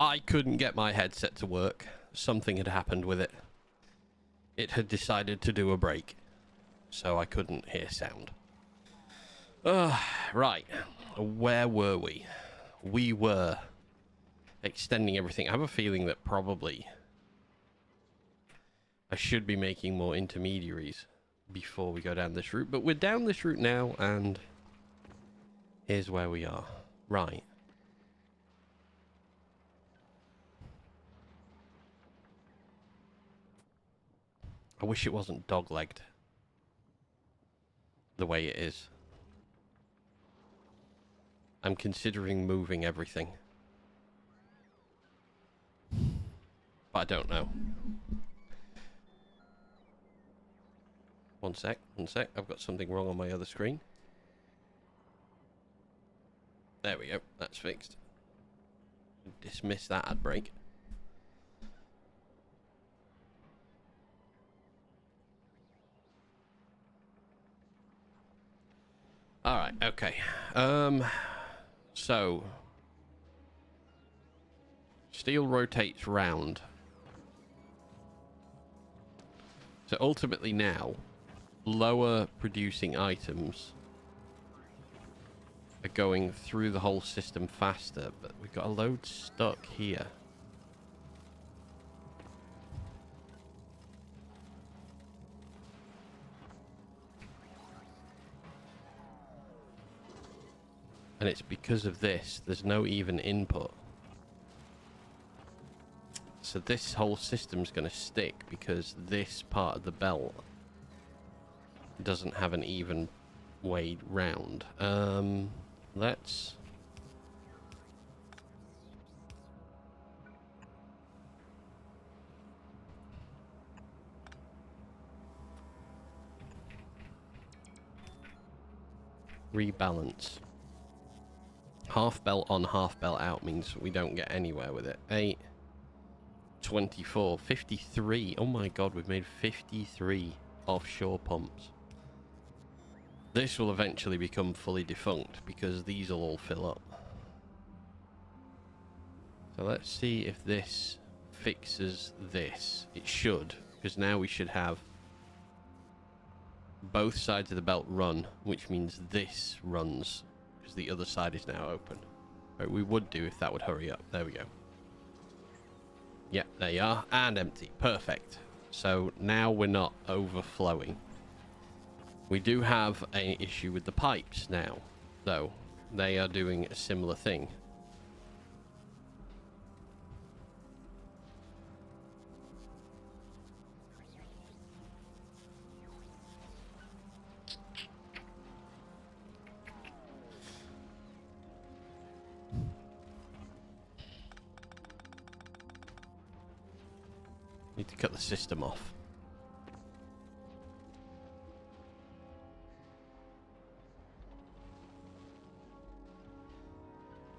I couldn't get my headset to work. Something had happened with it. It had decided to do a break, so I couldn't hear sound. Right. Where were we? We were extending everything. I have a feeling that probably I should be making more intermediaries before we go down this route, but we're down this route now, and here's where we are. Right. I wish it wasn't dog-legged the way it is. I'm considering moving everything, but I don't know. One sec. I've got something wrong on my other screen. There we go. That's fixed. Dismiss that ad break. Alright, okay. So steel rotates round. So ultimately now, lower producing items are going through the whole system faster, but we've got a load stuck here. And it's because of this. There's no even input. So this whole system's going to stick because this part of the belt doesn't have an even way round. Let's... rebalance. Half belt on, half belt out means we don't get anywhere with it. 8, 24, 53. Oh my god, we've made 53 offshore pumps. This will eventually become fully defunct because these will all fill up. So let's see if this fixes this. It should, because now we should have both sides of the belt run, which means this runs because the other side is now open. Right, we would do if that would hurry up. There we go. Yep, there you are. And empty. Perfect. So now we're not overflowing. We do have an issue with the pipes now, though. They are doing a similar thing. Need to cut the system off.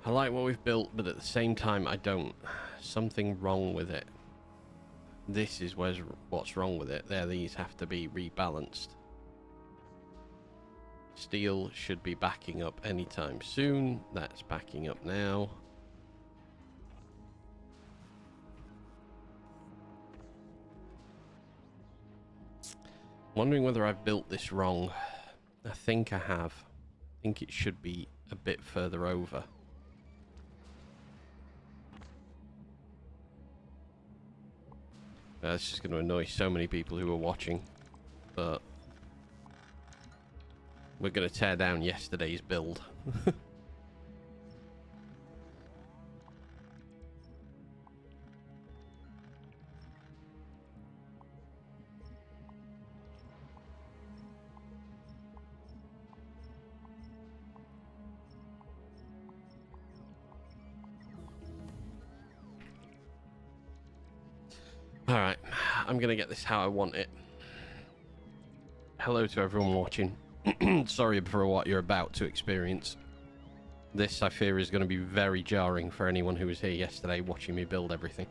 I like what we've built, but at the same time I don't. Something wrong with it. This is what's wrong with it. There, these have to be rebalanced. Steel should be backing up anytime soon. That's backing up now. Wondering whether I've built this wrong. I think I have. I think it should be a bit further over. That's just going to annoy so many people who are watching. But we're going to tear down yesterday's build. Alright, I'm going to get this how I want it. Hello to everyone watching. Sorry for what you're about to experience. This, I fear, is going to be very jarring for anyone who was here yesterday watching me build everything.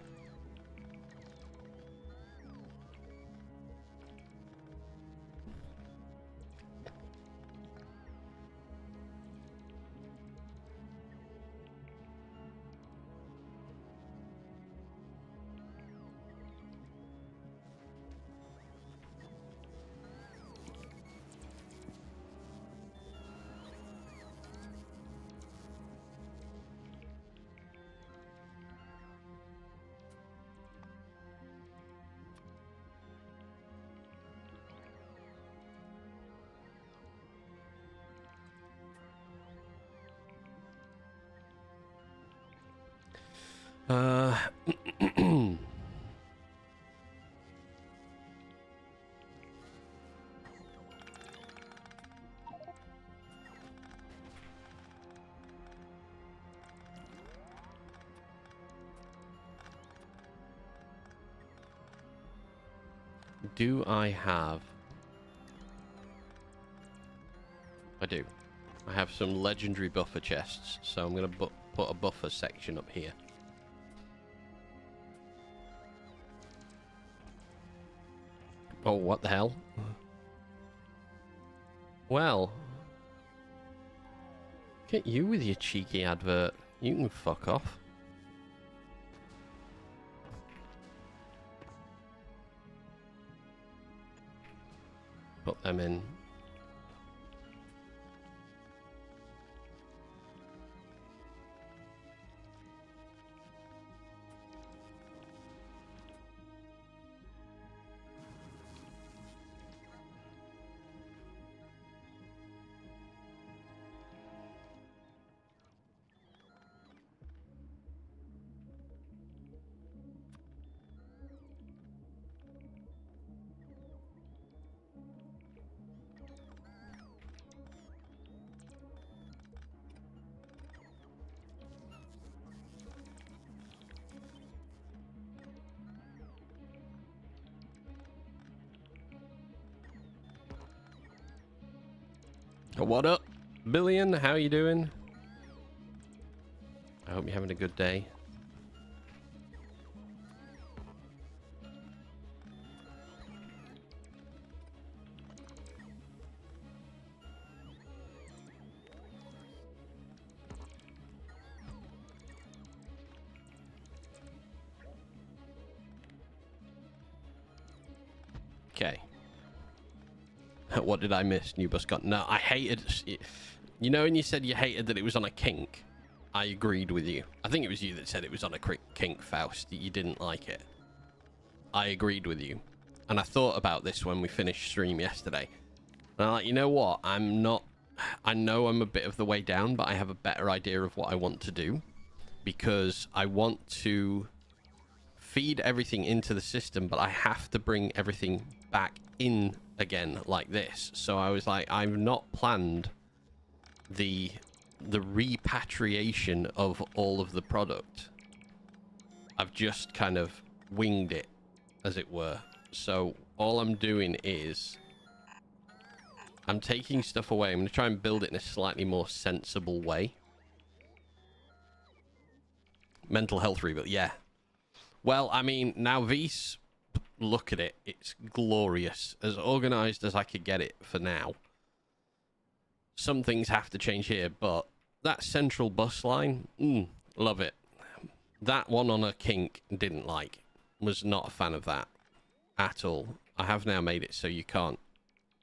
Uh, do I have... I do. I have some legendary buffer chests, so I'm going to put a buffer section up here. Oh, what the hell? Well, get you with your cheeky advert. You can fuck off. Put them in. What up, Billion? How you doing? I hope you're having a good day. Okay. What did I miss? New bus got... No, I hated... You know when you said you hated that it was on a kink? I agreed with you. I think it was you that said it was on a kink, Faust. That you didn't like it. I agreed with you. And I thought about this when we finished stream yesterday. And I'm like, you know what? I'm not... I know I'm a bit of the way down, but I have a better idea of what I want to do. Because I want to feed everything into the system, but I have to bring everything back in again like this. So I was like, I've not planned the repatriation of all of the product. I've just kind of winged it, as it were. So all I'm doing is I'm taking stuff away. I'm going to try and build it in a slightly more sensible way. Mental health rebuild, yeah. Well, I mean, now V's, look at it. It's glorious. As organized as I could get it for now. Some things have to change here, but that central bus line, love it. That one on a kink didn't like. Was not a fan of that at all. I have now made it so you can't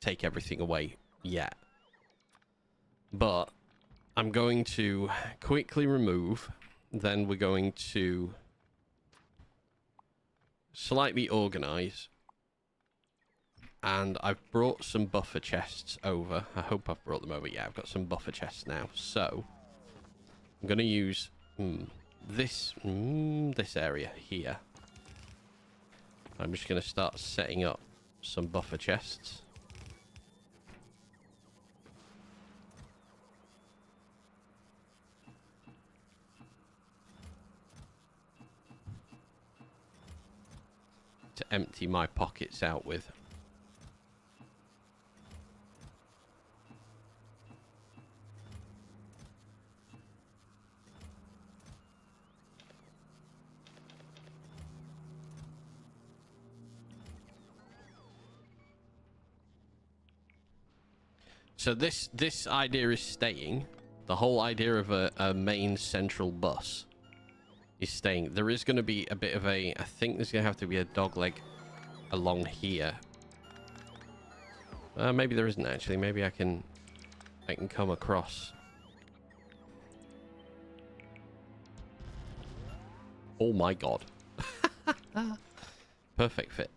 take everything away yet. But I'm going to quickly remove. Then we're going to slightly organize. And I've brought some buffer chests over. I hope I've brought them over. Yeah, I've got some buffer chests now. So I'm going to use this area here. I'm just going to start setting up some buffer chests. To empty my pockets out with. So this idea is staying. The whole idea of a main central bus is staying. There is going to be a bit of a... I think there's going to have to be a dogleg along here. Maybe there isn't actually. Maybe I can come across. Oh my god. Perfect fit.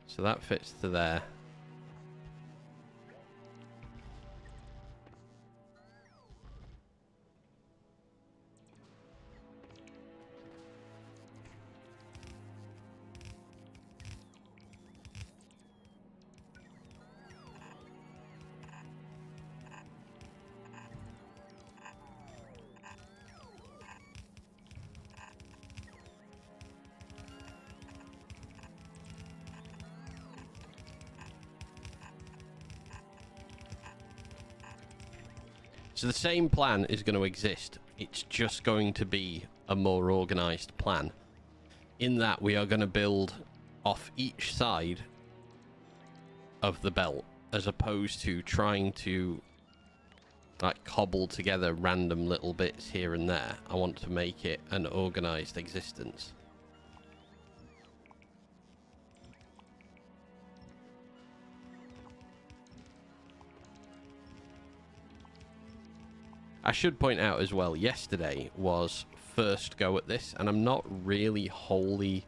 So that fits to there. So the same plan is going to exist. It's just going to be a more organized plan. In that we are going to build off each side of the belt, as opposed to trying to like cobble together random little bits here and there. I want to make it an organized existence. I should point out as well, yesterday was first go at this, and I'm not really wholly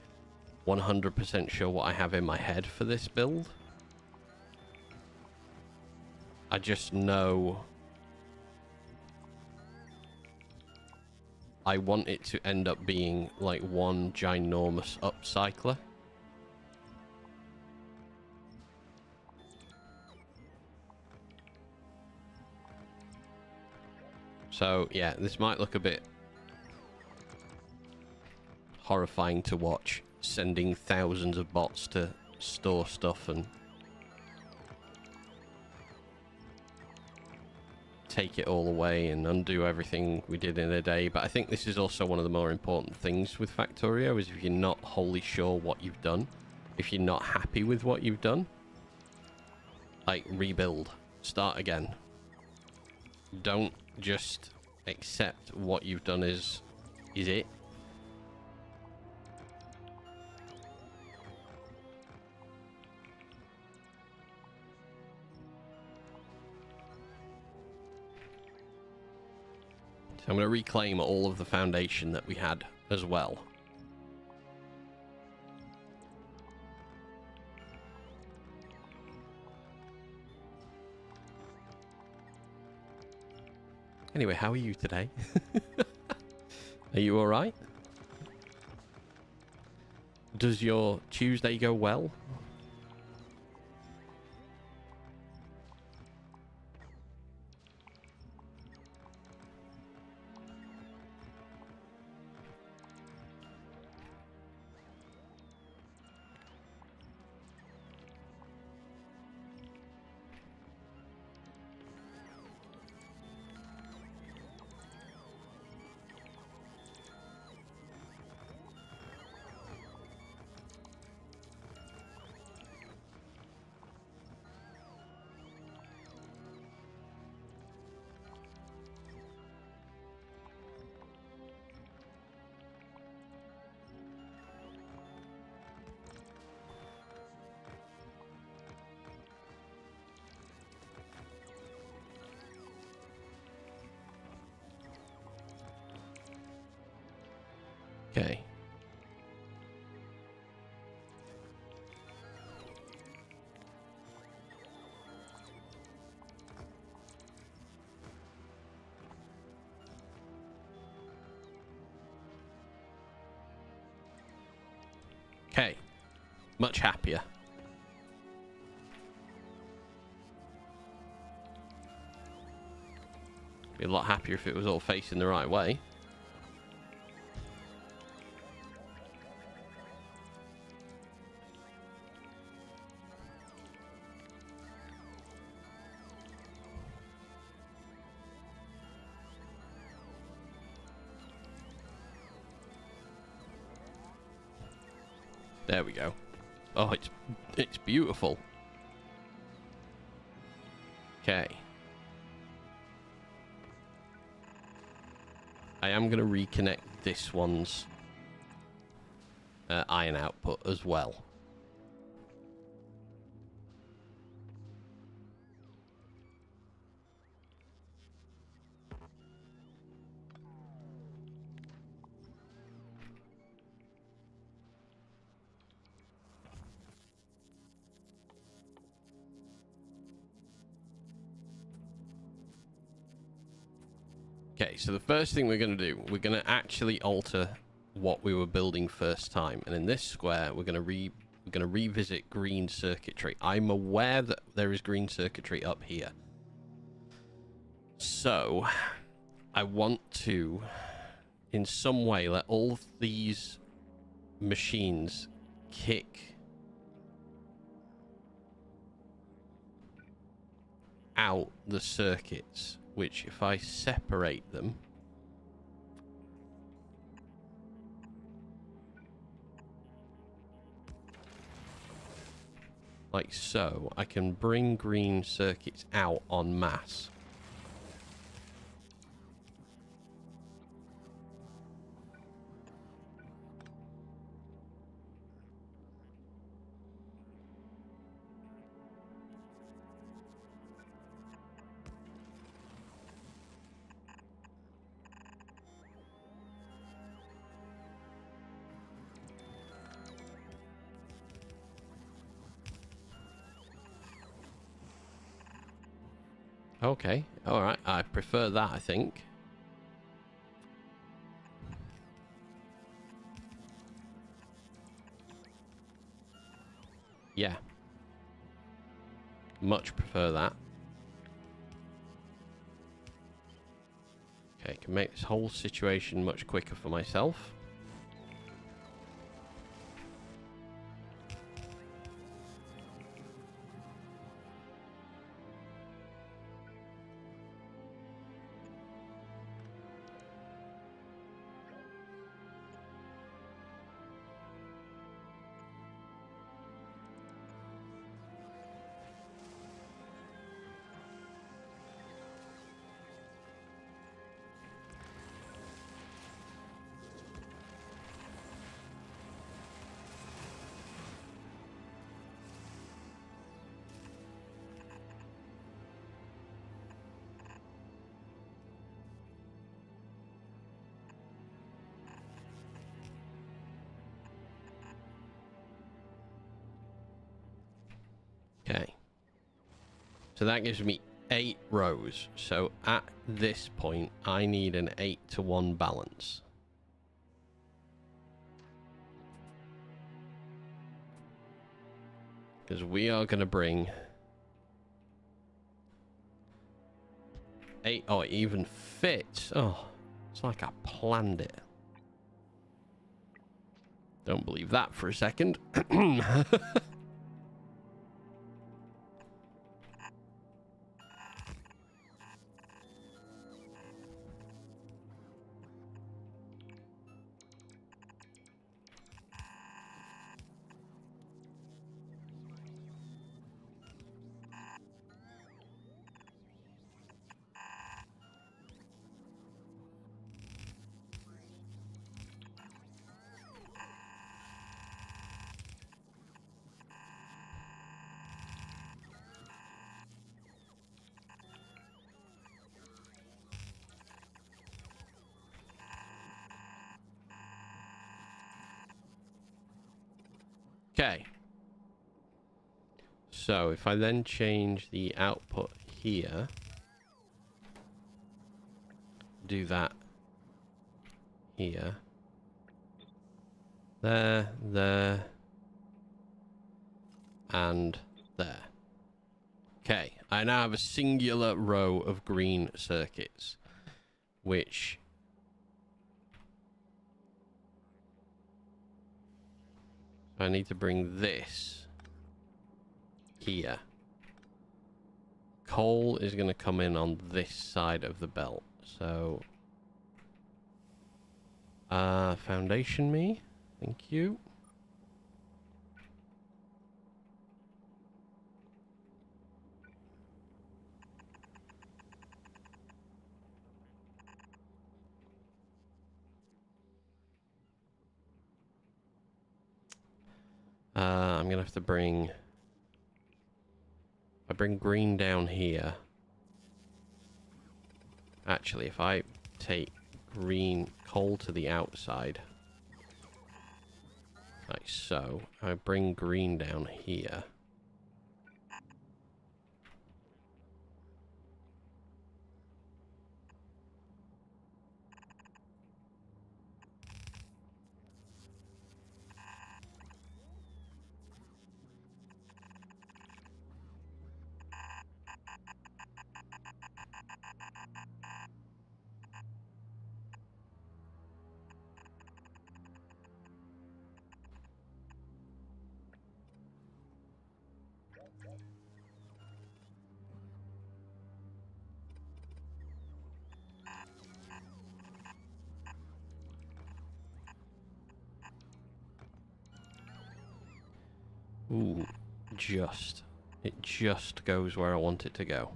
100% sure what I have in my head for this build. I just know I want it to end up being like one ginormous upcycler. So yeah, this might look a bit horrifying to watch, sending thousands of bots to store stuff and take it all away and undo everything we did in a day. But I think this is also one of the more important things with Factorio, is if you're not wholly sure what you've done, if you're not happy with what you've done, like, rebuild, start again. Don't just accept what you've done is it. So I'm going to reclaim all of the foundation that we had as well. Anyway, how are you today? Are you all right? Does your Tuesday go well? Okay. Okay. Much happier. Be a lot happier if it was all facing the right way. There we go. Oh, it's beautiful. Okay. I am going to reconnect this one's iron output as well. Okay, so the first thing we're going to do, we're going to actually alter what we were building first time, and in this square we're going to revisit green circuitry. I'm aware that there is green circuitry up here, so I want to in some way let all of these machines kick out the circuits which if I separate them, like so, I can bring green circuits out en masse. Okay, alright, I prefer that, I think. Yeah. Much prefer that. Okay, can make this whole situation much quicker for myself. Okay. So that gives me 8 rows. So at this point, I need an 8-to-1 balance. Because we are going to bring 8. Oh, it even fits. Oh, it's like I planned it. Don't believe that for a second. Okay. So if I then change the output here, do that here, there, and there. Okay, I now have a singular row of green circuits, which I need to bring this here. Coal is going to come in on this side of the belt. So, foundation me. Thank you. I'm going to have to bring... I bring green down here. Actually, if I take green coal to the outside, like so, I bring green down here. Ooh, just. It just goes where I want it to go.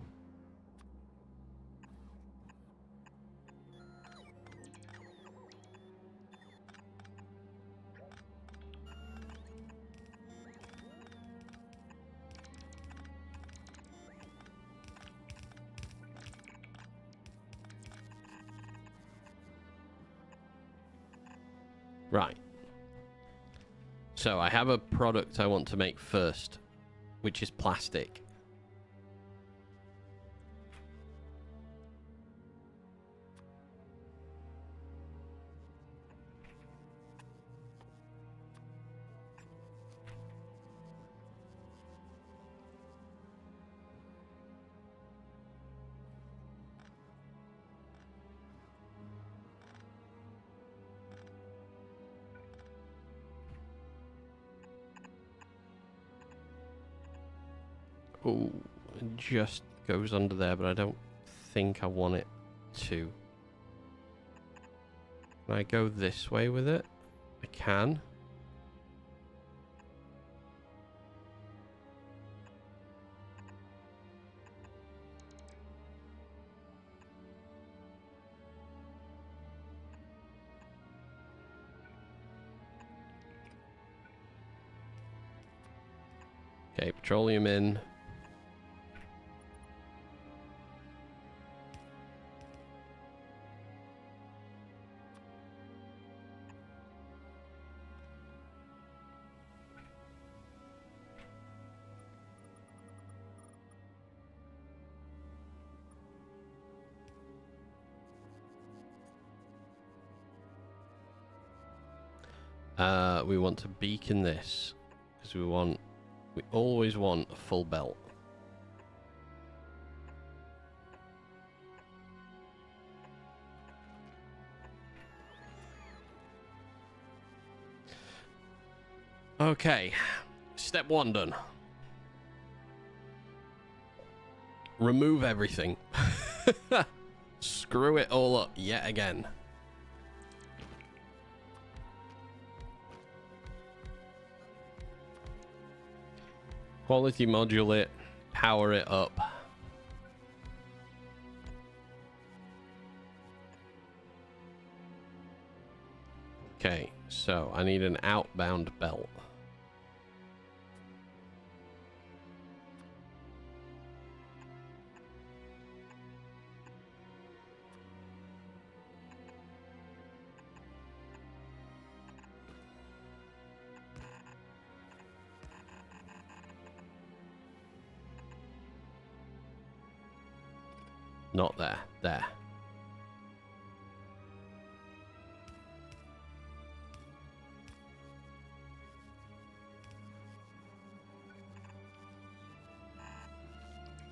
Right. So I have a product I want to make first, which is plastic. Oh, it just goes under there, but I don't think I want it to. Can I go this way with it? I can. Okay, petroleum in. We want to beacon this because we always want a full belt. Okay, step 1 done. Remove everything. Screw it all up yet again. Quality module it, power it up. Okay, so I need an outbound belt. Not there. There.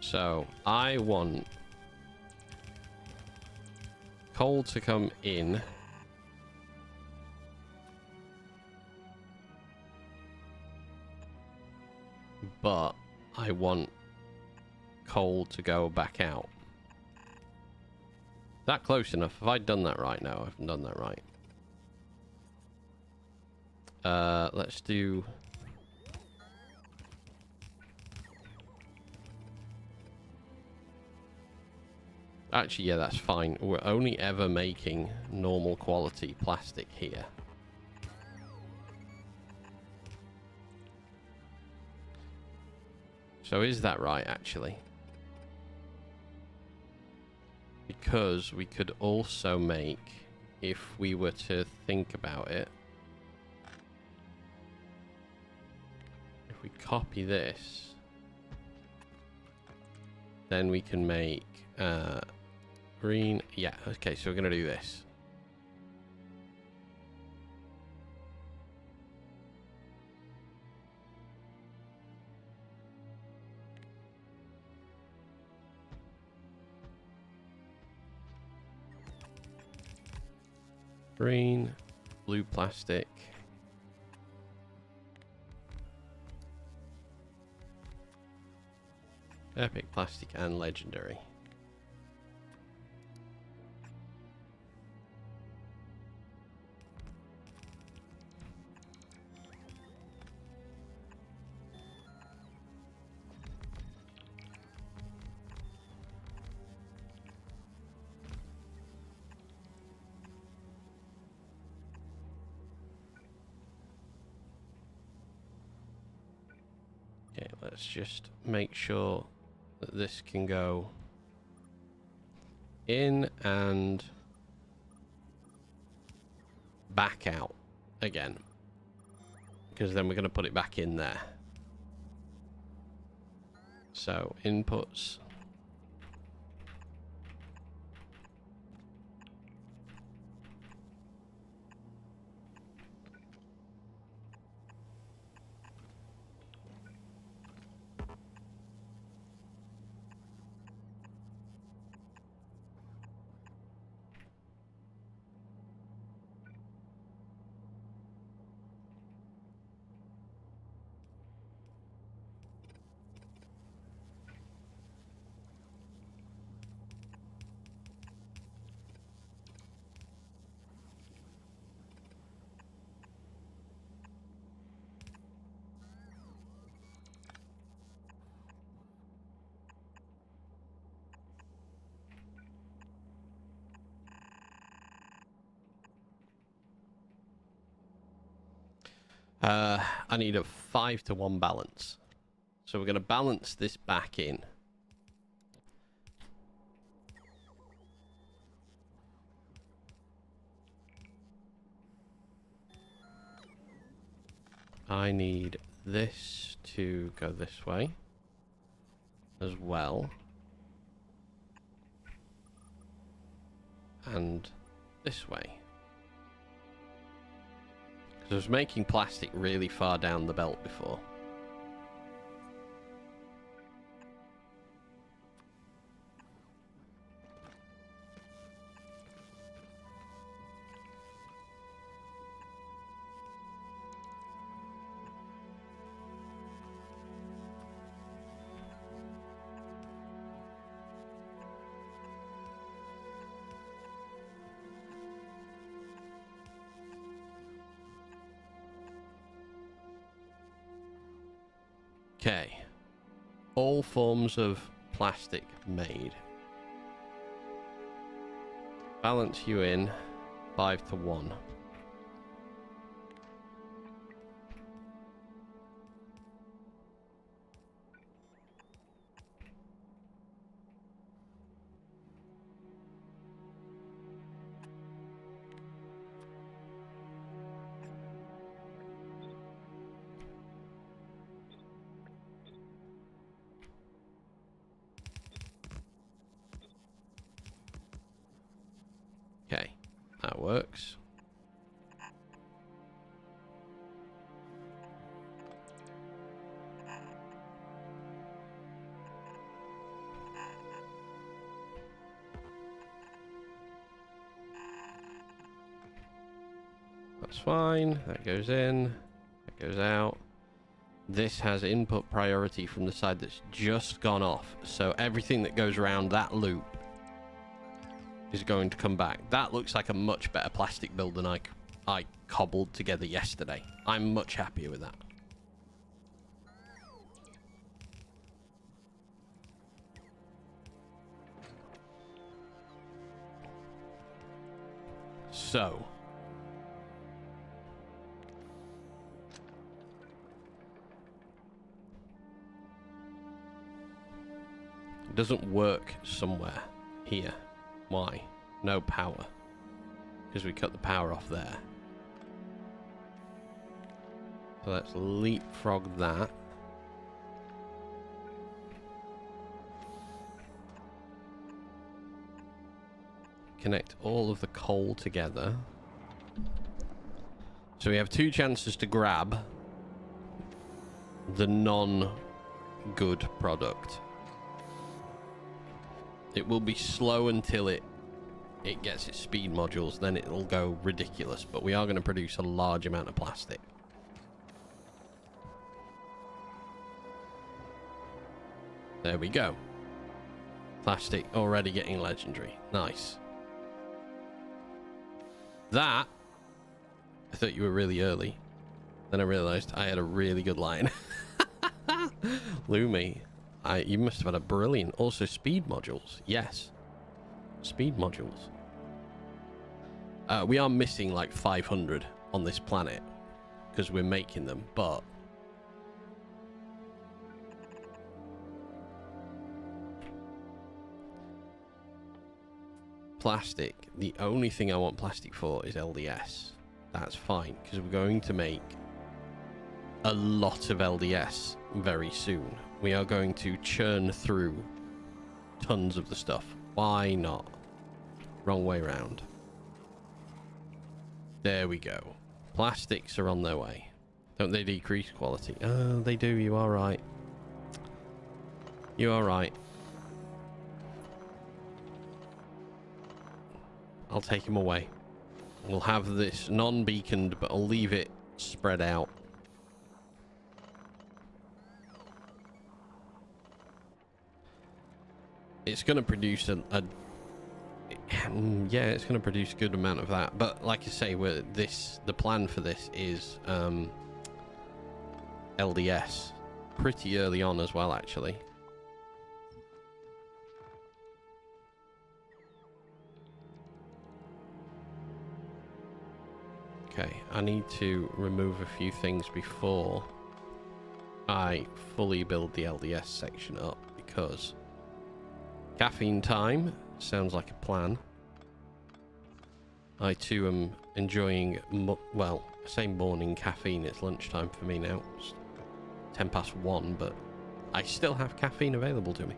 So, I want coal to come in. But I want coal to go back out. That close enough? Have I done that right? No, I haven't done that right. Let's do... Actually, yeah, that's fine. We're only ever making normal quality plastic here. So is that right, actually? Because we could also make, if we were to think about it, if we copy this, then we can make green. Yeah, okay, so we're going to do this. Green, blue plastic. Epic plastic and legendary. Okay, let's just make sure that this can go in and back out again, because then we're going to put it back in there. So inputs, I need a 5-to-1 balance. So we're going to balance this back in. I need this to go this way as well. And this way. Because I was making plastic really far down the belt before. Okay. All forms of plastic made. Balance you in 5-to-1. Okay, that works. That's fine. That goes in. That goes out. This has input priority from the side that's just gone off. So everything that goes around that loop is going to come back. That looks like a much better plastic build than I cobbled together yesterday. I'm much happier with that. So it doesn't work somewhere here. Why? No power. Because we cut the power off there. So let's leapfrog that. Connect all of the coal together. So we have 2 chances to grab the non-good product. It will be slow until it gets its speed modules, then it'll go ridiculous. But we are going to produce a large amount of plastic. There we go. Plastic already getting legendary. Nice. That, I thought you were really early. Then I realized I had a really good line. Lumi. You must have had a brilliant... Also, speed modules. Yes. Speed modules. We are missing like 500 on this planet because we're making them, but plastic. The only thing I want plastic for is LDS. That's fine, because we're going to make a lot of LDS very soon. We are going to churn through tons of the stuff. Why not? Wrong way round. There we go. Plastics are on their way. Don't they decrease quality? Oh, they do. You are right. You are right. I'll take him away. We'll have this non-beaconed, but I'll leave it spread out. It's going to produce yeah, it's going to produce a good amount of that. But like I say, the plan for this is LDS pretty early on as well, actually. Okay, I need to remove a few things before I fully build the LDS section up, because caffeine time sounds like a plan. I too am enjoying, well, I say morning caffeine, it's lunchtime for me now. It's 1:10, but I still have caffeine available to me.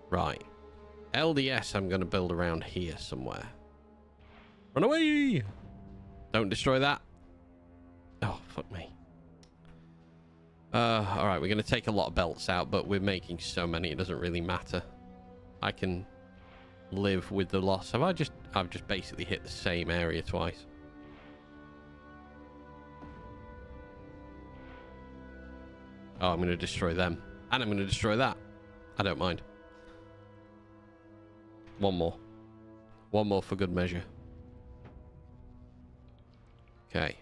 Right. LDS I'm going to build around here somewhere. Run away! Don't destroy that. Oh, fuck me. Alright, we're going to take a lot of belts out, but we're making so many it doesn't really matter. I can live with the loss. I've just basically hit the same area twice. Oh, I'm going to destroy them. And I'm going to destroy that. I don't mind. One more. One more for good measure. Okay.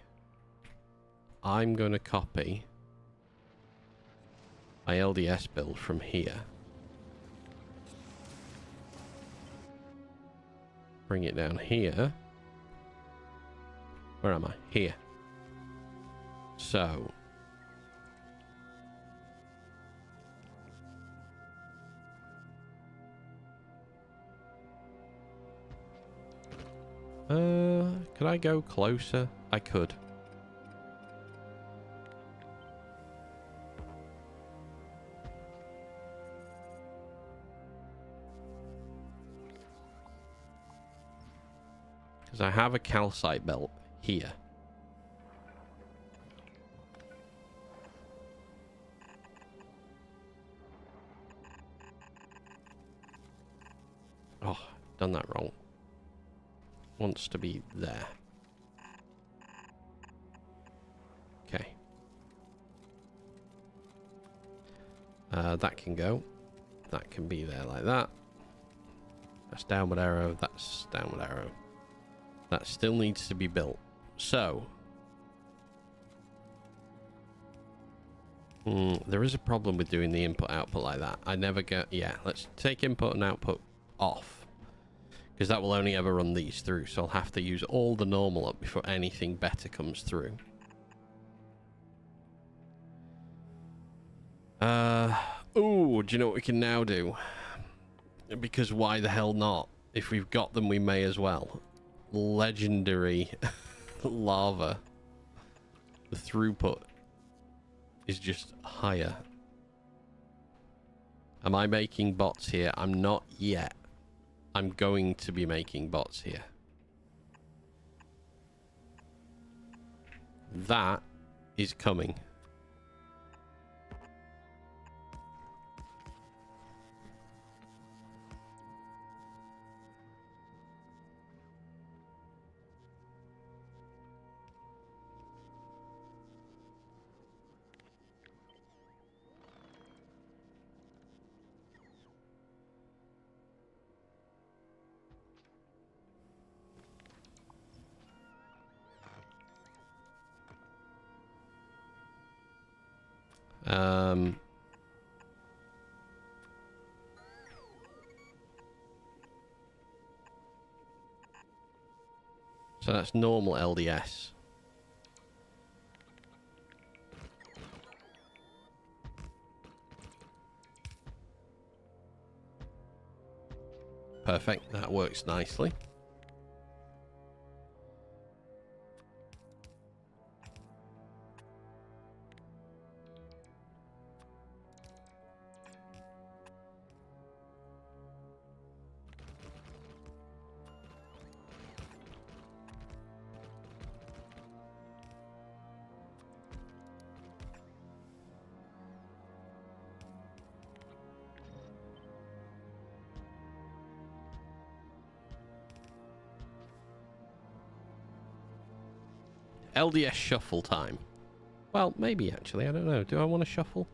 I'm going to copy my LDS build from here. Bring it down here. Where am I? Here. So... could I go closer? I could. Because I have a calcite belt here. Oh, done that wrong. Wants to be there. Okay. That can go. That can be there like that. That's downward arrow. That's downward arrow. That still needs to be built. So. There is a problem with doing the input-output like that. I never get... Yeah, let's take input and output off. Because that will only ever run these through. So I'll have to use all the normal up before anything better comes through. Ooh, do you know what we can now do? Because why the hell not? If we've got them, we may as well. Legendary lava. The throughput is just higher. Am I making bots here? I'm not yet. I'm going to be making bots here. That is coming. So that's normal LDS. Perfect, that works nicely. LDS shuffle time. Well, maybe actually. I don't know. Do I want to shuffle?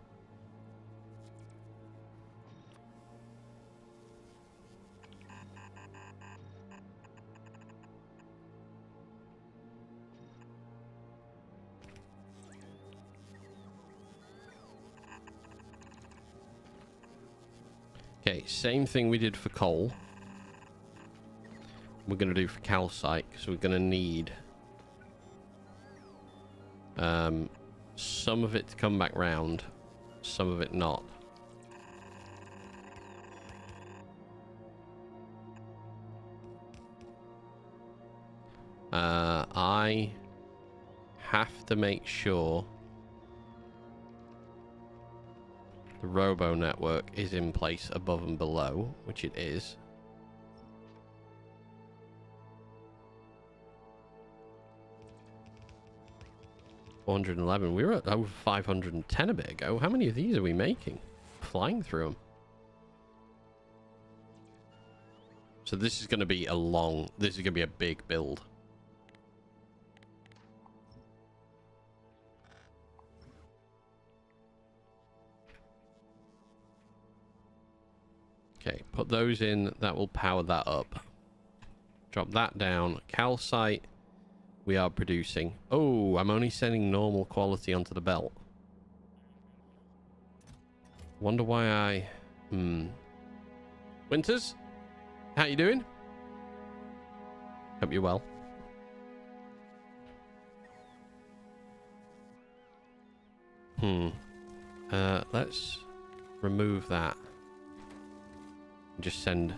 Okay, same thing we did for coal. We're going to do for calcite, because we're going to need some of it to come back round, some of it not. I have to make sure the robo network is in place above and below, which it is. $411. We were at over 510 a bit ago. How many of these are we making? Flying through them. So this is going to be a long... This is going to be a big build. Okay, put those in. That will power that up. Drop that down. Calcite. We are producing. Oh, I'm only sending normal quality onto the belt. Wonder why I... Winters? How you doing? Hope you're well. Let's remove that. Just send...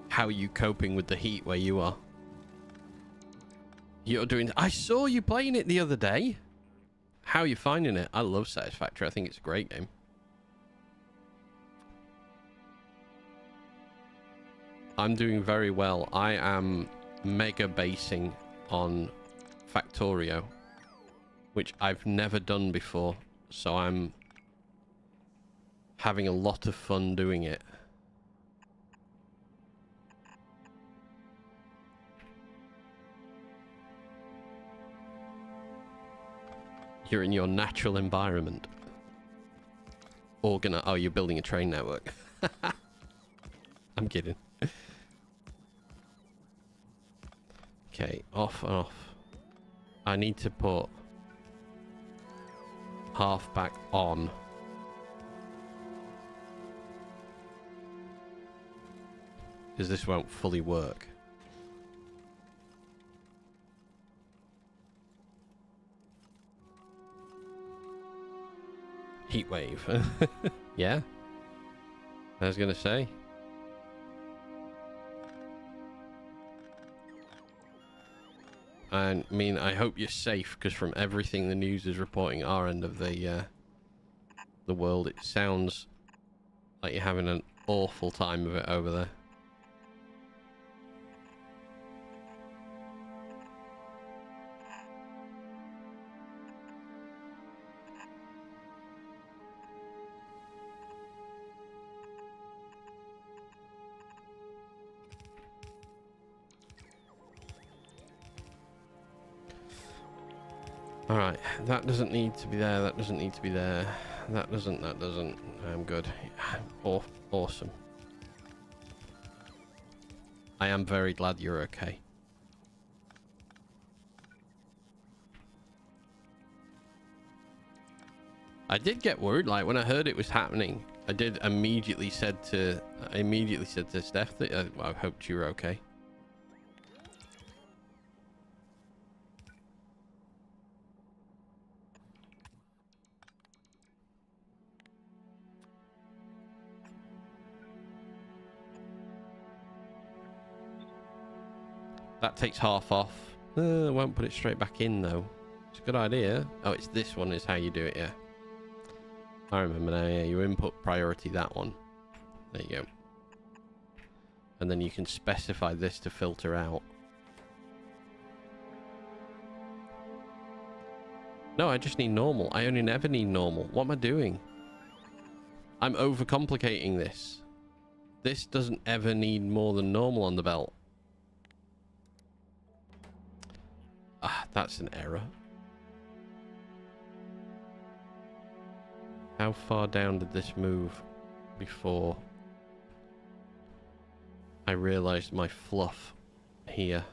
How are you coping with the heat where you are? You're doing... I saw you playing it the other day. How are you finding it? I love Satisfactory. I think it's a great game. I'm doing very well. I am mega basing on Factorio, which I've never done before. So I'm having a lot of fun doing it. You're in your natural environment. Oh, you're building a train network. I'm kidding. Okay, off and off. I need to put half back on. Because this won't fully work. Heat wave. Yeah. I was gonna say. And I mean, I hope you're safe, because from everything the news is reporting our end of the world, it sounds like you're having an awful time of it over there. Alright, that doesn't need to be there, that doesn't need to be there. That doesn't. I'm good. Awesome. I am very glad you're okay. I did get worried, like when I heard it was happening. I immediately said to Steph that I hoped you were okay. That takes half off. I won't put it straight back in though. It's a good idea. Oh, it's this one is how you do it, yeah. I remember now, yeah. You input priority that one. There you go. And then you can specify this to filter out. No, I just need normal. I only never need normal. What am I doing? I'm overcomplicating this. This doesn't ever need more than normal on the belt. Ah, that's an error. How far down did this move before I realized my fluff here?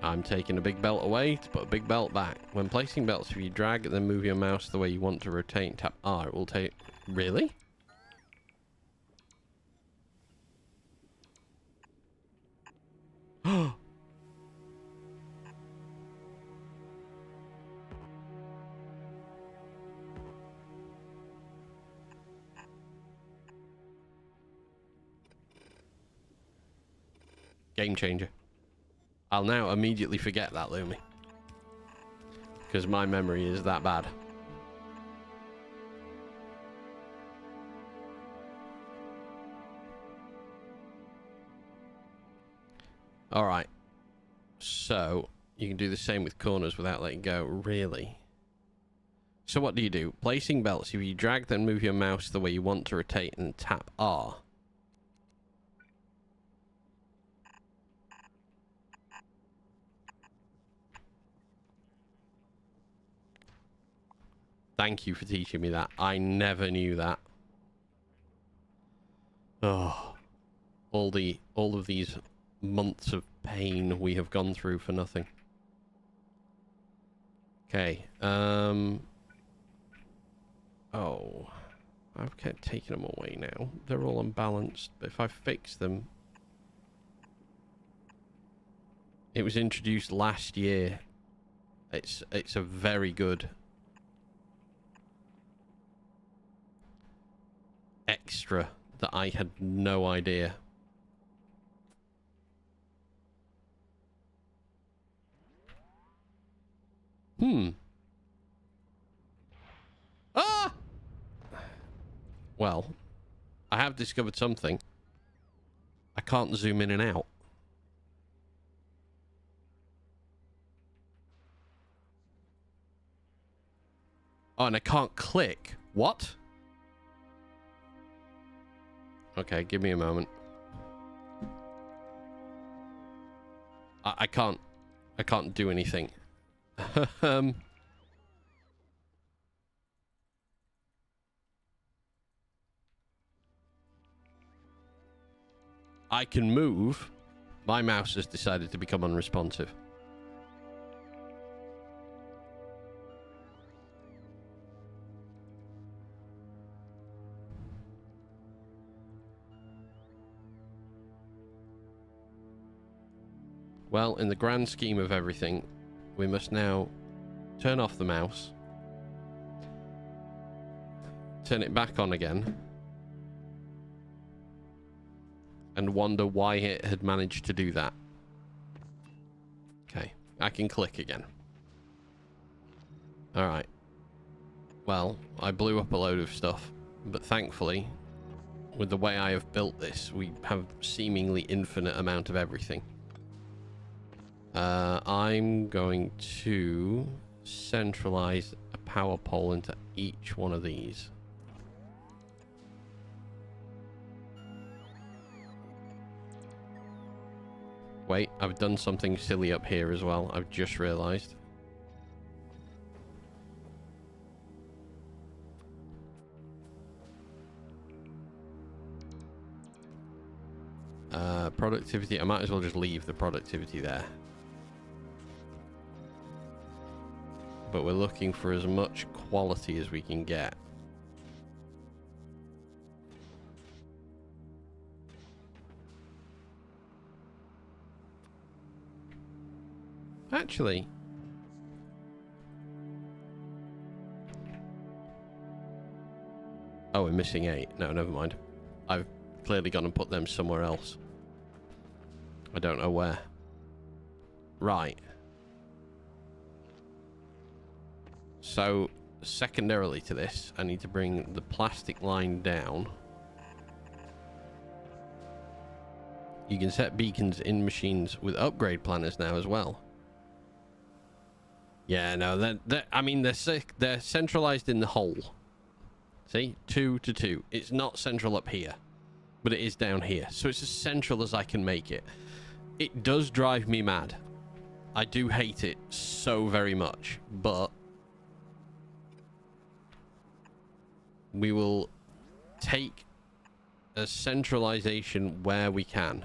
I'm taking a big belt away to put a big belt back. When placing belts, if you drag and then move your mouse the way you want to rotate and tap R, it will take... Really? Game changer. I'll now immediately forget that, Lumi. Because my memory is that bad. Alright. So, you can do the same with corners without letting go. Really? So what do you do? Placing belts. If you drag, then move your mouse the way you want to rotate and tap R. Thank you for teaching me that. I never knew that. Oh, all of these months of pain we have gone through for nothing. Okay. Oh, I've kept taking them away now. They're all unbalanced. But if I fix them, it was introduced last year. It's a very good extra that I had no idea. Ah! Well, I have discovered something. I can't zoom in and out. Oh, and I can't click. What? Okay, give me a moment. I can't do anything. I can move. My mouse has decided to become unresponsive. Well, in the grand scheme of everything, we must now turn off the mouse, turn it back on again, and wonder why it had managed to do that. Okay, I can click again. Alright. Well, I blew up a load of stuff, but thankfully, with the way I have built this, we have seemingly infinite amount of everything. I'm going to centralize a power pole into each one of these. Wait, I've done something silly up here as well. I've just realized. Productivity. I might as well just leave the productivity there. But we're looking for as much quality as we can get. Actually, oh, we're missing 8. No, never mind. I've clearly gone and put them somewhere else. I don't know where. Right. So, secondarily to this, I need to bring the plastic line down. You can set beacons in machines with upgrade planners now as well. Yeah, no, I mean, they're centralized in the hole. See? 2 to 2. It's not central up here, but it is down here. So it's as central as I can make it. It does drive me mad. I do hate it so very much, but we will take a centralization where we can.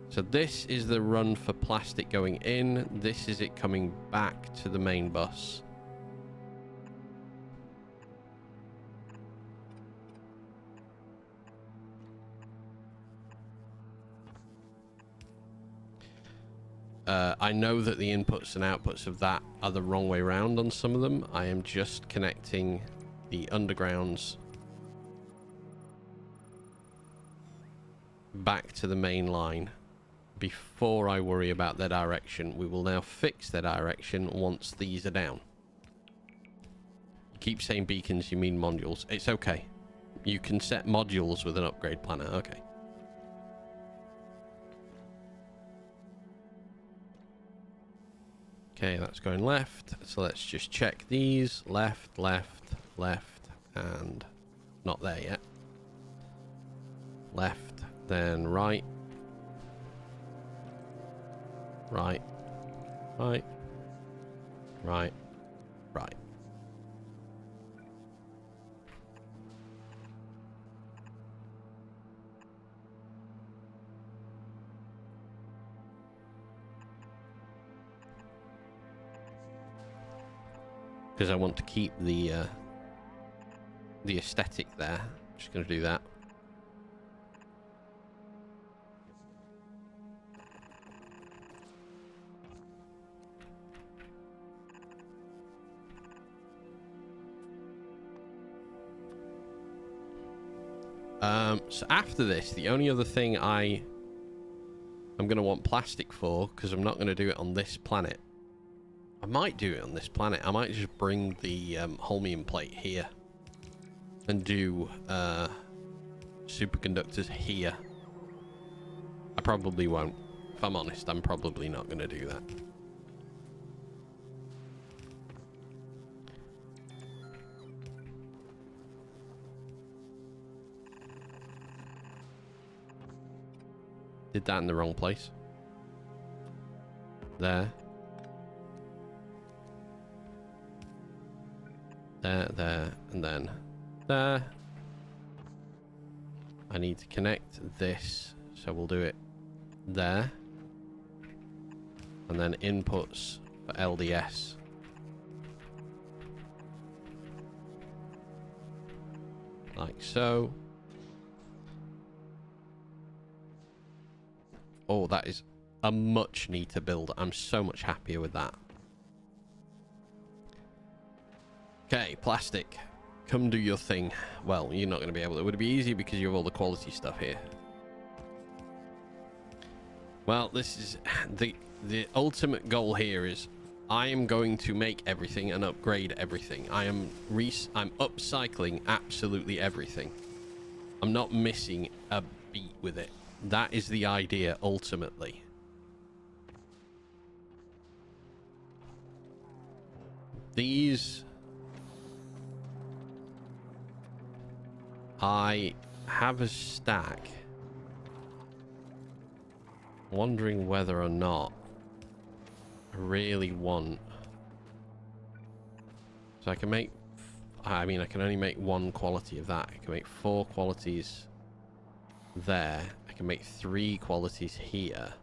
So this is the run for plastic going in. This is it coming back to the main bus. I know that the inputs and outputs of that are the wrong way around on some of them. I am just connecting the undergrounds back to the main line before I worry about their direction. We will now fix their direction once these are down. You keep saying beacons, you mean modules. It's okay. You can set modules with an upgrade planner. Okay. Okay, that's going left. So let's just check these. Left, left, left, and not there yet. Left, then right. Right. Right. Right. Right. Because I want to keep the aesthetic there. Just going to do that. So after this, the only other thing I'm going to want plastic for, because I'm not going to do it on this planet. I might do it on this planet. I might just bring the holmium plate here and do superconductors here. I probably won't. If I'm honest, I'm probably not going to do that. Did that in the wrong place. There. There, and then there. I need to connect this, so we'll do it there. And then inputs for LDS. Like so. Oh, that is a much neater build. I'm so much happier with that. Okay, plastic. Come do your thing. Well, you're not going to be able to. It would be easy because you have all the quality stuff here. Well, this is the ultimate goal here is I am going to make everything and upgrade everything. I'm upcycling absolutely everything. I'm not missing a beat with it. That is the idea ultimately. These I have a stack wondering whether or not I really want... So I can make... I mean, I can only make one quality of that. I can make 4 qualities there. I can make 3 qualities here.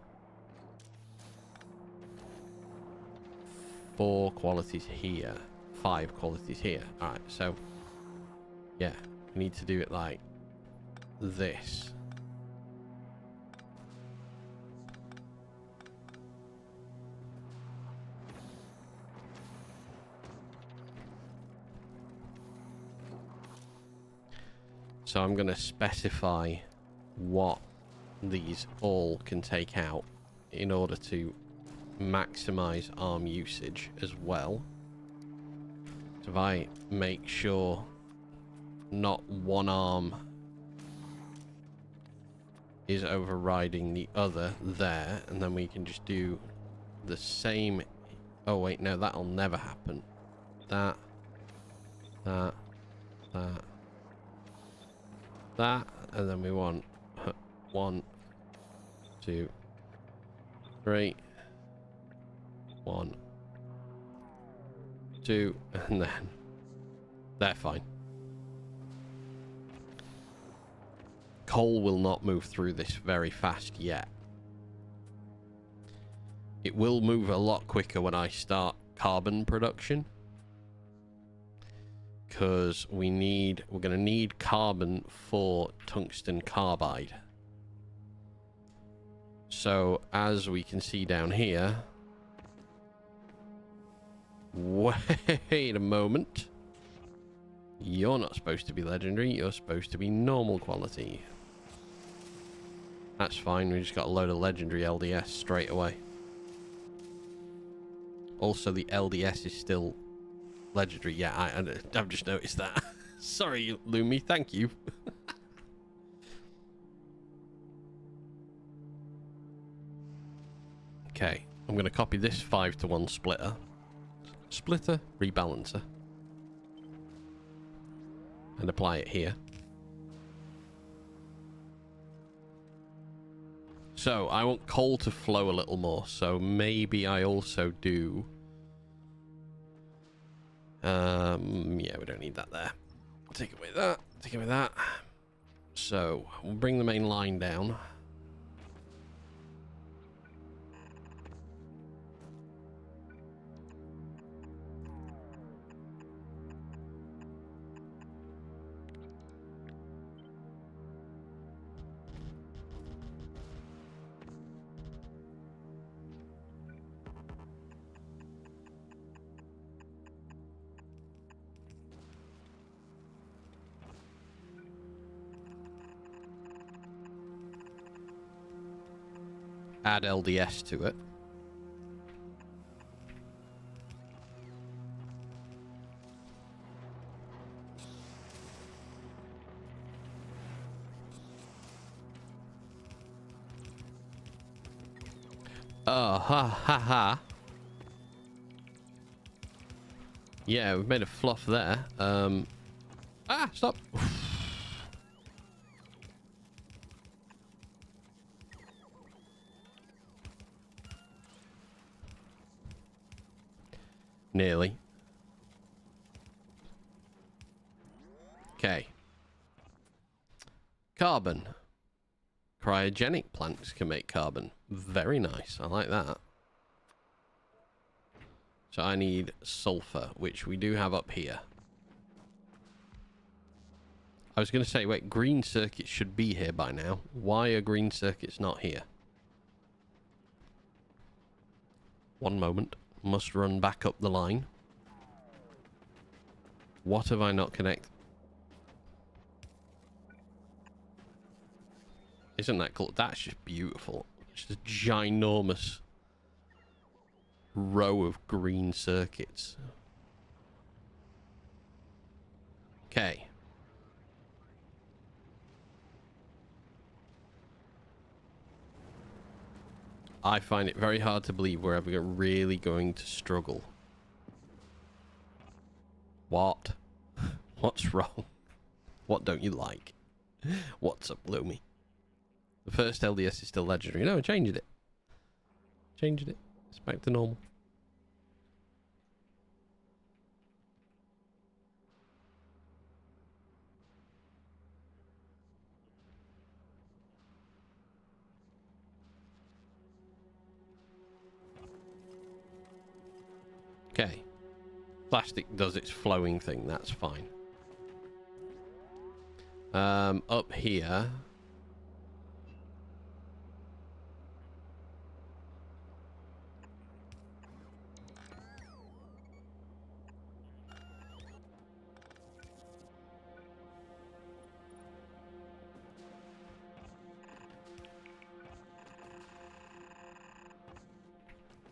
4 qualities here. 5 qualities here. Alright, so... yeah, we need to do it like this. So I'm going to specify what these all can take out in order to maximize arm usage as well. So if I make sure not one arm is overriding the other there, and then we can just do the same. Oh wait, no, that'll never happen. That, and then we want 1, 2, 3, 1, 2, and then they're fine. Coal will not move through this very fast yet. It will move a lot quicker when I start carbon production, because we're going to need carbon for tungsten carbide. So as we can see down here, wait a moment, you're not supposed to be legendary, you're supposed to be normal quality. That's fine, we just got a load of legendary LDS straight away. Also, the LDS is still legendary. Yeah, I've just noticed that. Sorry, Lumi, thank you. Okay, I'm going to copy this 5-to-1 splitter. Splitter, rebalancer. And apply it here. So, I want coal to flow a little more, so maybe I also do... yeah, we don't need that there. Take away that, take away that. So, we'll bring the main line down. Add LDS to it. Oh, ha ha ha. Yeah, we've made a fluff there. Stop. Nearly. Okay. Carbon. Cryogenic plants can make carbon. Very nice. I like that. So I need sulfur, which we do have up here. I was going to say, wait, green circuits should be here by now. Why are green circuits not here? One moment. Must run back up the line. What have I not connected? Isn't that cool? That's just beautiful. It's just a ginormous row of green circuits. Okay. I find it very hard to believe we're ever really going to struggle. What? What's wrong? What don't you like? What's up, Loomy? The first LDS is still legendary. No, I changed it. changing it. It's back to normal. Okay. Plastic does its flowing thing. That's fine. Up here.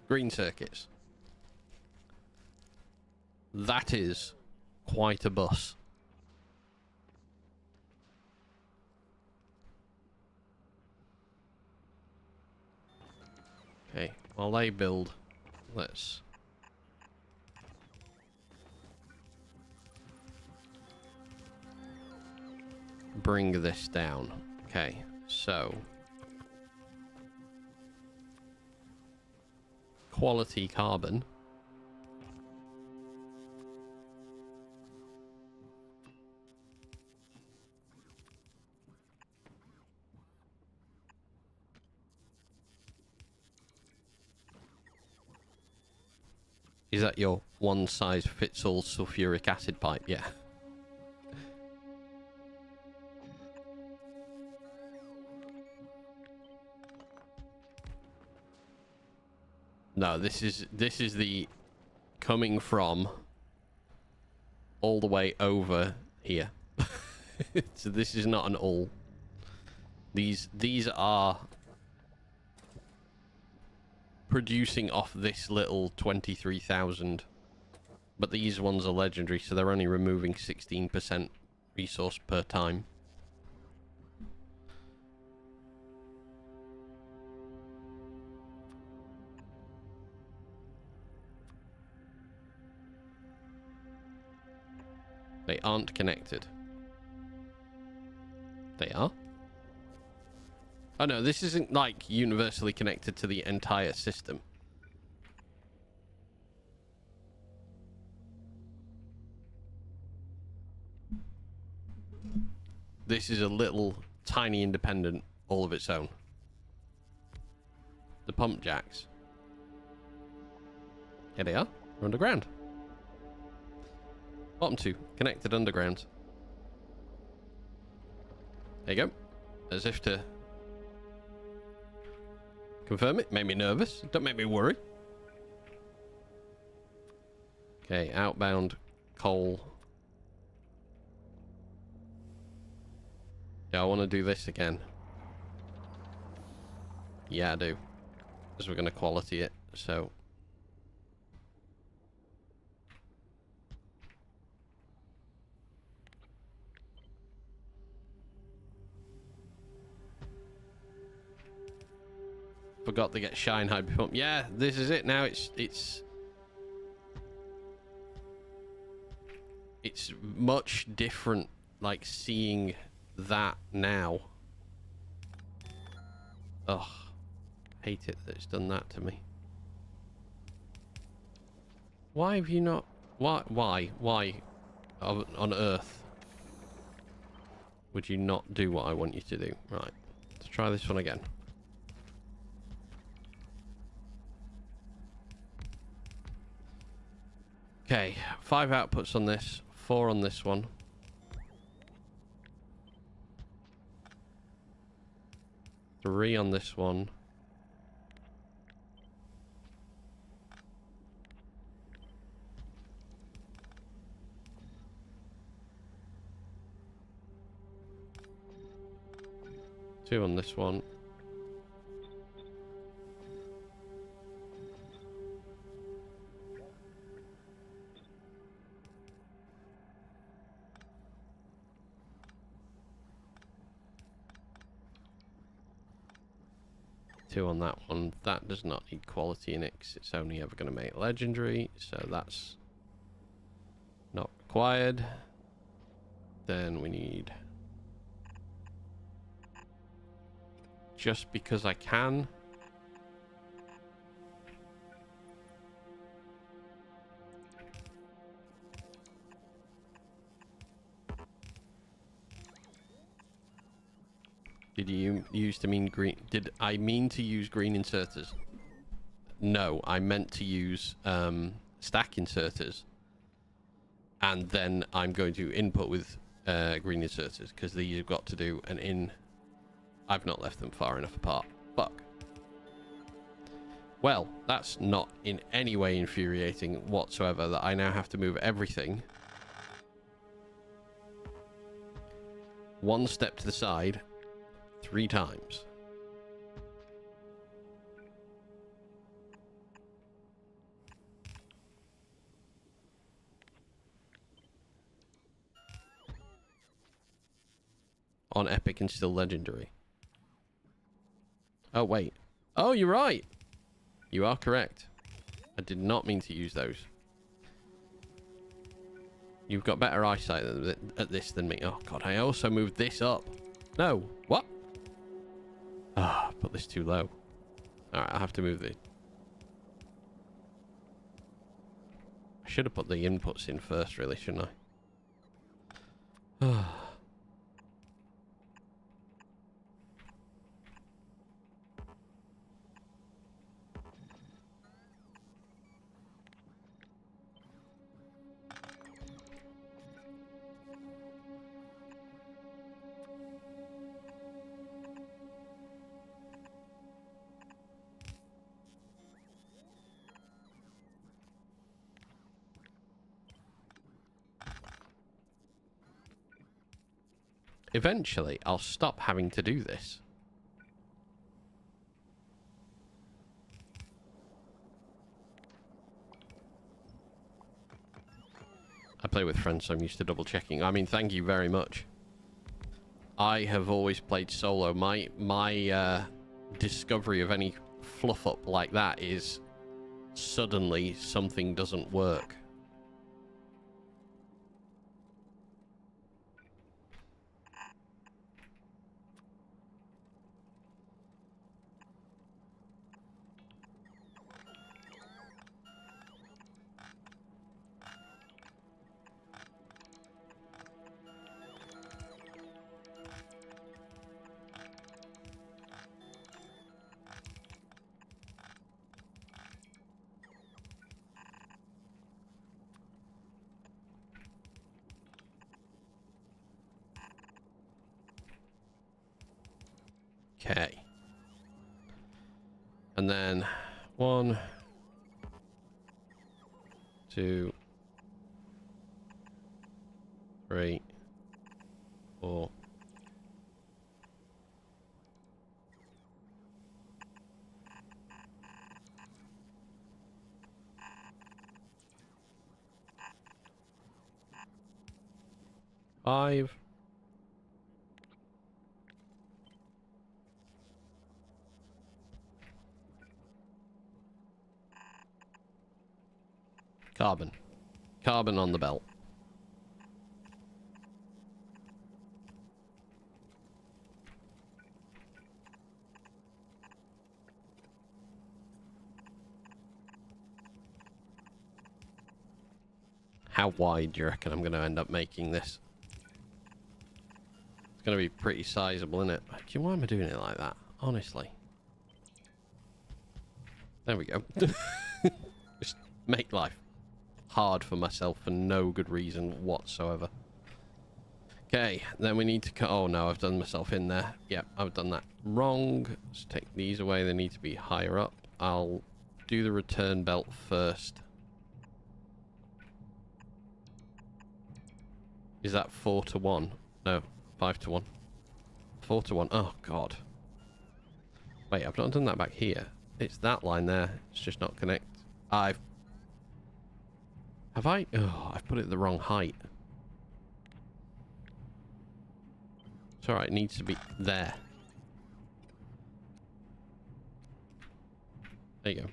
Green circuits. That is quite a bus. Okay, while they build, let's bring this down. Okay, so quality carbon. Is that your one size fits all sulfuric acid pipe? Yeah. No, this is the coming from all the way over here. So this is not an all. These are producing off this little 23,000, but these ones are legendary, so they're only removing 16% resource per time. They aren't connected. They are? Oh no, this isn't like universally connected to the entire system. This is a little tiny independent all of its own. The pump jacks. Here they are. They're underground. Bottom two, connected underground. There you go. As if to confirm it. Made me nervous. Don't make me worry. Okay, outbound coal. Yeah, I want to do this again. Yeah, I do. Because we're going to quality it, so... Forgot to get shine high pump. Yeah, this is it now. It's much different, like seeing that now. Ugh, hate it that it's done that to me. Why have you not? Why on earth would you not do what I want you to do? Right, let's try this one again. Okay, 5 outputs on this, 4 on this one. Three on this one. Two on this one. Two on that one. That does not need quality in it because it's only ever going to make legendary, so that's not required. Then we need, just because I can, Did you use to mean green? Did I mean to use green inserters? No, I meant to use stack inserters. And then I'm going to input with green inserters because these have got to do an in. I've not left them far enough apart. Fuck. Well, that's not in any way infuriating whatsoever that I now have to move everything one step to the side 3 times. On epic and still legendary. Oh, wait. Oh, you're right. You are correct. I did not mean to use those. You've got better eyesight at this than me. Oh, God. I also moved this up. No. What? Ah, put this too low. Alright, I have to move this. I should have put the inputs in first, really, shouldn't I? Eventually, I'll stop having to do this. I play with friends, so I'm used to double checking. I mean, thank you very much. I have always played solo. My discovery of any fluff up like that is suddenly something doesn't work. Okay. And then 1, 2, 3, 4. Five. Carbon. Carbon on the belt. How wide do you reckon I'm going to end up making this? It's going to be pretty sizable, isn't it? Do you know why am I doing it like that? Honestly. There we go. Just make life hard for myself for no good reason whatsoever. Okay, then we need to cut. Oh no, I've done myself in there. Yep, I've done that wrong. Let's take these away. They need to be higher up. I'll do the return belt first. Is that 4 to 1? No, 5 to 1. 4 to 1. Oh god. Wait, I've not done that back here. It's that line there. It's just not connect. Have I? Oh, I've put it the wrong height. It's alright, it needs to be there. There you go.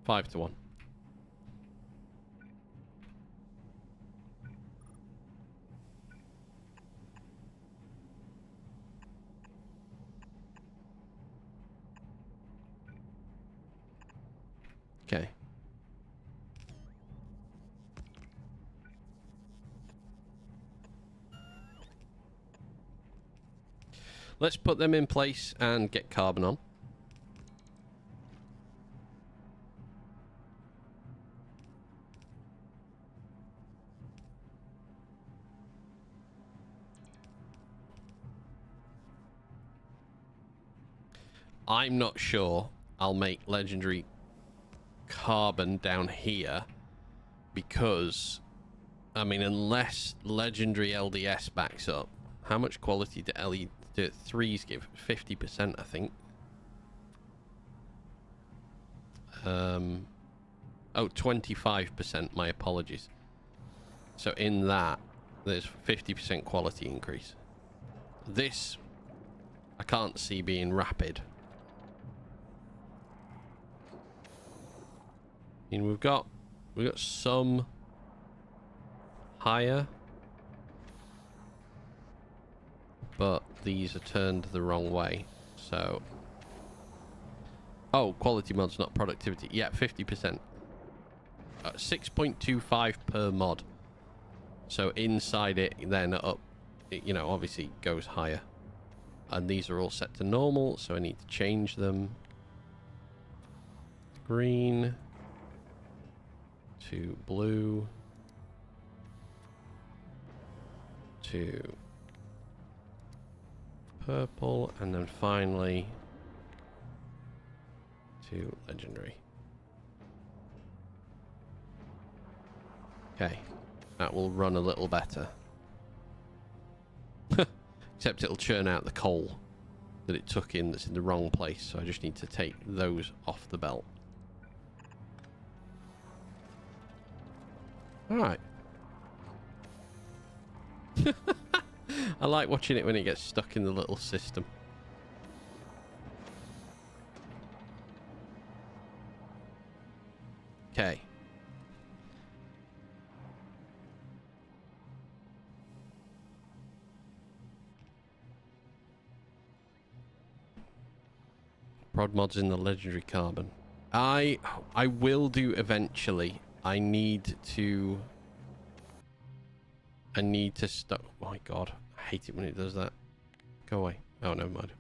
5 to 1. Okay. let's put them in place and get carbon on. I'm not sure I'll make legendary carbon down here because, I mean, unless legendary LDS backs up, how much quality do do 3s give? 50%, I think. Oh, 25%, my apologies. So in that, there's 50% quality increase. This, I can't see being rapid. I mean, we've got some higher, but these are turned the wrong way. So, oh, quality mod's not productivity. Yeah, 50%. 6.25 per mod. So inside it, then up, you know, obviously goes higher. And these are all set to normal, so I need to change them. Green to blue to purple, and then finally to legendary. Okay, that will run a little better. Except it'll churn out the coal that it took in that's in the wrong place, so I just need to take those off the belt. Alright. I like watching it when it gets stuck in the little system. Okay. Prod mods in the legendary carbon. I will do eventually. I need to stop. Oh my god, I hate it when it does that. Go away. Oh, never mind.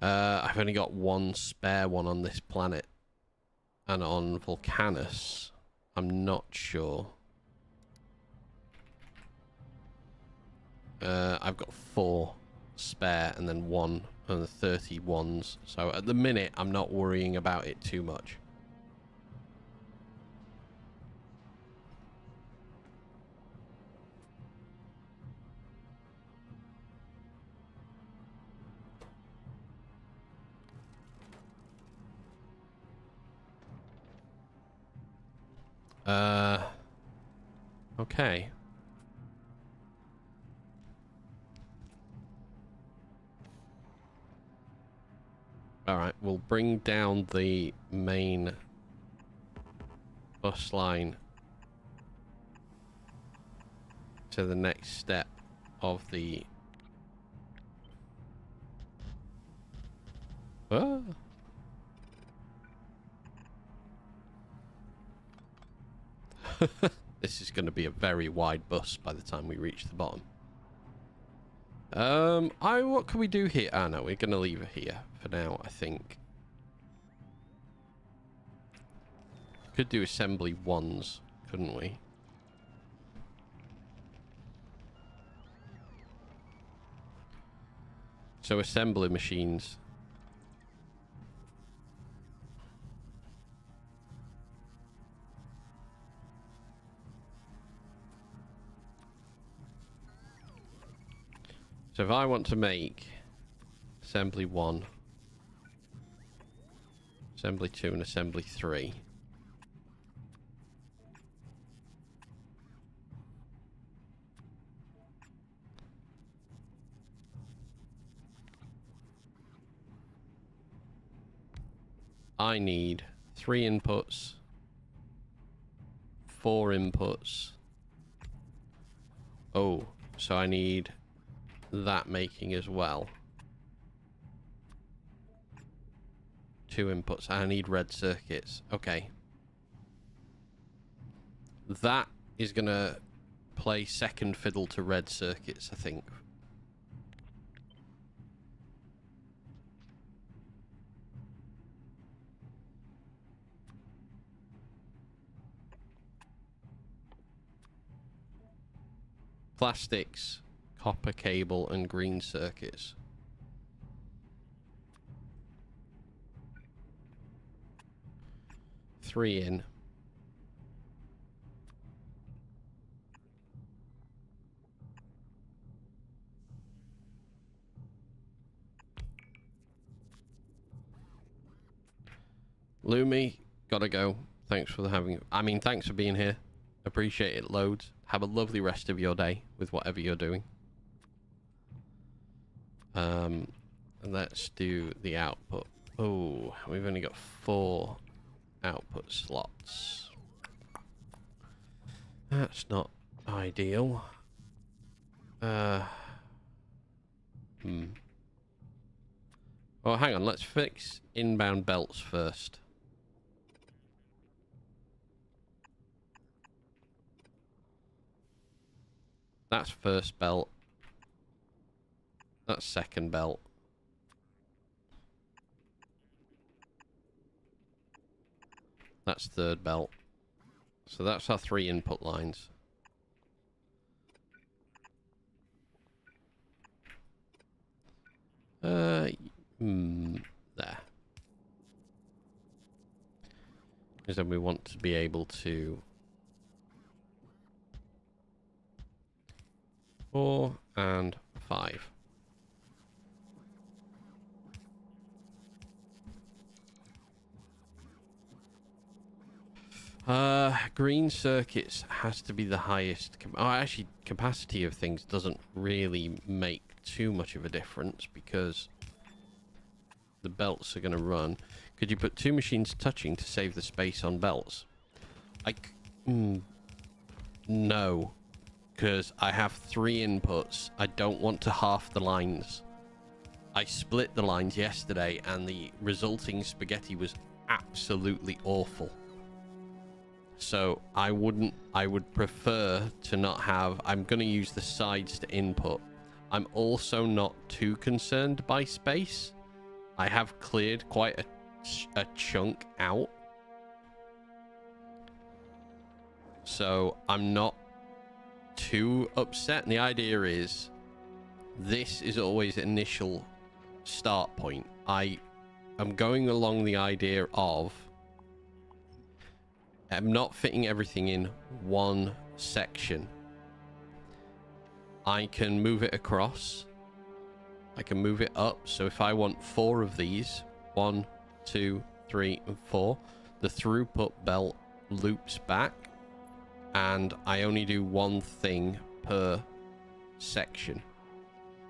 I've only got one spare one on this planet, and on Volcanus, I'm not sure. I've got 4 spare and then 1 and the 30 ones. So at the minute, I'm not worrying about it too much. Okay. Alright, we'll bring down the main bus line to the next step of the... Ah. This is going to be a very wide bus by the time we reach the bottom. What can we do here? Ah, no, we're going to leave it here for now, I think. Could do assembly 1s, couldn't we? So assembly machines. So if I want to make assembly 1, assembly 2 and assembly 3. I need 3 inputs, 4 inputs. Oh, so I need that making as well. 2 inputs. I need red circuits. Okay. That is gonna play second fiddle to red circuits, I think. plastics, copper cable, and green circuits. Three in. Lumi, gotta go. Thanks for thanks for being here. Appreciate it loads. Have a lovely rest of your day with whatever you're doing. Let's do the output. Oh, we've only got 4 output slots. That's not ideal. Well, hang on. Let's fix inbound belts first. That's first belt. That's second belt. That's third belt. So that's our 3 input lines. There. Because then we want to be able to 4 and 5. Green circuits has to be the highest. Actually, capacity of things doesn't really make too much of a difference because the belts are going to run. Could you put 2 machines touching to save the space on belts? No, because I have 3 inputs. I don't want to half the lines. I split the lines yesterday and the resulting spaghetti was absolutely awful. So I would prefer to not have. I'm going to use the sides to input. I'm also not too concerned by space. I have cleared quite a chunk out. So I'm not too upset. And the idea is this is always initial start point. I'm going along the idea of I'm not fitting everything in one section. I can move it across. I can move it up. So if I want 4 of these, 1, 2, 3, and 4, the throughput belt loops back, and I only do 1 thing per section.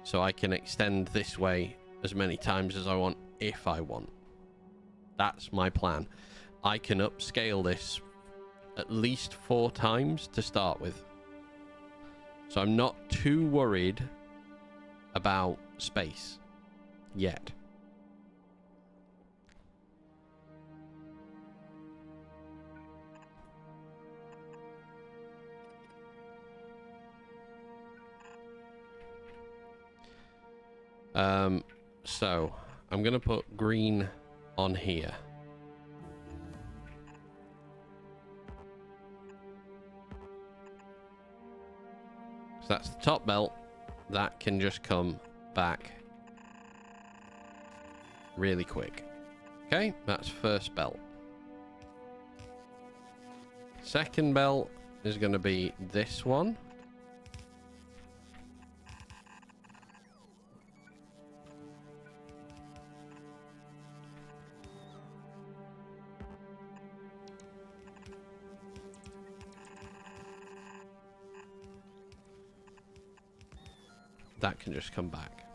So I can extend this way as many times as I want if I want. That's my plan. I can upscale this at least 4 times to start with. So I'm not too worried about space yet. So I'm gonna put green on here. So that's the top belt. That can just come back really quick. Okay, that's first belt. Second belt is going to be this one. That can just come back.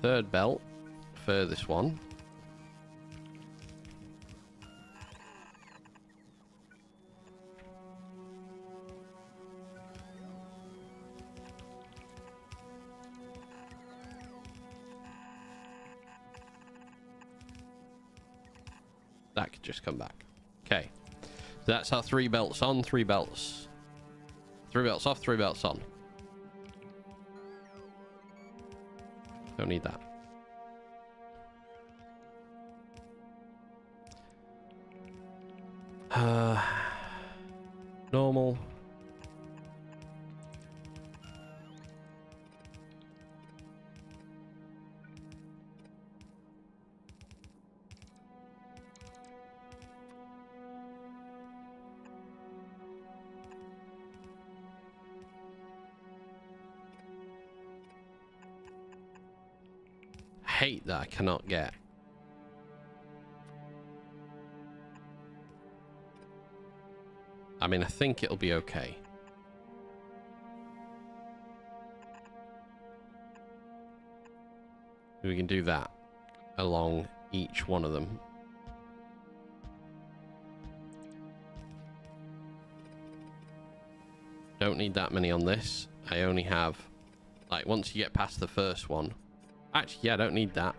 Third belt, furthest one. That could just come back. Okay. That's our 3 belts on, 3 belts. 3 belts off, 3 belts on. Don't need that. Normal. Hate that I cannot get. I mean, I think it'll be okay. We can do that along each one of them. Don't need that many on this. I only have, like, once you get past the first one. Actually, yeah, I don't need that.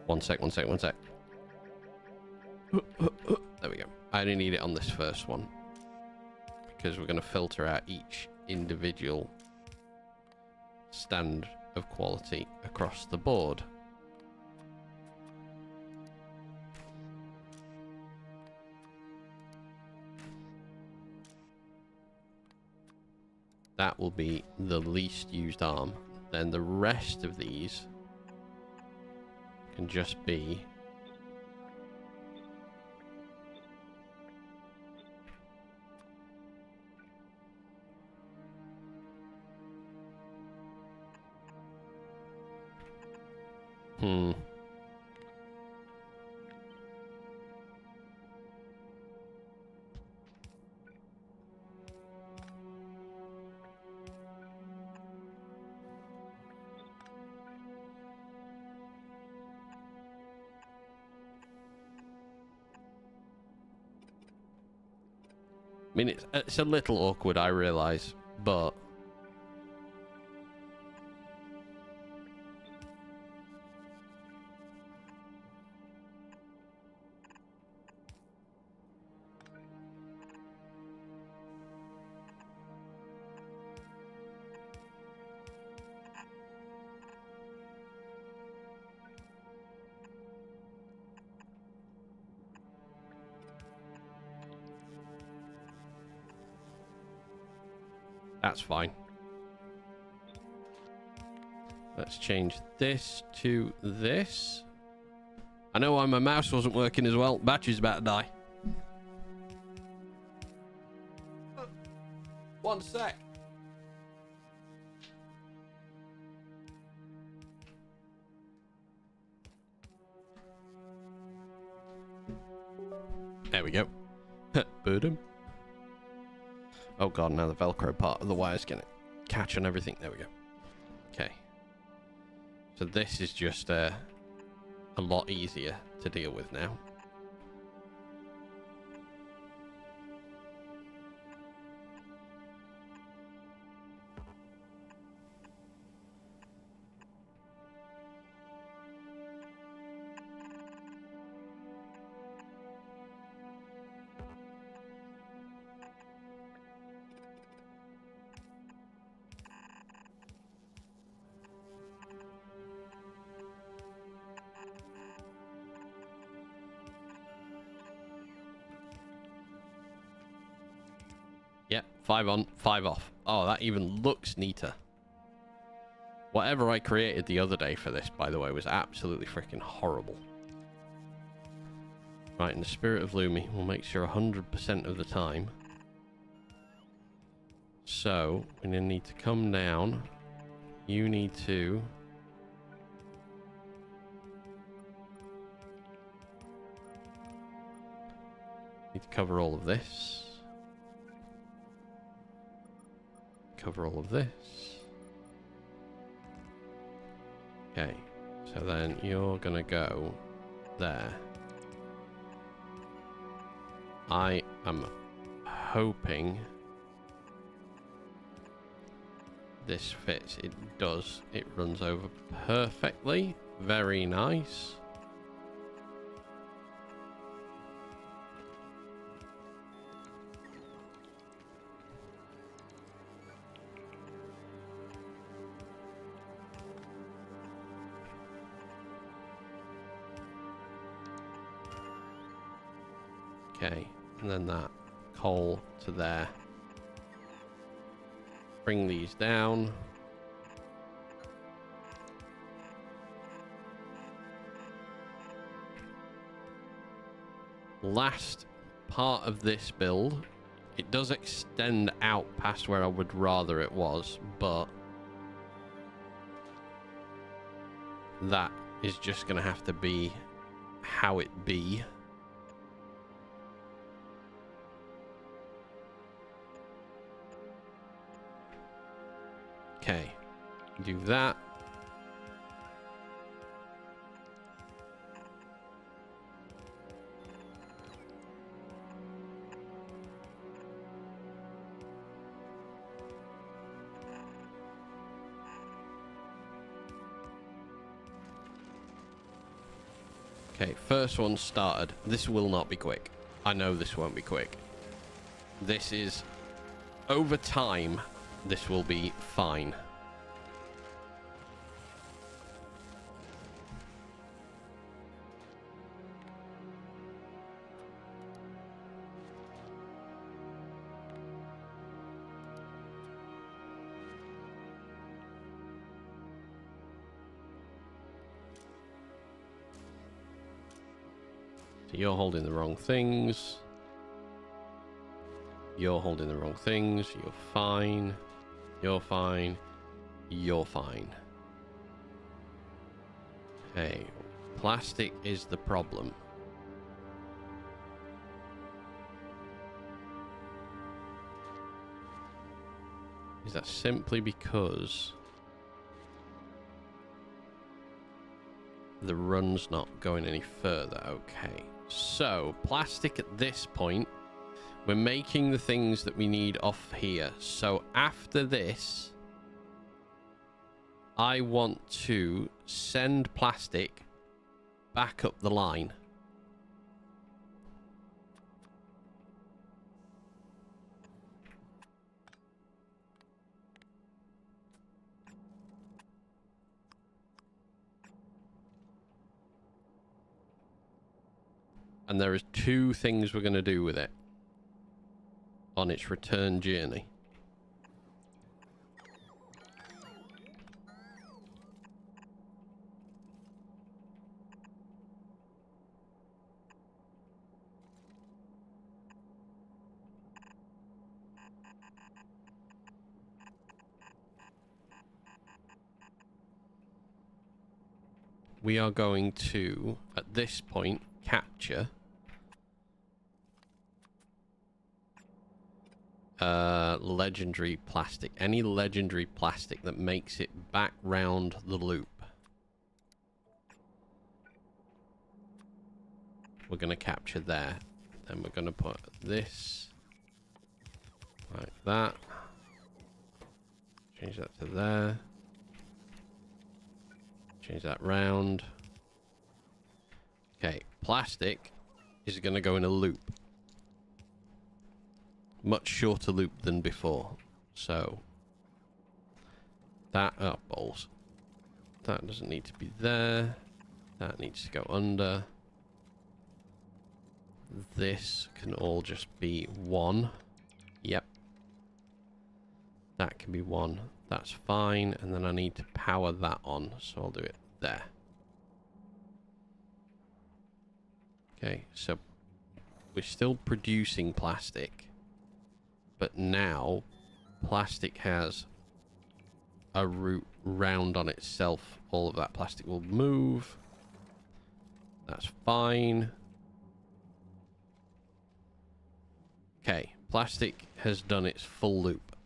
One sec. There we go. I only need it on this first one, because we're going to filter out each individual stand of quality across the board. That will be the least used arm. Then the rest of these can just be I mean, it's a little awkward, I realise, but that's fine. Let's change this to this. I know why my mouse wasn't working as well. Battery's about to die. One sec. There we go. Boom. Oh god, now the Velcro part of the wire's gonna catch on everything. There we go. Okay. So this is just a lot easier to deal with now. Yeah, 5 on, 5 off. Oh, that even looks neater. Whatever I created the other day for this, by the way, was absolutely freaking horrible. Right, in the spirit of Lumi, we'll make sure 100% of the time. So, we're going to need to come down. You need to... need to cover all of this. Cover all of this. Okay, so then you're gonna go there. I am hoping this fits. It does. It runs over perfectly. Very nice. Okay, and then that coal to there. Bring these down. Last part of this build, it does extend out past where I would rather it was, but that is just going to have to be how it be. Okay, do that. Okay, first one started. This will not be quick. I know this won't be quick. This is... over time, this will be fine. You're holding the wrong things. You're holding the wrong things. You're fine. You're fine. You're fine. Okay. Plastic is the problem. Is that simply because the run's not going any further? Okay. So, plastic at this point, we're making the things that we need off here. So, after this, I want to send plastic back up the line. And there is two things we're going to do with it on its return journey. We are going to, at this point, capture legendary plastic. Any legendary plastic that makes it back round the loop. We're going to capture there. Then we're going to put this like that. Change that to there. Change that round. Okay, plastic is going to go in a loop. Much shorter loop than before. So, that, oh, balls. That doesn't need to be there. That needs to go under. This can all just be one. Yep. That can be one. That's fine. And then I need to power that on. So I'll do it there. Okay, so we're still producing plastic. But now, plastic has a route round on itself. All of that plastic will move. That's fine. Okay, plastic has done its full loop.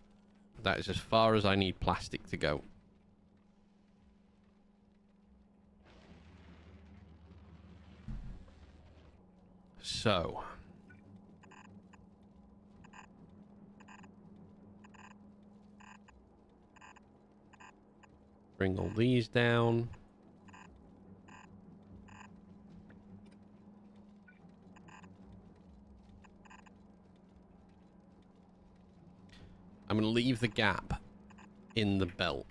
That is as far as I need plastic to go. So... bring all these down. I'm going to leave the gap in the belt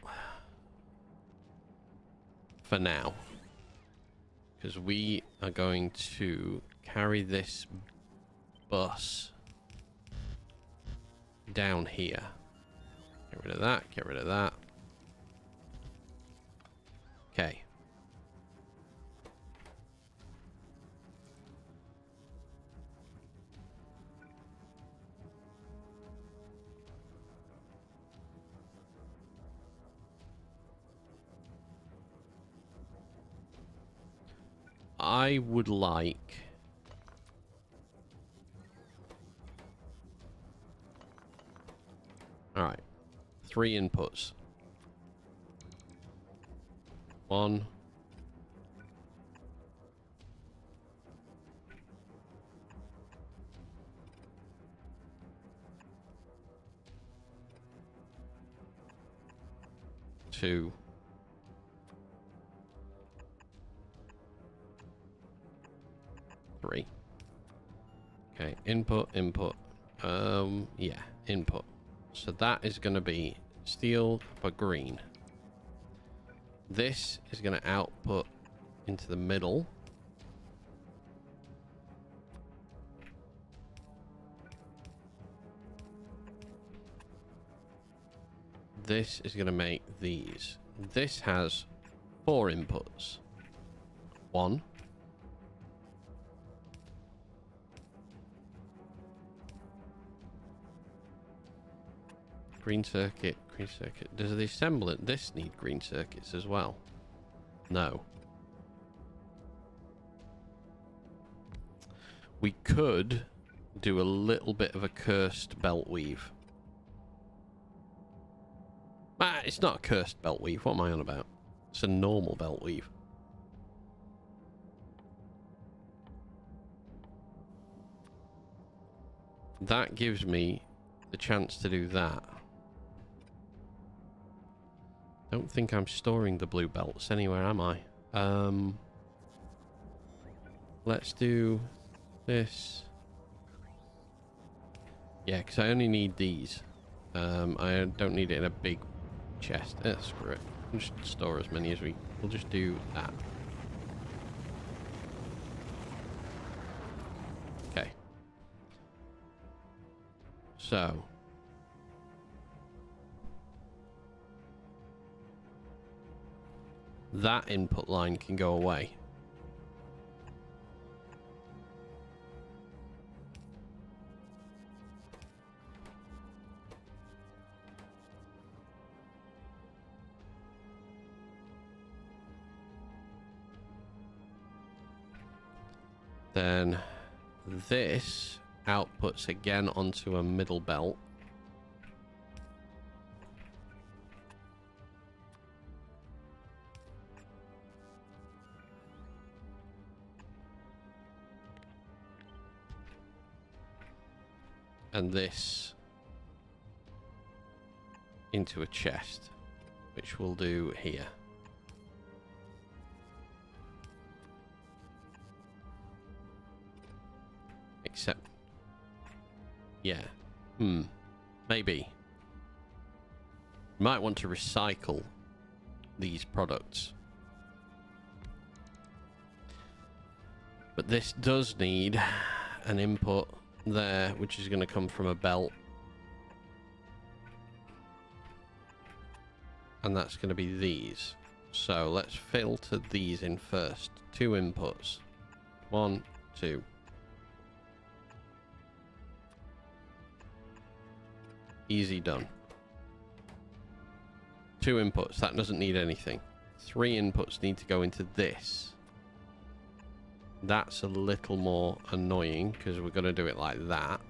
for now, because we are going to carry this bus down here. Get rid of that, get rid of that. Okay. I would like... Alright. 3 inputs. 1. 2. 3. Okay, input, input. Yeah, input. So that is going to be steel for green. This is going to output into the middle. This is going to make these. This has 4 inputs. 1. Green circuit, green circuit. Does the assembler this need green circuits as well? No. We could do a little bit of a cursed belt weave. Ah, it's not a cursed belt weave. What am I on about? It's a normal belt weave. That gives me the chance to do that. Don't think I'm storing the blue belts anywhere, am I? Let's do this. Yeah, because I only need these. I don't need it in a big chest. Screw it. We'll just store as many as we'll just do that. Okay. So. That input line can go away. Then this outputs again onto a middle belt. And this into a chest, which we'll do here. Except, yeah, maybe. Might want to recycle these products. But this does need an input there, which is going to come from a belt. And that's going to be these. So let's filter these in first. 2 inputs. 1, 2. Easy done. 2 inputs. That doesn't need anything. 3 inputs need to go into this. That's a little more annoying because we're going to do it like that.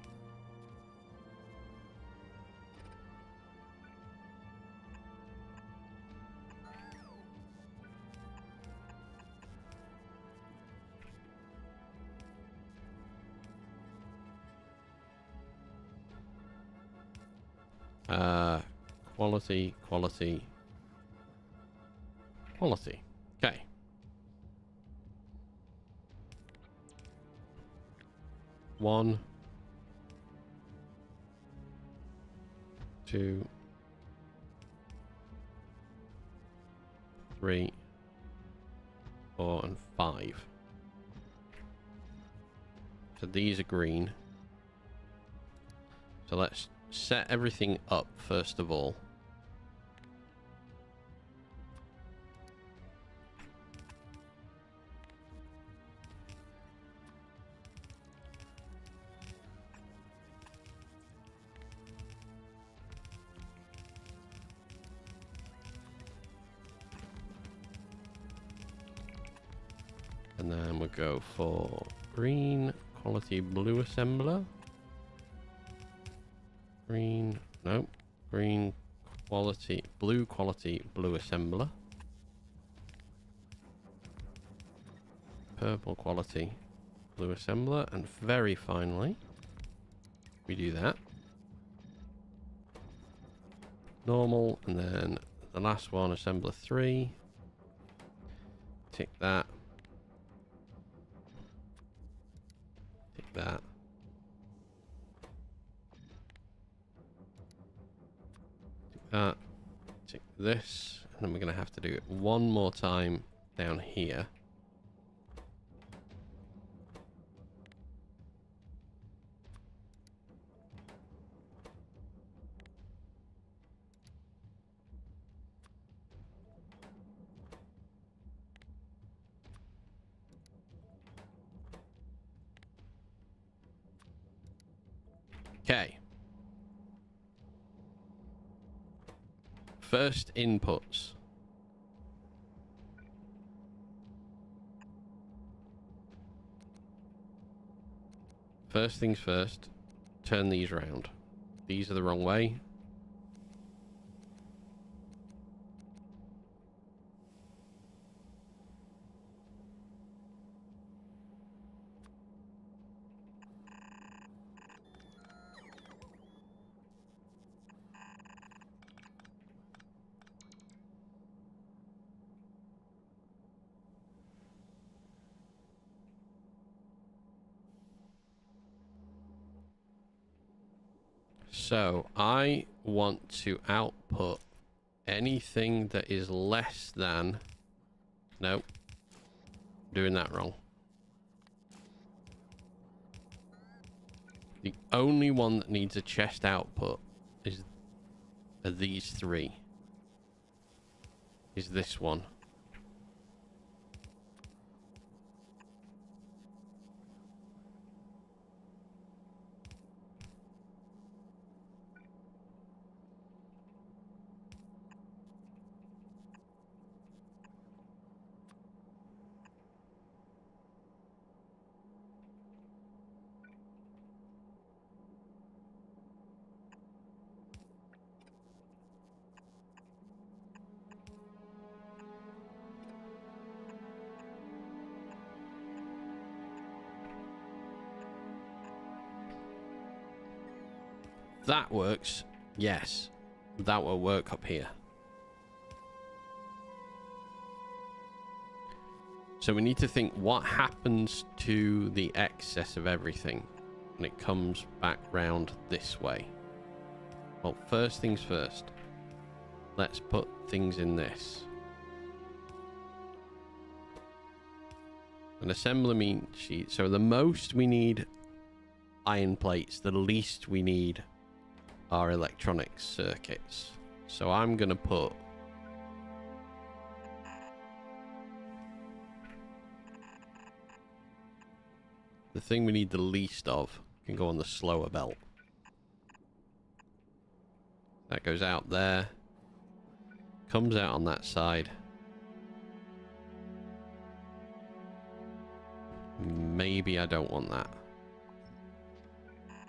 Quality, quality, quality. Okay. One, 2, 3, 4, and 5. So these are green. So let's set everything up first of all. And then we'll go for green quality blue assembler. Green, nope. Green quality, blue blue assembler. Purple quality blue assembler. And very finally, we do that. Normal, and then the last one, assembler 3. Tick that. Tick that. That, tick this, and then we're going to have to do it one more time down here. Okay. First inputs. First things first, turn these round. These are the wrong way. So I want to output anything that is less than... Nope. Doing that wrong. The only one that needs a chest output are these 3. Is this one. That works. Yes. That will work up here. So we need to think what happens to the excess of everything when it comes back round this way. Well, first things first. Let's put things in this. An assembler mean sheet. So the most we need iron plates, the least we need are electronic circuits. So I'm going to put the thing we need the least of can go on the slower belt. That goes out there. Comes out on that side. Maybe I don't want that.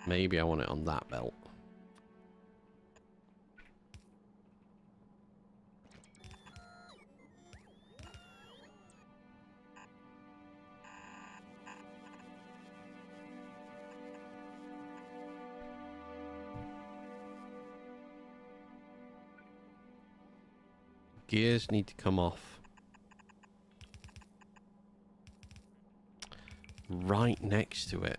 Maybe I want it on that belt. Gears need to come off right next to it.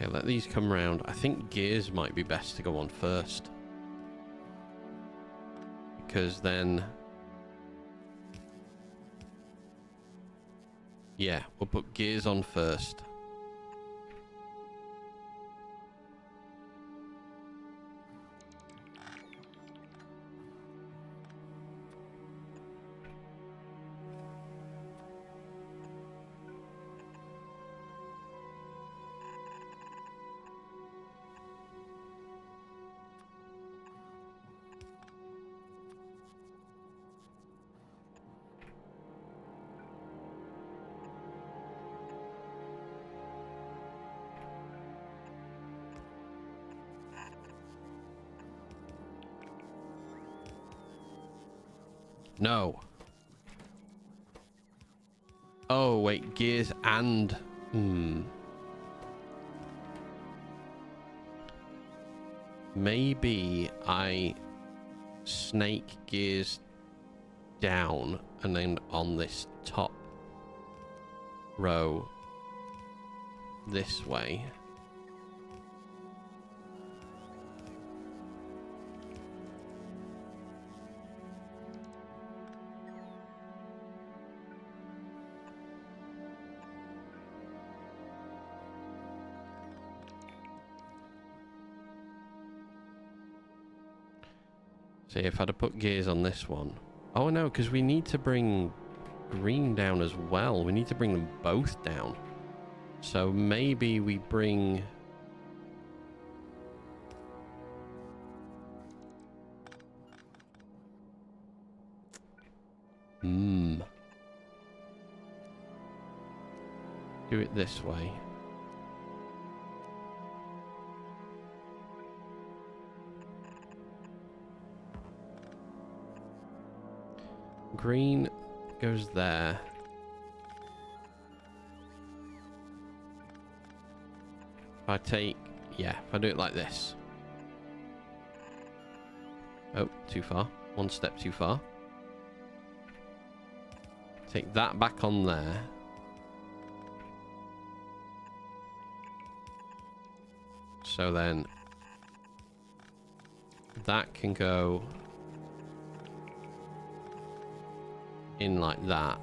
Okay, let these come round. I think gears might be best to go on first. Because then... yeah, we'll put gears on first. No. Oh, wait. Gears and... Maybe I snake gears down and then on this top row this way. See, if I'd have put gears on this one. Oh no, because we need to bring green down as well. We need to bring them both down. So maybe we bring... do it this way. Green goes there. If I take... yeah, if I do it like this. Oh, too far. One step too far. Take that back on there. So then... that can go... in like that.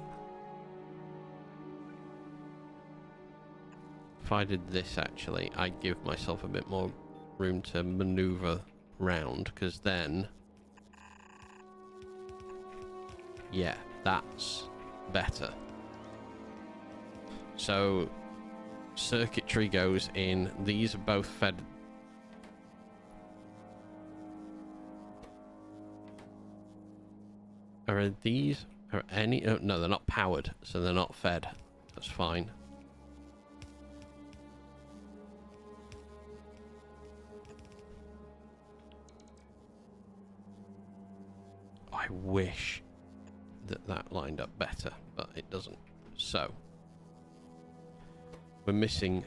If I did this, actually, I'd give myself a bit more room to maneuver round, because then... yeah, that's better. So, circuitry goes in. These are both fed... are these... are any... oh, no, they're not powered, so they're not fed. That's fine. I wish that that lined up better, but it doesn't. So, we're missing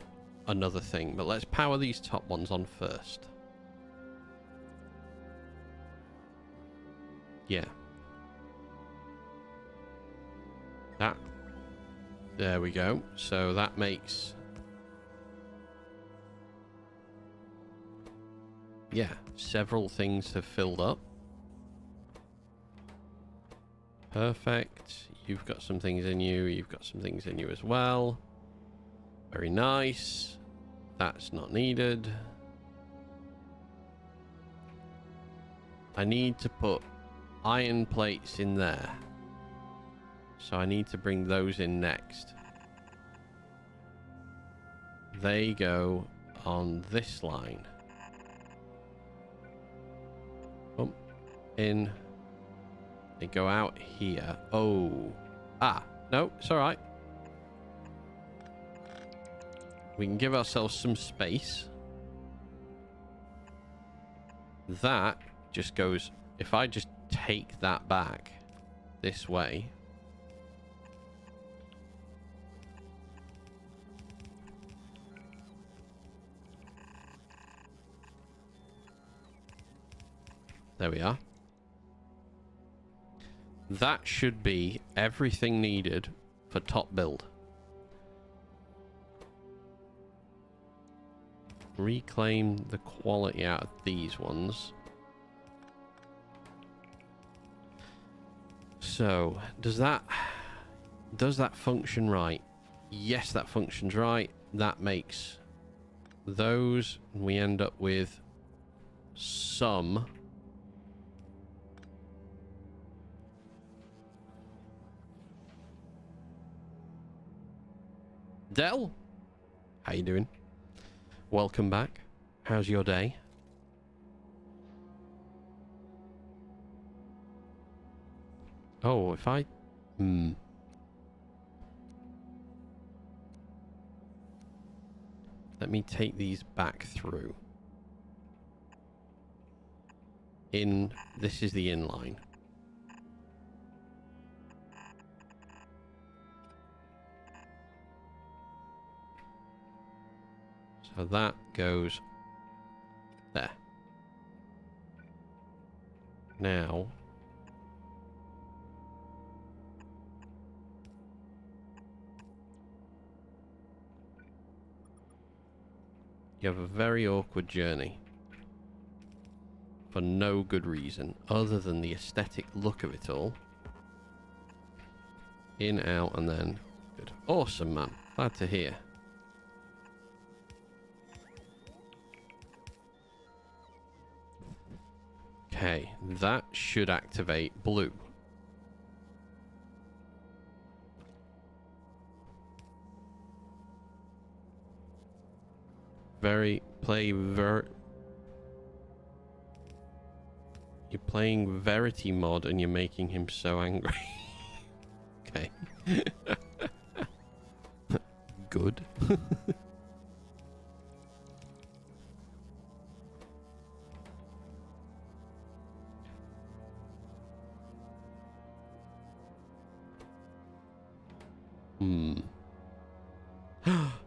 another thing, but let's power these top ones on first. Yeah. That. There we go. So that makes... yeah, several things have filled up. Perfect. You've got some things in you. You've got some things in you as well. Very nice. That's not needed. I need to put iron plates in there. So I need to bring those in next. They go on this line. Oh, in. They go out here. Oh. Ah, no, it's all right. We can give ourselves some space. That just goes... if I just take that back this way... there we are. That should be everything needed for top build. reclaim the quality out of these ones. So, does that function right? Yes, that functions right. That makes those. We end up with some. Dell, how you doing? Welcome back. How's your day? Oh, if I... Let me take these back through. This is the inline. So that goes there. Now... You have a very awkward journey. For no good reason, other than the aesthetic look of it all. In, out, and then... Good. Awesome, man. Glad to hear. Okay, that should activate blue. You're playing Verity mod and you're making him so angry. Okay. Good.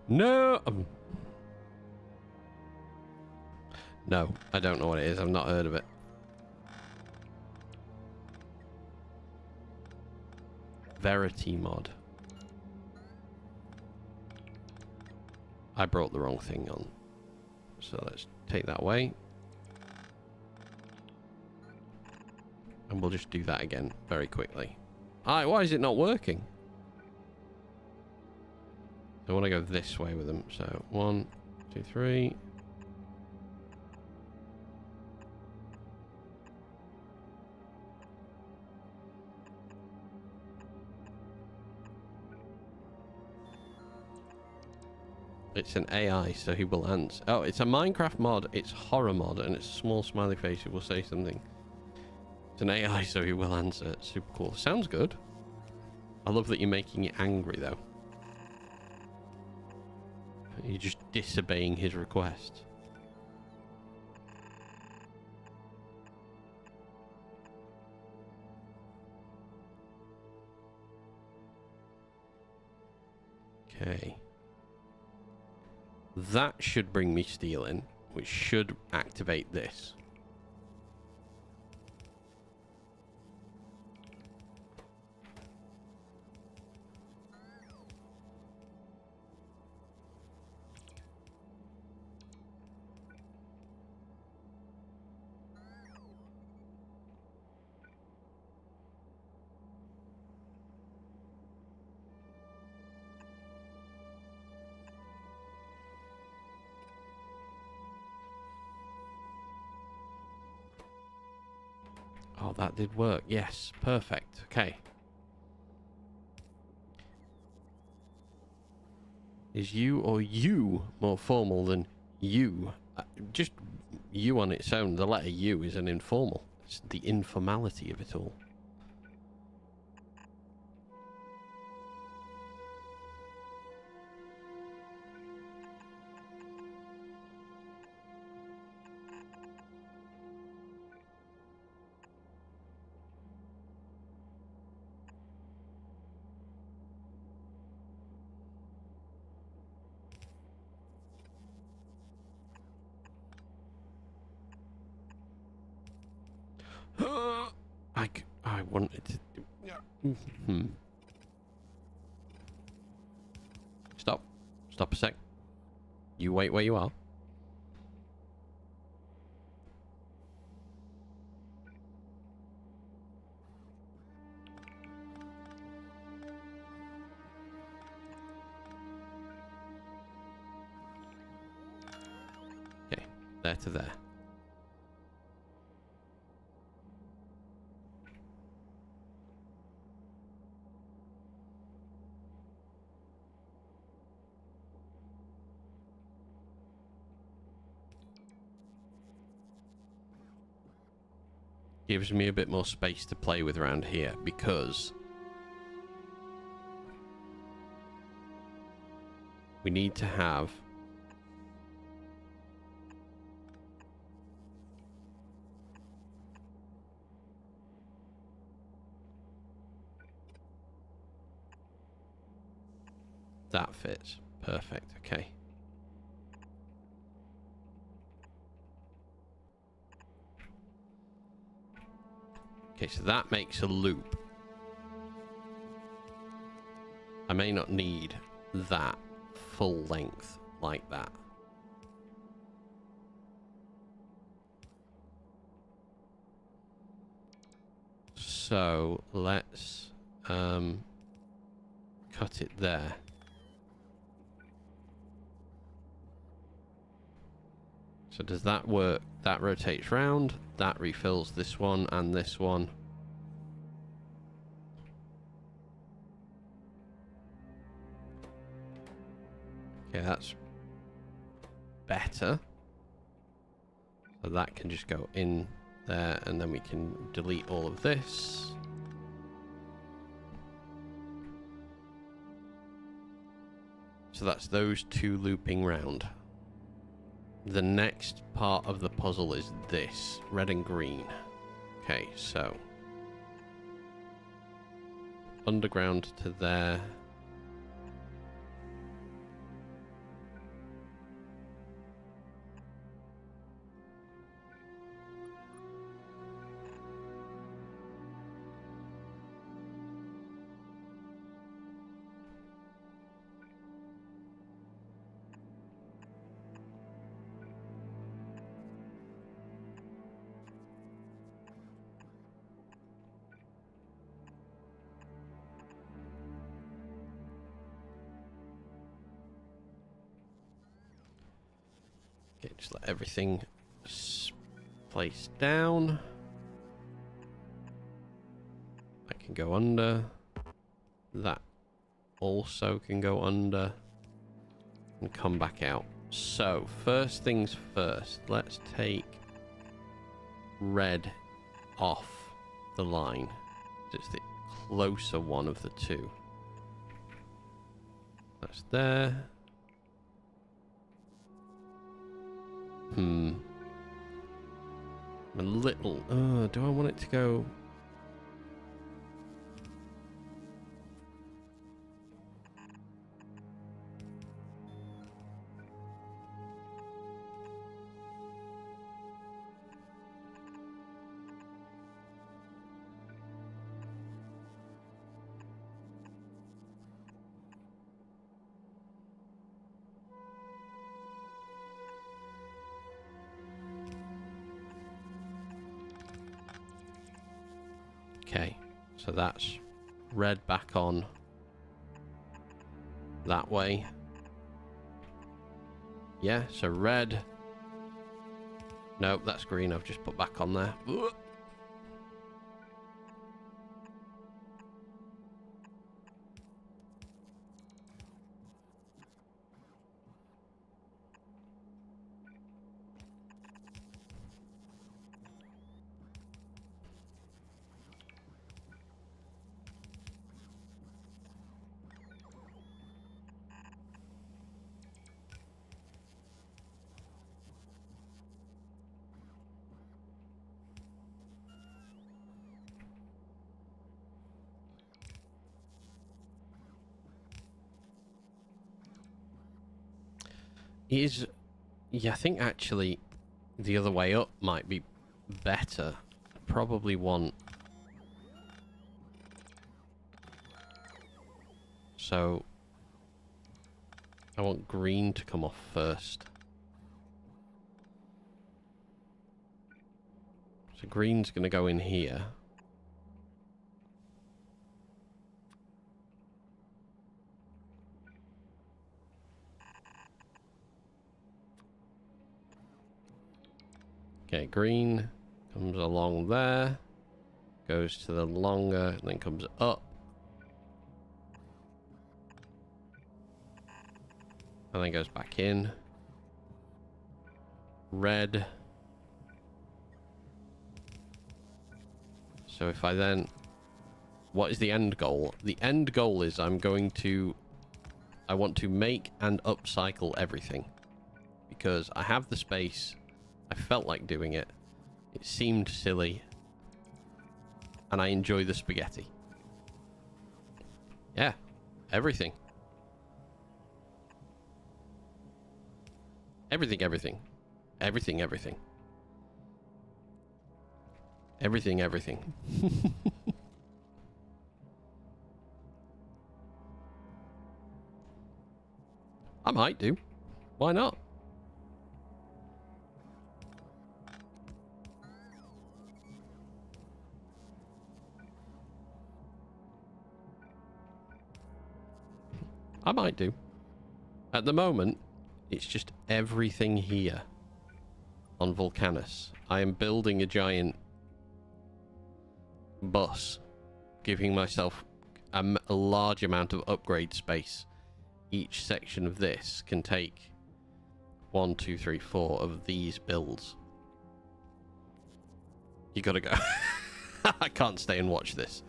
No. No, I don't know what it is. I've not heard of it. Verity mod. I brought the wrong thing on. So let's take that away. And we'll just do that again very quickly. Alright, why is it not working? I want to go this way with them. So 1, 2, 3. It's an AI, so he will answer. Oh, it's a Minecraft mod. It's horror mod, and it's a small smiley face who will say something. It's an AI, so he will answer. It's super cool. Sounds good. I love that you're making it angry, though. You're just disobeying his request. Okay. That should bring me steel in, which should activate this. Oh, that did work. Yes, perfect. Okay. Is you or you more formal than you? Just you on its own, the letter U is an informal. It's the informality of it all. I wanted to... Stop. Stop a sec. You wait where you are. there to there. Gives me a bit more space to play with around here because we need to have that fits. Perfect. Okay. Okay, so that makes a loop. I may not need that full length like that. So let's cut it there. So does that work? That rotates round, that refills this one and this one. Okay, that's better. So that can just go in there and then we can delete all of this. So that's those two looping round. The next part of the puzzle is this, red and green. Okay, so underground to there. Okay, just let everything place down. That can go under. That also can go under and come back out. So, first things first, let's take red off the line. It's the closer one of the two. That's there. A little. Do I want it to go? Okay, so that's red back on that way. Yeah, so red. Nope, that's green. I've just put back on there. Ugh. Yeah, I think actually the other way up might be better. Probably want. So I want green to come off first. So green's going to go in here. Okay, green comes along there, goes to the longer, and then comes up. And then goes back in. Red. So if I then... What is the end goal? The end goal is I want to make and upcycle everything. Because I have the space. I felt like doing it. It seemed silly. And I enjoy the spaghetti. Yeah. Everything. Everything, everything. Everything, everything. Everything, everything. I might do. Why not? I might do. At the moment, it's just everything here on Vulcanus. I am building a giant bus, giving myself a large amount of upgrade space. Each section of this can take 1, 2, 3, 4 of these builds. You gotta go. I can't stay and watch this.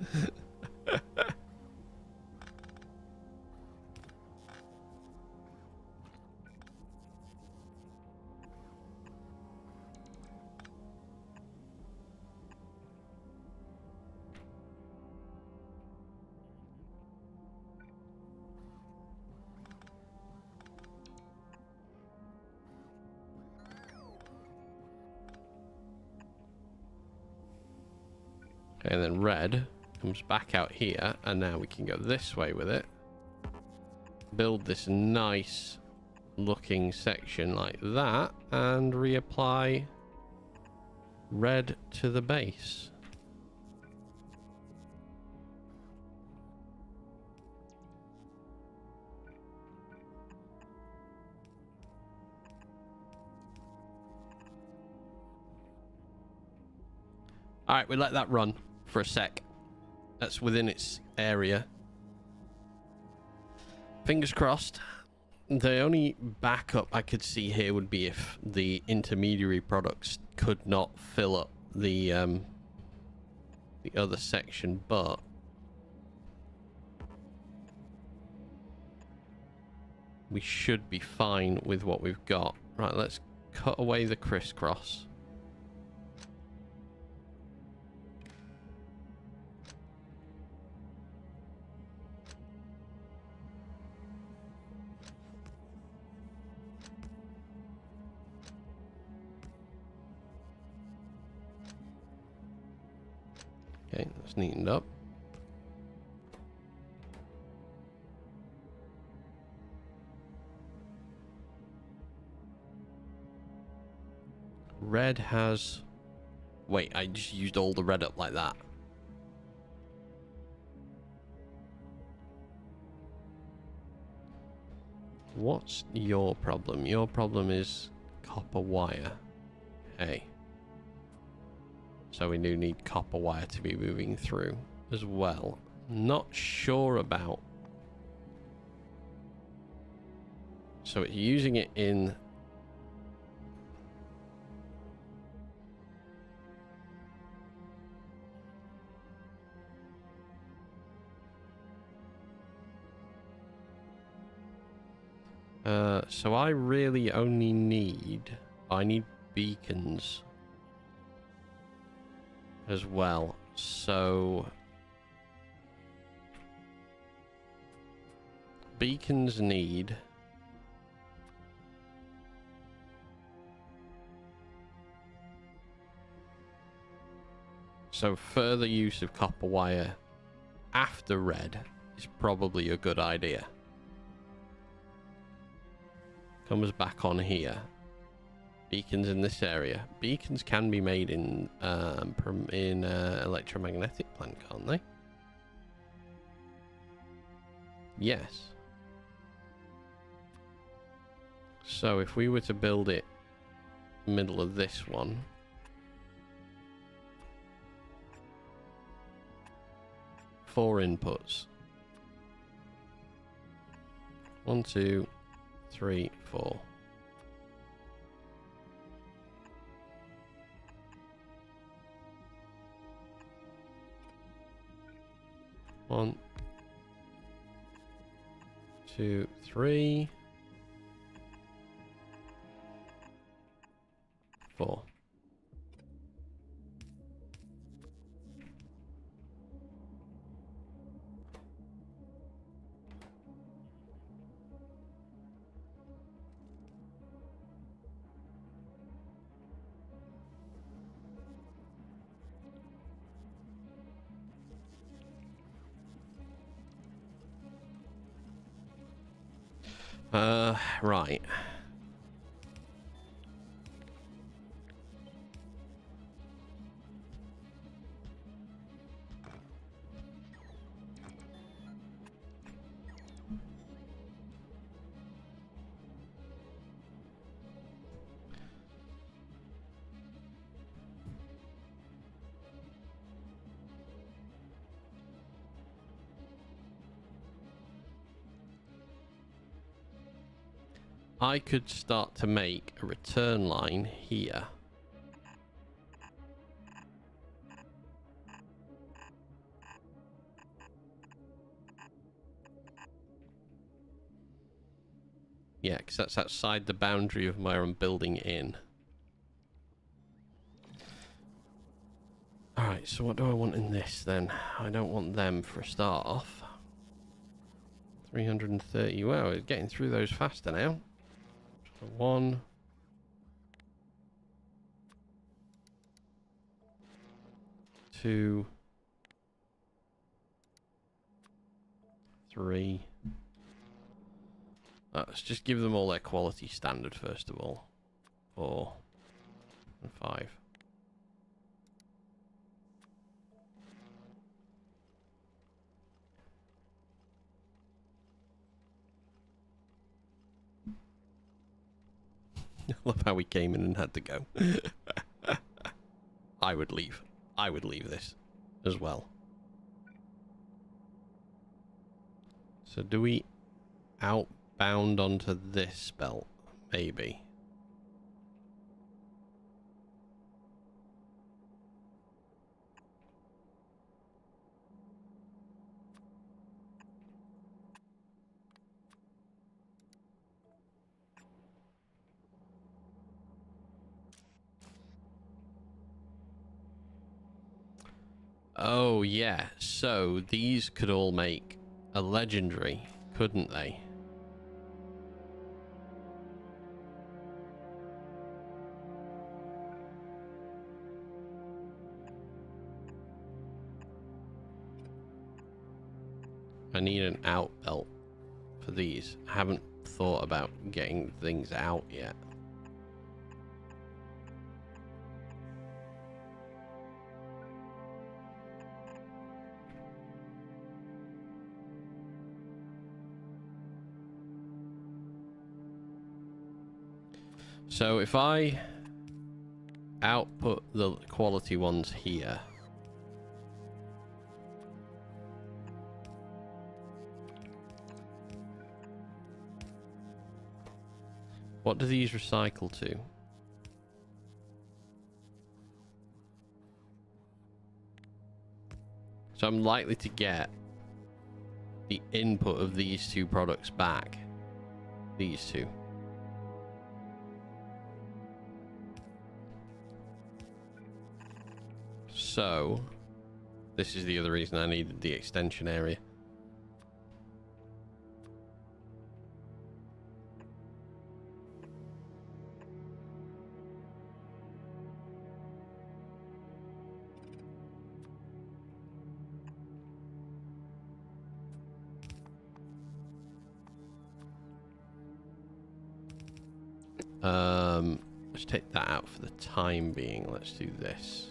And then red comes back out here, and now we can go this way with it. Build this nice looking section like that, and reapply red to the base. Alright, we let that run for a sec. That's within its area. Fingers crossed. The only backup I could see here would be if the intermediary products could not fill up the other section, but we should be fine with what we've got. Right, let's cut away the crisscross. Okay, that's neatened up. Red has... Wait, I just used all the red up like that. What's your problem? Your problem is copper wire. Okay. So we do need copper wire to be moving through as well. Not sure about... So it's using it in... So I really only need... I need beacons as well. So... beacons need... So further use of copper wire after red is probably a good idea. Comes back on here. Beacons in this area. Beacons can be made in electromagnetic plant, can't they? Yes. So if we were to build it middle of this one, 4 inputs. 1, 2, 3, 4. One, 2, 3, 4. Right. I could start to make a return line here. Yeah, because that's outside the boundary of where I'm building in. Alright, so what do I want in this then? I don't want them for a start off. 330. Wow, we're getting through those faster now. So 1, 2, 3. Let's just give them all their quality standard first of all. 4 and 5. I love how we came in and had to go. I would leave. I would leave this as well. So do we outbound onto this belt? Maybe. Oh, yeah. So these could all make a legendary, couldn't they? I need an out belt for these. I haven't thought about getting things out yet. So if I output the quality ones here, what do these recycle to? So I'm likely to get the input of these two products back. These two. So, this is the other reason I needed the extension area. Let's take that out for the time being. Let's do this.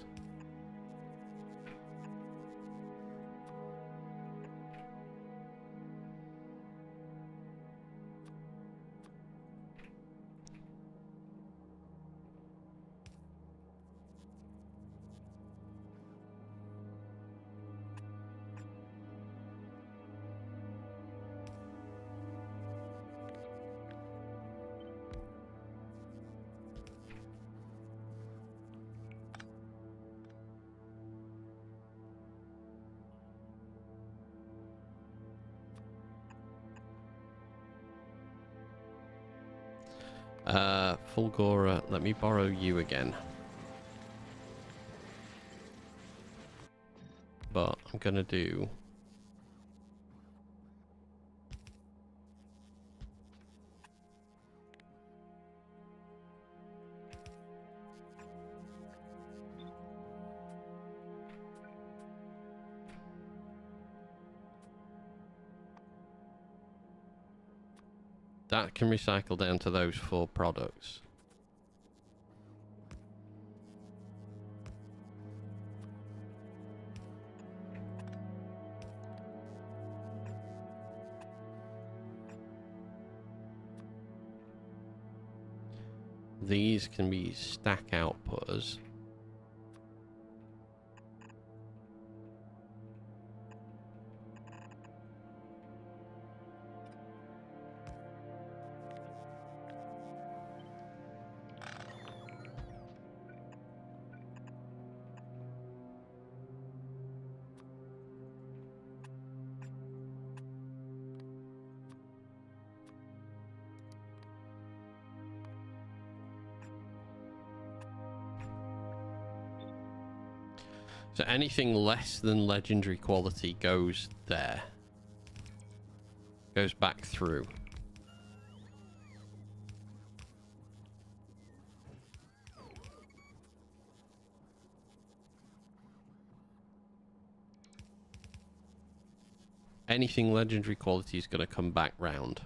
Fulgora, let me borrow you again. But I'm gonna do... That can recycle down to those 4 products. These can be stack outputters. So anything less than legendary quality goes there. Goes back through. Anything legendary quality is going to come back round.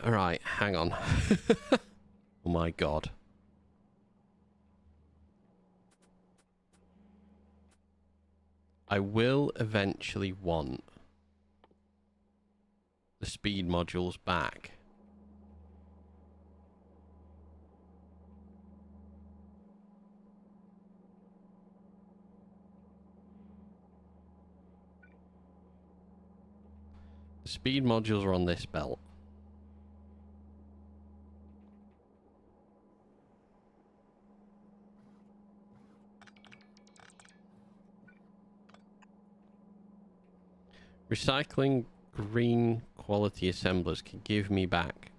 Alright, hang on. Oh my god. I will eventually want the speed modules back. The speed modules are on this belt. Recycling green quality assemblers can give me back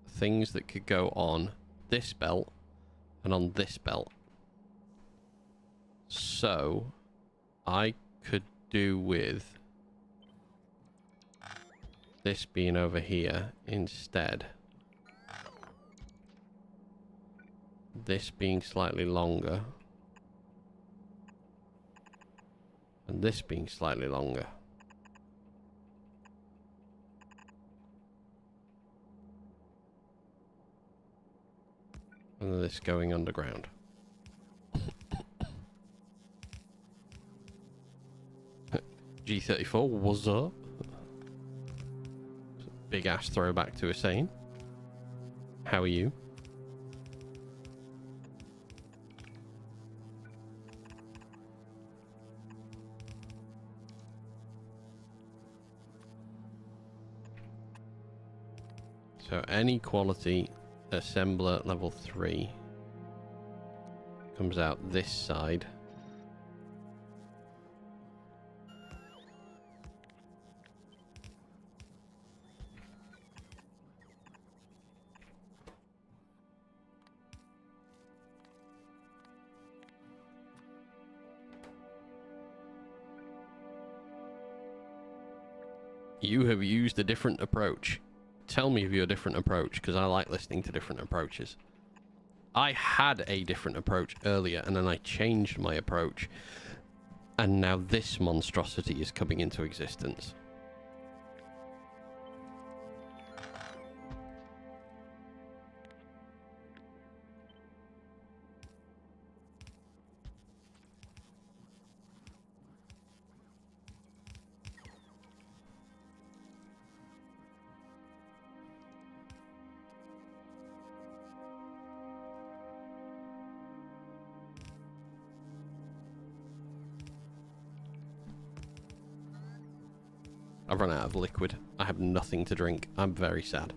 things that could go on this belt and on this belt. So I could do with this being over here instead. This being slightly longer. And this being slightly longer. And this going underground. G34, what's up? Big ass throwback to a saying. How are you? So any quality assembler level 3 comes out this side. You have used a different approach. Tell me of your different approach, because I like listening to different approaches. I had a different approach earlier, and then I changed my approach. And now this monstrosity is coming into existence. I've run out of liquid. I have nothing to drink. I'm very sad.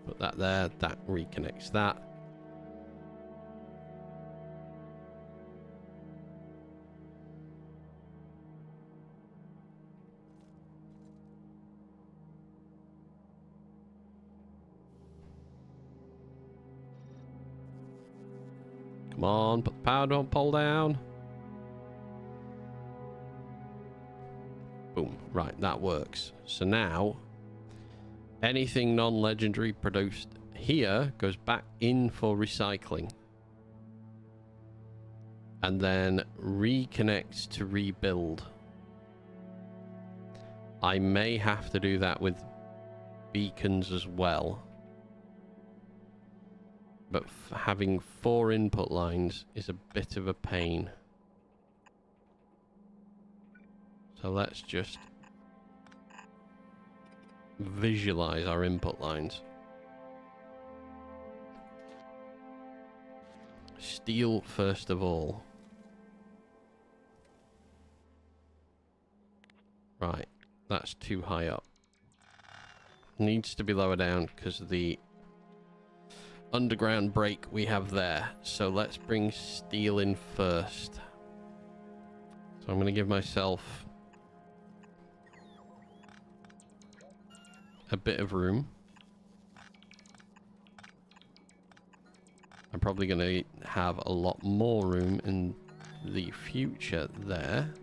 Put that there. That reconnects that. Come on, put the power pole down. Boom. Right, that works. So now, anything non-legendary produced here goes back in for recycling. And then reconnects to rebuild. I may have to do that with beacons as well. But having 4 input lines is a bit of a pain. So let's just visualize our input lines. Steel first of all. Right, that's too high up. Needs to be lower down because of the underground break we have there. So let's bring steel in first. So I'm going to give myself a bit of room. I'm probably going to have a lot more room in the future there.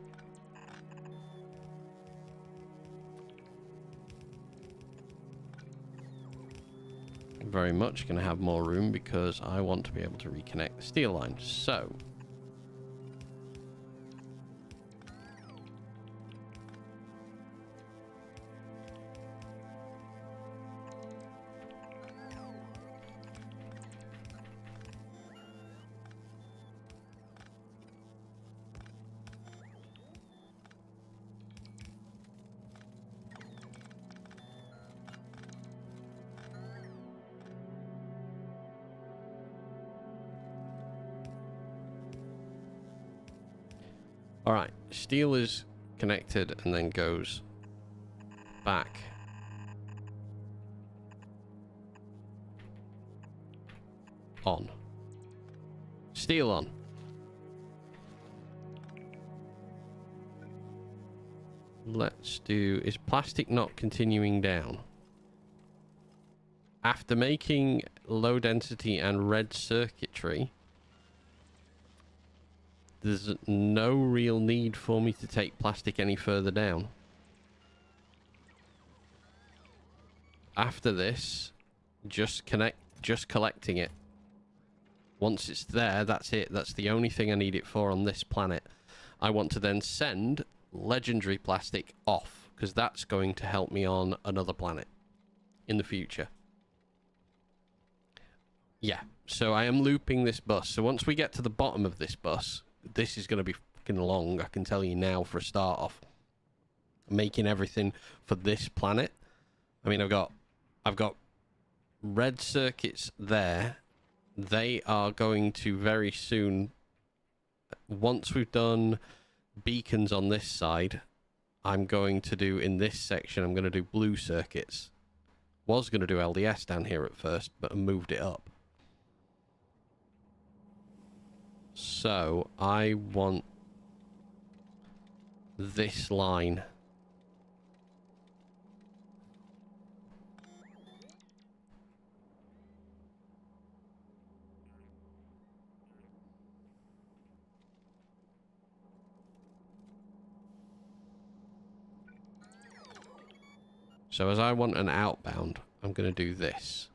Very much going to have more room because I want to be able to reconnect the steel line. So alright, steel is connected and then goes back. On. Steel on. Let's do... Is plastic not continuing down? After making low density and red circuitry, there's no real need for me to take plastic any further down. After this, just collecting it. Once it's there, that's it. That's the only thing I need it for on this planet. I want to then send legendary plastic off, because that's going to help me on another planet in the future. Yeah, so I am looping this bus. So once we get to the bottom of this bus, this is going to be fucking long, I can tell you now for a start off. Making everything for this planet. I mean, I've got red circuits there. They are going to very soon, once we've done beacons on this side, I'm going to do, in this section, I'm going to do blue circuits. Was going to do LDS down here at first, but I moved it up. So, I want this line. So as I want an outbound, I'm going to do this.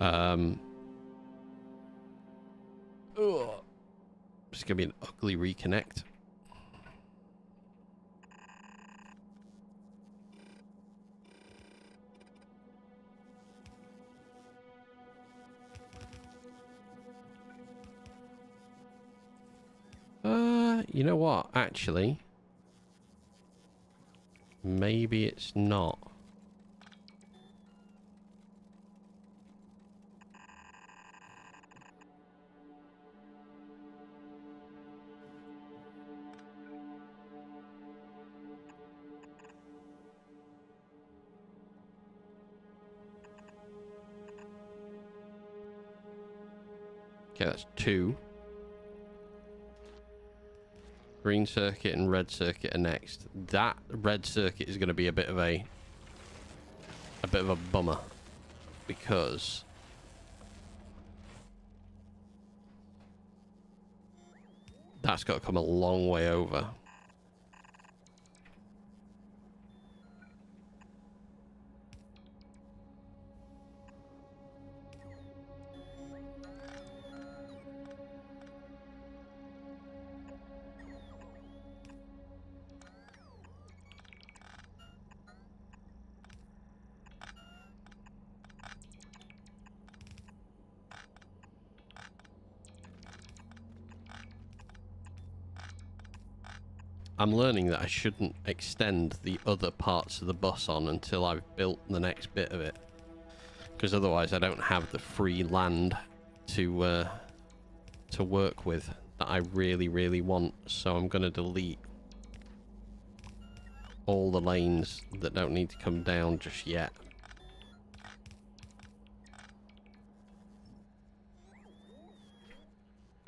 Ugh. It's gonna be an ugly reconnect. You know what? Actually, maybe it's not. Okay, that's 2. Green circuit and red circuit are next. That red circuit is going to be a bit of a bummer because that's got to come a long way over. I'm learning that I shouldn't extend the other parts of the bus on until I've built the next bit of it, because otherwise I don't have the free land to work with that I really want. So I'm going to delete all the lanes that don't need to come down just yet.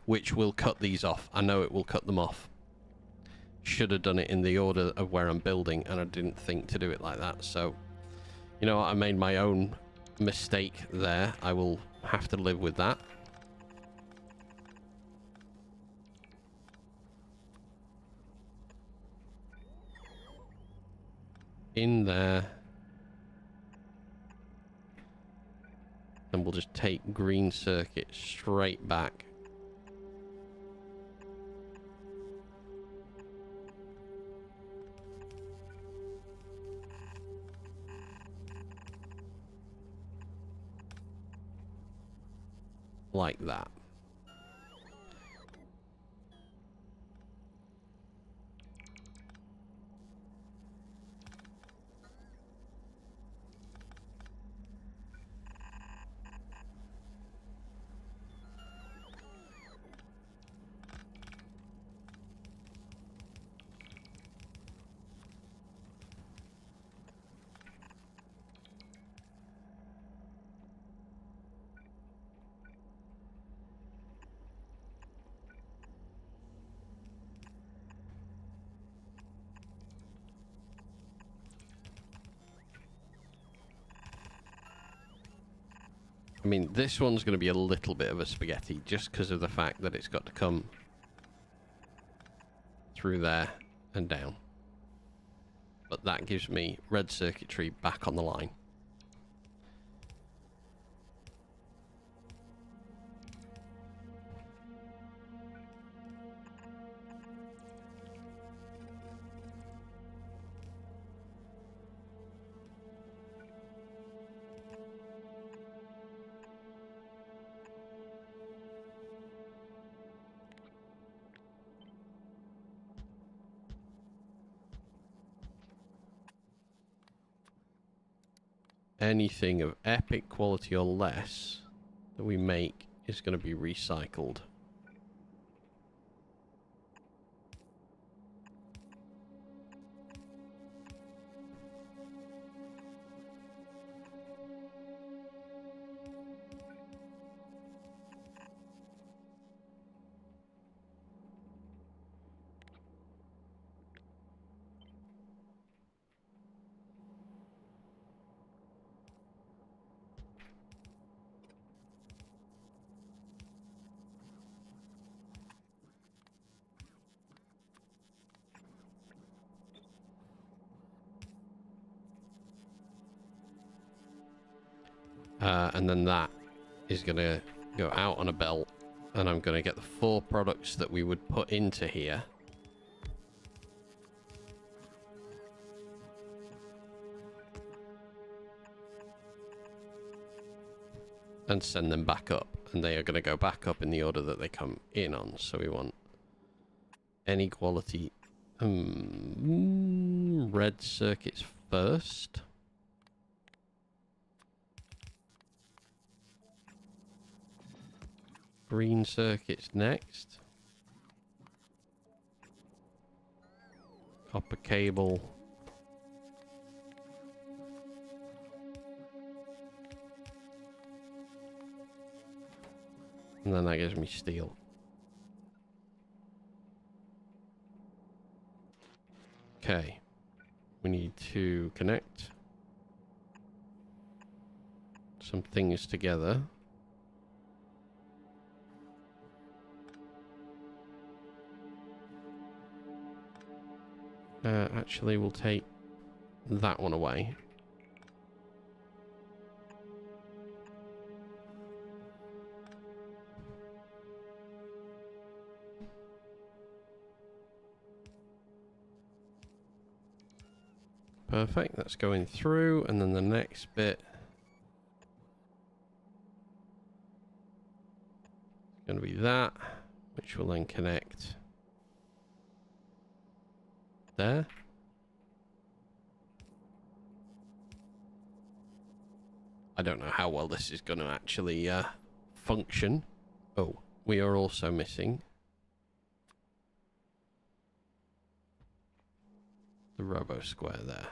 Which will cut these off. I know it will cut them off. Should have done it in the order of where I'm building, and I didn't think to do it like that. So, you know what? I made my own mistake there. I will have to live with that. In there. And we'll just take green circuit straight back. Like that. I mean, this one's going to be a little bit of a spaghetti just because of the fact that it's got to come through there and down. But that gives me red circuitry back on the line. Anything of epic quality or less that we make is going to be recycled. And then that is going to go out on a belt, and I'm going to get the 4 products that we would put into here. And send them back up, and they are going to go back up in the order that they come in on. So we want any quality red circuits first. Green circuits next. Copper cable. And then that gives me steel. Okay. We need to connect some things together. Actually, we'll take that one away. Perfect, that's going through, and then the next bit is going to be that, which will then connect there. I don't know how well this is going to actually function. Oh, we are also missing the robo square there.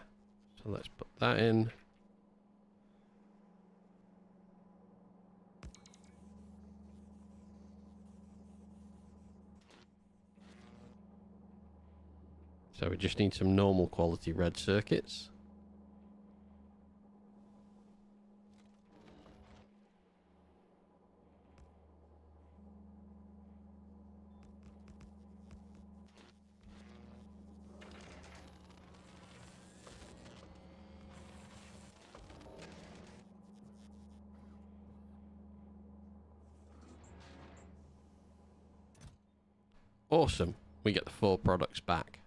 So let's put that in. So we just need some normal quality red circuits. Awesome. We get the 4 products back.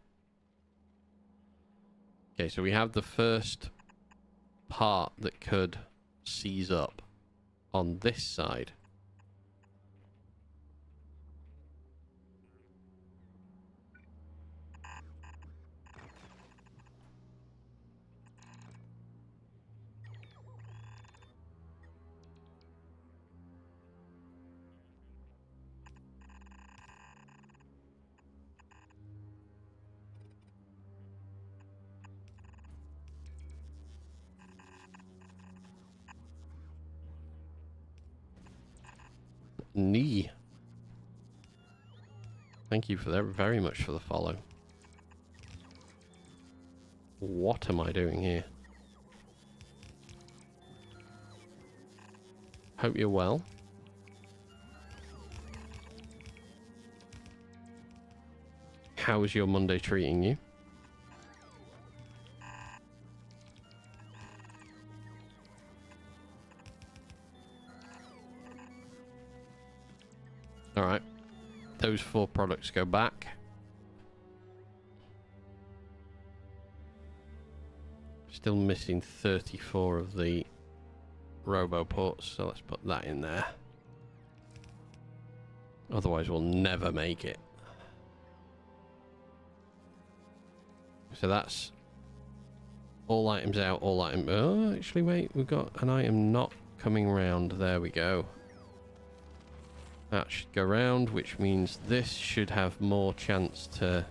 Okay, so we have the first part that could seize up on this side. Knee. Thank you for that very much for the follow. What am I doing here? Hope you're well. How is your Monday treating you? Alright. Those 4 products go back. Still missing 34 of the robo ports, so let's put that in there. Otherwise we'll never make it. So that's all items out, all item. Oh, actually wait, we've got an item not coming round. There we go. That should go round, which means this should have more chance to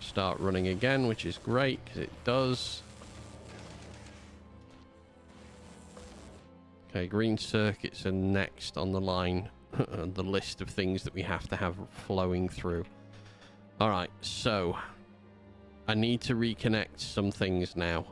start running again, which is great because it does. Okay, green circuits are next on the line, the list of things that we have to have flowing through. Alright, so I need to reconnect some things now.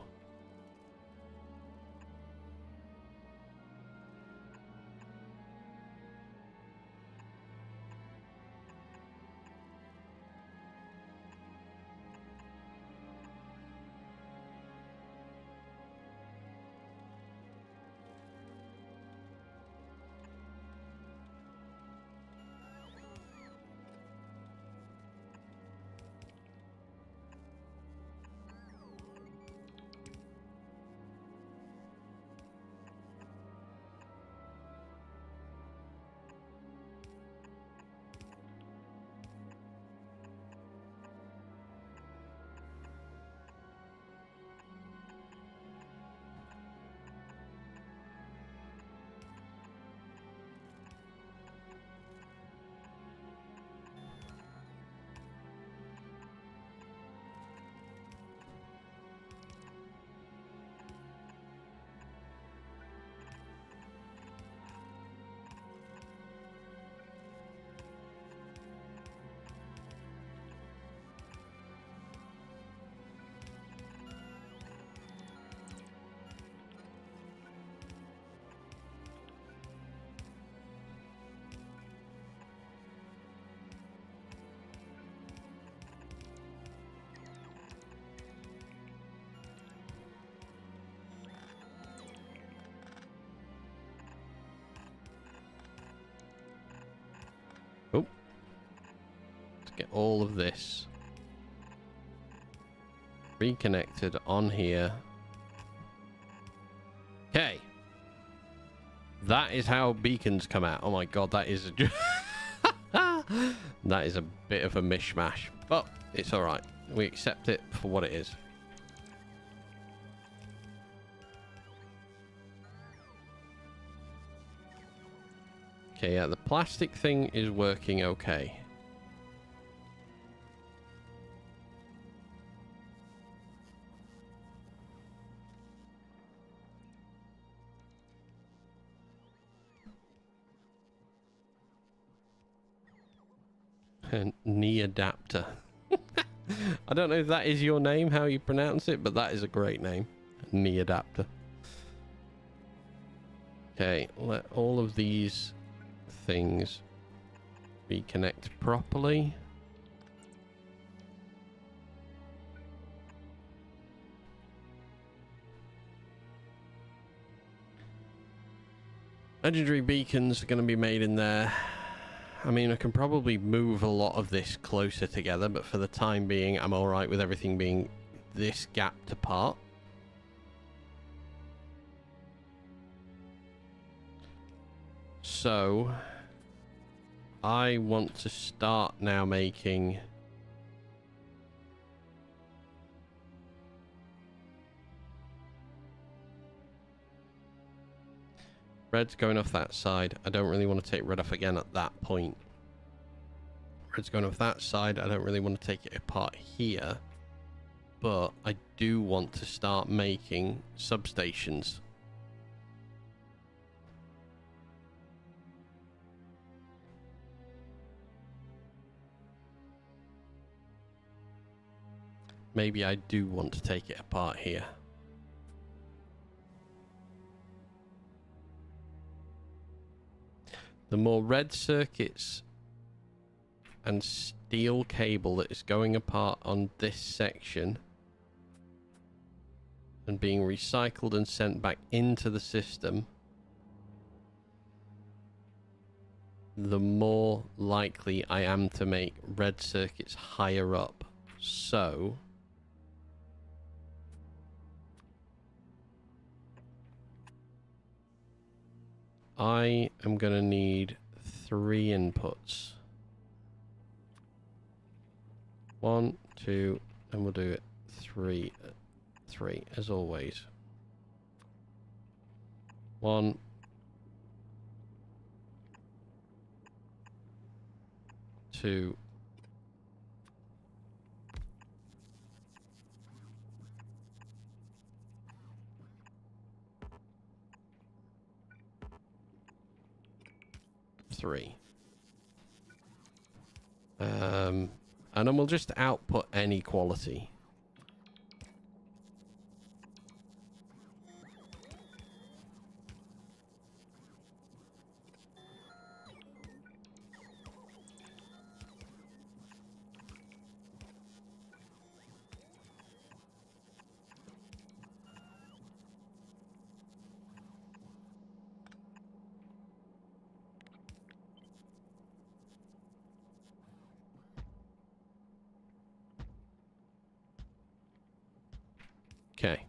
get all of this reconnected on here. Okay. That is how beacons come out. Oh my god, that is that is a bit of a mishmash, but it's all right. We accept it for what it is. Okay, yeah, the plastic thing is working okay. Knee adapter. I don't know if that is your name, how you pronounce it, but that is a great name. Knee adapter. Okay, let all of these things reconnect properly. Legendary beacons are going to be made in there. I mean, I can probably move a lot of this closer together, but for the time being, I'm alright with everything being this gapped apart. So, I want to start now making... Red's going off that side. I don't really want to take red off again at that point. Red's going off that side. I don't really want to take it apart here. But I do want to start making substations. Maybe I do want to take it apart here. The more red circuits and steel cable that is going apart on this section and being recycled and sent back into the system, the more likely I am to make red circuits higher up. So I am going to need 3 inputs. 1, 2, and we'll do it 3 as always. 1, 2, 3. And then we'll just output any quality. Okay.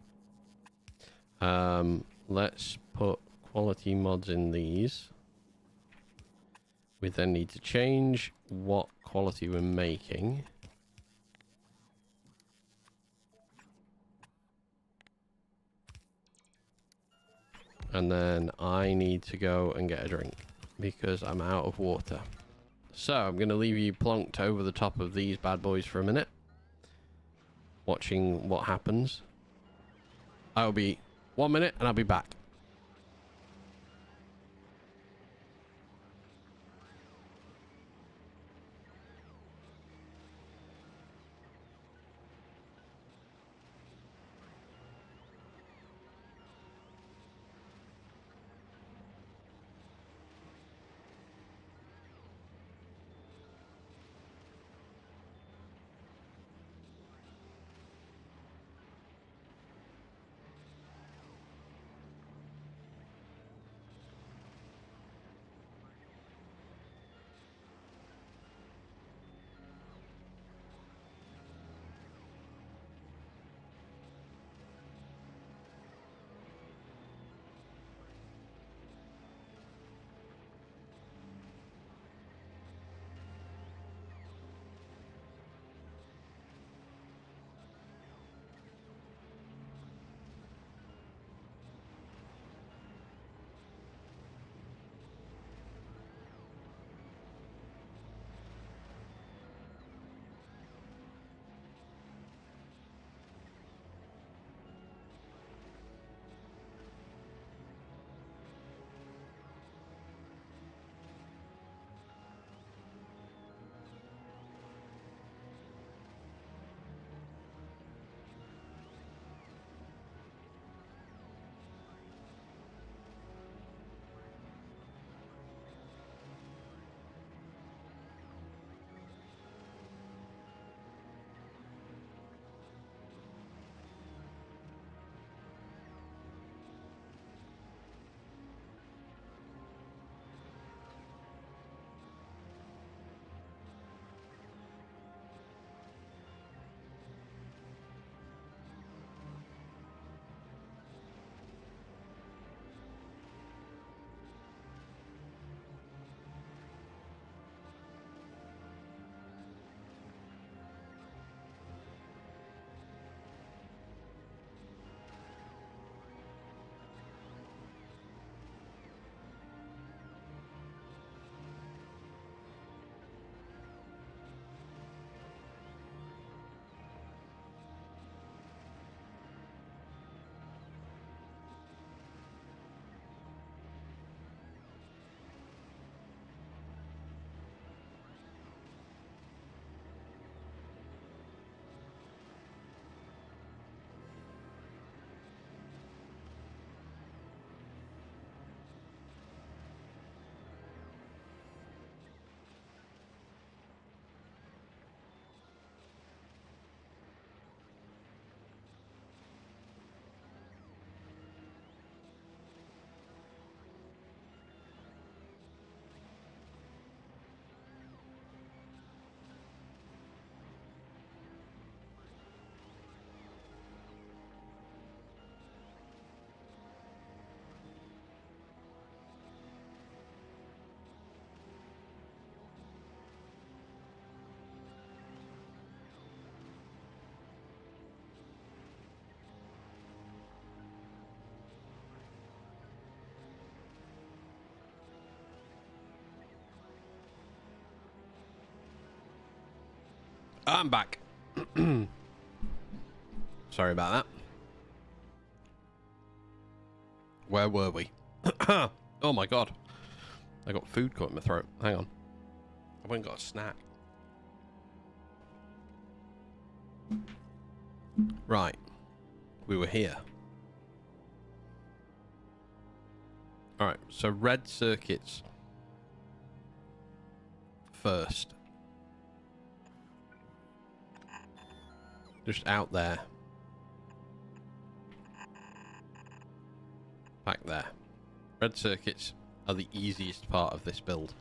Let's put quality mods in these. We then need to change what quality we're making. And then I need to go and get a drink because I'm out of water. So I'm going to leave you plonked over the top of these bad boys for a minute, watching what happens. I'll be 1 minute and I'll be back. I'm back. Sorry about that. Where were we? Oh my god. I got food caught in my throat. Hang on. I went and got a snack. Right. We were here. Alright, so red circuits first. Just out there. Back there. Red circuits are the easiest part of this build.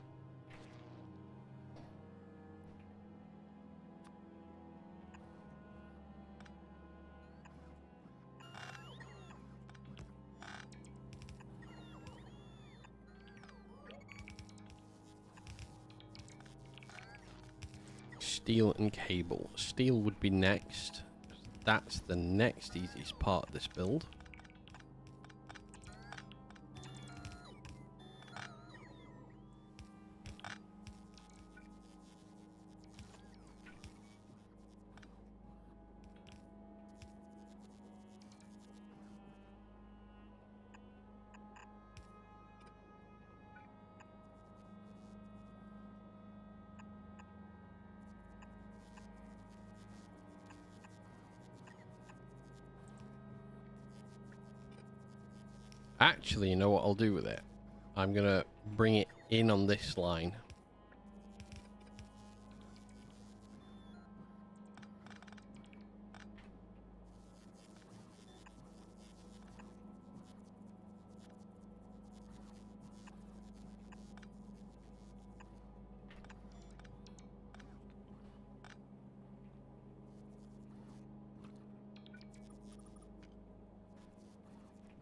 Steel and cable. Steel would be next. That's the next easiest part of this build. Actually, you know what I'll do with it? I'm going to bring it in on this line.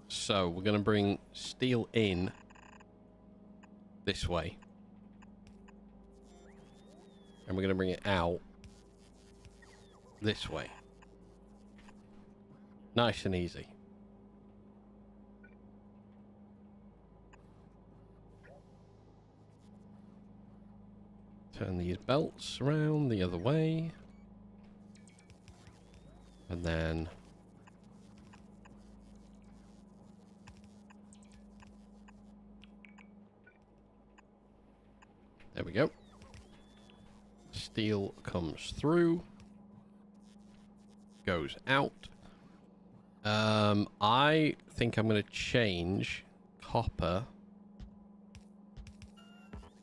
So we're going to bring steel in this way. And we're going to bring it out this way. Nice and easy. Turn these belts around the other way. And then... there we go. Steel comes through. Goes out. I think I'm going to change copper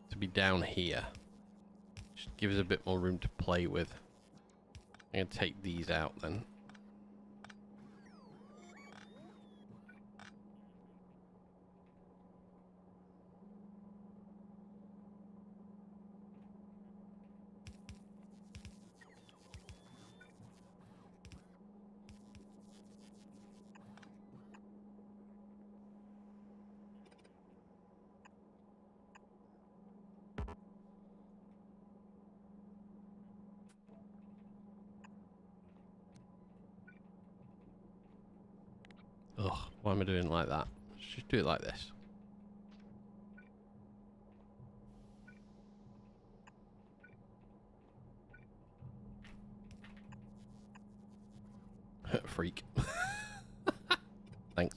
to be down here. Just give us a bit more room to play with. I'm going to take these out then. Ugh, why am I doing it like that? Let's just do it like this. Freak. Thanks.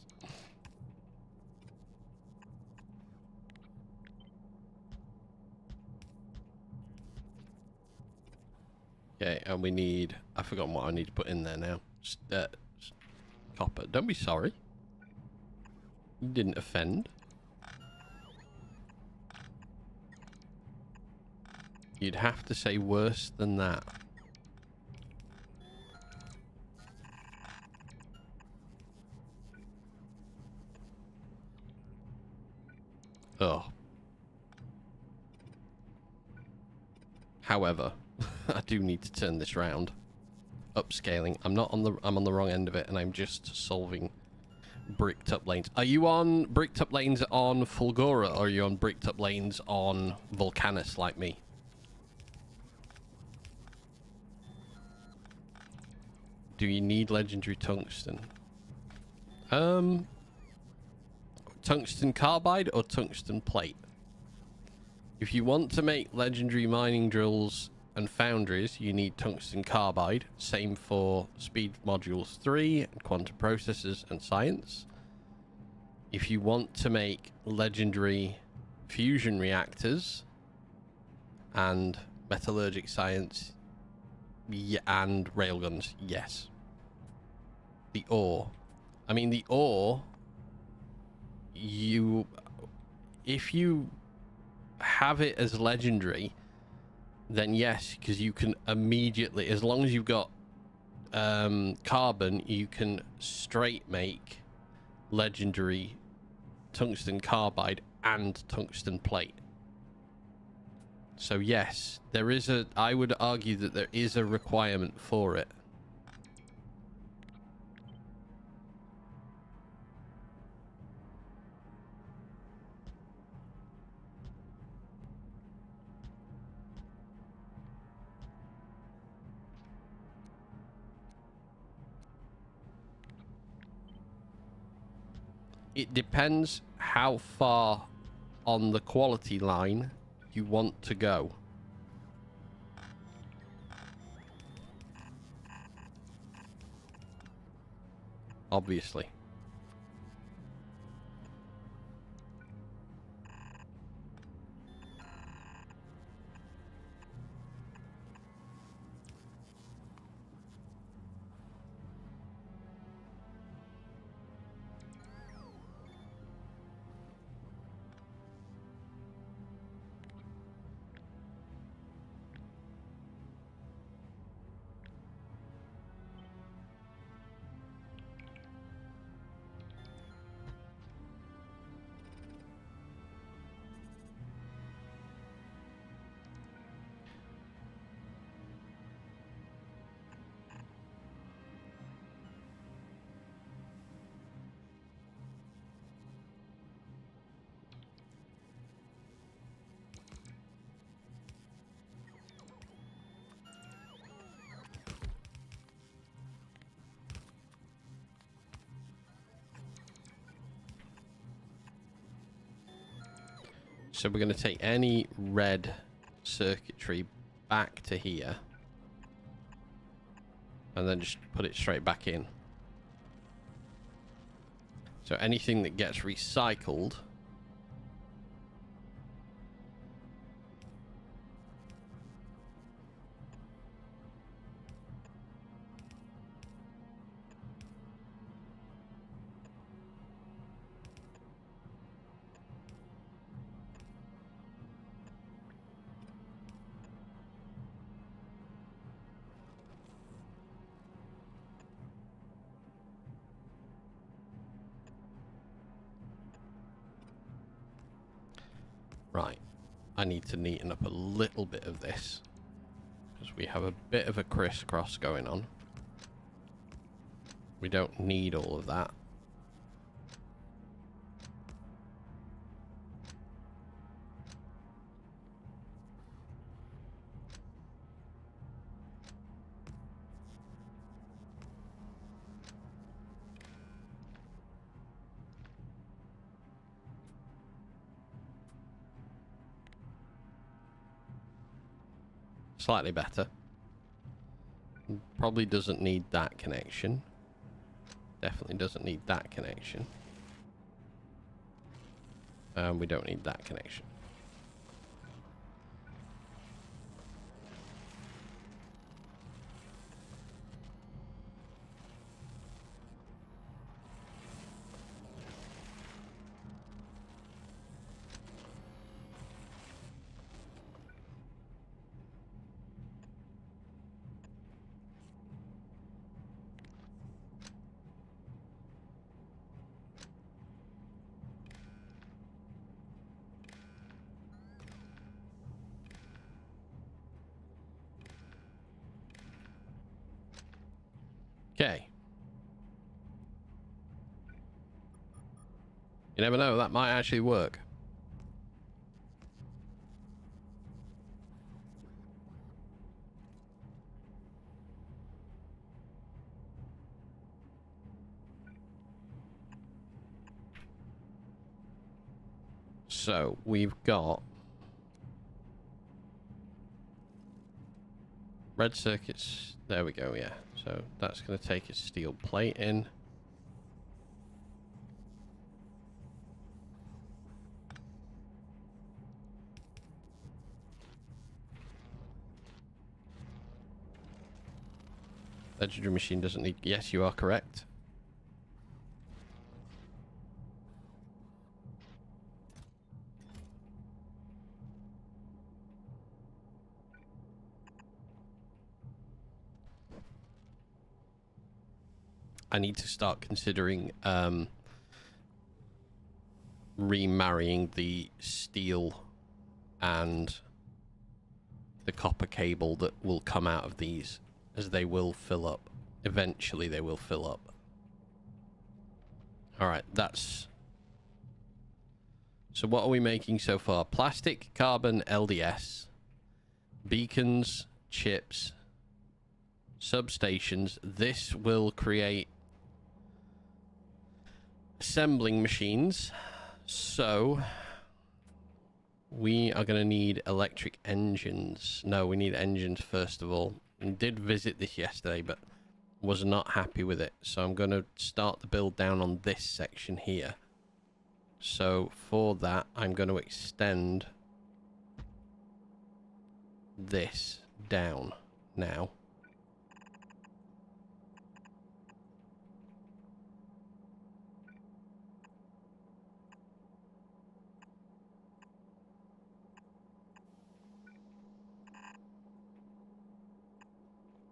Okay, and we need... I've forgotten what I need to put in there now. Copper. Don't be sorry. You didn't offend. You'd have to say worse than that. Oh. However, I do need to turn this round. Upscaling. I'm on the wrong end of it, and I'm just solving bricked up lanes. Are you on bricked up lanes on Fulgora, or are you on bricked up lanes on Volcanus like me? Do you need legendary tungsten? Tungsten carbide or tungsten plate? If you want to make legendary mining drills and foundries, you need tungsten carbide. Same for speed modules 3, quantum processors, and science. If you want to make legendary fusion reactors and metallurgic science, yeah, and railguns, yes. The ore. I mean, the ore, if you have it as legendary, then yes, because you can immediately, as long as you've got carbon, you can straight make legendary tungsten carbide and tungsten plate. So yes, there is I would argue that there is a requirement for it. It depends how far on the quality line you want to go. Obviously. So we're going to take any red circuitry back to here. And then just put it straight back in. So anything that gets recycled right. I need to neaten up a little bit of this because we have a bit of a crisscross going on. We don't need all of that. Slightly better. Probably doesn't need that connection. Definitely doesn't need that connection. We don't need that connection. Okay. You never know, that might actually work. So we've got Red circuits. There we go, yeah. So that's going to take a steel plate in. Legendary machine doesn't need... Yes, you are correct. I need to start considering remarrying the steel and the copper cable that will come out of these, as they will fill up. Eventually they will fill up. Alright, that's... So what are we making so far? Plastic, carbon, LDS, beacons, chips, substations. This will create assembling machines. So we are going to need electric engines. No, we need engines first of all. I did visit this yesterday, but was not happy with it. So I'm going to start the build down on this section here. So for that, I'm going to extend this down now.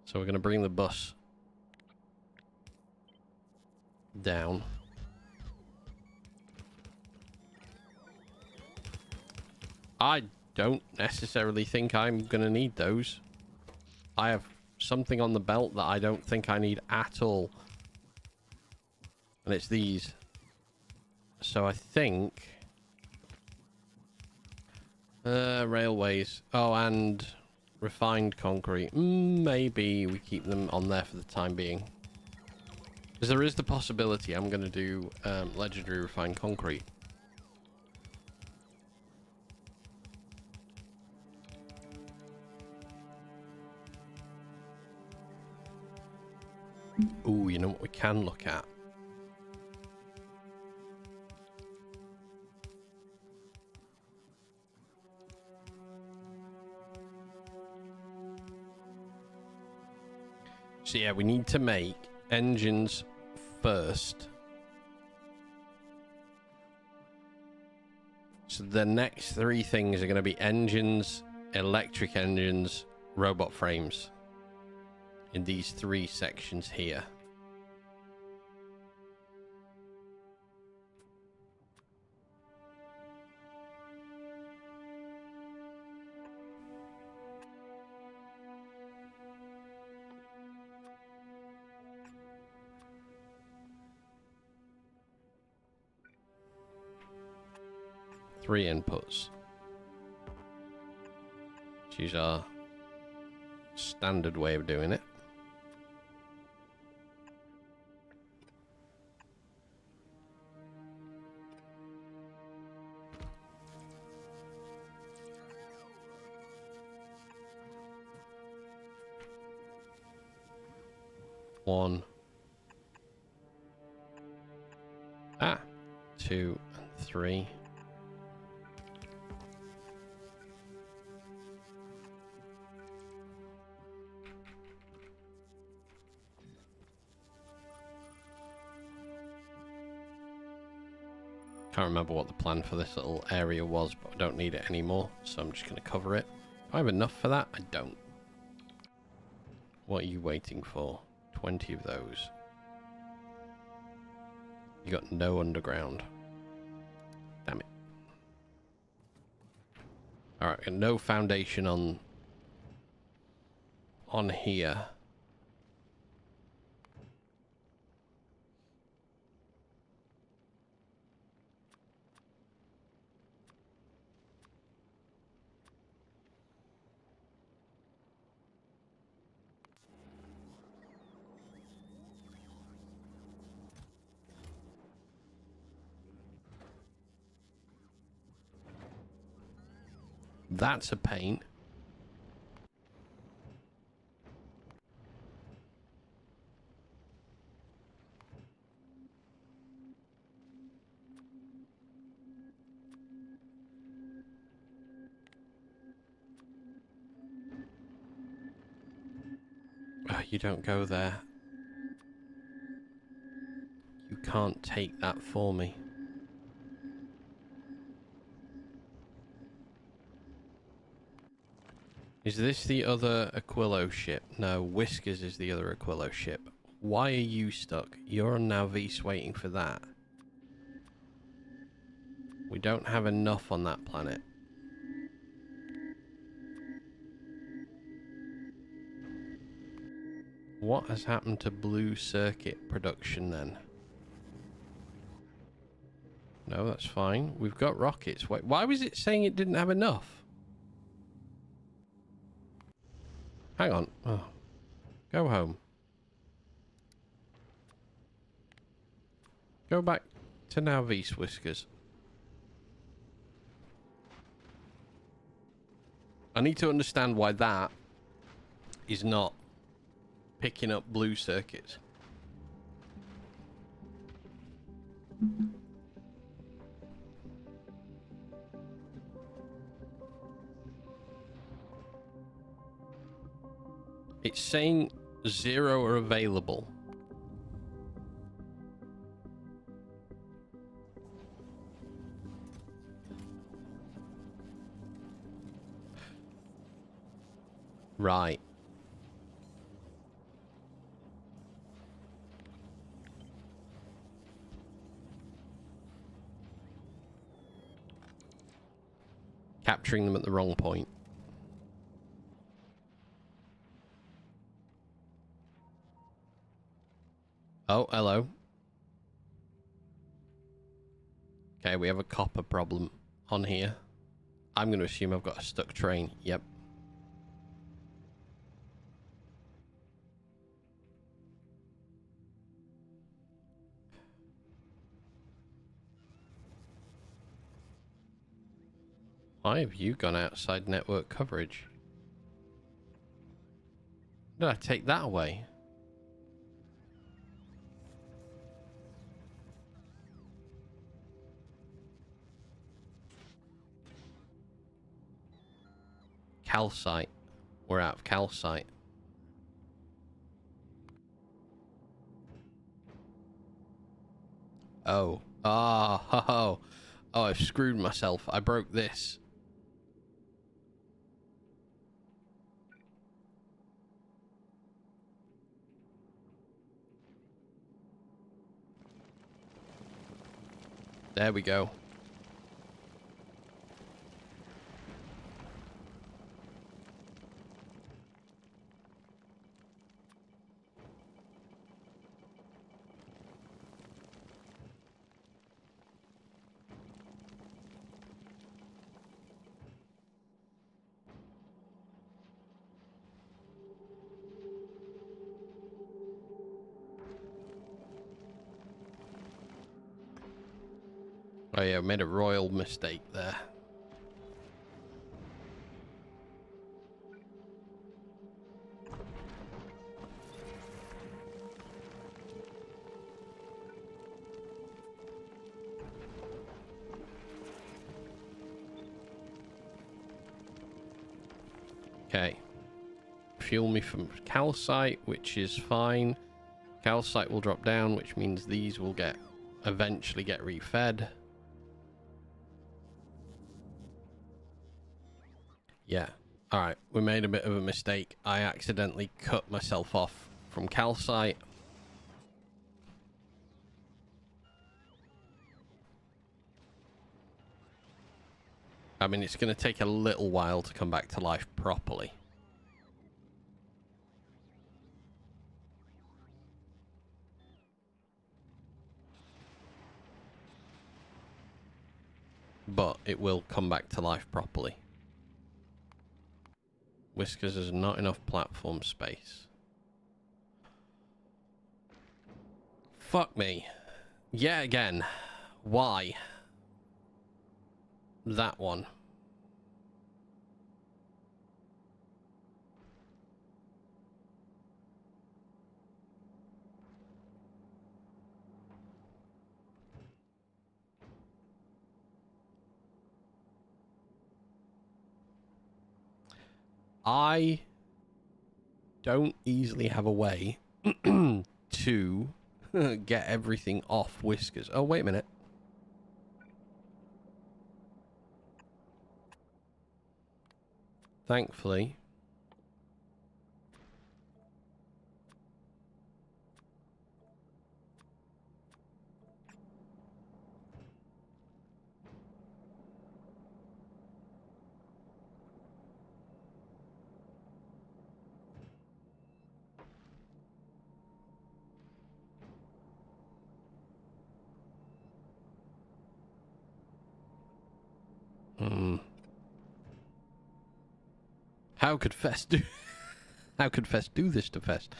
So we're going to bring the bus down. I don't necessarily think I'm going to need those. I have something on the belt that I don't think I need at all. And it's these. So I think... railways. Oh, and refined concrete. Maybe we keep them on there for the time being. Because there is the possibility I'm going to do legendary refined concrete. Ooh, you know what we can look at? So yeah, we need to make engines first. So the next three things are going to be engines, electric engines, robot frames. In these three sections here. Three inputs. Choose our standard way of doing it. One. Two and three. Can't remember what the plan for this little area was, but I don't need it anymore, so I'm just going to cover it. Do I have enough for that? I don't. What are you waiting for? 20 of those. You got no underground. Damn it. Alright, no foundation on here. That's a pain. you don't go there. You can't take that for me. Is this the other Aquilo ship? No, Whiskers is the other Aquilo ship. Why are you stuck? You're on Navis waiting for that. We don't have enough on that planet. What has happened to blue circuit production then? No, that's fine. We've got rockets. Wait, why was it saying it didn't have enough? Hang on. Oh. Go home. Go back to Navis, Whiskers. I need to understand why that is not picking up blue circuits. It's saying 0 are available. Right. Capturing them at the wrong point. Oh, hello. Okay, we have a copper problem on here. I'm going to assume I've got a stuck train. Yep. Why have you gone outside network coverage? Did I take that away? Calcite. We're out of calcite. Oh. Ah, oh. Oh, I've screwed myself. I broke this. There we go. Oh yeah, I made a royal mistake there. Okay. Fuel me from calcite, which is fine. Calcite will drop down, which means these will eventually get refed. Yeah. Alright, we made a bit of a mistake. I accidentally cut myself off from calcite. I mean, it's going to take a little while to come back to life properly. But it will come back to life properly. Whiskers has not enough platform space. Fuck me. Yeah, again. Why? That one. I don't easily have a way to get everything off Whiskers. Oh, wait a minute. Thankfully. How could Fest do... How could Fest do this to Fest?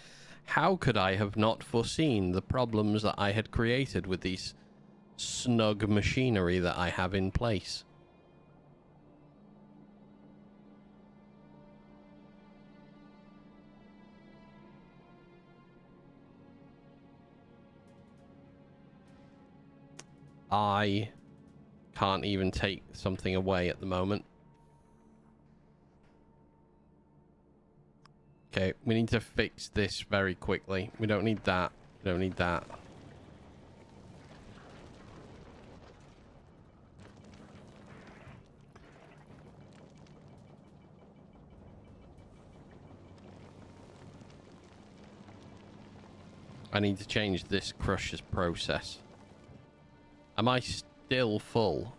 How could I have not foreseen the problems that I had created with these snug machinery that I have in place? I can't even take something away at the moment. Okay, we need to fix this very quickly. We don't need that. We don't need that. I need to change this crusher's process. Am I still full?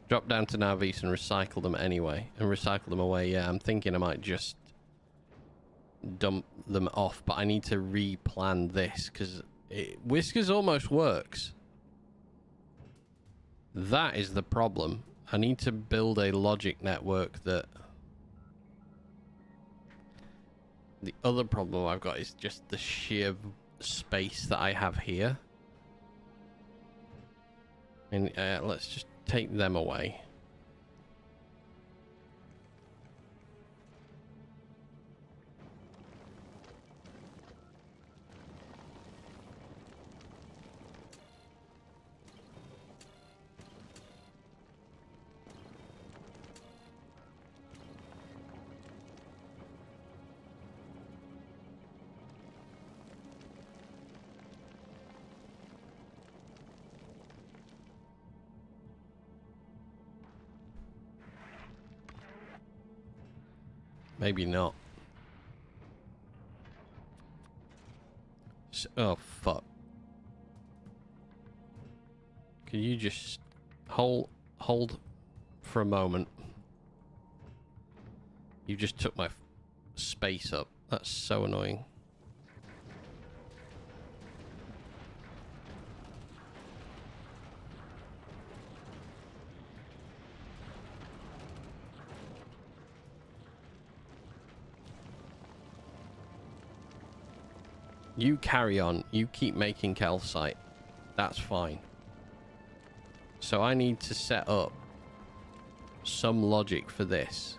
Drop down to Navis and recycle them anyway. And recycle them away. Yeah, I'm thinking I might just dump them off. But I need to replan this because Whiskers almost works. That is the problem. I need to build a logic network that... The other problem I've got is just the sheer space that I have here. And let's just take them away. Maybe not. Oh, fuck. Can you just hold for a moment? You just took my space up. That's so annoying. You carry on. You keep making calcite. That's fine. So I need to set up some logic for this.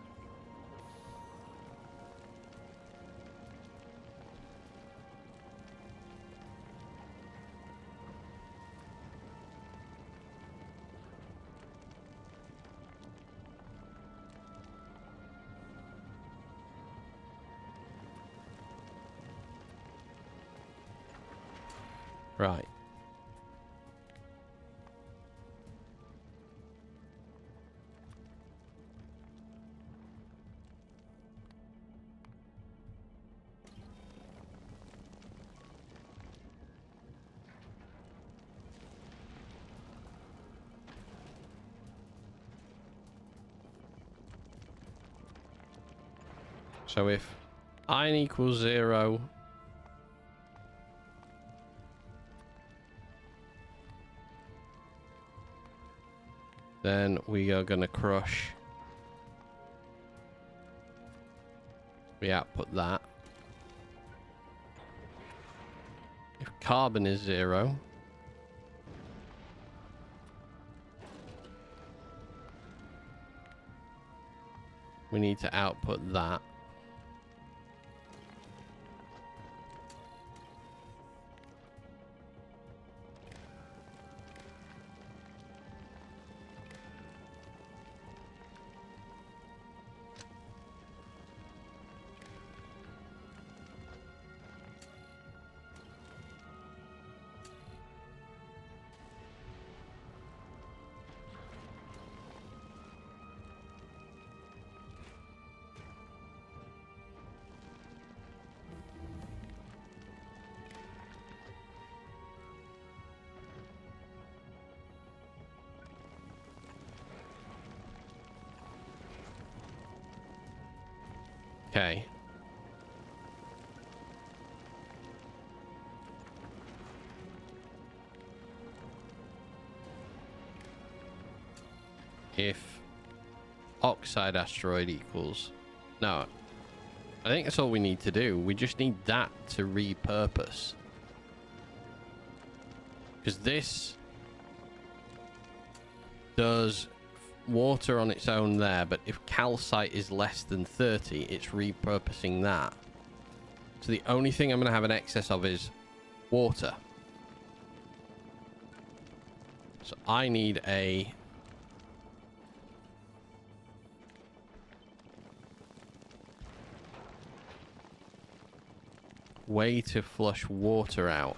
Right. So if iron equals 0, then we are going to crush. We output that. If carbon is 0, we need to output that. Okay. If oxide asteroid equals... No. I think that's all we need to do. We just need that to repurpose. Because this does water on its own there, but if calcite is less than 30, it's repurposing that. So the only thing I'm going to have an excess of is water. So I need a... way to flush water out.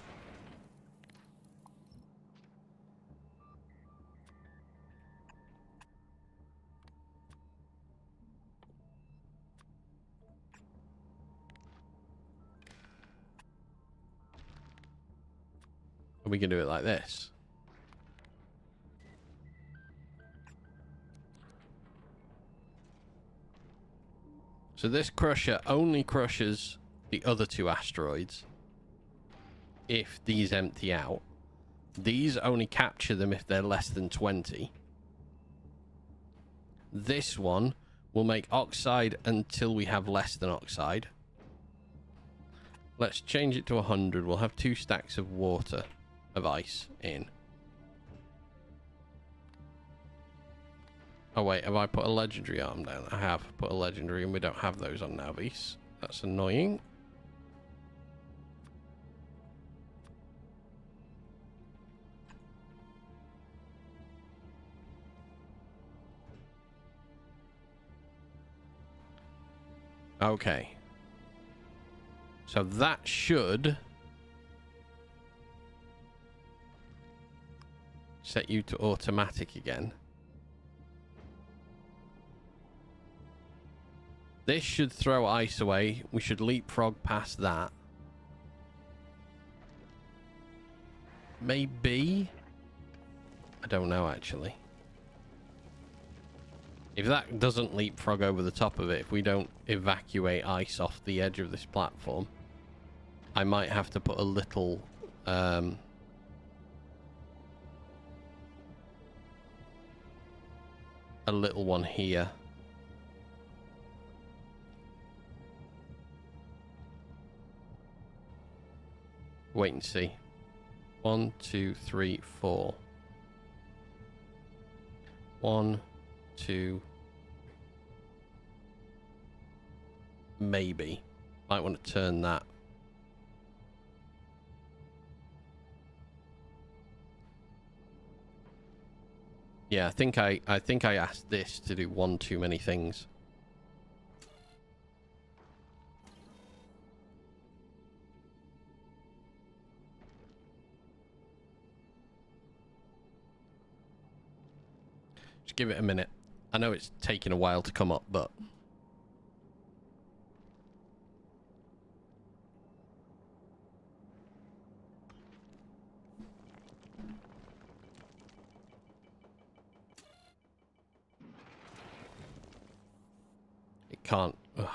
We can do it like this. So this crusher only crushes the other two asteroids if these empty out. These only capture them if they're less than 20. This one will make oxide until we have less than oxide. Let's change it to 100. We'll have 2 stacks of water, of ice in. Oh wait, have I put a legendary arm down? I have put a legendary and we don't have those on Navis. That's annoying. Okay. So that should set you to automatic again. This should throw ice away. We should leapfrog past that. Maybe? I don't know, actually. If that doesn't leapfrog over the top of it, if we don't evacuate ice off the edge of this platform, I might have to put a little... a little one here. Wait and see. 1, 2, 3, 4. 1, 2. Maybe. Might want to turn that. Yeah, I think I asked this to do one too many things. Just give it a minute. I know it's taking a while to come up, but... it can't... Ugh.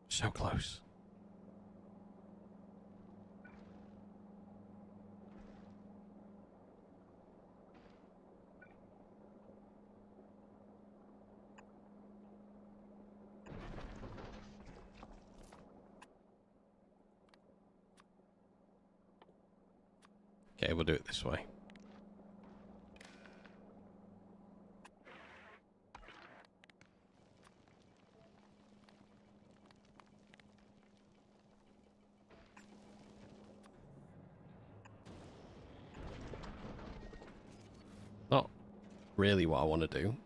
So close. Okay, we'll do it this way. Not really what I want to do.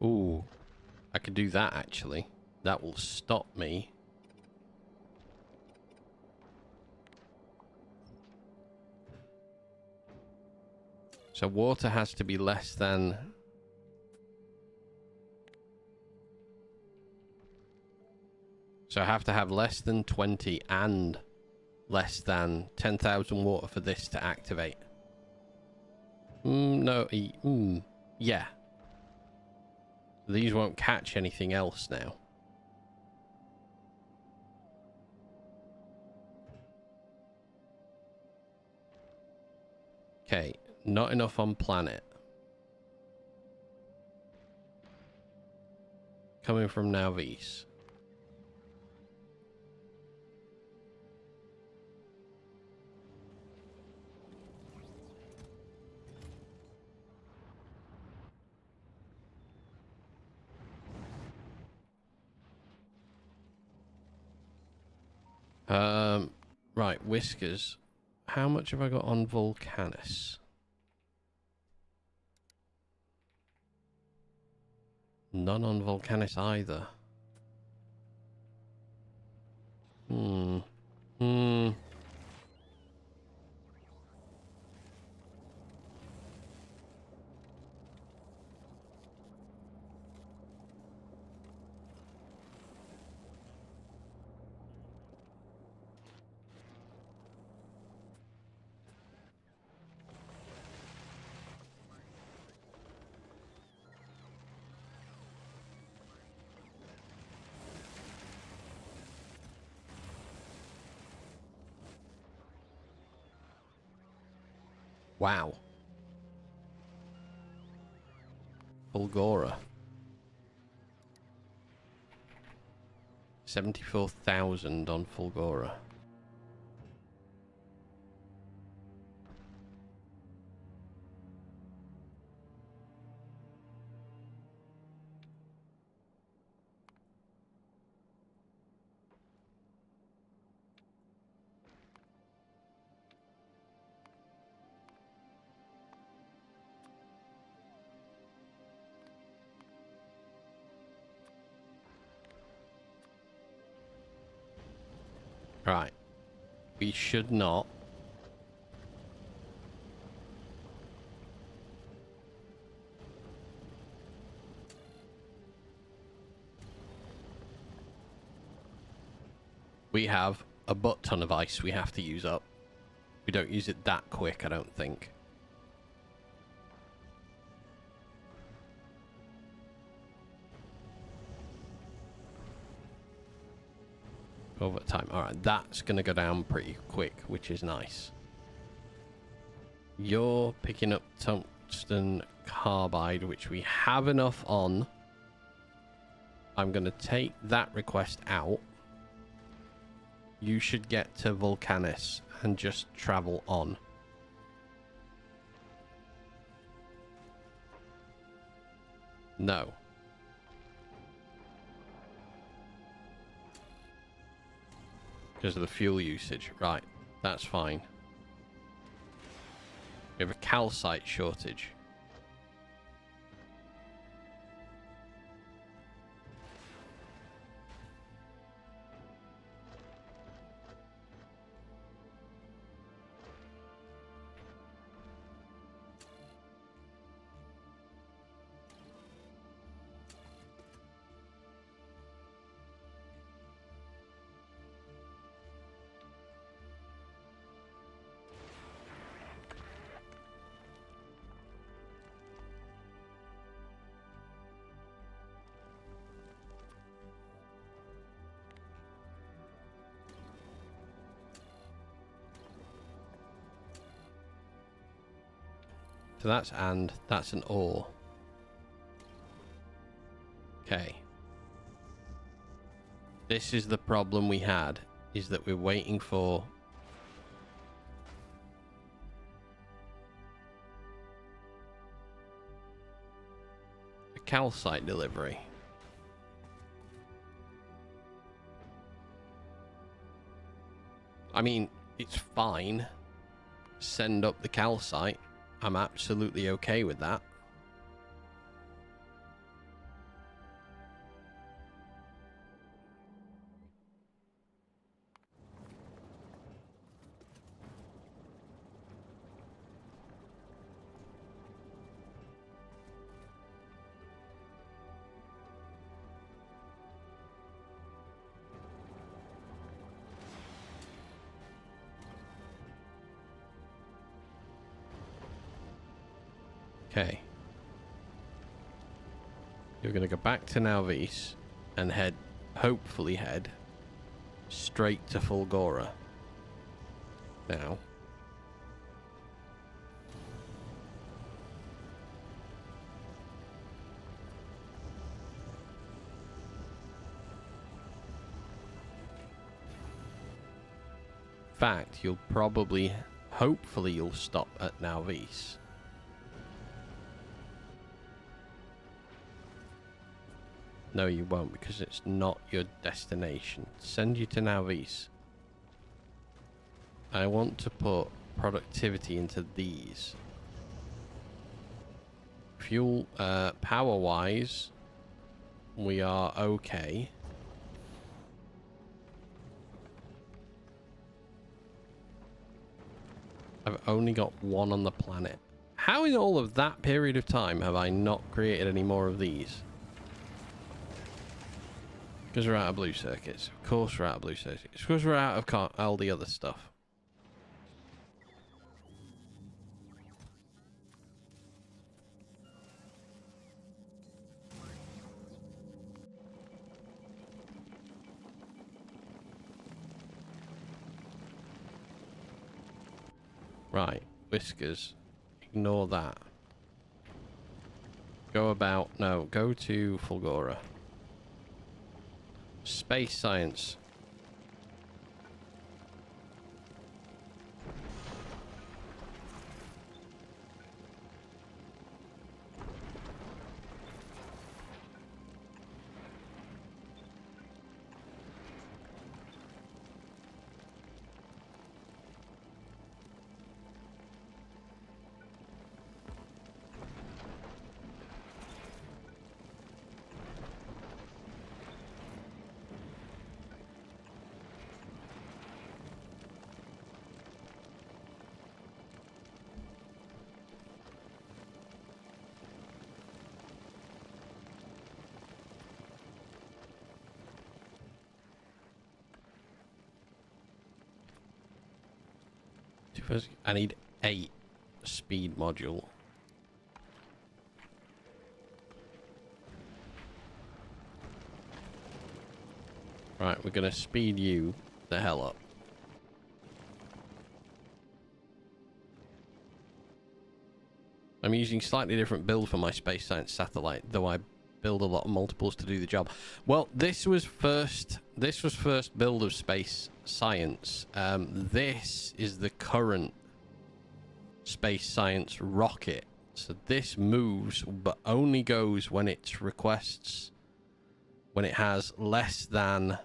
Ooh, I could do that actually. That will stop me. So water has to be less than... So I have to have less than 20 and less than 10,000 water for this to activate. No, yeah. These won't catch anything else now. Okay, not enough on planet. Coming from Nauvis. Right, Whiskers. How much have I got on Volcanus? None on Volcanus either. Wow. Fulgora. 74,000 on Fulgora. Right. We should not. We have a butt ton of ice we have to use up. We don't use it that quick, I don't think. Over time. Alright, that's going to go down pretty quick, which is nice. You're picking up tungsten carbide, which we have enough on. I'm going to take that request out. You should get to Volcanus and just travel on. No. Because of the fuel usage. Right. That's fine. We have a calcite shortage. So that's an ore. Okay. This is the problem we had, is that we're waiting for a calcite delivery. I mean, it's fine. Send up the calcite. I'm absolutely okay with that. Okay. You're going to go back to Nalvis and head, hopefully head, straight to Fulgora. Now. In fact, you'll probably, hopefully you'll stop at Nalvis. No, you won't, because it's not your destination. Send you to Nalvis. I want to put productivity into these. Fuel, power-wise, we are okay. I've only got one on the planet. How in all of that period of time have I not created any more of these? Because we're out of blue circuits. Of course we're out of blue circuits. Because we're out of all the other stuff. Right. Whiskers. Ignore that. Go about... No, go to Fulgora. Space science. I need 8 speed module. Right, we're gonna speed you the hell up. I'm using slightly different build for my space science satellite, though I build a lot of multiples to do the job. Well, this was first build of space science. This is the current space science rocket. So this moves, but only goes when it requests, when it has less than,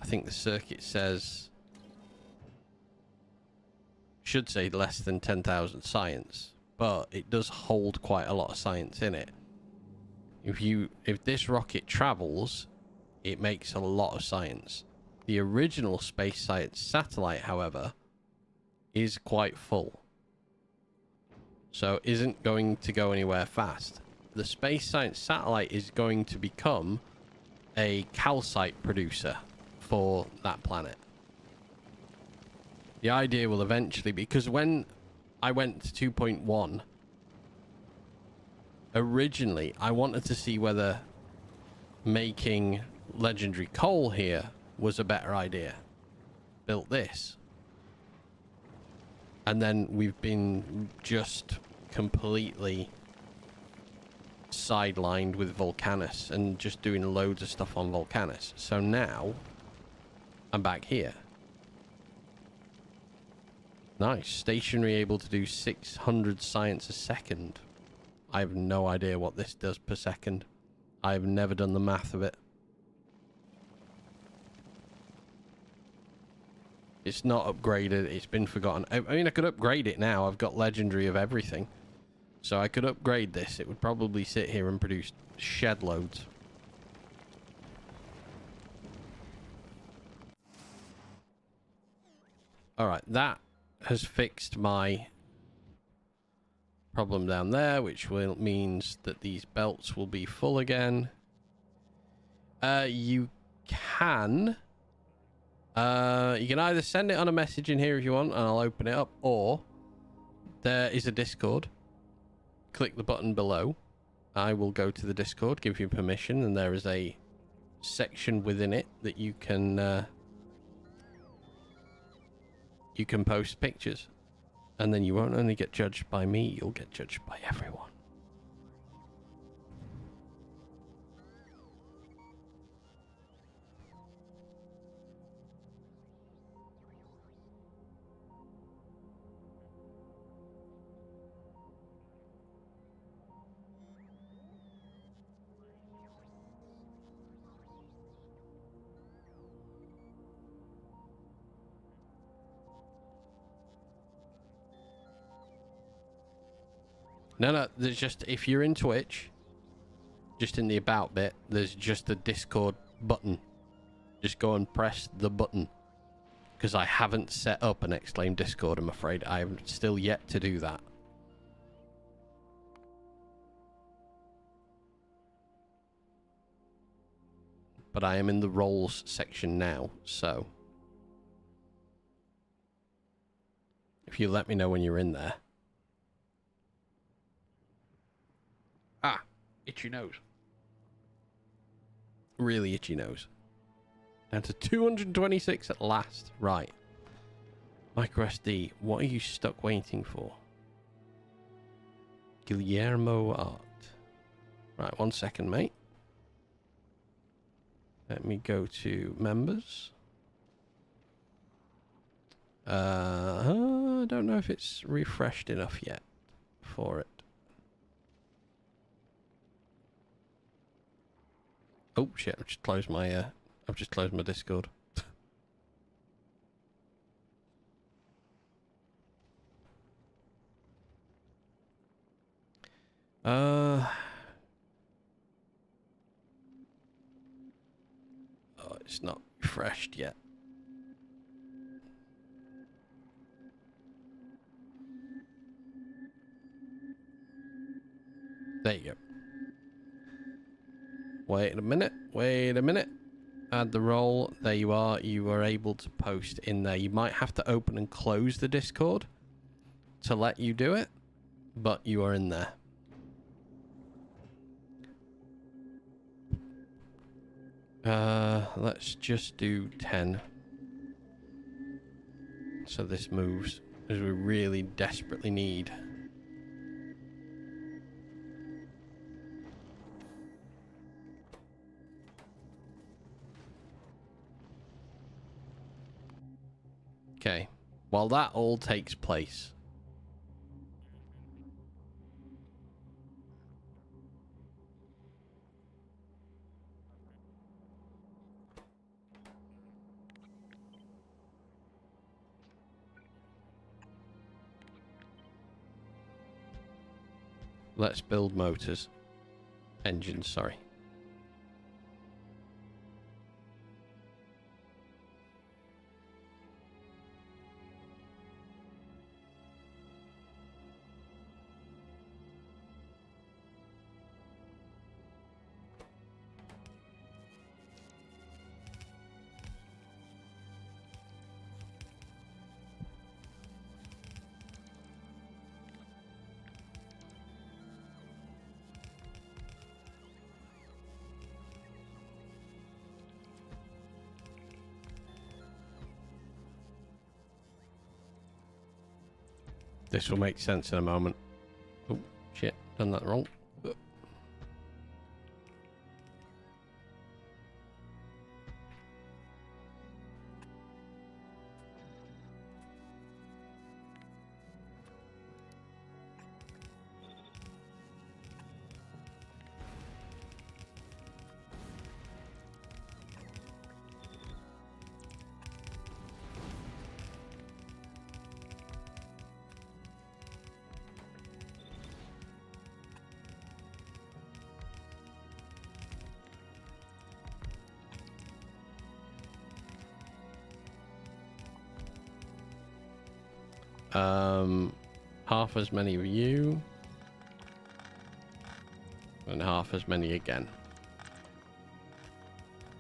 I think the circuit says, should say less than 10,000 science, but it does hold quite a lot of science in it. If this rocket travels, it makes a lot of science. The original space science satellite, however, is quite full, so isn't going to go anywhere fast. The space science satellite is going to become a calcite producer for that planet. The idea will eventually be, because when I went to 2.1, originally I wanted to see whether making legendary coal here was a better idea. Built this. And then we've been just completely sidelined with Volcanus and just doing loads of stuff on Volcanus. So now I'm back here. Nice. Stationary, able to do 600 science a second. I have no idea what this does per second. I've never done the math of it. It's not upgraded. It's been forgotten. I mean, I could upgrade it now. I've got legendary of everything. So I could upgrade this. It would probably sit here and produce shed loads. Alright, that has fixed my problem down there, which means that these belts will be full again. You can either send it on a message in here if you want, and I'll open it up, or there is a Discord. click the button below. I will go to the Discord, give you permission, and there is a section within it that you can post pictures. And then you won't only get judged by me, you'll get judged by everyone. No, there's just, if you're in Twitch, just in the about bit, there's just a Discord button. Just go and press the button. Because I haven't set up an Exclaim Discord, I'm afraid. I'm still yet to do that. But I am in the roles section now, so if you let me know when you're in there. Ah, itchy nose. Really itchy nose. Down to 226 at last. Right. Micro SD, what are you stuck waiting for? Guillermo Art. Right, 1 second, mate. Let me go to members. I don't know if it's refreshed enough yet for it. Oh shit! I've just closed my Discord. Oh, it's not refreshed yet. There you go. Wait a minute. Add the role. There you are. You are able to post in there. You might have to open and close the Discord to let you do it, but you are in there. Let's just do 10. So this moves, as we really desperately need. Okay, while that all takes place, let's build motors. Engines, sorry. This will make sense in a moment. Oh, shit. Done that wrong. Half as many of you and half as many again.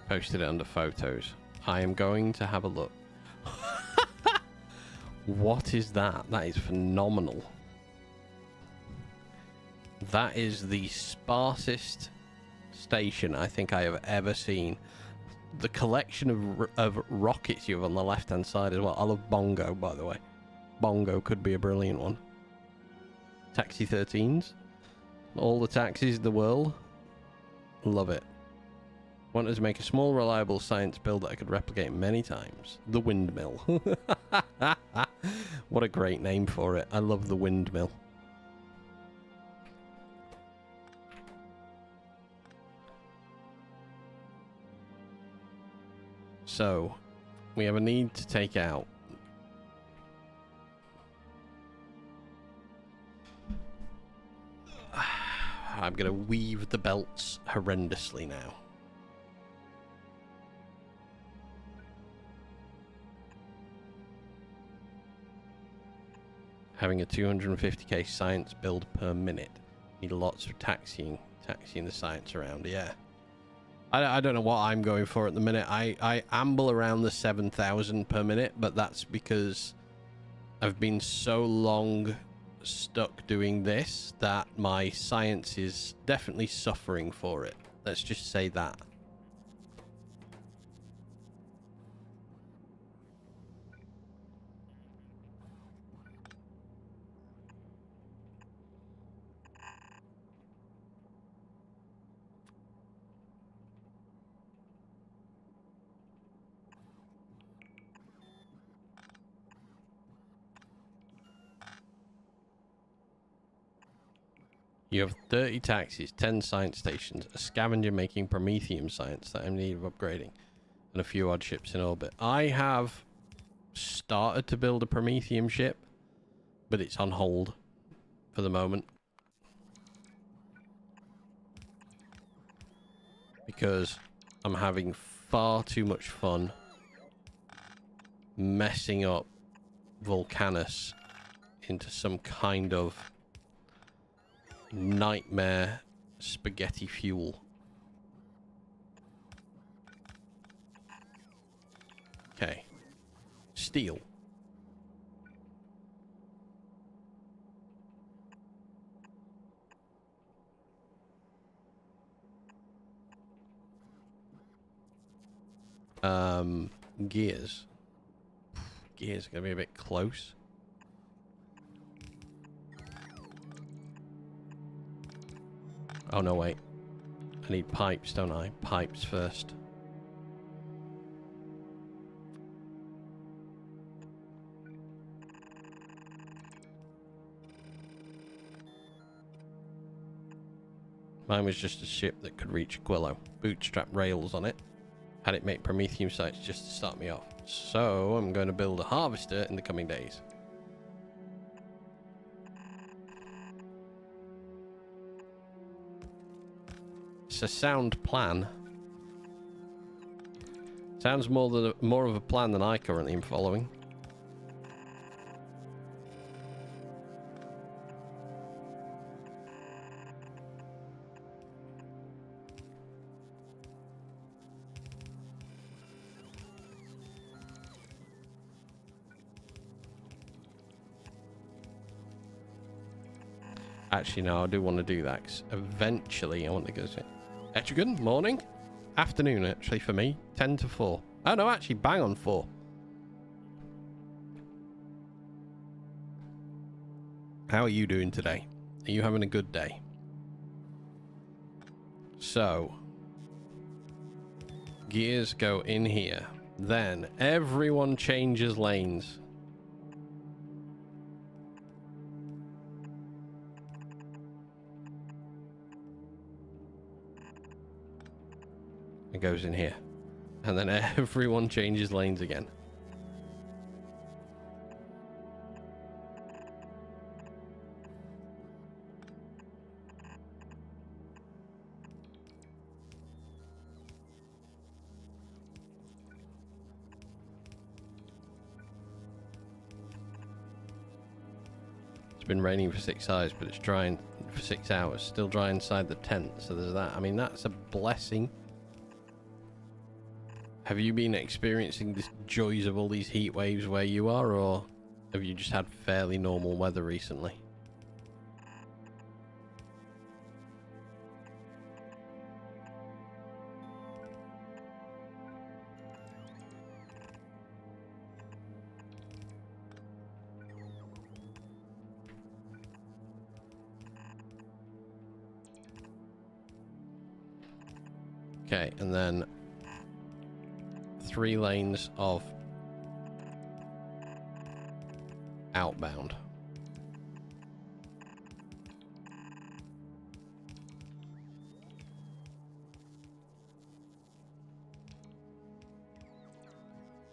Posted it under photos. I am going to have a look. What is that? That is phenomenal. That is the sparsest station I think I have ever seen. The collection of rockets you have on the left-hand side as well. I love Bongo, by the way. Bongo could be a brilliant one. Taxi 13s. All the taxis in the world. Love it. Wanted to make a small, reliable science build that I could replicate many times. The Windmill. What a great name for it. I love the Windmill. So, we have a need to take out. I'm going to weave the belts horrendously now. Having a 250k science build per minute. Need lots of taxiing the science around, yeah. I don't know what I'm going for at the minute. I amble around the 7,000 per minute, but that's because I've been so long stuck doing this that my science is definitely suffering for it. Let's just say that. You have 30 taxis, 10 science stations, a scavenger making promethium science that I'm in need of upgrading, and a few odd ships in orbit. I have started to build a promethium ship, but it's on hold for the moment. Because I'm having far too much fun messing up Vulcanus into some kind of nightmare spaghetti fuel. Okay. Steel. Gears. Gears are gonna be a bit close. Oh, no, wait. I need pipes, don't I? Pipes first. Mine was just a ship that could reach Aquilo. Bootstrap rails on it. Had it make promethium sites just to start me off. So, I'm going to build a harvester in the coming days. It's a sound plan. Sounds more of a plan than I currently am following. Actually, no, I do want to do that, because eventually I want to go to Etrigan, morning? Afternoon, actually, for me. 10 to 4. Oh, no, actually, bang on 4. How are you doing today? Are you having a good day? So, gears go in here. Then, everyone changes lanes. It goes in here. And then everyone changes lanes again. It's been raining for 6 hours, but it's drying for 6 hours. Still dry inside the tent, so there's that. I mean, that's a blessing. Have you been experiencing the joys of all these heat waves where you are, or have you just had fairly normal weather recently? Okay, and then 3 lanes of outbound.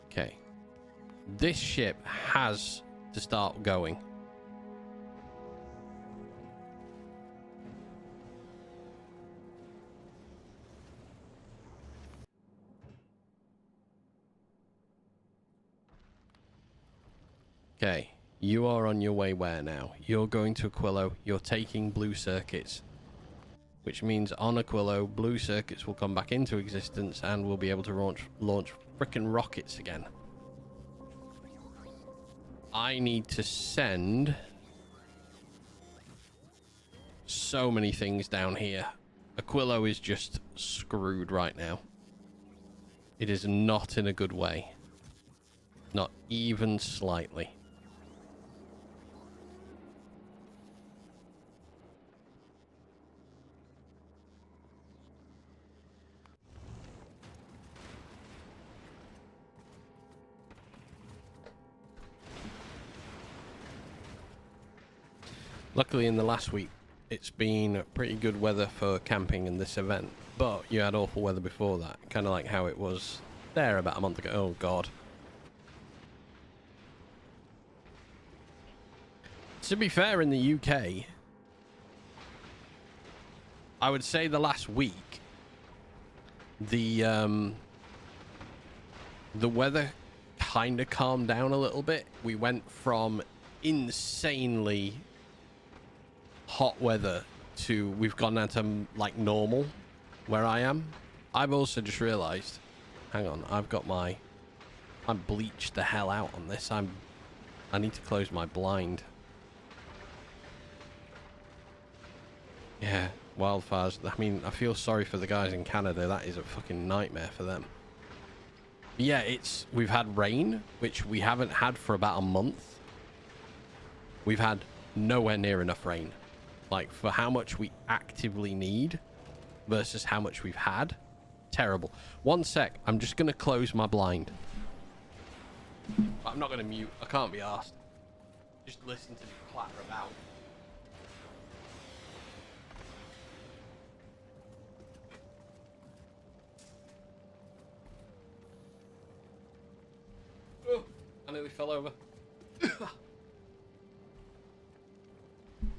Okay. This ship has to start going. Okay, you are on your way where now? You're going to Aquilo. You're taking blue circuits, which means on Aquilo, blue circuits will come back into existence and we'll be able to launch frickin' rockets again. I need to send so many things down here. Aquilo is just screwed right now. It is not in a good way. Not even slightly. Luckily, in the last week, it's been pretty good weather for camping in this event. But you had awful weather before that. Kind of like how it was there about a month ago. Oh, God. To be fair, in the UK, I would say the last week, the weather kind of calmed down a little bit. We went from insanely hot weather to we've gone down to like normal where I am. I've also just realized, hang on, I'm bleached the hell out on this. I need to close my blind. Yeah, wildfires. I mean, I feel sorry for the guys in Canada. That is a fucking nightmare for them. Yeah, we've had rain, which we haven't had for about a month. We've had nowhere near enough rain. Like, for how much we actively need versus how much we've had. Terrible. One sec. I'm just going to close my blind. I'm not going to mute. I can't be arsed. Just listen to me clatter about. Oh, I nearly fell over.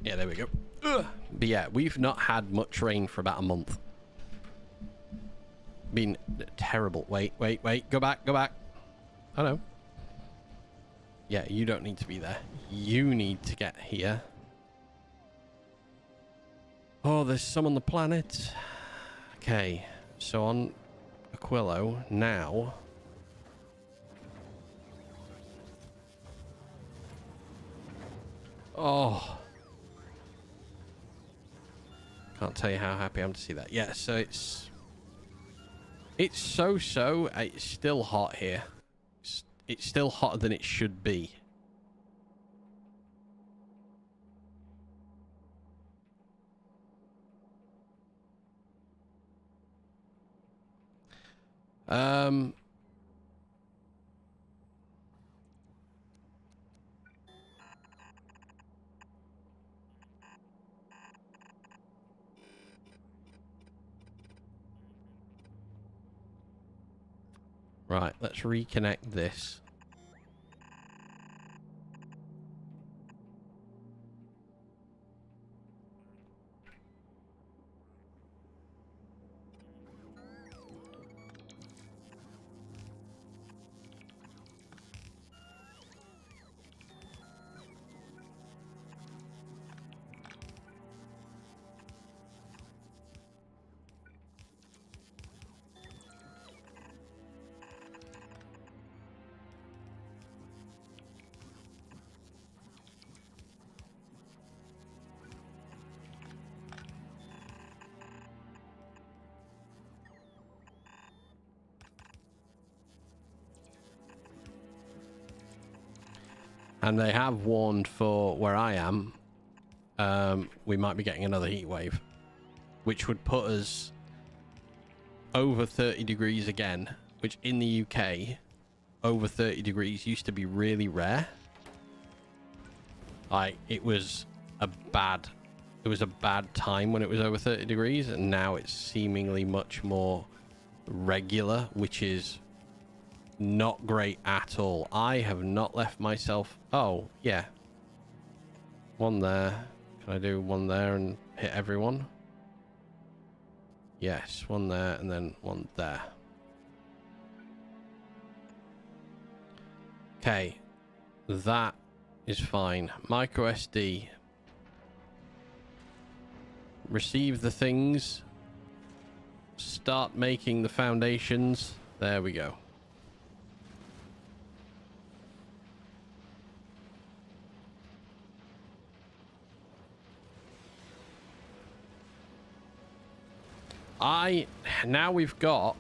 Yeah, there we go. But yeah, we've not had much rain for about a month. Been terrible. Wait. Go back. I know. Yeah, you don't need to be there. You need to get here. Oh, there's some on the planet. Okay, so on Aquilo now. Oh. Can't tell you how happy I am to see that. Yeah, so it's so-so. It's still hot here. It's still hotter than it should be. Right, let's reconnect this. And they have warned for where I am, we might be getting another heat wave, which would put us over 30 degrees again, which in the UK, over 30 degrees used to be really rare. Like, it was a bad time when it was over 30 degrees, and now it's seemingly much more regular, which is not great at all. I have not left myself... Oh, yeah. One there. Can I do one there and hit everyone? Yes, one there and then one there. Okay. That is fine. Micro SD. Receive the things. Start making the foundations. There we go. Now we've got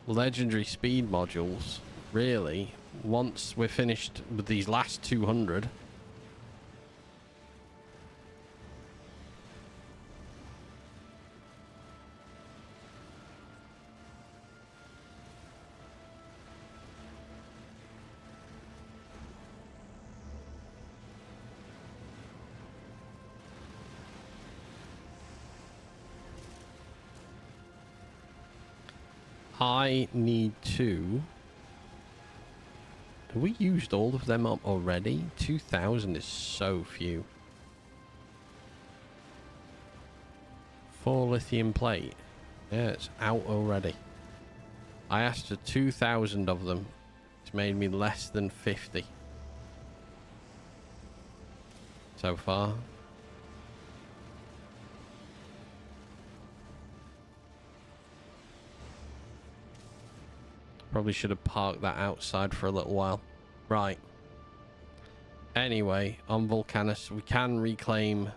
legendary speed modules, really, once we're finished with these last 200. I need to... Have we used all of them up already? 2,000 is so few. 4 lithium plate. Yeah, it's out already. I asked for 2,000 of them. It's made me less than 50. So far. Probably should have parked that outside for a little while. Right. Anyway, on Vulcanus, we can reclaim...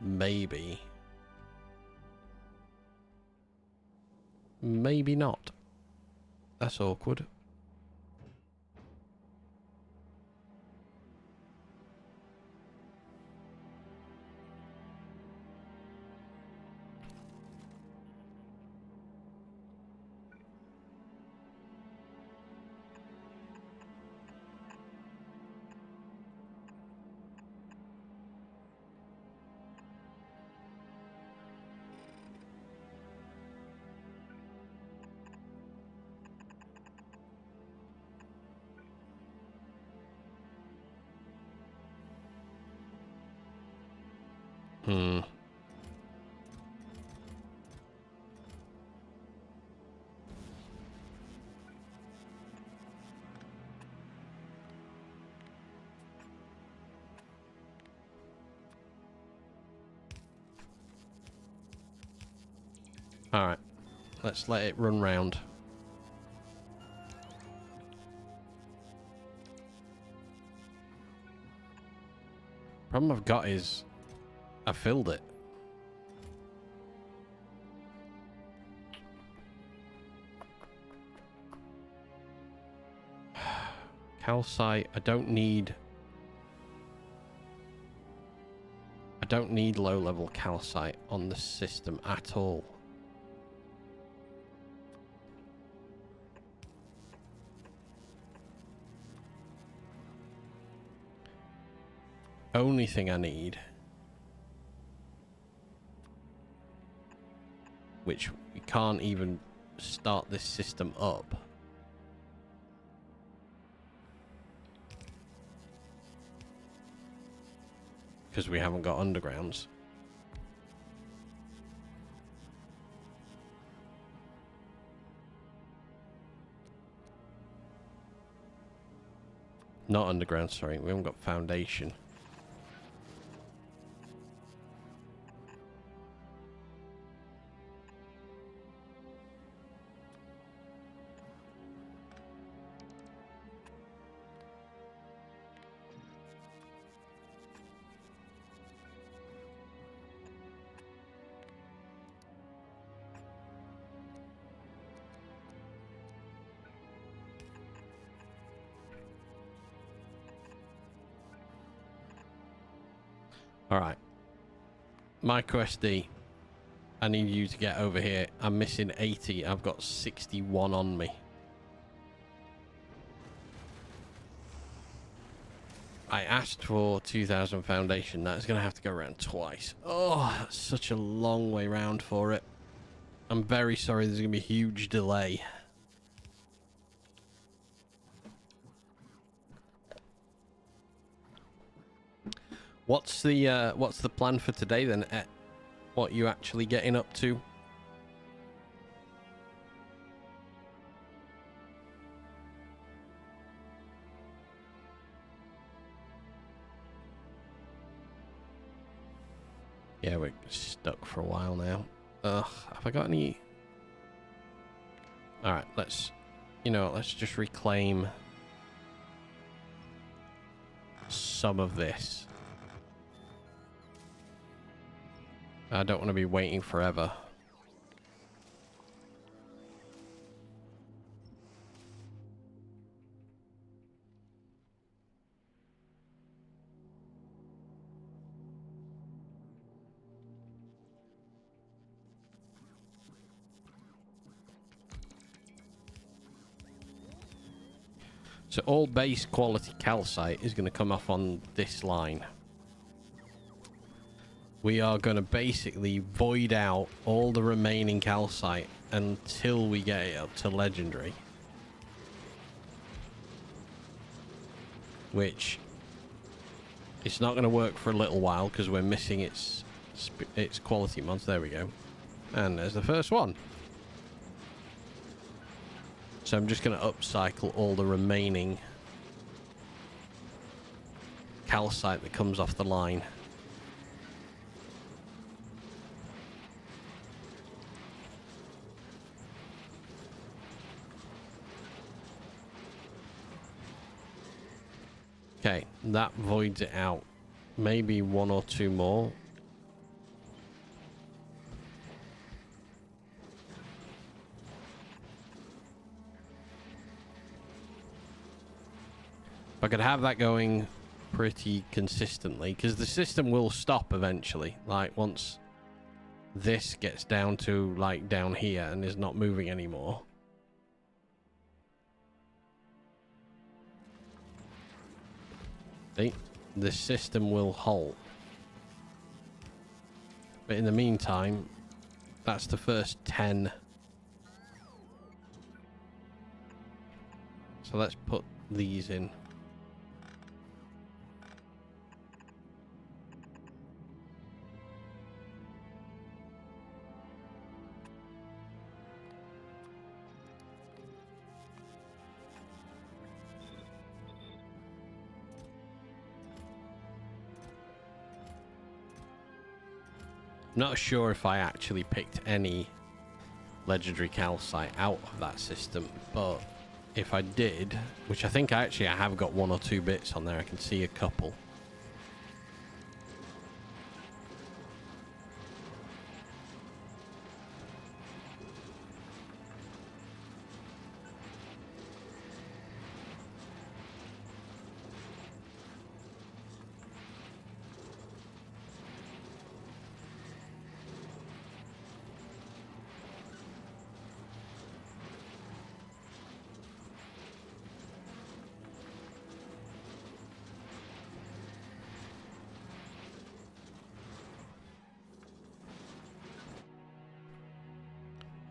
Maybe. Maybe not. That's awkward. Hmm. Alright. Let's let it run round. Problem I've got is... I filled it. Calcite, I don't need low-level calcite on the system at all. Only thing I need, which we can't even start this system up, because we haven't got undergrounds. Not underground, sorry. We haven't got foundation. All right. Micro SD. I need you to get over here. I'm missing 80. I've got 61 on me. I asked for 2,000 foundation. That's going to have to go around twice. Oh, that's such a long way round for it. I'm very sorry. There's going to be a huge delay. What's the plan for today then? What you actually getting up to? Yeah, we're stuck for a while now. Ugh, have I got any? All right, let's just reclaim some of this. I don't want to be waiting forever. So all base quality calcite is going to come off on this line. We are going to basically void out all the remaining calcite until we get it up to legendary. Which it's not going to work for a little while because we're missing its quality mods. There we go. And there's the first one. So I'm just going to upcycle all the remaining calcite that comes off the line. Okay, that voids it out. Maybe one or two more. If I could have that going pretty consistently, because the system will stop eventually. Like once this gets down to like down here and is not moving anymore. See, the system will halt. But in the meantime, that's the first 10. So let's put these in. Not sure if I actually picked any legendary calcite out of that system, but if I did, which I think I have got one or two bits on there, I can see a couple.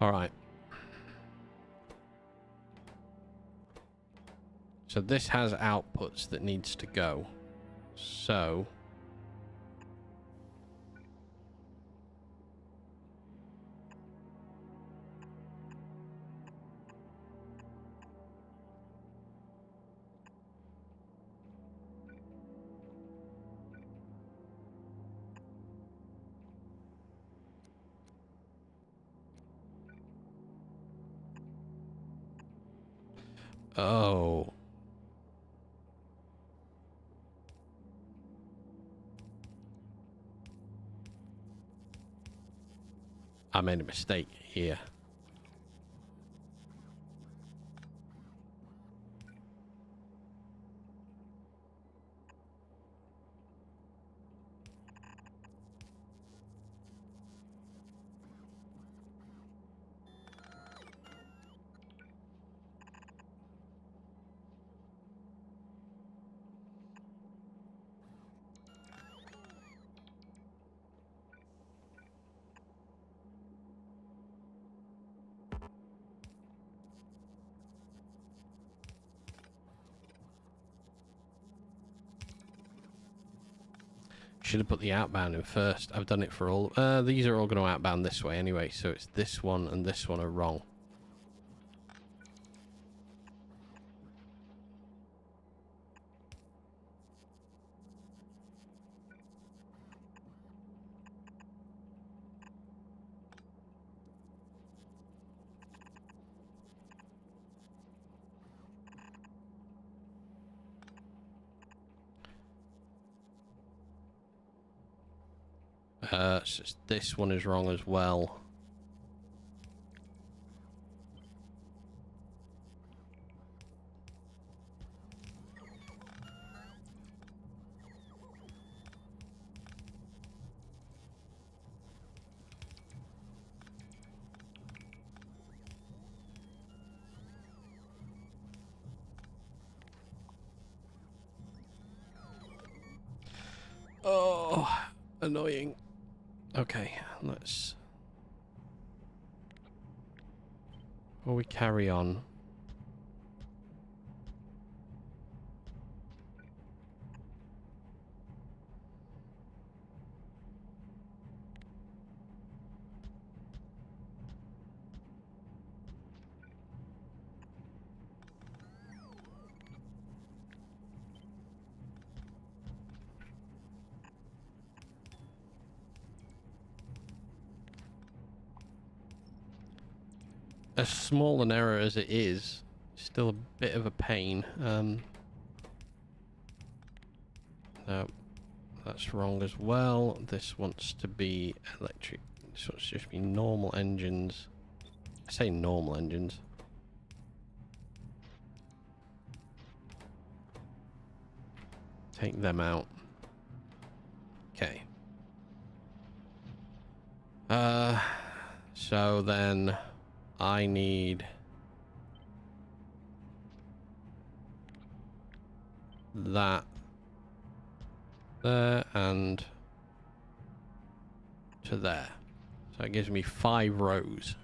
All right. So this has outputs that needs to go. So oh. I made a mistake here. Should have put the outbound in first. I've done it for all. These are all going to outbound this way anyway, so it's this one and this one are wrong. So this one is wrong as well. Oh, annoying. Okay, let's... Before we carry on... As small an error as it is, still a bit of a pain. No, that's wrong as well. This wants to be electric. This wants to just be normal engines. I say normal engines. Take them out. Okay. So then I need that there and to there. So it gives me 5 rows.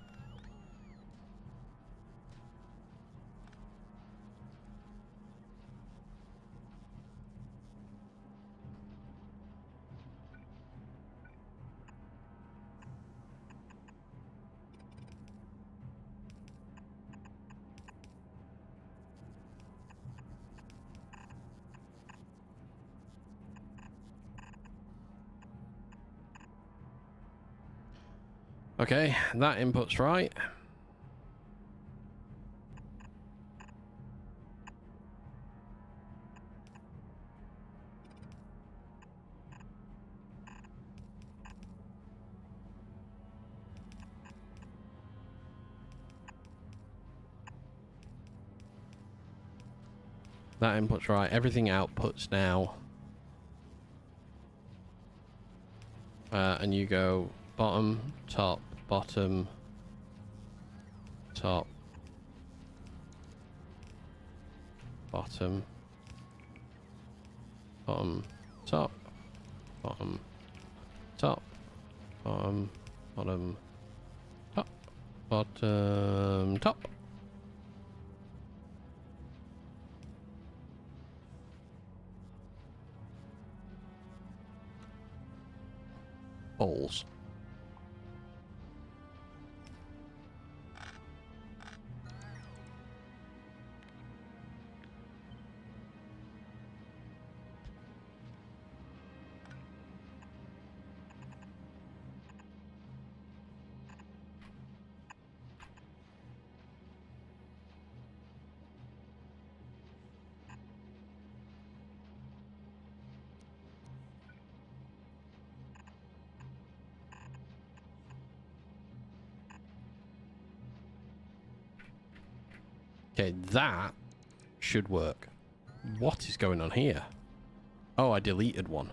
Okay, that input's right. That input's right. Everything outputs now. And you go bottom, top, bottom, top, bottom, bottom, top, bottom, top, bottom, bottom, top, bottom, top. Balls. Okay, that should work. What is going on here? Oh, I deleted one.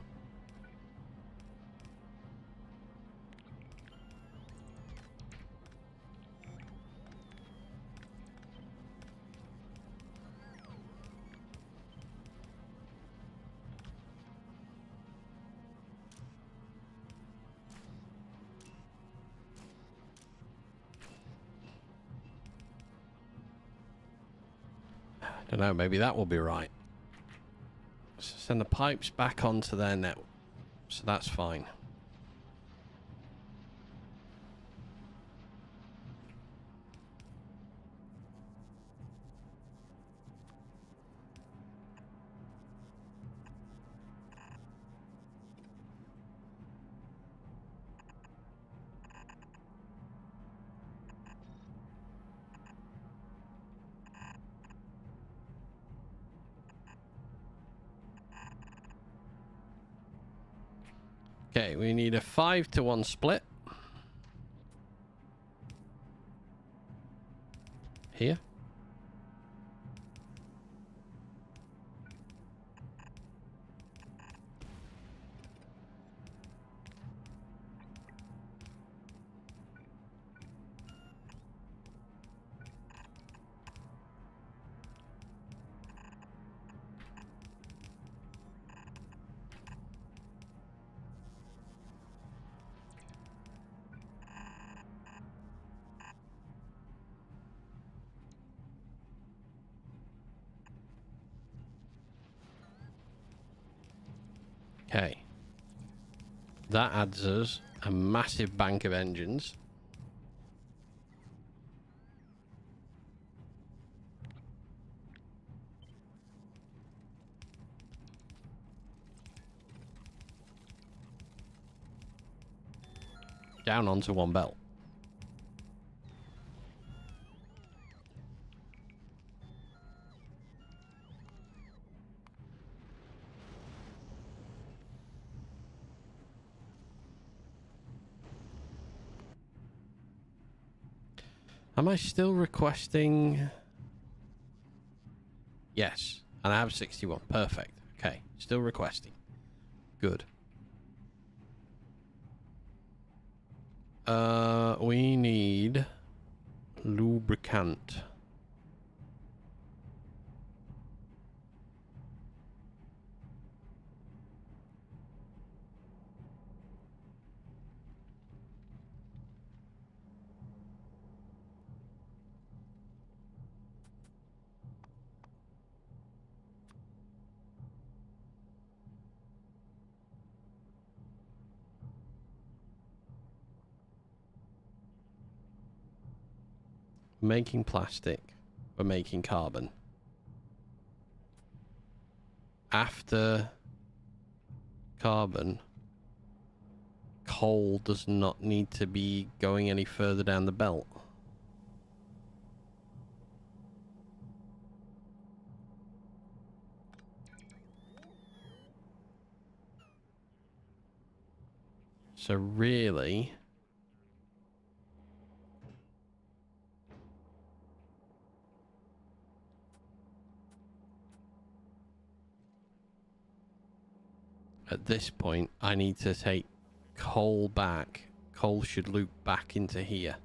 Don't know, maybe that will be right. Send the pipes back onto their network. So that's fine. Okay, we need a 5-to-1 split. Here. Okay. That adds us a massive bank of engines. Down onto one belt. Am I still requesting? Yes. And I have 61. Perfect. Okay. Still requesting. Good. We need lubricant. Making plastic. We're making carbon. After carbon, coal does not need to be going any further down the belt. So really, at this point, I need to take coal back. Coal should loop back into here.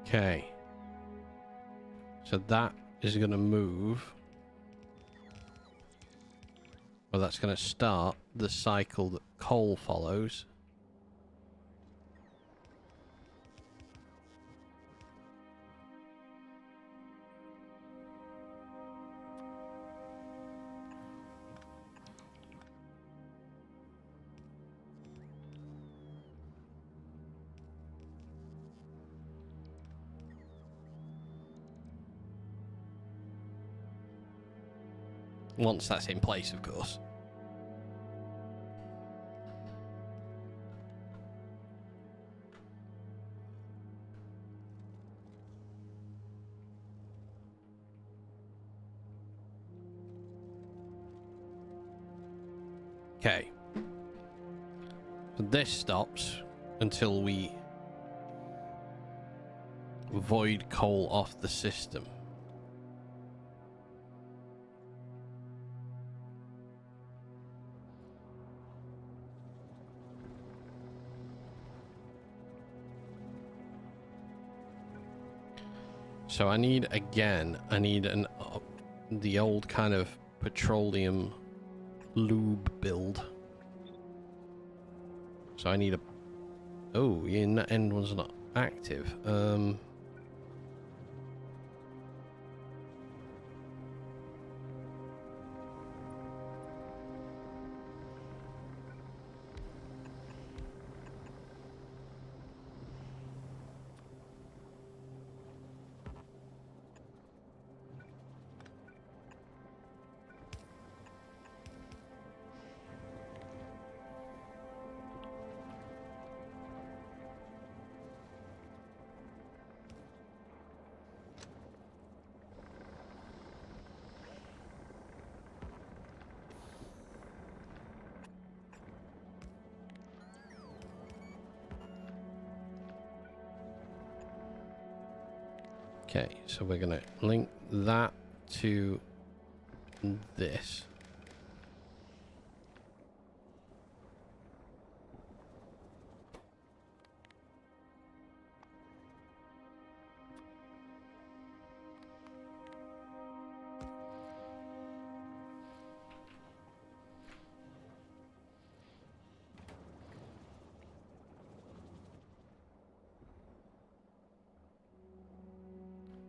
Okay. So that is going to move. Well, that's going to start the cycle that coal follows. Once that's in place, of course. Okay. So this stops until we void coal off the system. So I need the old kind of petroleum lube build. So I need a... Oh, yeah, that end one's not active. Okay, so we're gonna link that to this.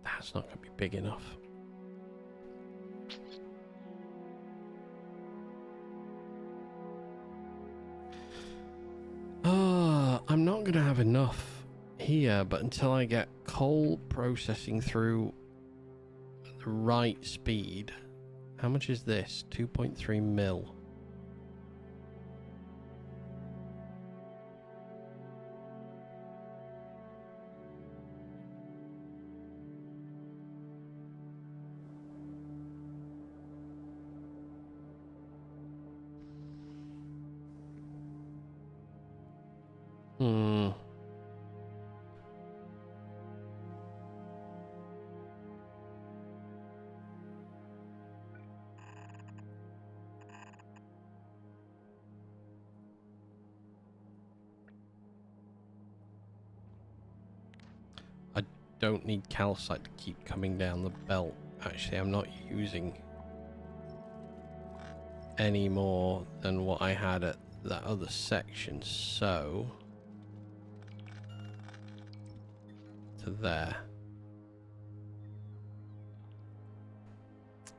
That's not gonna be big enough. I'm not gonna have enough here, but until I get coal processing through at the right speed. How much is this? 2.3 mil. I don't need calcite to keep coming down the belt. Actually, I'm not using any more than what I had at that other section, so to there.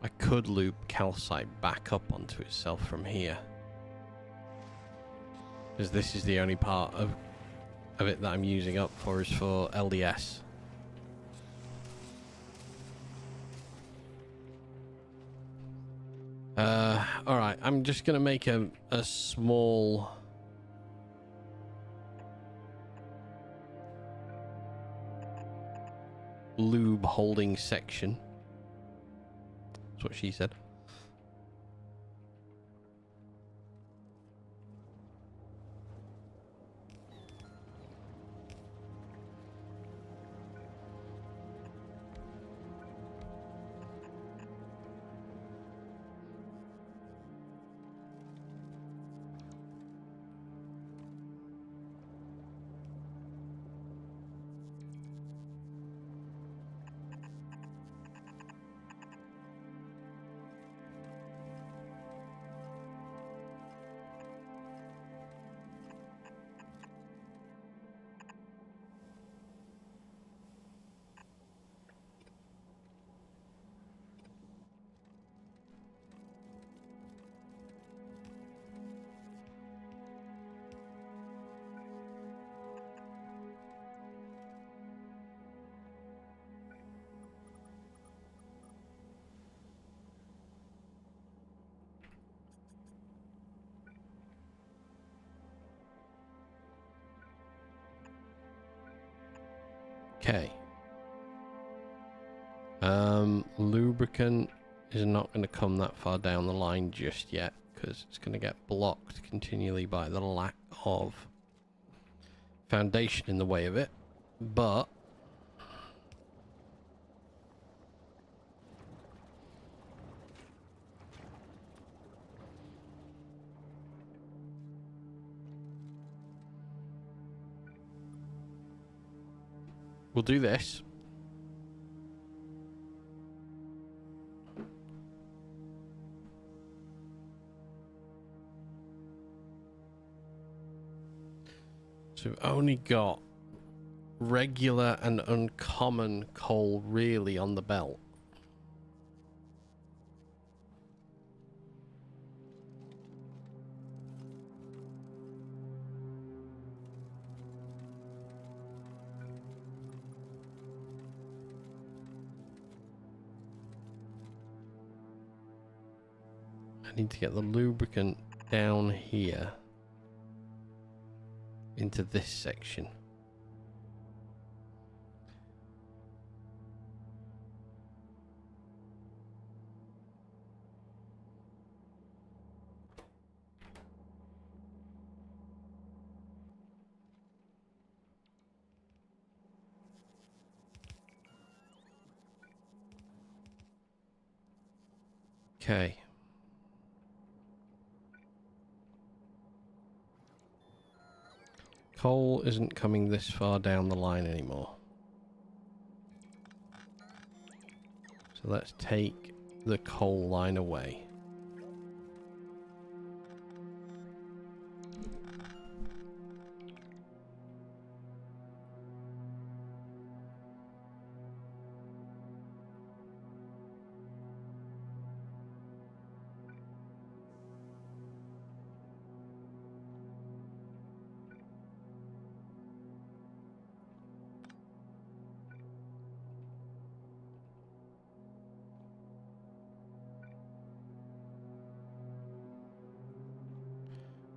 I could loop calcite back up onto itself from here, because this is the only part of it that I'm using up for is for LDS. Alright, I'm just gonna make a small lube holding section. That's what she said. Okay. Lubricant is not going to come that far down the line just yet because it's going to get blocked continually by the lack of foundation in the way of it. But we'll do this. So we've only got regular and uncommon coal really on the belt. I need to get the lubricant down here into this section. Okay. Coal isn't coming this far down the line anymore. So let's take the coal line away.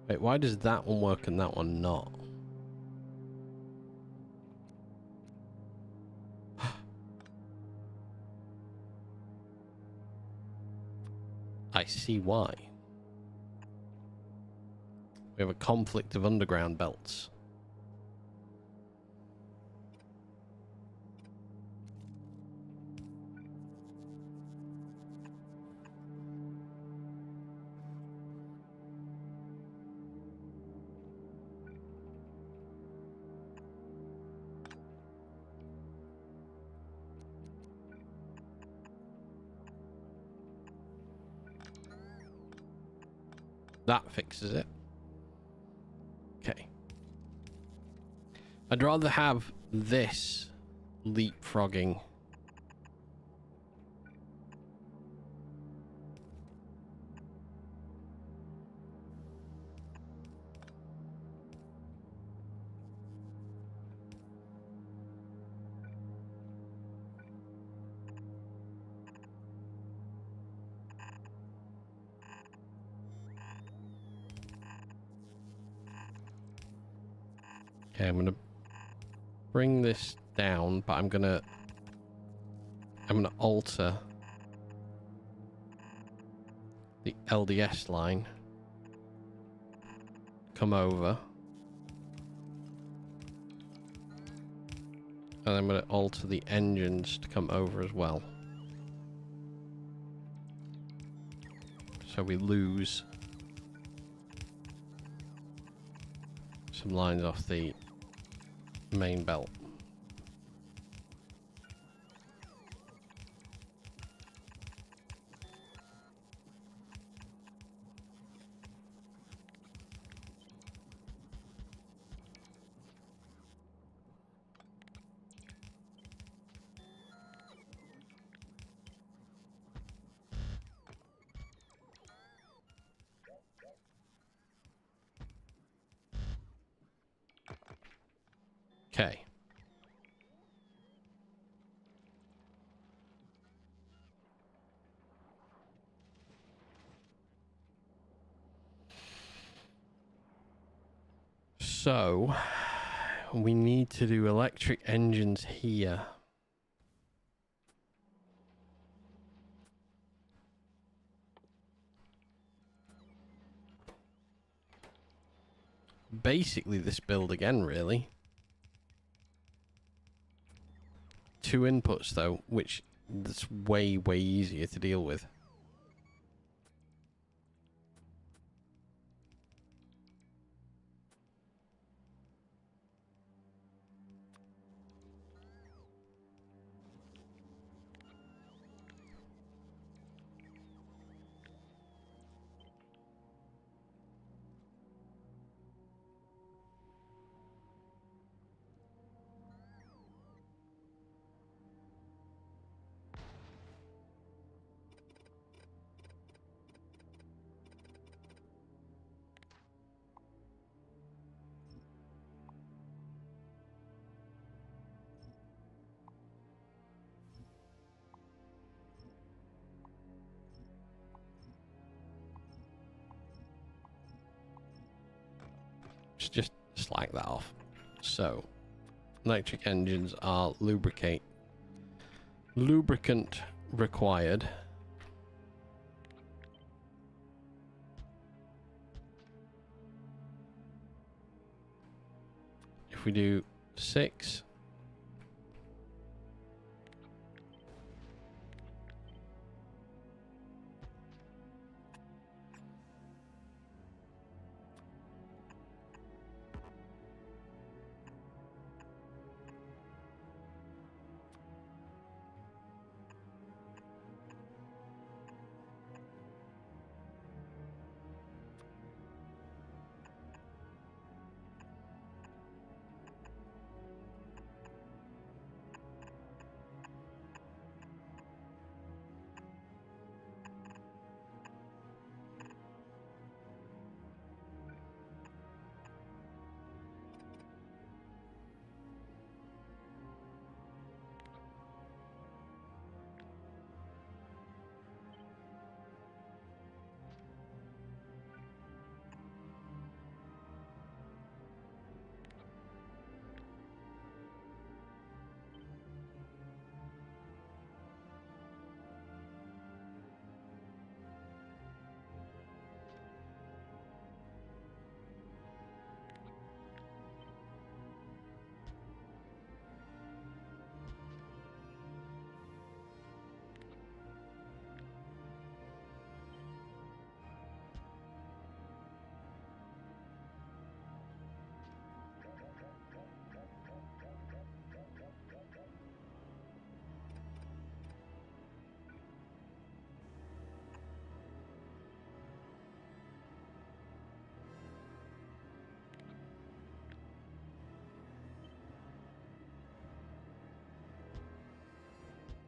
Wait, why does that one work and that one not? I see why. We have a conflict of underground belts. That fixes it. Okay. I'd rather have this leapfrogging. Okay, I'm gonna bring this down, but I'm gonna alter the LDS line. Come over. And I'm gonna alter the engines to come over as well. So we lose some lines off the main belt. Okay. So we need to do electric engines here. Basically this build again, really. 2 inputs though, which that's way easier to deal with. Just slack that off. So, electric engines are lubricant required. If we do 6,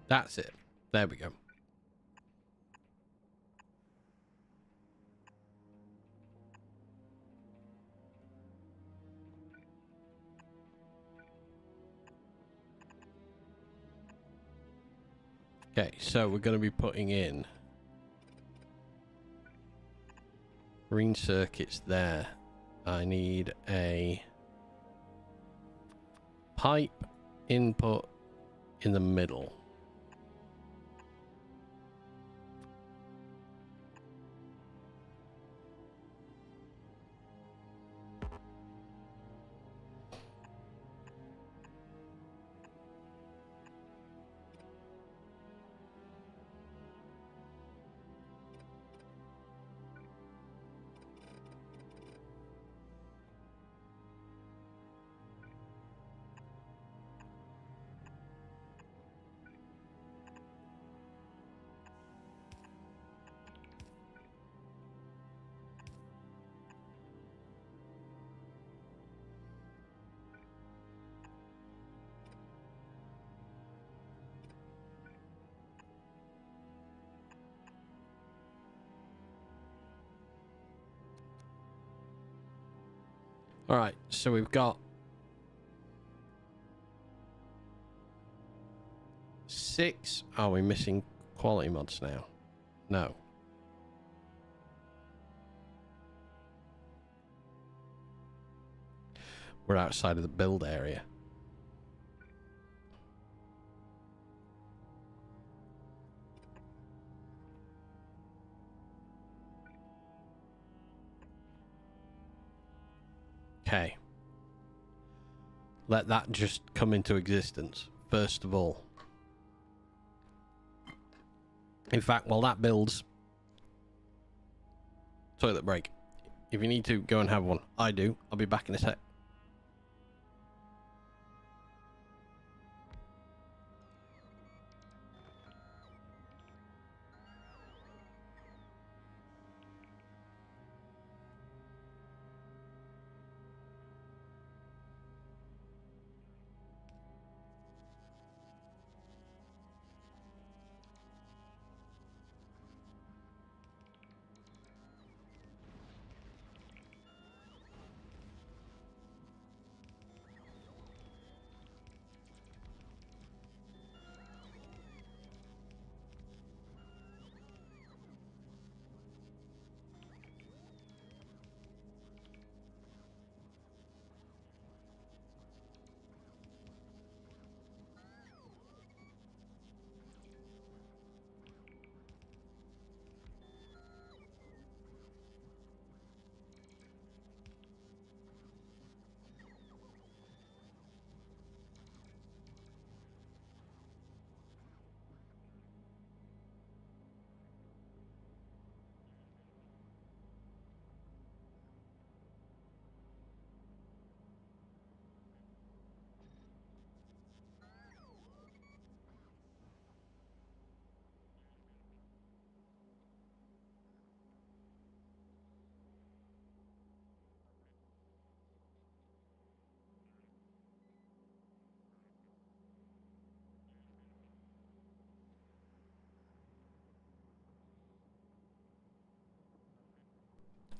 that's it. There we go. Okay, so we're going to be putting in green circuits there. I need a pipe input in the middle. All right, so we've got 6. Are we missing quality mods now? No. We're outside of the build area. Okay. Let that just come into existence, first of all. In fact, while that builds... Toilet break. If you need to, go and have one. I do. I'll be back in a sec.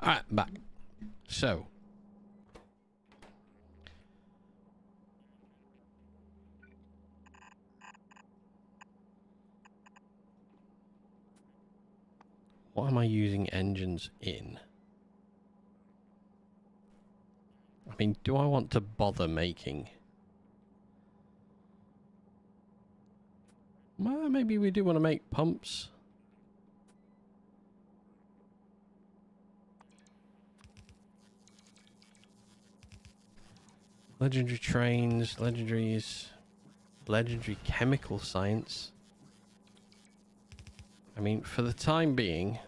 Alright, back. So. What am I using engines in? I mean, do I want to bother making... Well, maybe we do want to make pumps. Legendary trains, legendaries, legendary chemical science. I mean, for the time being...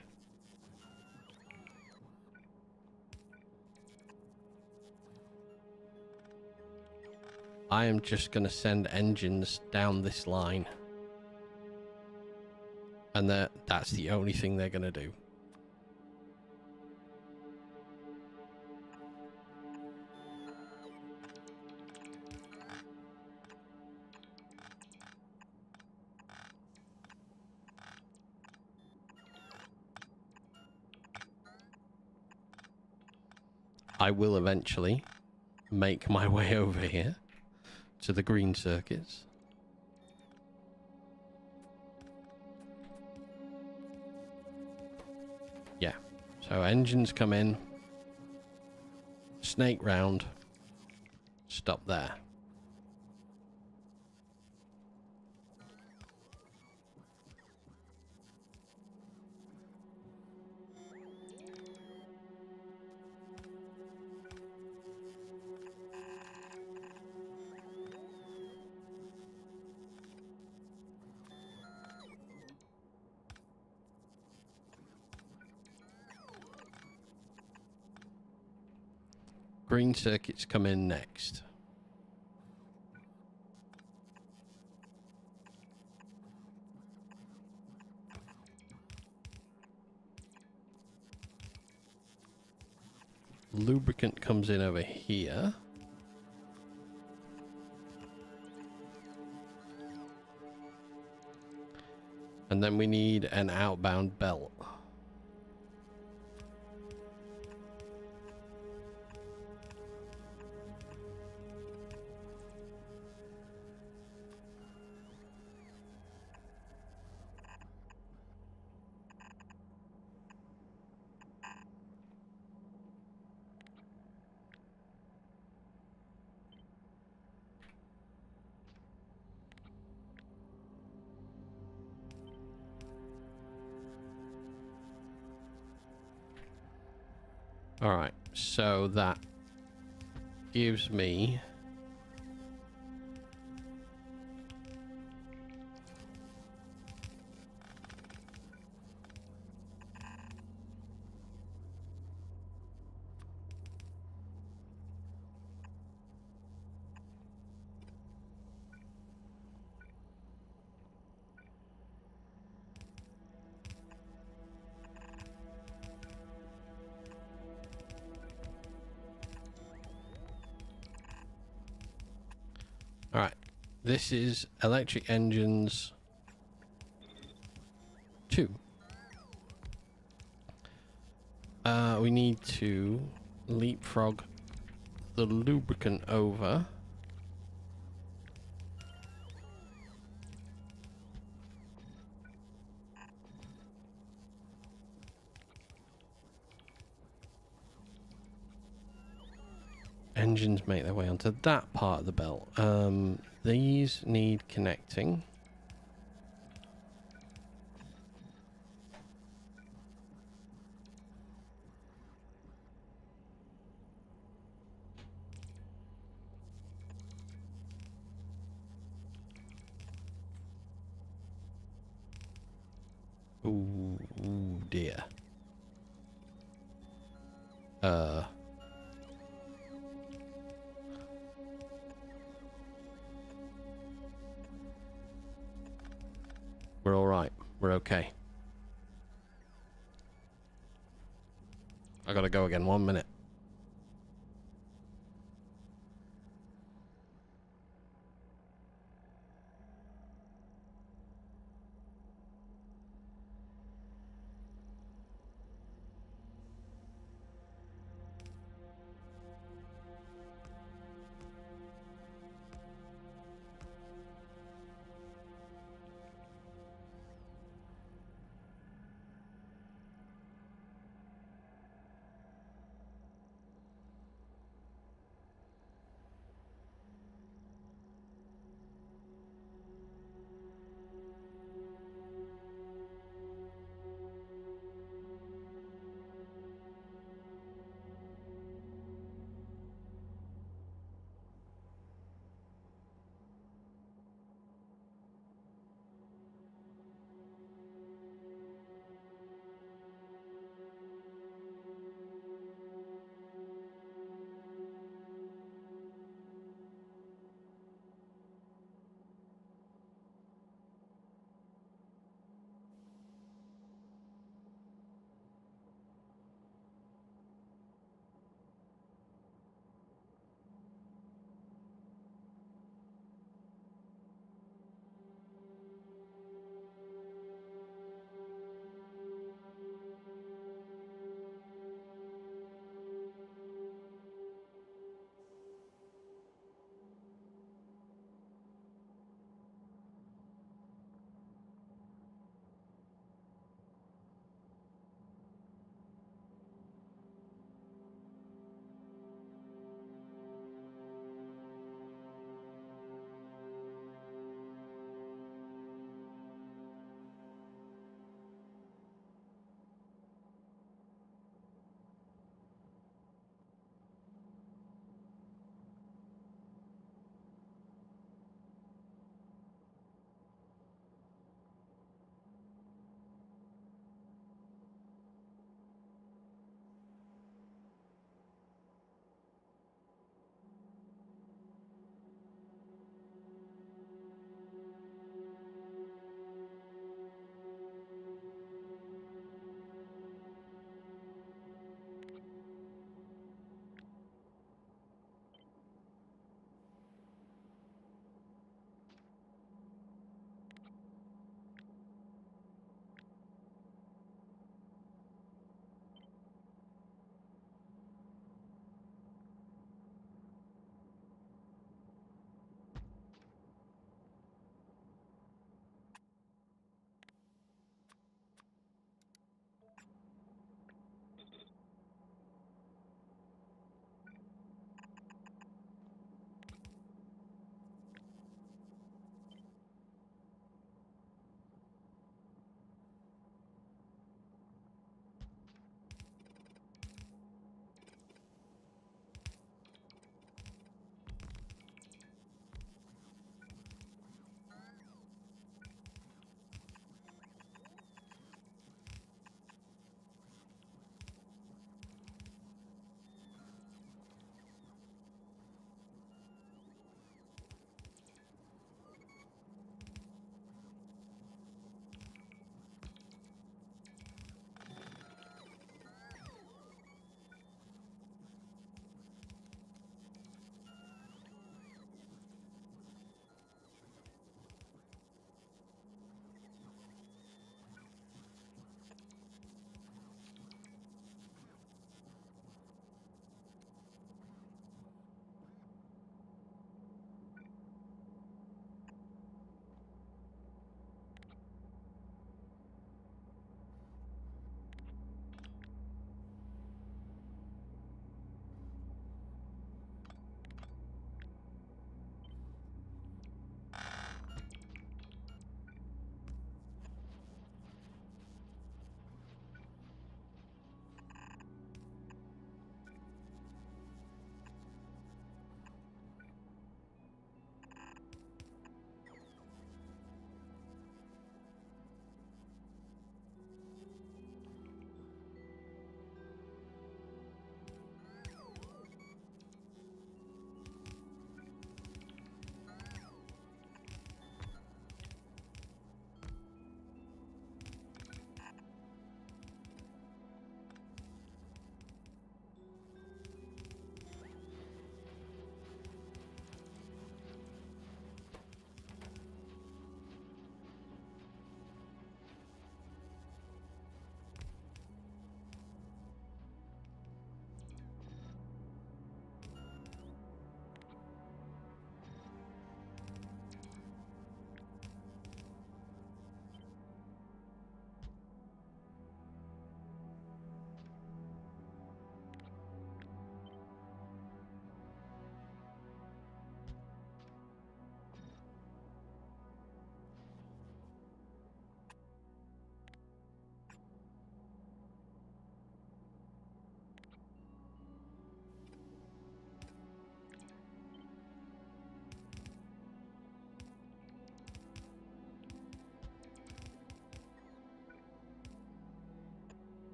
I am just going to send engines down this line. And that's the only thing they're going to do. I will eventually make my way over here to the green circuits. Yeah, so engines come in, snake round, stop there. Green circuits come in next. Lubricant comes in over here. And then we need an outbound belt. All right, so that gives me all right. This is electric engines 2. We need to leapfrog the lubricant over. Engines make their way onto that part of the belt. These need connecting. Ooh, dear. We're all right. We're okay. I gotta go again. 1 minute.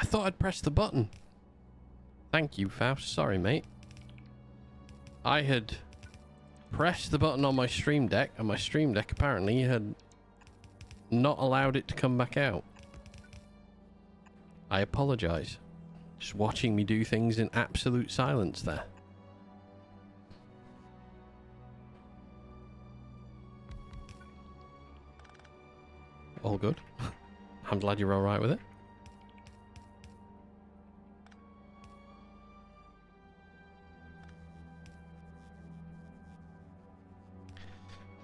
thought I'd pressed the button. Thank you, Faust. Sorry, mate. I had pressed the button on my Stream Deck, and my Stream Deck apparently had not allowed it to come back out. I apologise. Just watching me do things in absolute silence there. All good. I'm glad you're alright with it.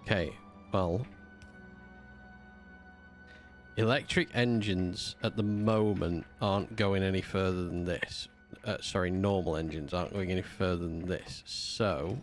Okay, well, electric engines at the moment aren't going any further than this. Sorry, normal engines aren't going any further than this. So,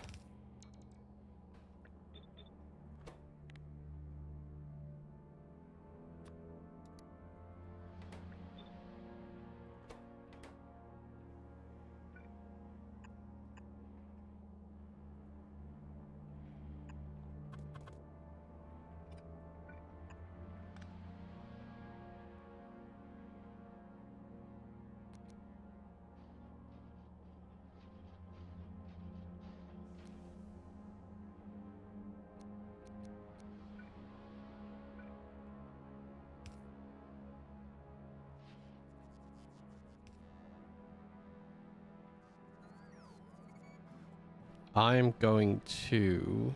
I'm going to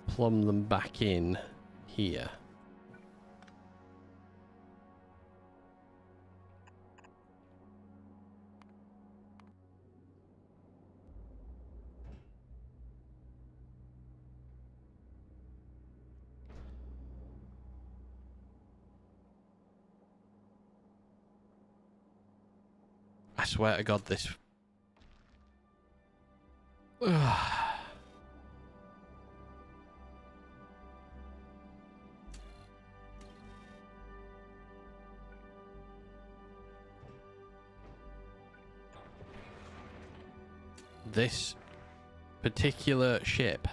plumb them back in here. I swear to God, this... This particular ship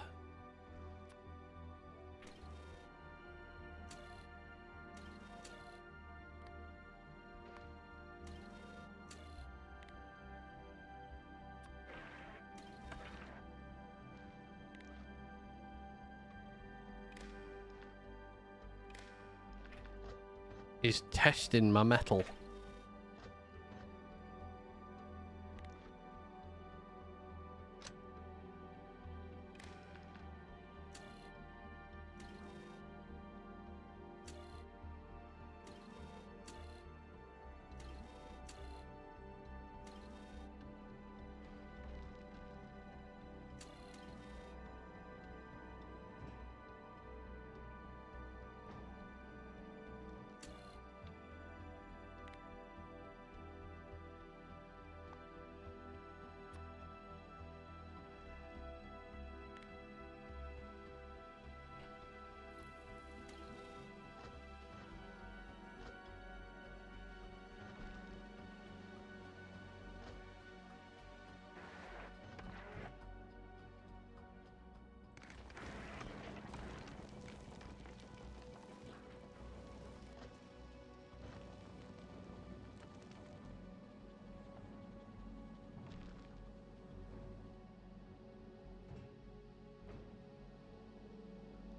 is testing my metal.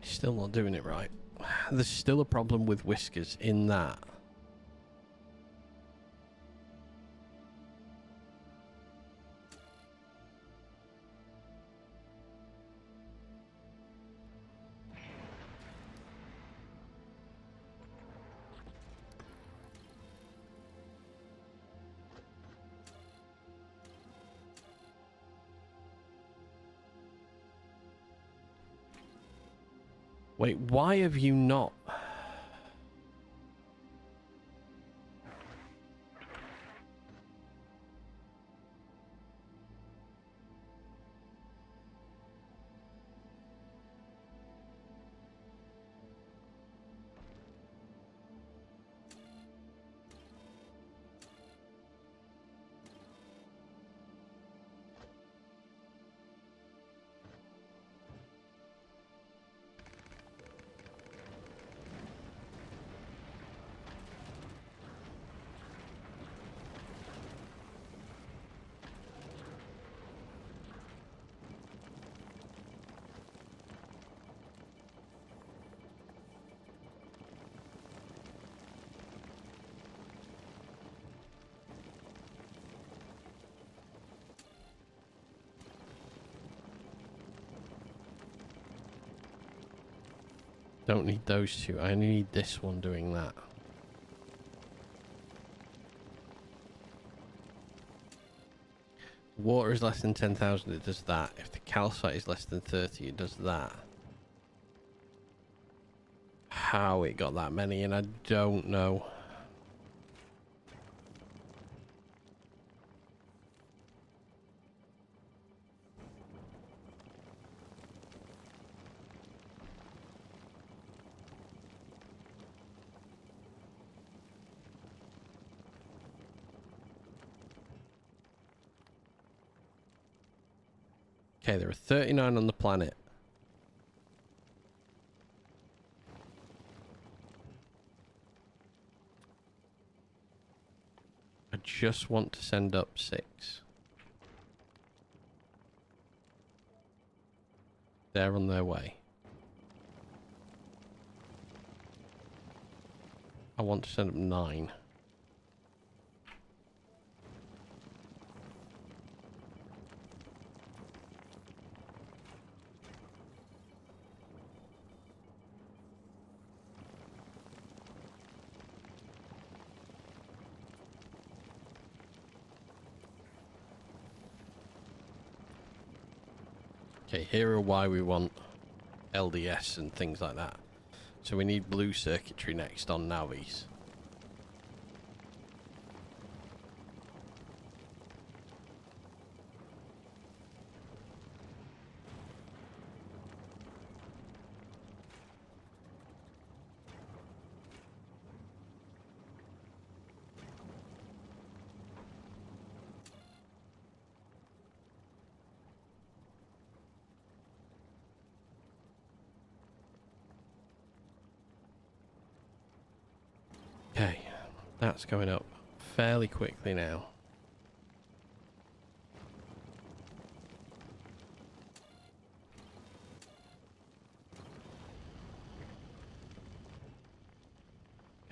Still not doing it right. There's still a problem with Whiskers in that. Wait, why have you not? Don't need those two. I only need this one doing that. Water is less than 10,000, it does that. If the calcite is less than 30, it does that. How it got that many, and I don't know. Okay, there are 39 on the planet. I just want to send up 6. They're on their way. I want to send up 9. Okay, here are why we want LDS and things like that. So we need blue circuitry next on navies. Okay, that's going up fairly quickly now.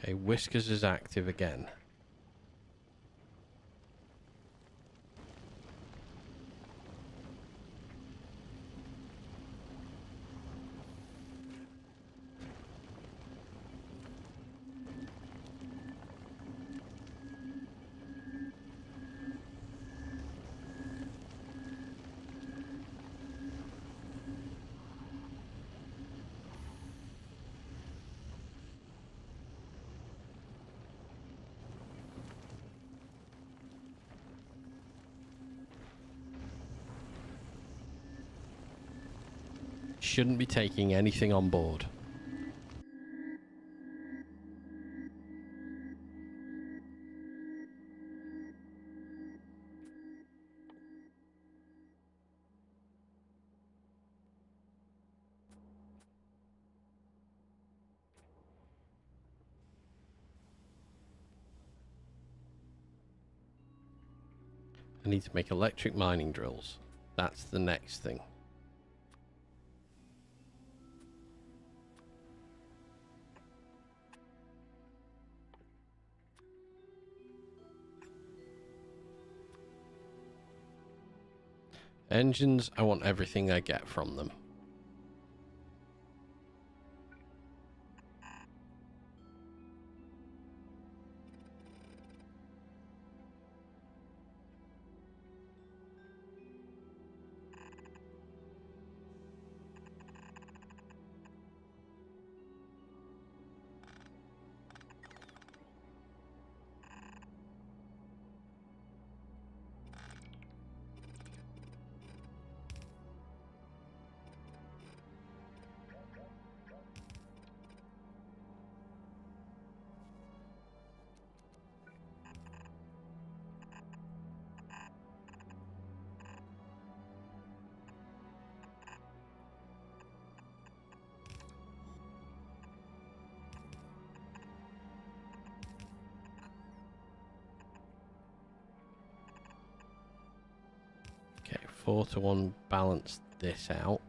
Okay, Whiskers is active again. Shouldn't be taking anything on board. I need to make electric mining drills. That's the next thing. Engines, I want everything I get from them. Okay, 4-to-1 balance this out.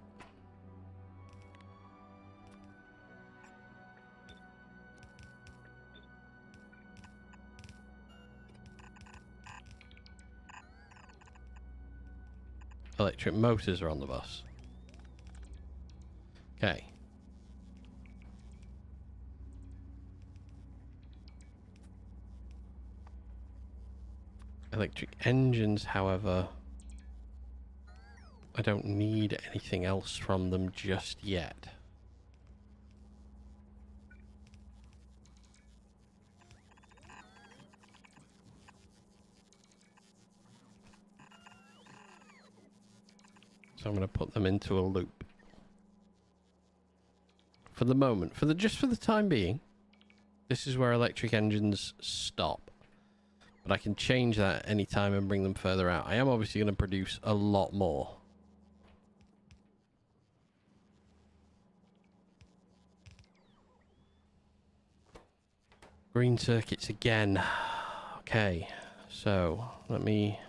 Electric motors are on the bus. Okay. Electric engines, however, I don't need anything else from them just yet. So I'm going to put them into a loop. For the moment, just for the time being, this is where electric engines stop. But I can change that anytime and bring them further out. I am obviously going to produce a lot more. Green circuits again. Okay, so let me...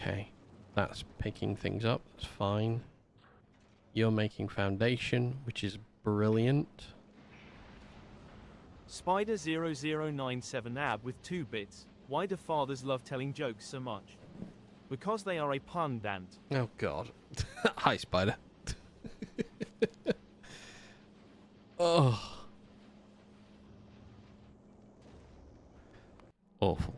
Okay, that's picking things up. That's fine. You're making foundation, which is brilliant. Spider0097 AB with 2 bits. Why do fathers love telling jokes so much? Because they are a pun dant. Oh, God. Hi, Spider. Oh. Awful.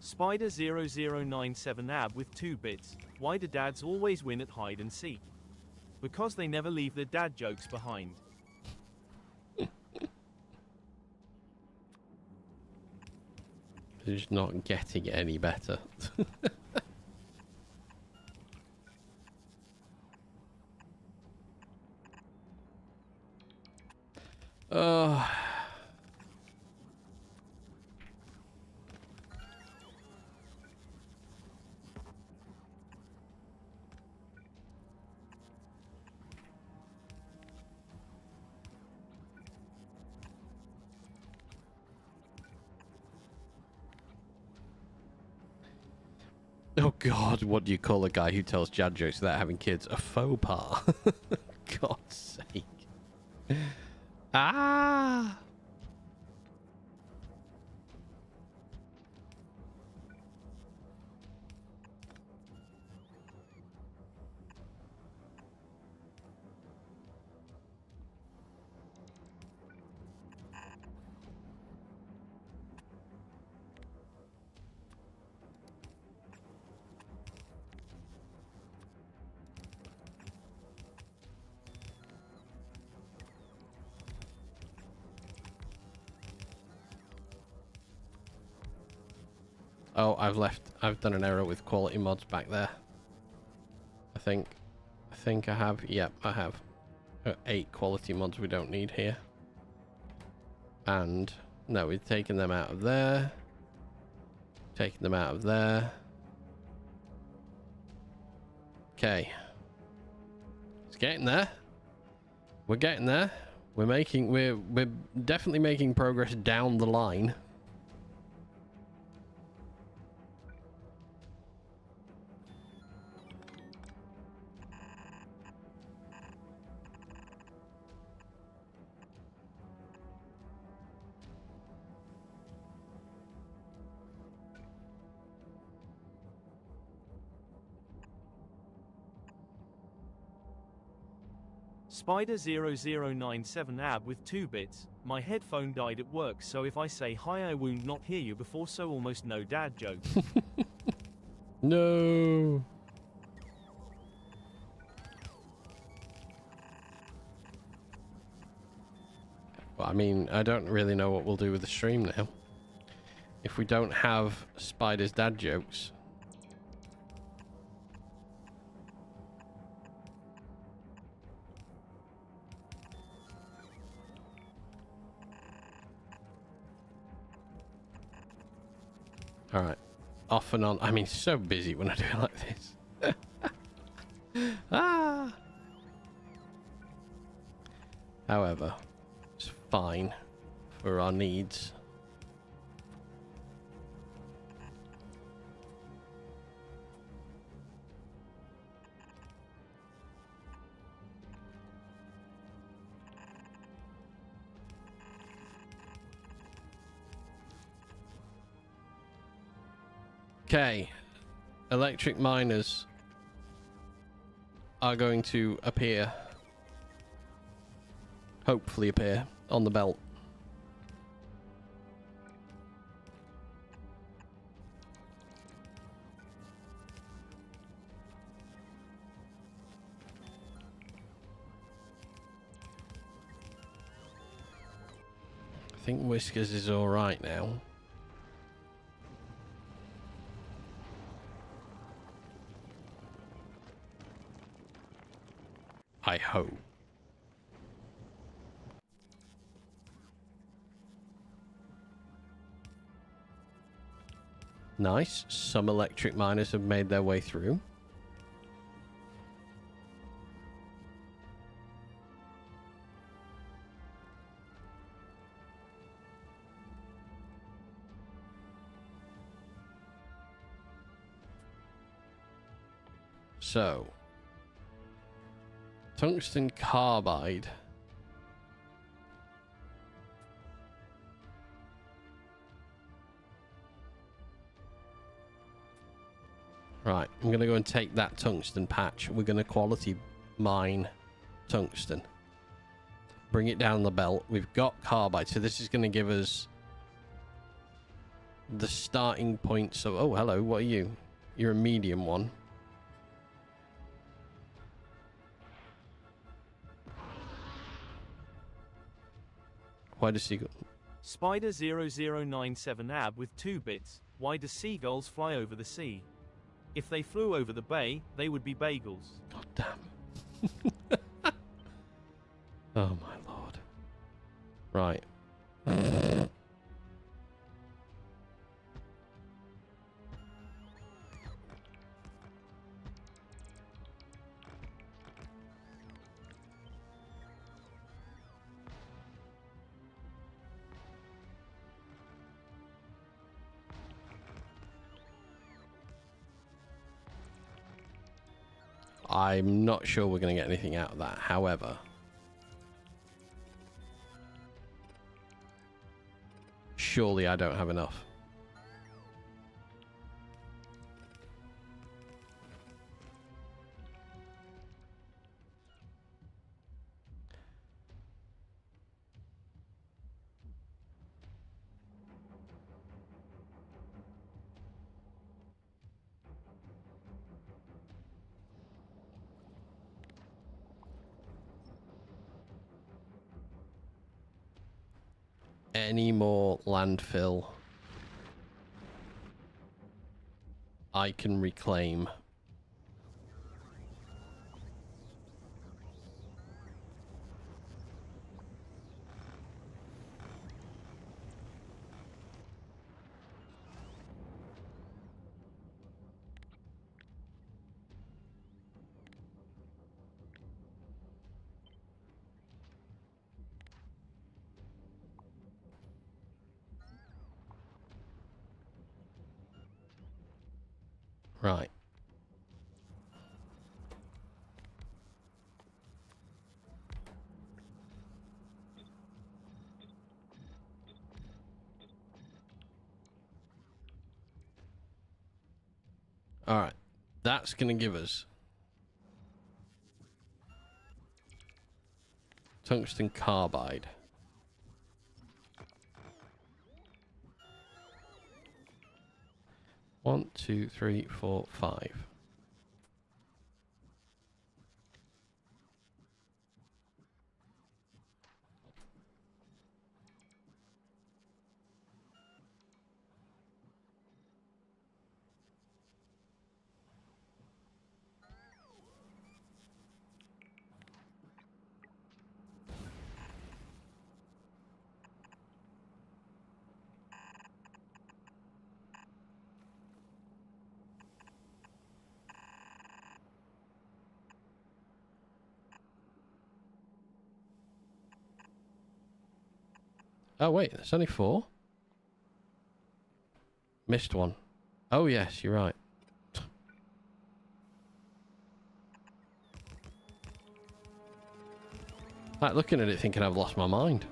Spider0097 AB with 2 bits. Why do dads always win at hide and seek? Because they never leave their dad jokes behind. They're just not getting it any better. Oh. Oh God, what do you call a guy who tells dad jokes without having kids? A faux pas. God's sake. Ah! Oh, I've done an error with quality mods back there. I think I have. Yep, I have. 8 quality mods we don't need here. And no, we've taken them out of there. Taken them out of there. Okay. It's getting there. We're getting there. We're definitely making progress down the line. Spider0097 ab with 2 bits. My headphone died at work, so if I say hi I will not hear you before, so almost no dad jokes. No. Well, I mean, I don't really know what we'll do with the stream now. If we don't have Spider's dad jokes. Alright. Off and on. I mean, so busy when I do it like this. Ah! However, it's fine for our needs. Okay, electric miners are going to appear, hopefully appear, on the belt. I think Whiskers is alright now. I hope. Nice. Some electric miners have made their way through. So, tungsten carbide. Right, I'm going to go and take that tungsten patch. We're going to quality mine tungsten. Bring it down the belt. We've got carbide, so this is going to give us the starting point. So, oh, hello, what are you? You're a medium one. Why does seagull? Spider0097 ab with 2 bits. Why do seagulls fly over the sea? If they flew over the bay, they would be bagels. God damn. Oh my lord. Right. I'm not sure we're going to get anything out of that. However, surely I don't have enough. Any more landfill I can reclaim. Right. All right. That's going to give us Tungsten carbide. One, two, three, four, five. Oh wait, there's only 4? Missed one. Oh yes, you're right. Like looking at it thinking I've lost my mind.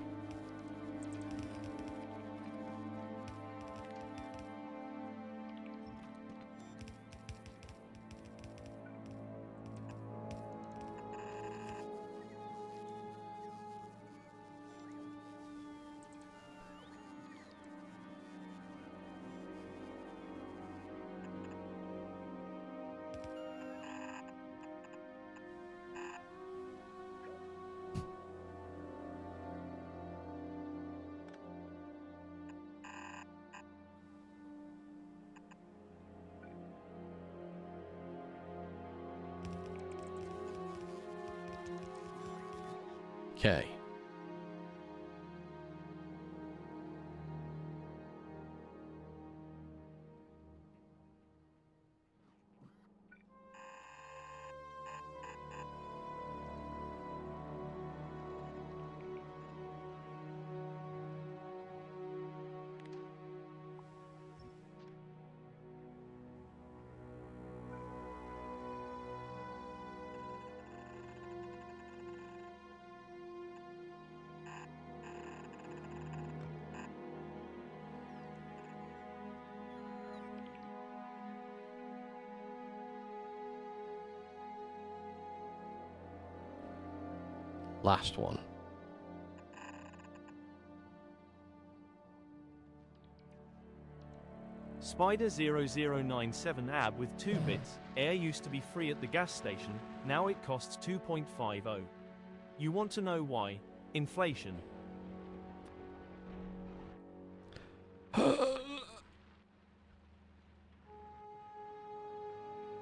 Okay. Last one. Spider0097 AB with 2 bits. Air used to be free at the gas station, now it costs 2.50. You want to know why? Inflation.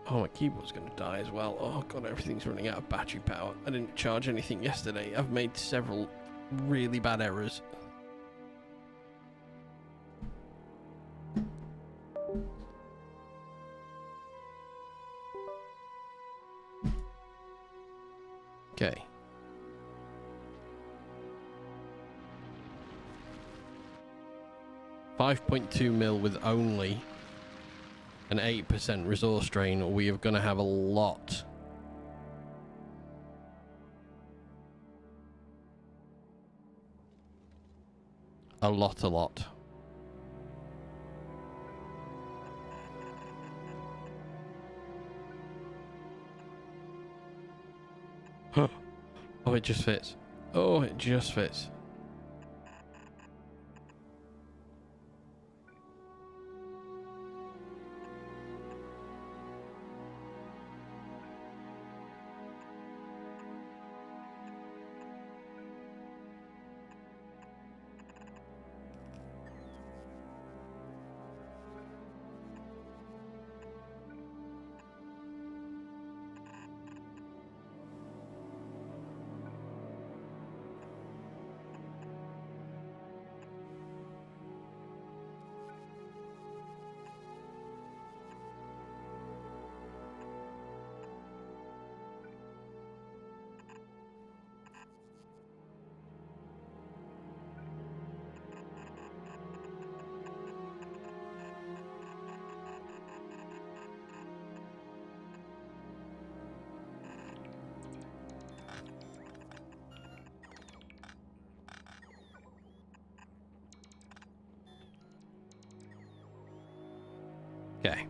Oh, my keyboard's going to die as well. Oh god, everything's running out of battery power. I didn't charge anything yesterday. I've made several really bad errors. Okay. $5.2 mil with only an 8% resource drain. We are going to have a lot. A lot. Oh, it just fits. Oh, it just fits. Okay.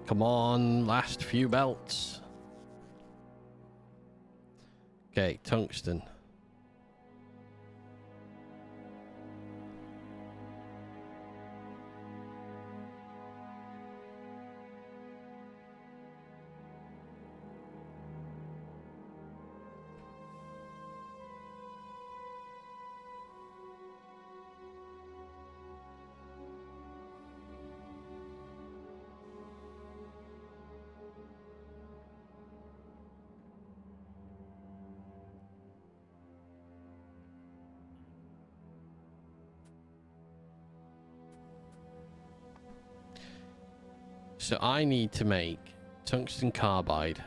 Come on, last few belts. Okay, tungsten. So I need to make tungsten carbide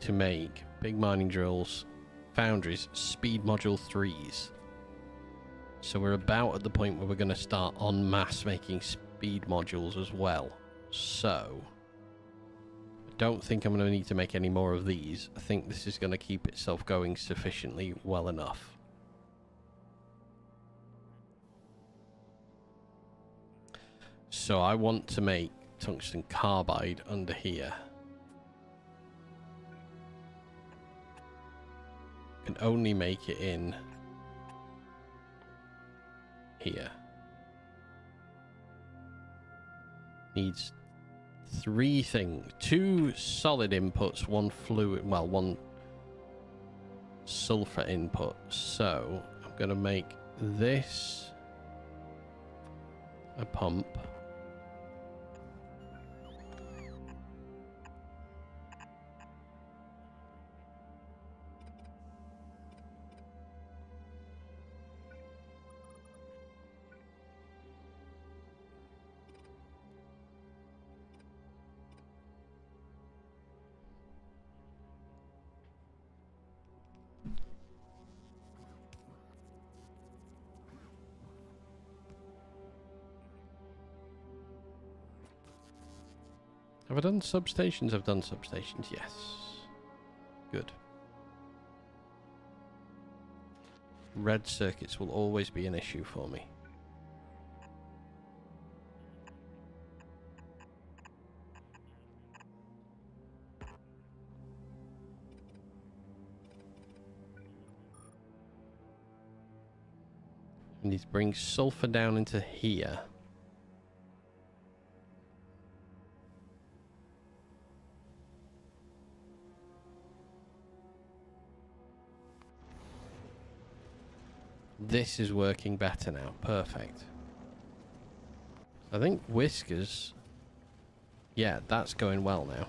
to make big mining drills, foundries, speed module 3s. So we're about at the point where we're going to start en masse making speed modules as well. So I don't think I'm going to need to make any more of these. I think this is going to keep itself going sufficiently well enough. So I want to make tungsten carbide under here. Can only make it in here. Needs 3 things. 2 solid inputs, 1 fluid, well, 1 sulfur input. So I'm going to make this a pump. Have I done substations? I've done substations, yes. Good. Red circuits will always be an issue for me. I need to bring sulfur down into here. This is working better now. Perfect. I think Whiskers... Yeah, that's going well now.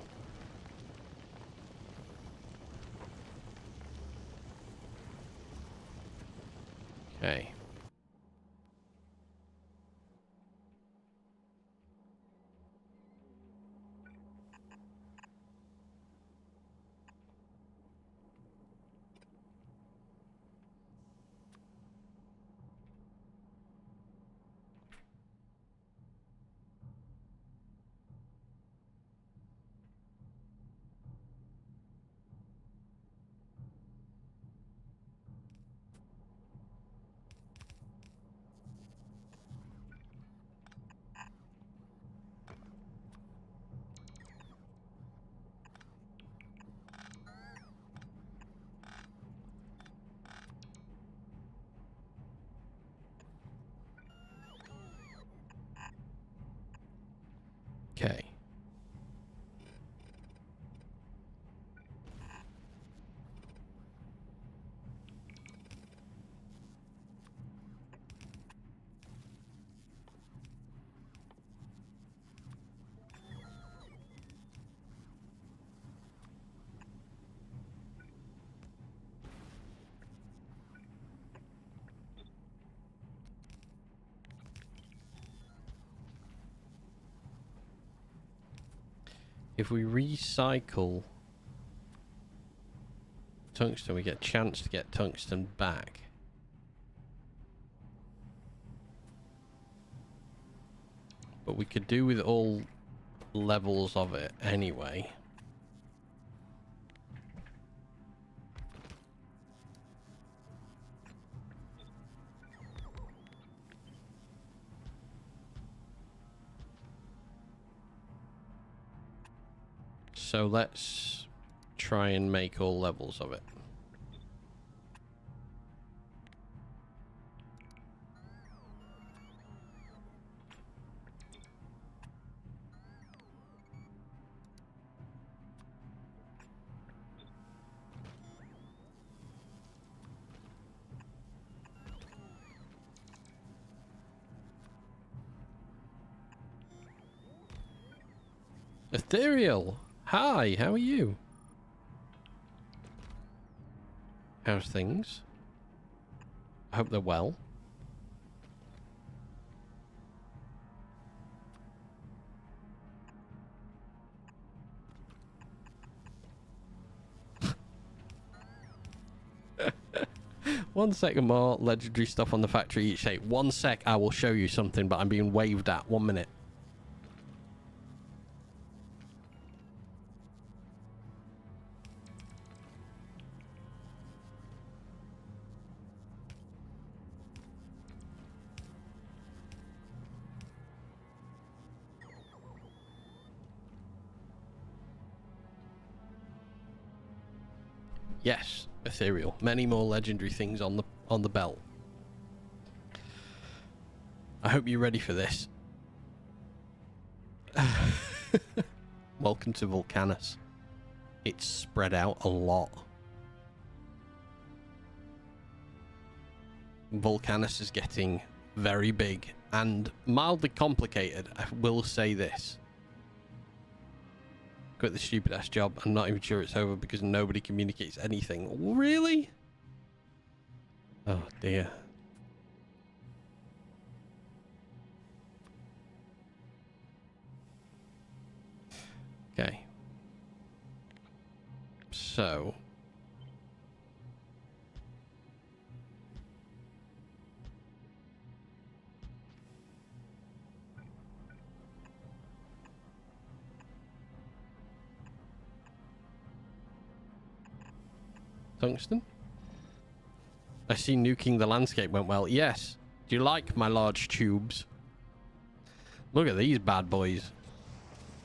Okay. Okay. If we recycle tungsten, we get a chance to get tungsten back. But we could do with all levels of it anyway. So let's try and make all levels of it. Ethereal! Hi, how are you? How's things? I hope they're well. One second more legendary stuff on the factory each day. 1 sec, I will show you something, but I'm being waved at. 1 minute. Yes, ethereal. Many more legendary things on the belt. I hope you're ready for this. Welcome to Volcanus. It's spread out a lot. Volcanus is getting very big and mildly complicated. I will say this. Quit the stupid ass job. I'm not even sure it's over because nobody communicates anything. Really? Oh dear. Okay. So. Tungsten? I see nuking the landscape went well. Yes. Do you like my large tubes? Look at these bad boys.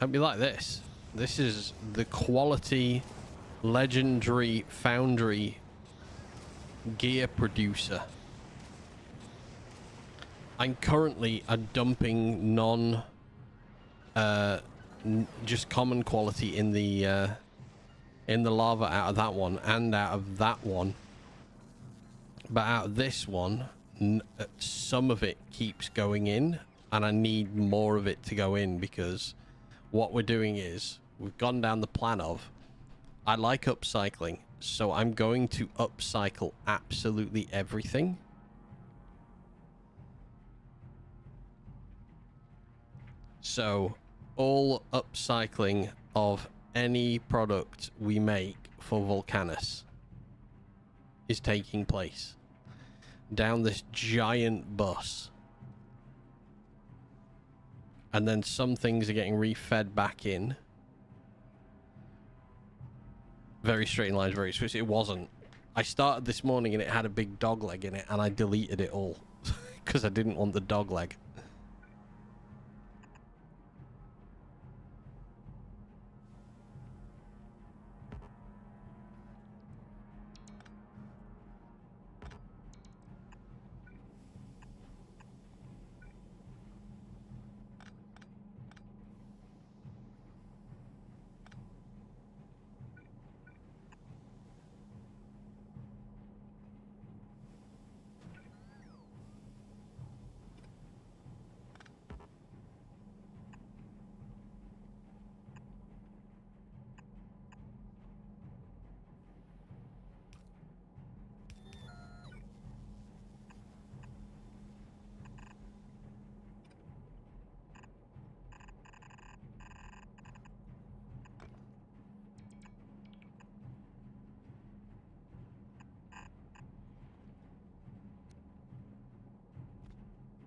Hope you like this. This is the quality legendary foundry gear producer. I'm currently dumping just common quality in the lava out of that one and out of that one, but out of this one some of it keeps going in and I need more of it to go in, because what we're doing is we've gone down the plan of, I like upcycling, so I'm going to upcycle absolutely everything. So all upcycling of any product we make for Volcanus is taking place down this giant bus, and then some things are getting refed back in. Very straight in lines, very swift. It wasn't. I started this morning and it had a big dog leg in it, and I deleted it all because I didn't want the dog leg.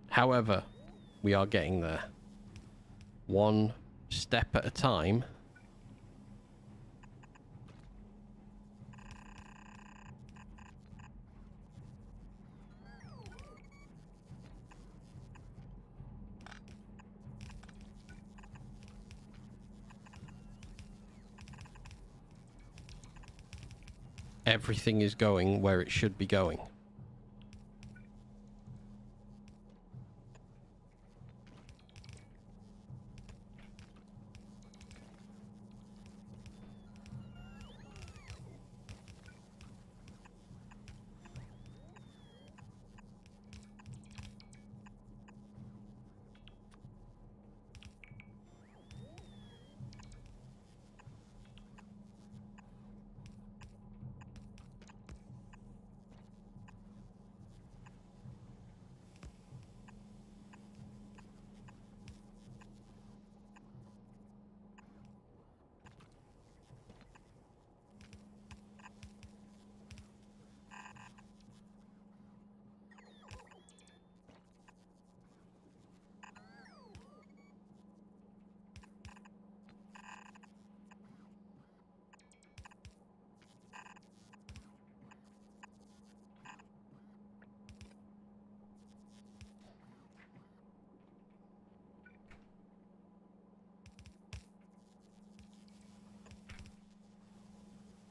However, we are getting there. One step at a time. everything is going where it should be going.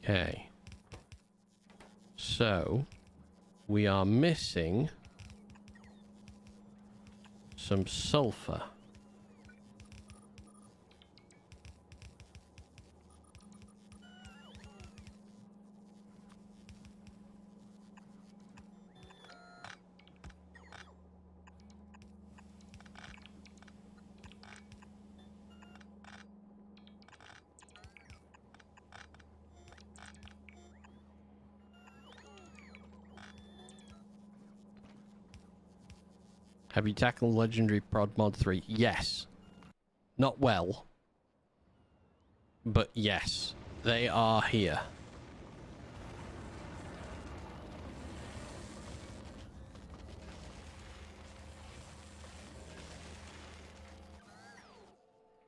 Okay. So, we are missing some sulfur. Have you tackled Legendary Prod Mod 3? Yes. Not well. But yes. They are here.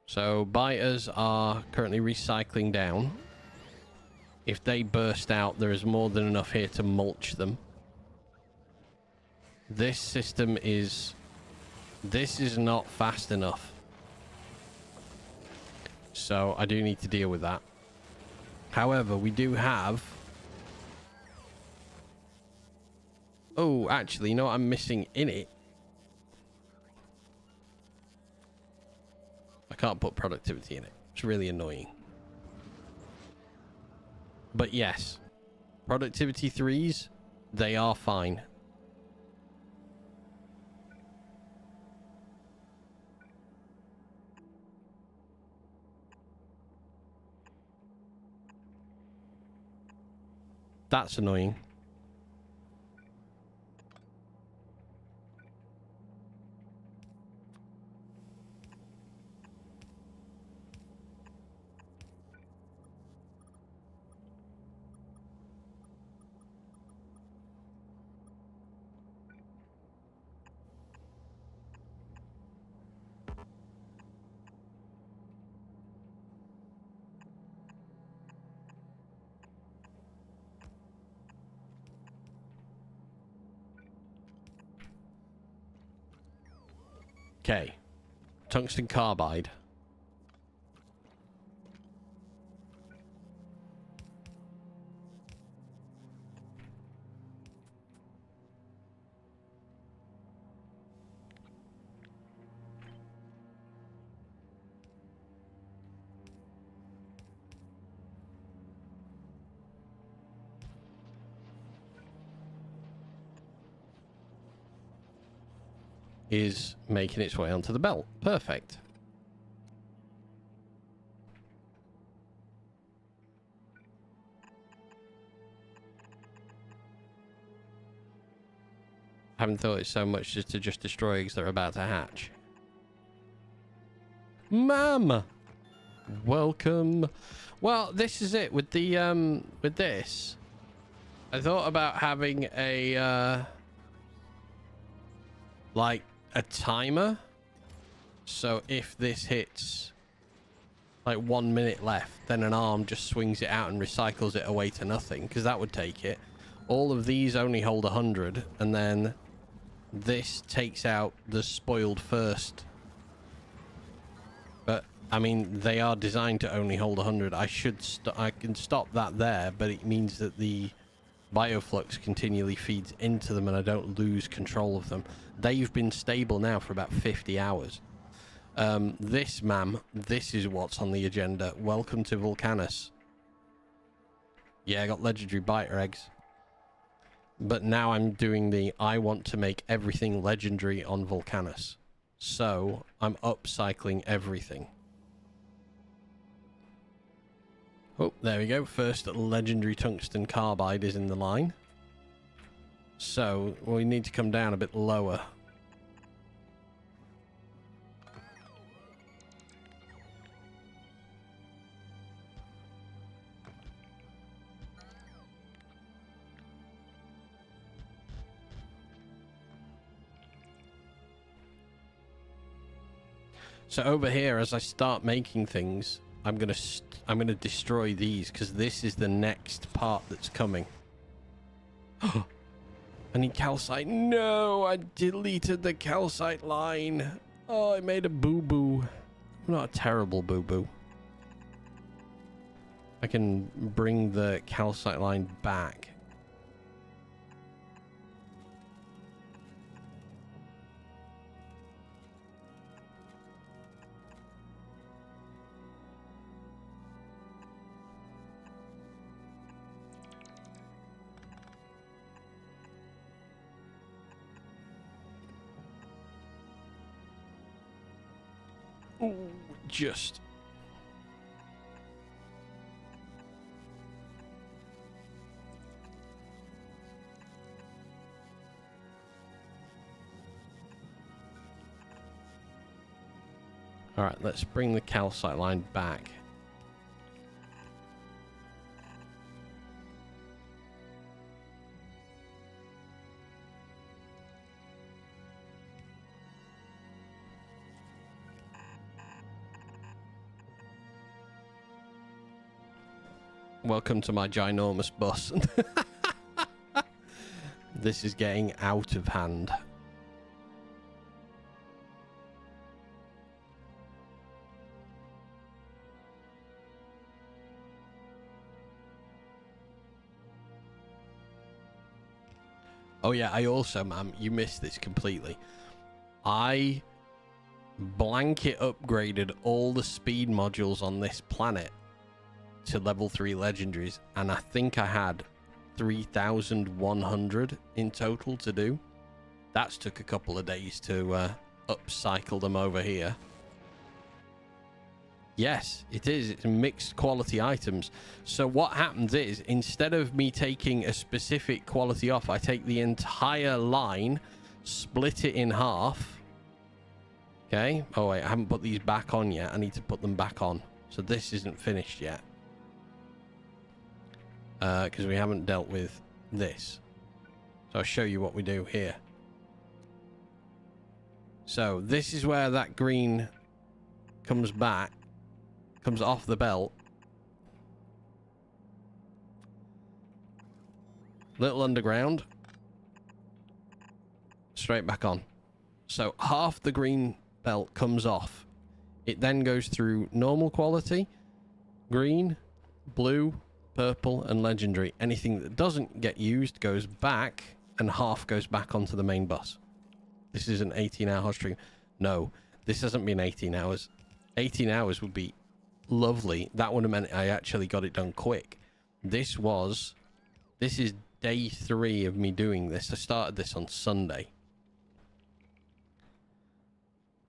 So, biters are currently recycling down. If they burst out, there is more than enough here to mulch them. This system is... This is not fast enough. So I do need to deal with that. However, we do have... Oh, actually, you know what I'm missing in it? I can't put productivity in it. It's really annoying. But yes, productivity 3s, they are fine. That's annoying. Okay. Tungsten carbide. Is making its way onto the belt. Perfect. Haven't thought it so much as to just destroy eggs that are about to hatch. Ma'am! Welcome. Well, this is it with the with this. I thought about having a like a timer, so if this hits like 1 minute left, then an arm just swings it out and recycles it away to nothing, because that would take it. All of these only hold 100, and then this takes out the spoiled first But I mean, they are designed to only hold 100. I can stop that there, but it means that the bioflux continually feeds into them and I don't lose control of them. They've been stable now for about 50 hours. This, ma'am, this is what's on the agenda. Welcome to Vulcanus. Yeah, I got legendary biter eggs. But now I'm doing I want to make everything legendary on Vulcanus. So I'm upcycling everything. Oh, there we go. First legendary tungsten carbide is in the line. So we need to come down a bit lower. So over here, as I start making things, I'm gonna destroy these because this is the next part that's coming. I need calcite. No, I deleted the calcite line. Oh, I made a boo-boo. I'm not a terrible boo-boo. I can bring the calcite line back. Ooh, just. All right, let's bring the calcite line back. Welcome to my ginormous bus. This is getting out of hand. Oh yeah, I also, ma'am, you missed this completely. I blanket upgraded all the speed modules on this planet to level 3 legendaries, and I think I had 3,100 in total to do. That's took a couple of days to upcycle them over here. Yes, it is. It's mixed quality items. So what happens is, instead of me taking a specific quality off, I take the entire line, split it in half. Okay. Oh wait, I haven't put these back on yet. I need to put them back on. So this isn't finished yet. Because we haven't dealt with this. So I'll show you what we do here. So this is where that green comes back, comes off the belt. Little underground. Straight back on. So half the green belt comes off. It then goes through normal quality, green, blue, purple, and legendary. Anything that doesn't get used goes back, and half goes back onto the main bus. This is an 18-hour hot stream. No, this hasn't been 18 hours. 18 hours would be lovely. That would have meant I actually got it done quick. This is day 3 of me doing this. I started this on Sunday.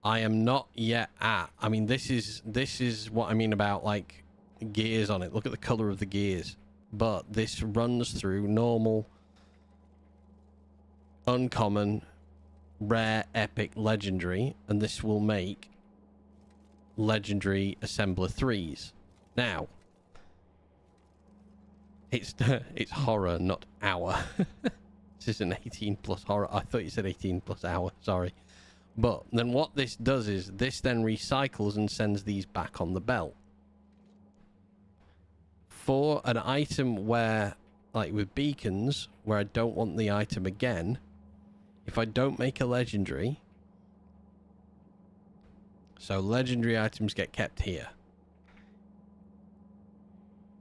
I am not yet at, I mean, this is what I mean about like gears on it. Look at the color of the gears. But this runs through normal, uncommon, rare, epic, legendary, and this will make legendary assembler 3s. Now, it's horror, not hour. This is an 18 plus horror. I thought you said 18 plus hour. Sorry. But then what this does is this then recycles and sends these back on the belt. For an item where, like with beacons, where I don't want the item again, if I don't make a legendary, So legendary items get kept here.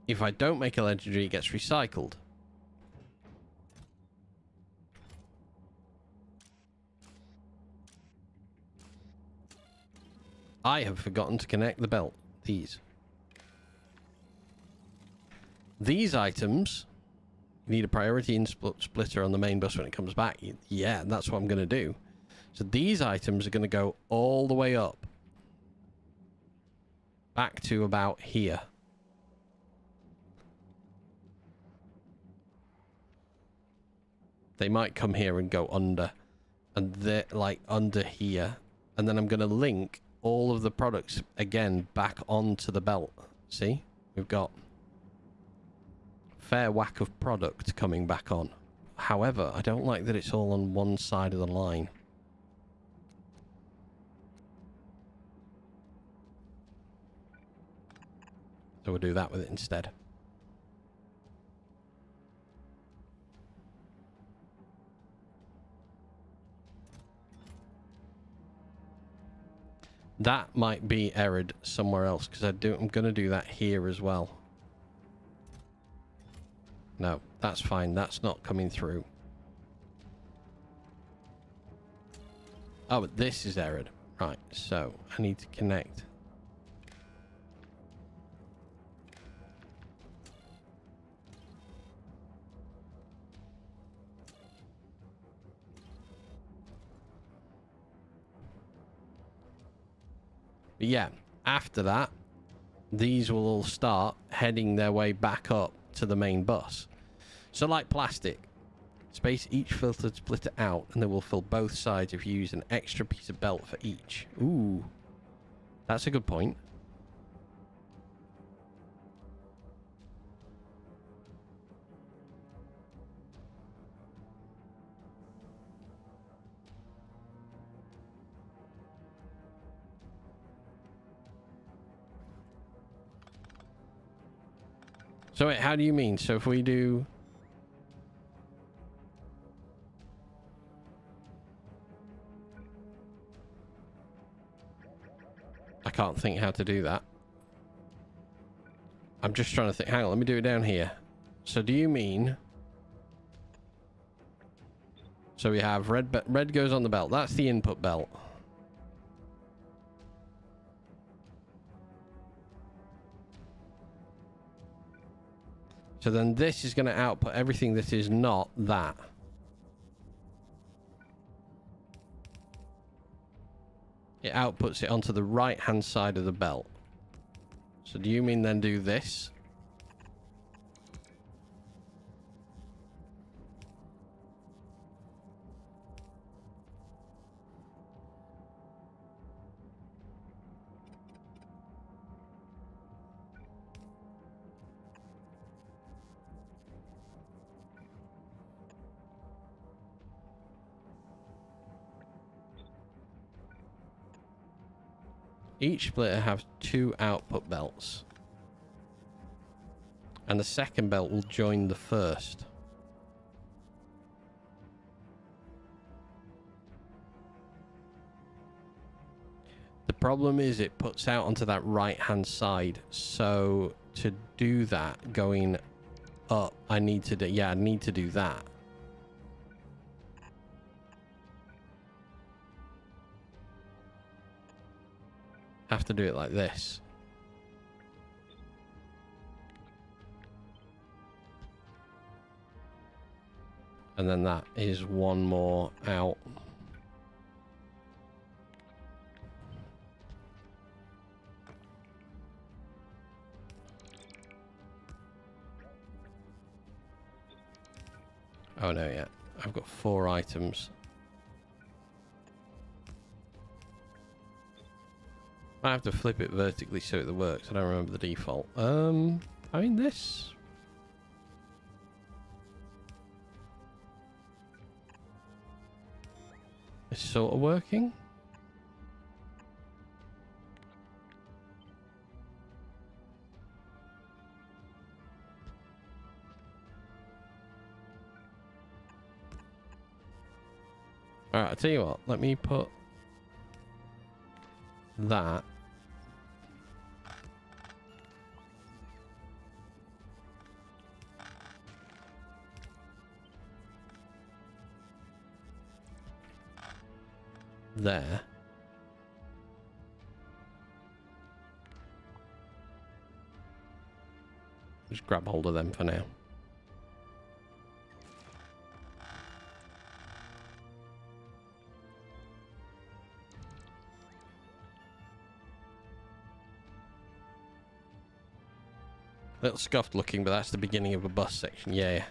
If I don't make a legendary, it gets recycled. I have forgotten to connect the belt. These items need a priority input splitter on the main bus when it comes back. Yeah, that's what I'm going to do. So these items are going to go all the way up. Back to about here. They might come here and go under. And they're like under here. And then I'm going to link all of the products again back onto the belt. See? We've got a fair whack of product coming back on. However, I don't like that it's all on one side of the line. So we'll do that with it instead. That might be errored somewhere else because I'm going to do that here as well. No, that's fine. That's not coming through. Oh, but this is errored. Right, so I need to connect. But yeah, after that, these will all start heading their way back up to the main bus. So like plastic, space each filtered splitter out and they will fill both sides if you use an extra piece of belt for each. Ooh, that's a good point. So wait, how do you mean? So if we do... I can't think how to do that. I'm just trying to think. Hang on, let me do it down here. So do you mean... So we have red goes on the belt. That's the input belt. So then this is going to output everything that is not that. It outputs it onto the right-hand side of the belt. So do you mean then do this? Each splitter has 2 output belts. And the second belt will join the first. The problem is it puts out onto that right-hand side. So to do that going up, I need to do... Yeah, I need to do that. Have to do it like this. And then that is one more out. Oh no, yeah. I've got 4 items. I have to flip it vertically so it works. I don't remember the default. I mean this. It's sort of working. Alright, I'll tell you what. Let me put... that. There. Just grab hold of them for now. A little scuffed looking, but that's the beginning of a bus section. Yeah.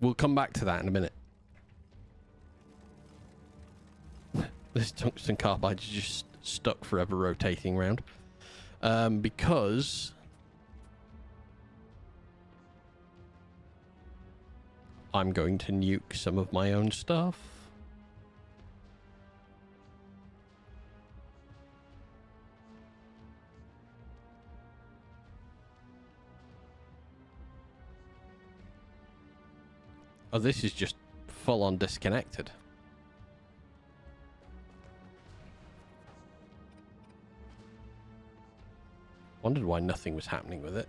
We'll come back to that in a minute. This tungsten carbide is just stuck forever rotating around. Because I'm going to nuke some of my own stuff. Oh, this is just full on disconnected. Wondered why nothing was happening with it.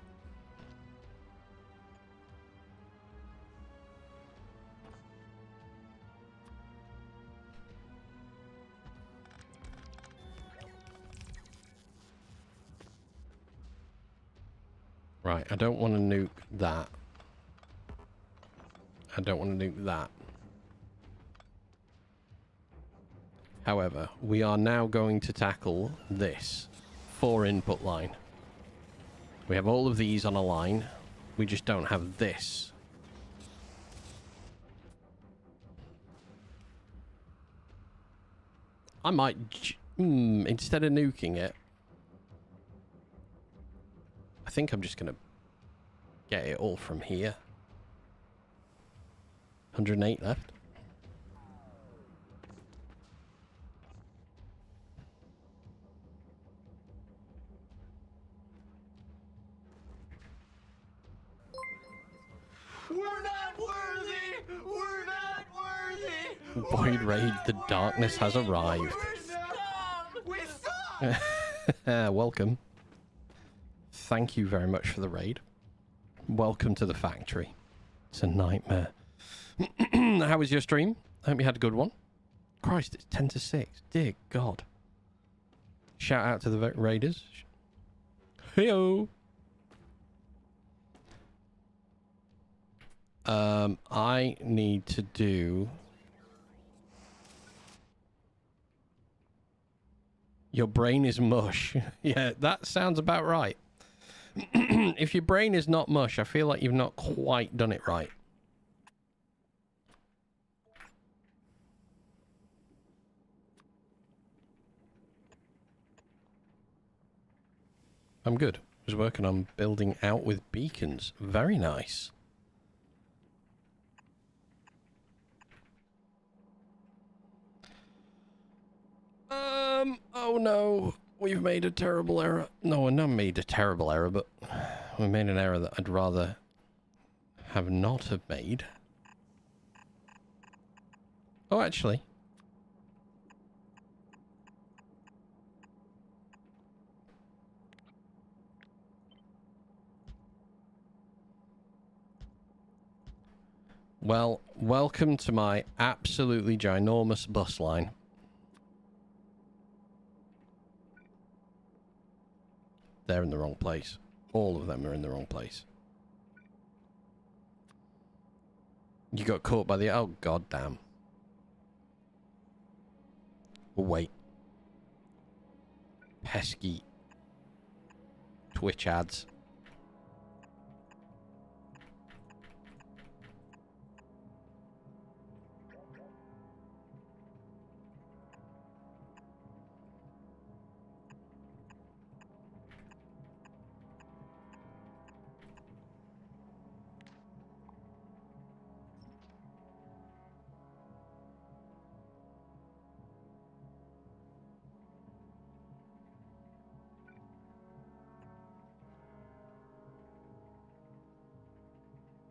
Right, I don't want to nuke that. I don't want to nuke that. However, we are now going to tackle this 4-input line. We have all of these on a line. We just don't have this. I might, instead of nuking it, I think I'm just going to get it all from here. 108 left. We're not worthy! We're not worthy! Void Raid, the darkness has arrived. We stop! Welcome. Thank you very much for the raid. Welcome to the factory. It's a nightmare. How was your stream? I hope you had a good one. Christ, it's 10 to 6. Dear God. Shout out to the raiders. Heyo. I need to do... Your brain is mush. Yeah, that sounds about right. If your brain is not mush, I feel like you've not quite done it right. I'm good. I was working on building out with beacons. Very nice. Oh no. We've made a terrible error. No, we've not made a terrible error, but we made an error that I'd rather have not have made. Oh, actually. Well, welcome to my absolutely ginormous bus line. They're in the wrong place. All of them are in the wrong place. You got caught by the... Oh, god damn. Oh, wait. Pesky Twitch ads.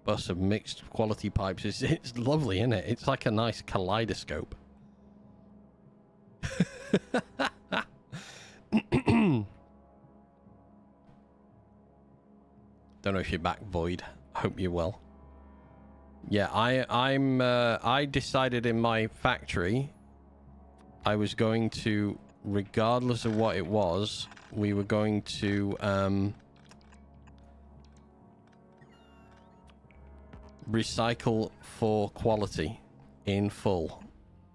bus of mixed quality pipes. It's lovely, isn't it? It's like a nice kaleidoscope. Don't know if you're back, Void. Hope you're well. Yeah, I decided in my factory I was going to, regardless of what it was, we were going to recycle for quality in full.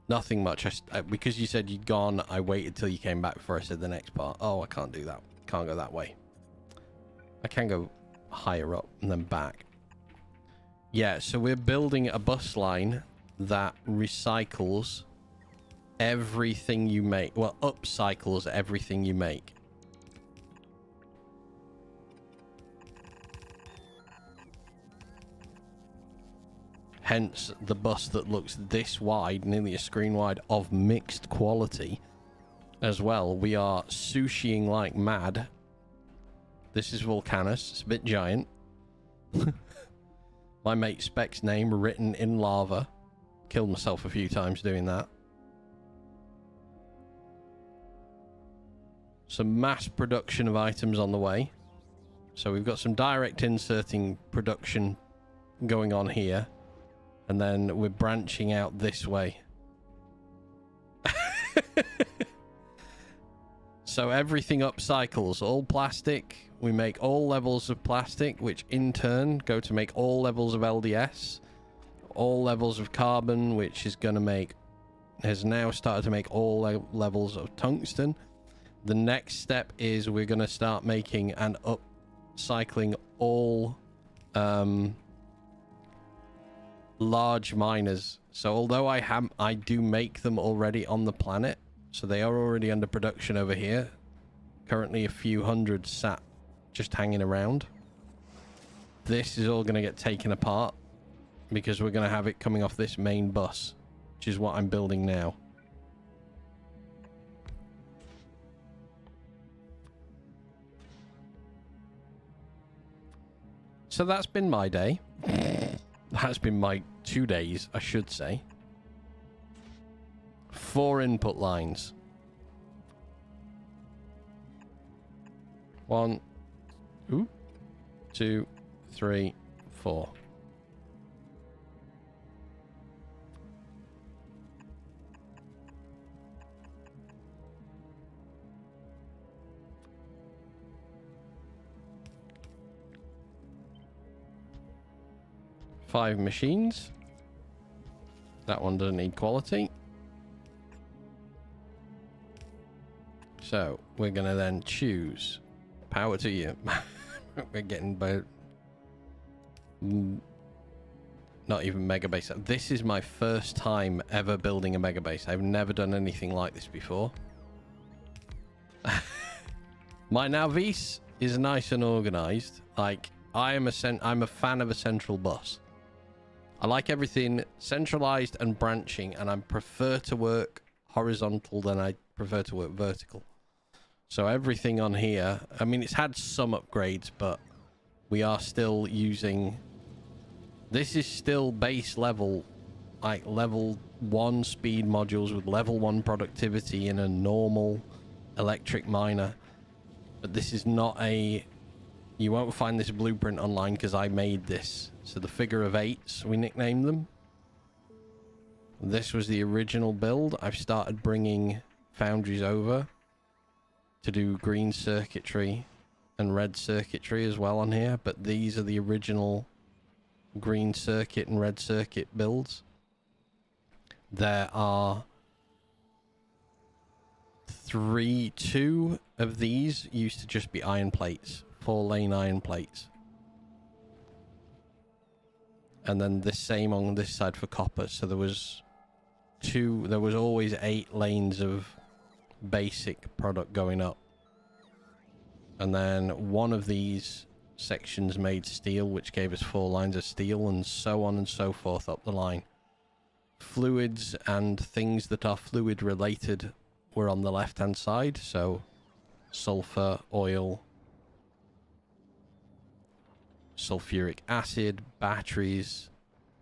Nothing much. Because you said you'd gone, I waited till you came back before I said the next part. Oh, I can't do that. Can't go that way. I can go higher up and then back. Yeah, so we're building a bus line that recycles everything you make. Well, upcycles everything you make. Hence the bus that looks this wide, nearly a screen wide, of mixed quality as well. We are sushiing like mad. This is Volcanus. It's a bit giant. My mate Spec's name written in lava. Killed myself a few times doing that. Some mass production of items on the way. So we've got some direct inserting production going on here. And then we're branching out this way. So everything upcycles. All plastic. We make all levels of plastic, which in turn go to make all levels of LDS. All levels of carbon, which is going to make... has now started to make all levels of tungsten. The next step is we're going to start making and upcycling all... large miners. So although I do make them already on the planet, so they are already under production over here. Currently a few hundred sat just hanging around. This is all going to get taken apart because we're going to have it coming off this main bus, which is what I'm building now. So that's been my day. That's been my 2 days, I should say. 4 input lines. 1, 2, 3, 4. Five machines. That one doesn't need quality. So we're gonna then choose. Power to you. We're getting both. Not even Megabase. This is my first time ever building a Megabase. I've never done anything like this before. My Navis is nice and organized. Like I'm a fan of a central bus. I like everything centralized and branching, and I prefer to work horizontal than I prefer to work vertical. So everything on here, I mean, it's had some upgrades, but we are still using... This is still base level, like level 1 speed modules with level 1 productivity in a normal electric miner. But this is not a... You won't find this blueprint online because I made this. So the figure of 8s, we nicknamed them. This was the original build. I've started bringing foundries over to do green circuitry and red circuitry as well on here. But these are the original green circuit and red circuit builds. There are 2 of these used to just be iron plates. 4-lane iron plates. And then the same on this side for copper. So there was always 8 lanes of basic product going up. And then one of these sections made steel, which gave us 4 lines of steel, and so on and so forth up the line. Fluids and things that are fluid related were on the left hand side. So sulfur, oil, sulfuric acid, batteries,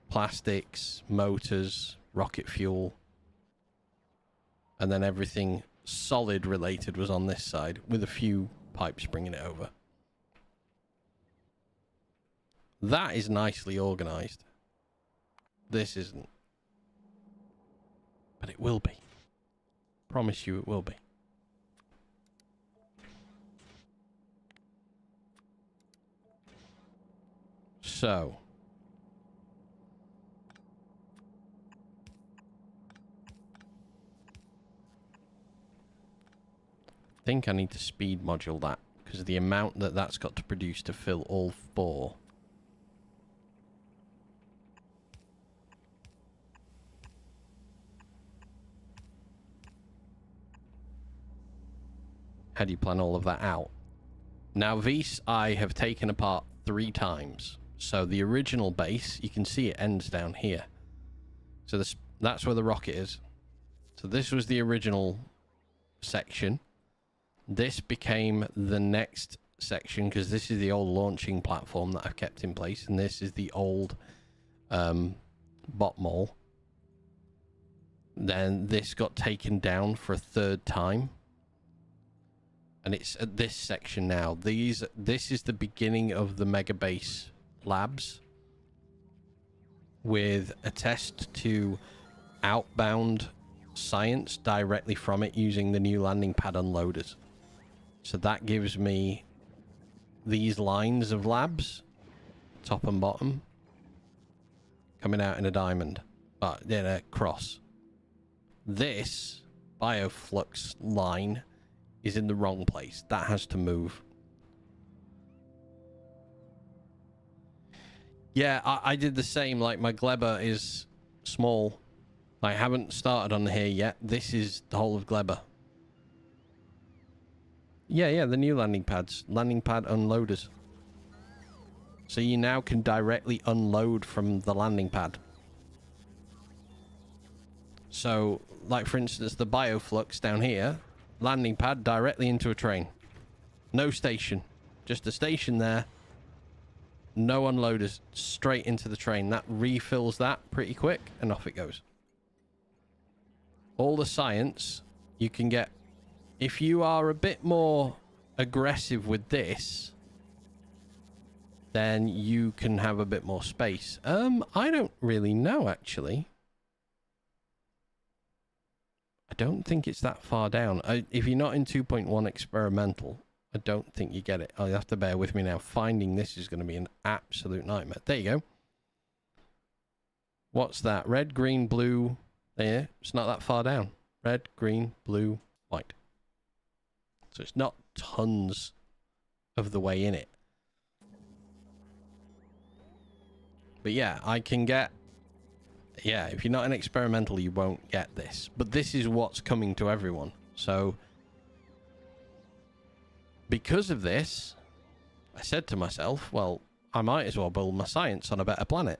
plastics, motors, rocket fuel, and then everything solid related was on this side with a few pipes bringing it over. That is nicely organized. This isn't. But it will be. Promise you it will be. So. I think I need to speed module that because of the amount that that's got to produce to fill all 4. How do you plan all of that out? Now, these I have taken apart 3 times. So the original base, you can see it ends down here. So that's where the rocket is. So this was the original section. This became the next section because this is the old launching platform that I've kept in place. And this is the old bot mole. Then this got taken down for a 3rd time. And it's at this section now. This is the beginning of the Megabase labs with a test to outbound science directly from it using the new landing pad unloaders. So that gives me these lines of labs, top and bottom, coming out in a diamond, but in a cross. This bioflux line is in the wrong place. That has to move. Yeah, I did the same. Like, my Glebber is small. I haven't started on here yet. This is the whole of Glebber. Yeah, the new landing pads. Landing pad unloaders. So you now can directly unload from the landing pad. So, like, for instance, the bioflux down here, landing pad directly into a train. No station. Just a station there. No unloaders. Straight into the train. That refills that pretty quick, and off it goes. All the science you can get. If you are a bit more aggressive with this, then you can have a bit more space. I don't really know, actually. I don't think it's that far down. If you're not in 2.1 experimental, I don't think you get it. I'll have to bear with me now. Finding this is going to be an absolute nightmare. There you go. What's that? Red, green, blue. There. It's not that far down. Red, green, blue, white. So it's not tons of the way in it. But yeah, I can get... Yeah, if you're not an experimental, you won't get this. But this is what's coming to everyone. So, because of this, I said to myself, well, I might as well build my science on a better planet.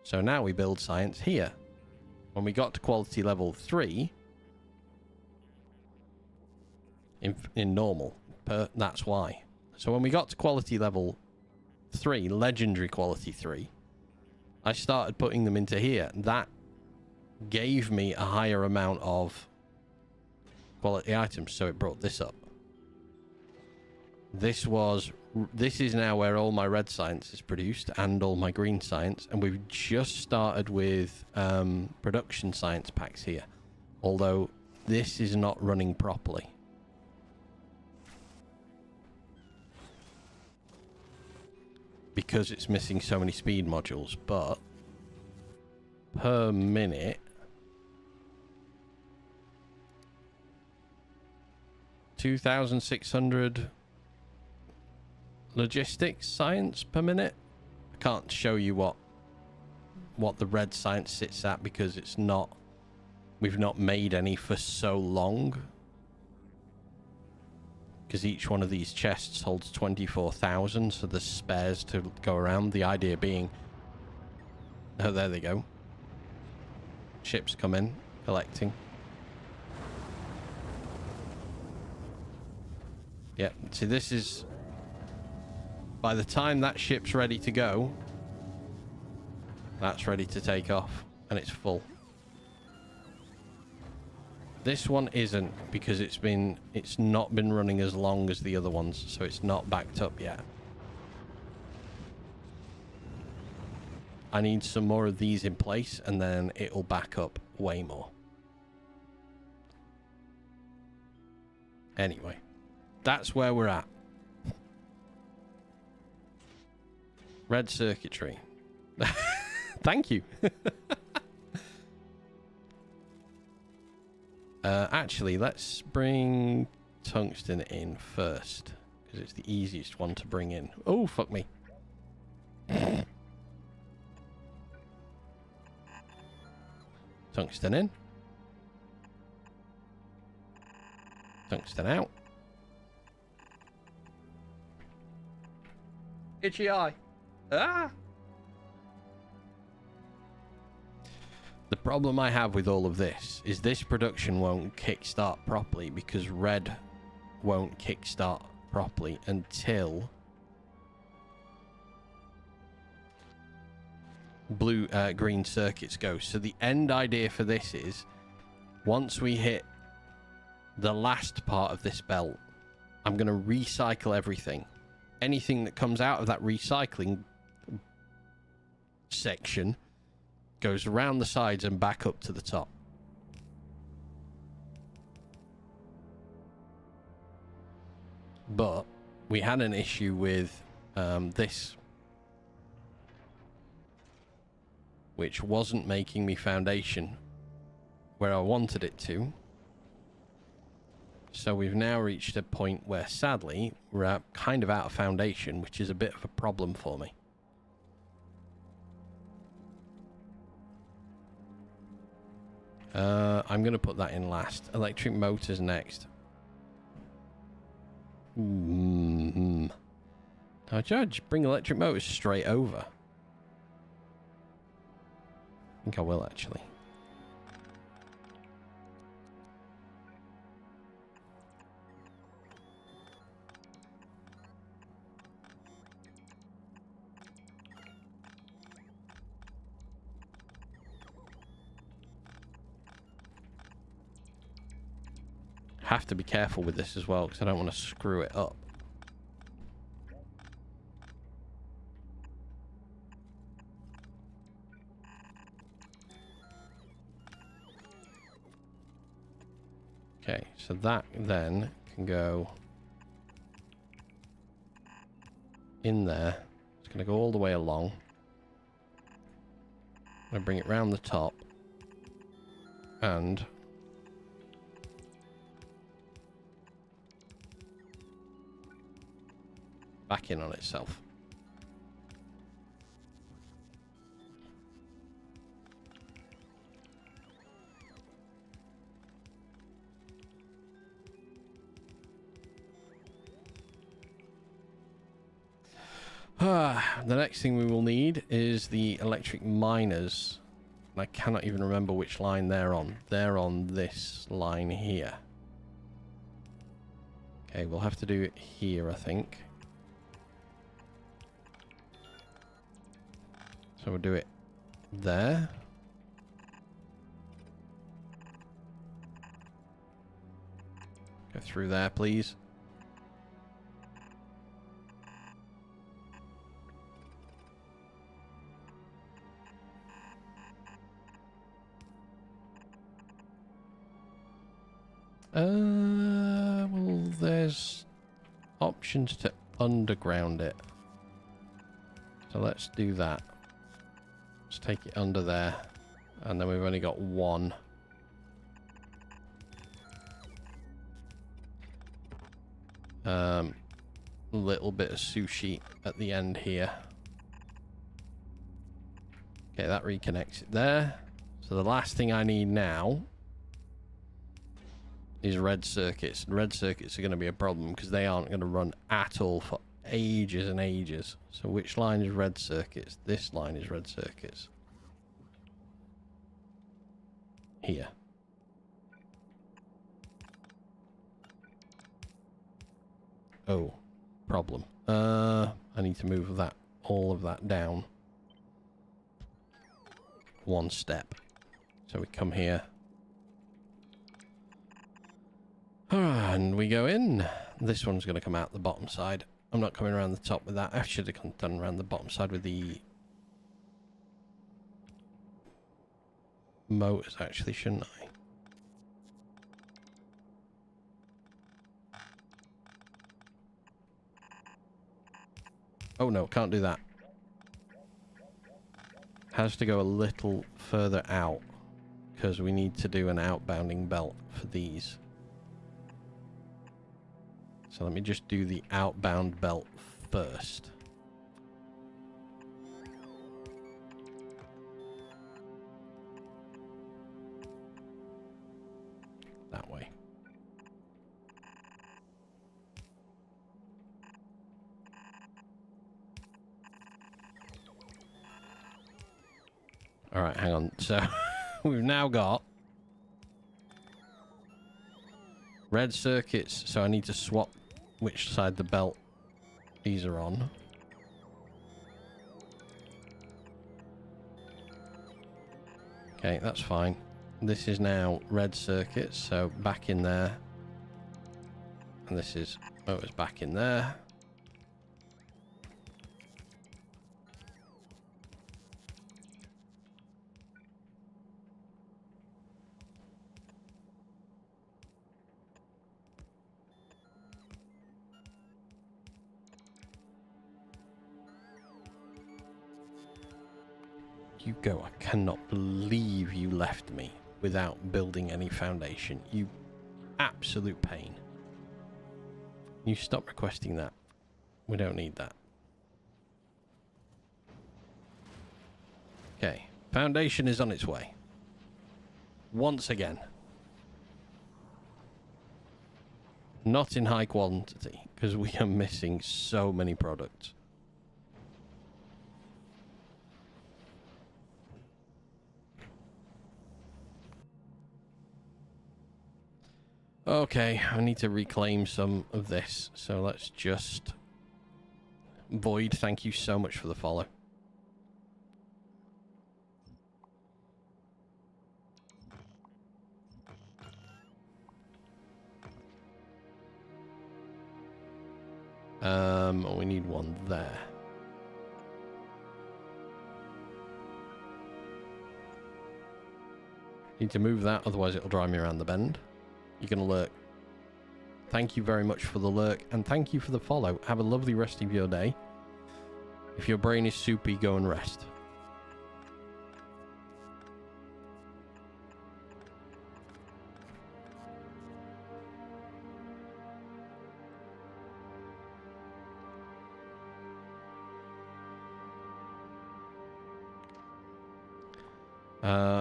So now we build science here. When we got to quality level 3, in normal, that's why. So when we got to quality level 3, legendary quality 3, I started putting them into here. That gave me a higher amount of quality items, so it brought this up. This is now where all my red science is produced and all my green science, and we've just started with production science packs here, although this is not running properly. Because it's missing so many speed modules, but per minute 2,600 logistics science per minute. I can't show you what the red science sits at because it's not, we've not made any for so long. Because each one of these chests holds 24,000, so there's spares to go around. The idea being... Oh, there they go. Ships come in, collecting. Yeah, see, this is... by the time that ship's ready to go, that's ready to take off, and it's full. This one isn't, because it's not been running as long as the other ones, so it's not backed up yet. I need some more of these in place, and then it'll back up way more. Anyway, that's where we're at. Red circuitry. Thank you. Actually, let's bring tungsten in first, because it's the easiest one to bring in. Oh, fuck me. Tungsten in. Tungsten out. Itchy eye. Ah! The problem I have with all of this is this production won't kickstart properly, because red won't kickstart properly until green circuits go. So the end idea for this is, once we hit the last part of this belt, I'm going to recycle everything. Anything that comes out of that recycling section goes around the sides and back up to the top. But we had an issue with this, which wasn't making me foundation where I wanted it to. So we've now reached a point where, sadly, we're kind of out of foundation, which is a bit of a problem for me. I'm going to put that in last. Electric motors next. Now, Judge, bring electric motors straight over. I think I will, actually. Have to be careful with this as well, because I don't want to screw it up. Okay, so that then can go in there. It's going to go all the way along. I'm going to bring it round the top and back in on itself. The next thing we will need is the electric miners. I cannot even remember which line they're on. They're on this line here. Okay, we'll have to do it here, I think. So we'll do it there. Go through there, please. Well, there's options to underground it. So let's do that. Let's take it under there. And then we've only got one. Little bit of sushi at the end here. Okay, that reconnects it there. So the last thing I need now is red circuits. Red circuits are going to be a problem because they aren't going to run at all for ages and ages. So which line is red circuits? This line is red circuits. Here. Oh, problem. I I need to move that, all of that down one step. So we come here. And we go in. This one's going to come out the bottom side. I'm not coming around the top with that. I should have done around the bottom side with the motors, actually, shouldn't I? Oh no, can't do that. Has to go a little further out because we need to do an outbounding belt for these. So let me just do the outbound belt first. That way. All right, hang on. So we've now got red circuits, so I need to swap which side the belt these are on. Okay, that's fine. This is now red circuits, so back in there. And this is motors back in there. You go. I cannot believe you left me without building any foundation. You absolute pain. You stop requesting that. We don't need that. Okay. Foundation is on its way. Once again. Not in high quantity, because we are missing so many products. Okay, I need to reclaim some of this, so let's just... Void, thank you so much for the follow. We need one there. Need to move that, otherwise it'll drive me around the bend. You're going to lurk. Thank you very much for the lurk, and thank you for the follow. Have a lovely rest of your day. If your brain is soupy, go and rest.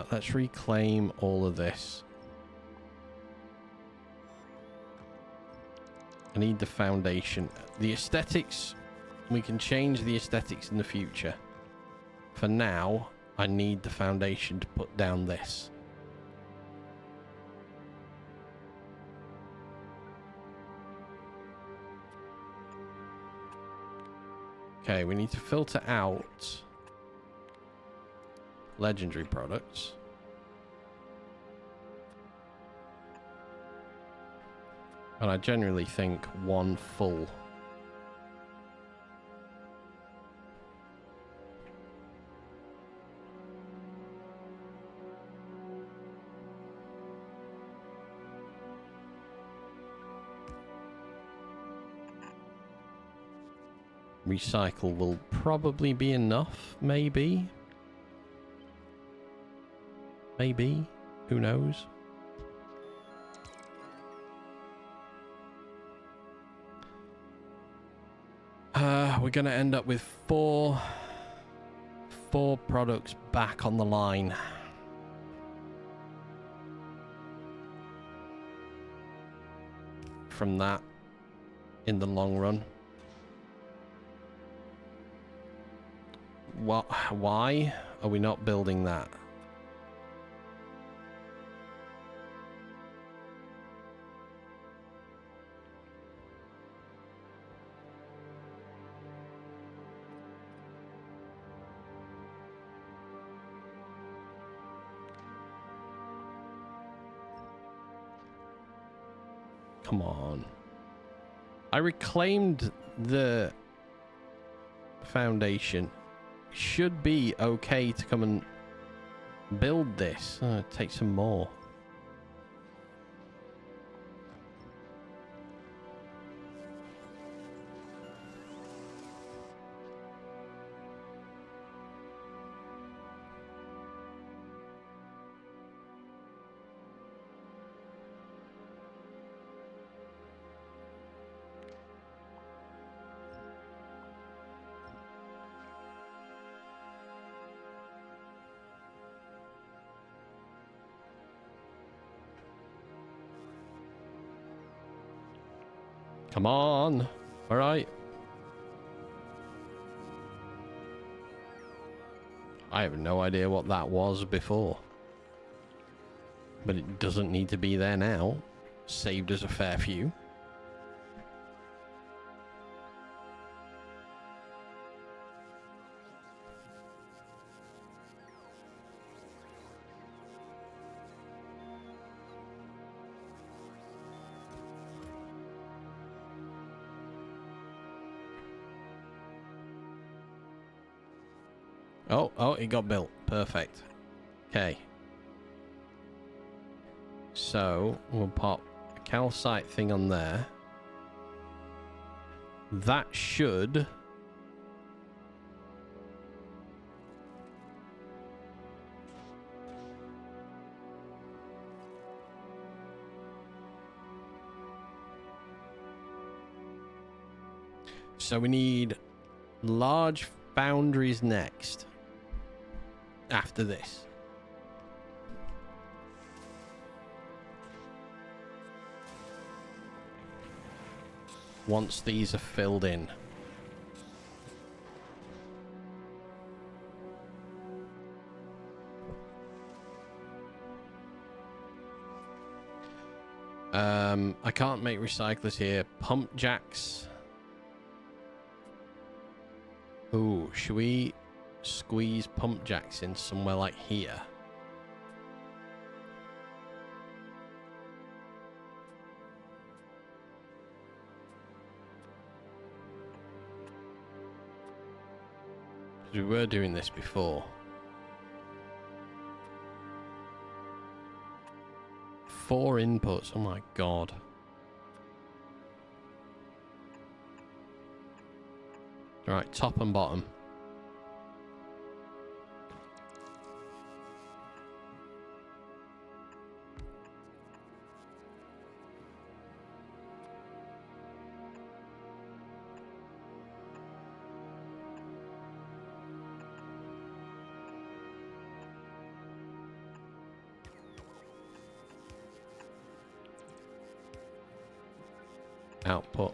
Let's reclaim all of this. I need the foundation. The aesthetics, we can change the aesthetics in the future. For now, I need the foundation to put down this. Okay, we need to filter out legendary products. And I generally think one full. Recycle will probably be enough, maybe. Maybe. Who knows? We're going to end up with four products back on the line. From that, in the long run. What? Why are we not building that? Come on. I reclaimed the foundation. Should be okay to come and build this. Take some more. Come on. All right. I have no idea what that was before. But it doesn't need to be there now. Saved us a fair few. Oh, it got built. Perfect. Okay. So, we'll pop a calcite thing on there. That should... So we need large foundries next. After this. Once these are filled in. I can't make recyclers here. Pump jacks. Ooh, should we squeeze pump jacks in somewhere like here? Because we were doing this before. 4 inputs, oh my god. Right, top and bottom. Output.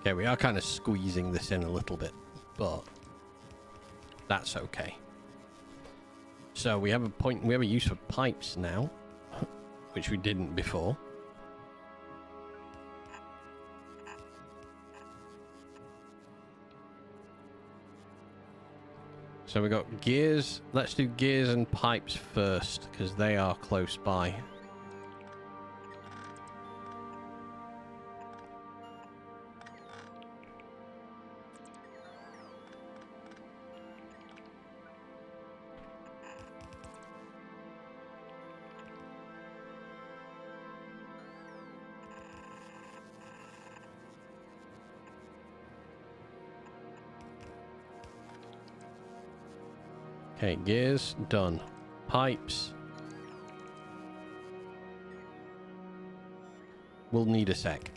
Okay, we are kind of squeezing this in a little bit, but that's okay. So we have a use for pipes now, which we didn't before. So we got gears. Let's do gears and pipes first, because they are close by. Okay, gears, done. Pipes. We'll need a sec.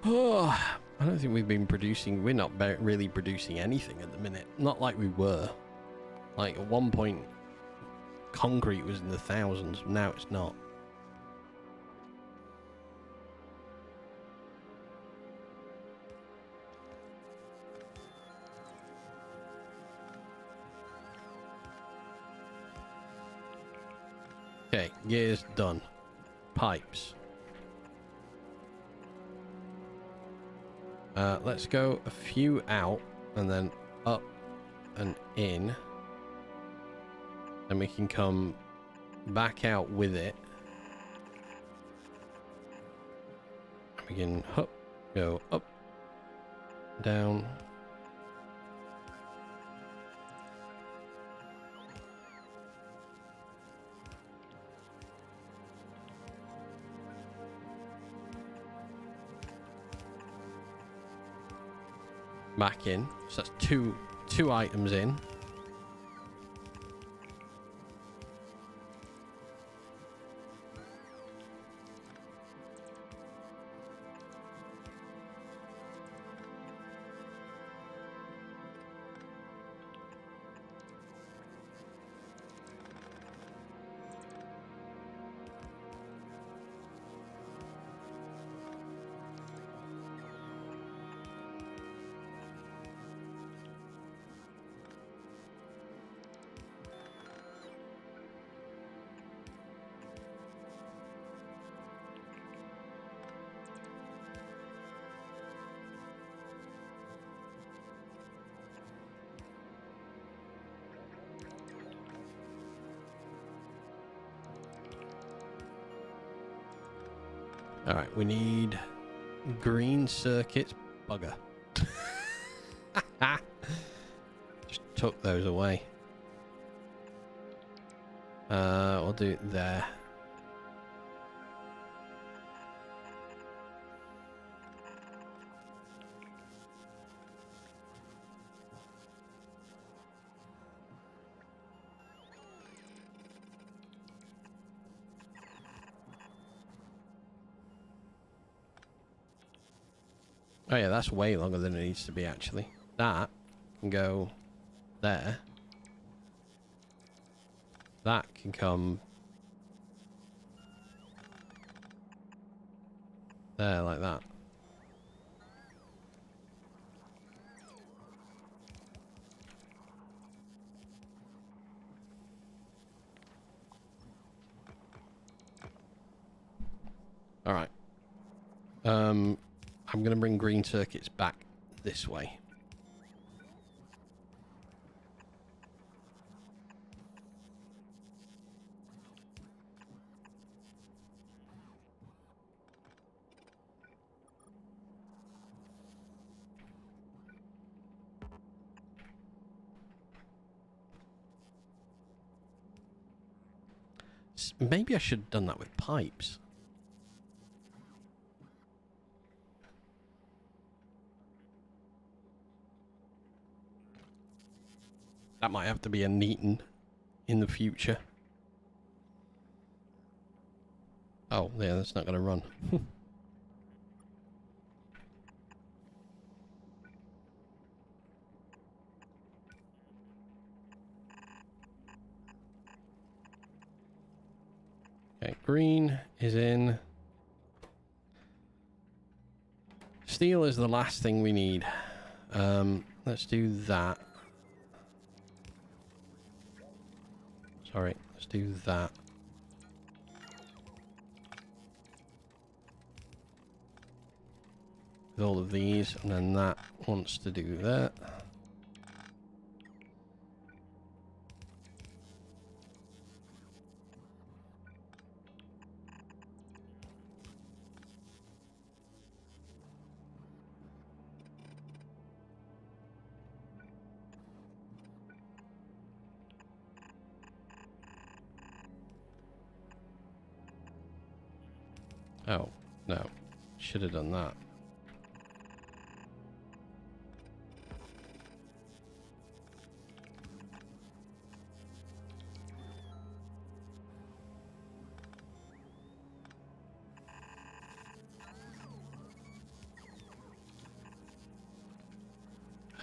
Oh, I don't think we've been producing. We're not really producing anything at the minute. Not like we were. Like at one point, concrete was in the thousands. Now it's not. Okay, gears done. Pipes. Let's go a few out and then up and in. And we can come back out with it. We can go up, down. Back in. So that's two items in. All right, we need green circuits. Bugger. Just took those away. We'll do it there. Oh yeah, that's way longer than it needs to be actually. That can go there. That can come there like that. All right. I'm going to bring green circuits back this way. Maybe I should have done that with pipes. That might have to be a neaten in the future. Oh, yeah, that's not going to run. Okay, green is in. Steel is the last thing we need. Let's do that. Sorry, let's do that. With all of these, and then that wants to do that. Oh, no. Should have done that.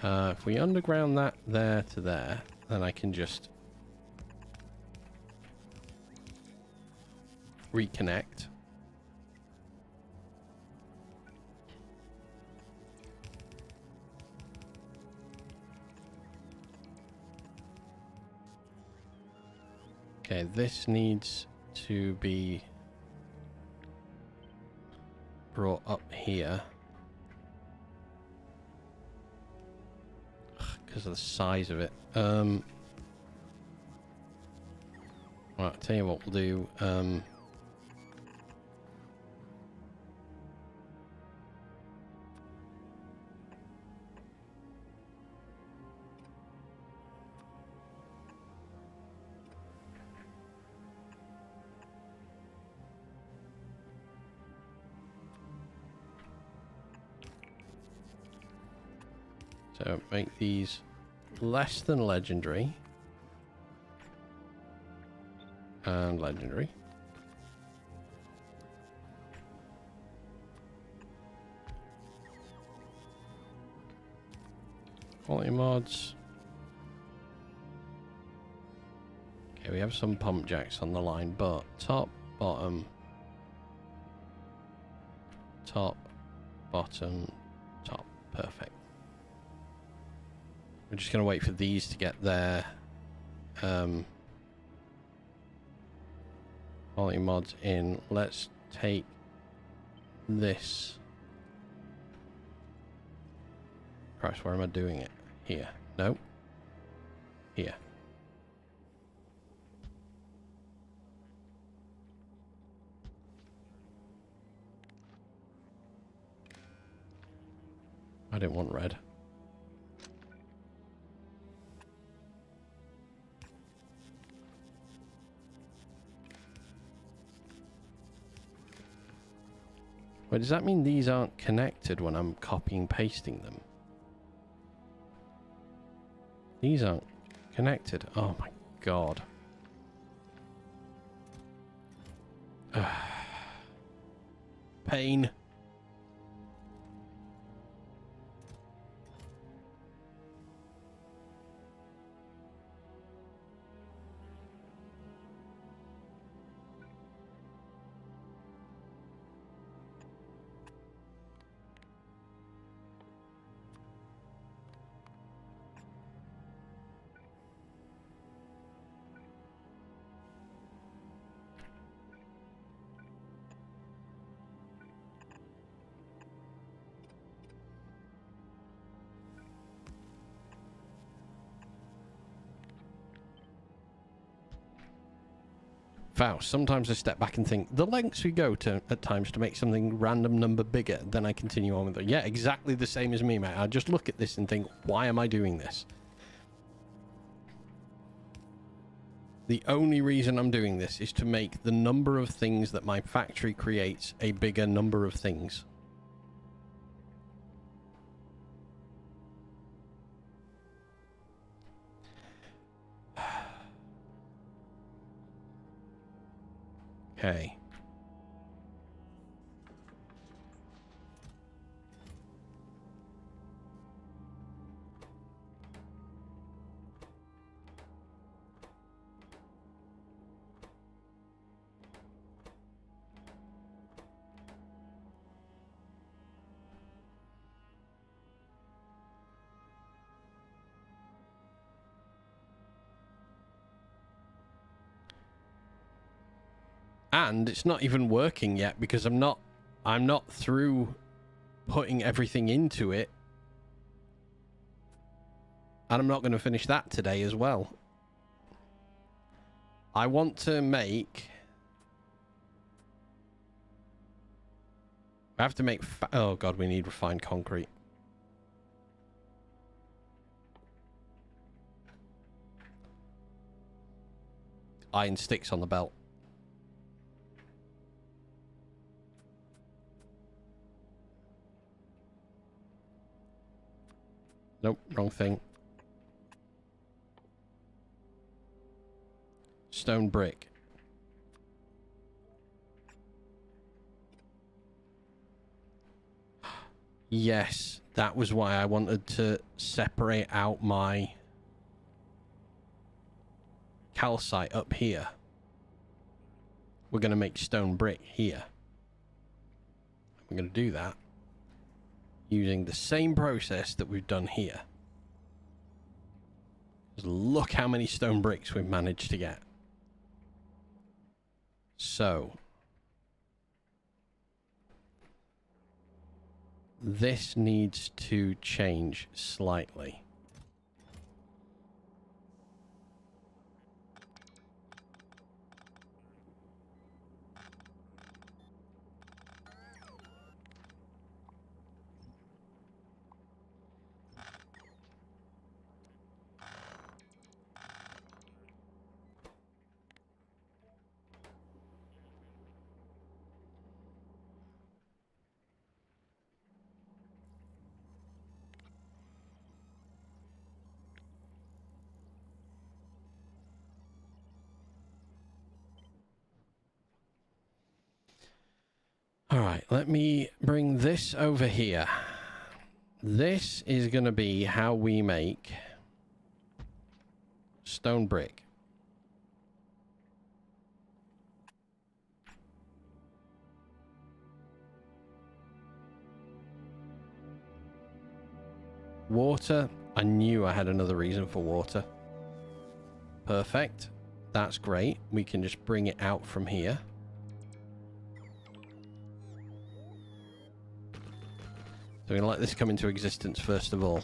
If we underground that there to there, then I can just reconnect. Okay, this needs to be brought up here. Because of the size of it. Right, I'll tell you what we'll do. So make these less than legendary. And legendary. Quality mods. Okay, we have some pump jacks on the line, but top, bottom, top, bottom, top. Perfect. We're just going to wait for these to get their quality mods in. Let's take this. Christ, where am I doing it? Here. No. Here. I didn't want red. Wait, does that mean these aren't connected when I'm copying pasting them? These aren't connected. Oh my god. Pain. Faust, sometimes I step back and think, the lengths we go to at times to make something random number bigger, then I continue on with it. Yeah, exactly the same as me, mate. I just look at this and think, why am I doing this? The only reason I'm doing this is to make the number of things that my factory creates a bigger number of things. Okay. And it's not even working yet because I'm not through putting everything into it. And I'm not going to finish that today as well. I want to make... I have to make... Oh god, we need refined concrete. Iron sticks on the belt. Nope, wrong thing. Stone brick. Yes, That was why I wanted to separate out my calcite up here. We're going to make stone brick here. We're going to do that using the same process that we've done here. Just look how many stone bricks we've managed to get. So this needs to change slightly. All right, let me bring this over here. This is going to be how we make stone brick. Water. I knew I had another reason for water. Perfect. That's great. We can just bring it out from here. So we're going to let this come into existence first of all.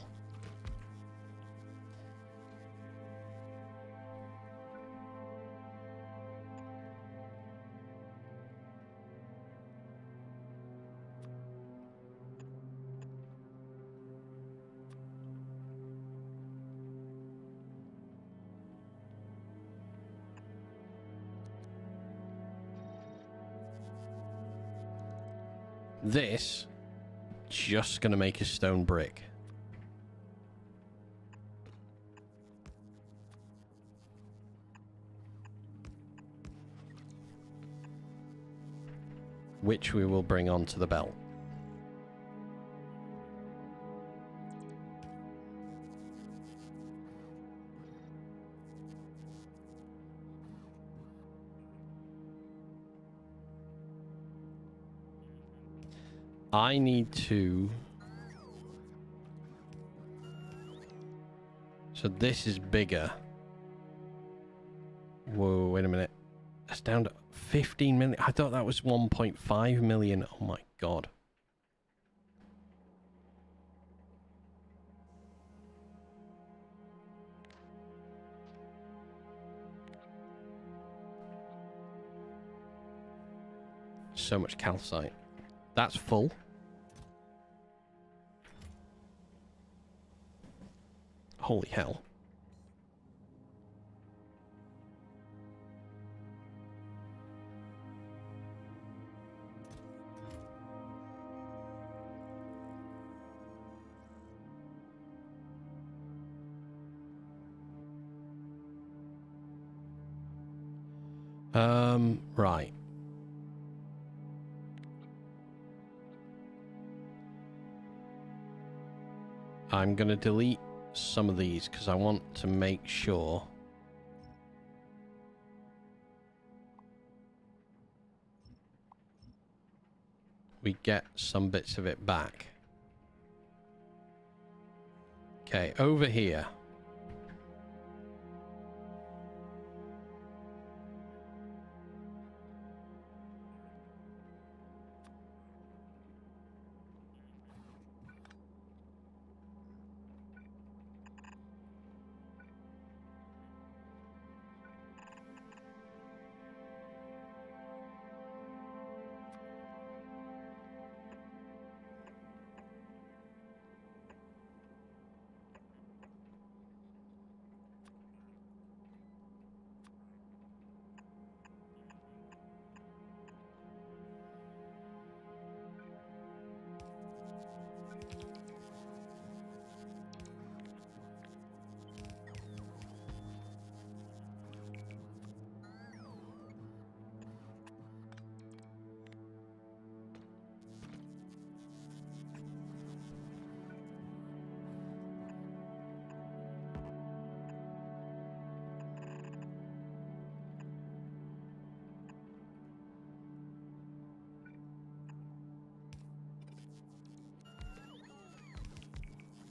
This just gonna make a stone brick. Which we will bring onto the belt. I need to... So this is bigger. Whoa, wait a minute. That's down to 15 million. I thought that was 1.5 million. Oh my god. So much calcite. That's full. Holy hell. Right. I'm going to delete some of these because I want to make sure we get some bits of it back. Okay, over here.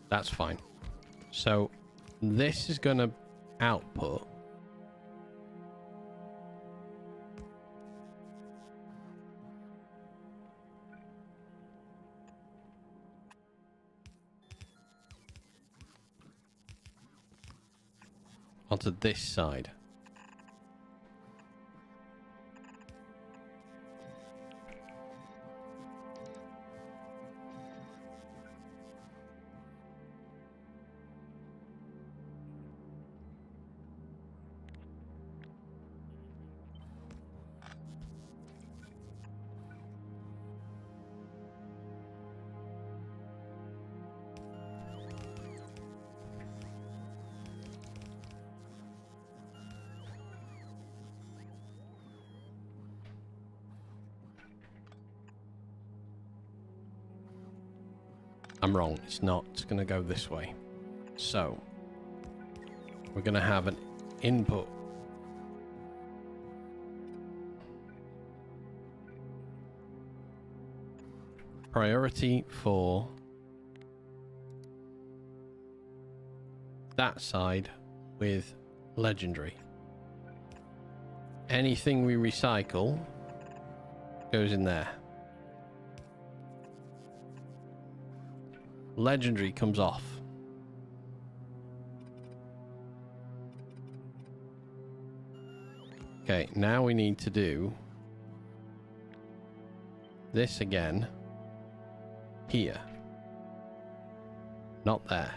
That's fine. So this is going to output onto this side. I'm wrong. It's not. It's going to go this way. So we're going to have an input. Priority for that side with legendary. Anything we recycle goes in there. Legendary comes off. Okay, now we need to do this again here. Not there.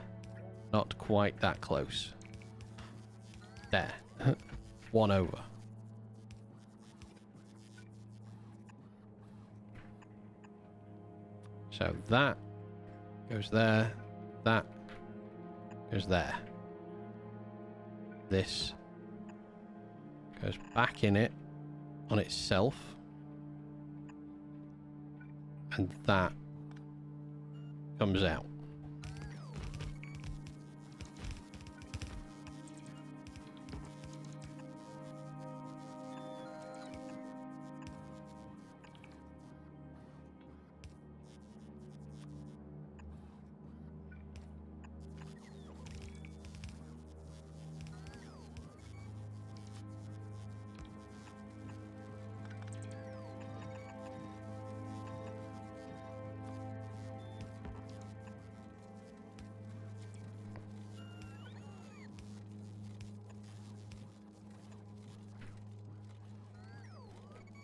Not quite that close. There. One over. So that goes there. That goes there. This goes back in it on itself. And that comes out.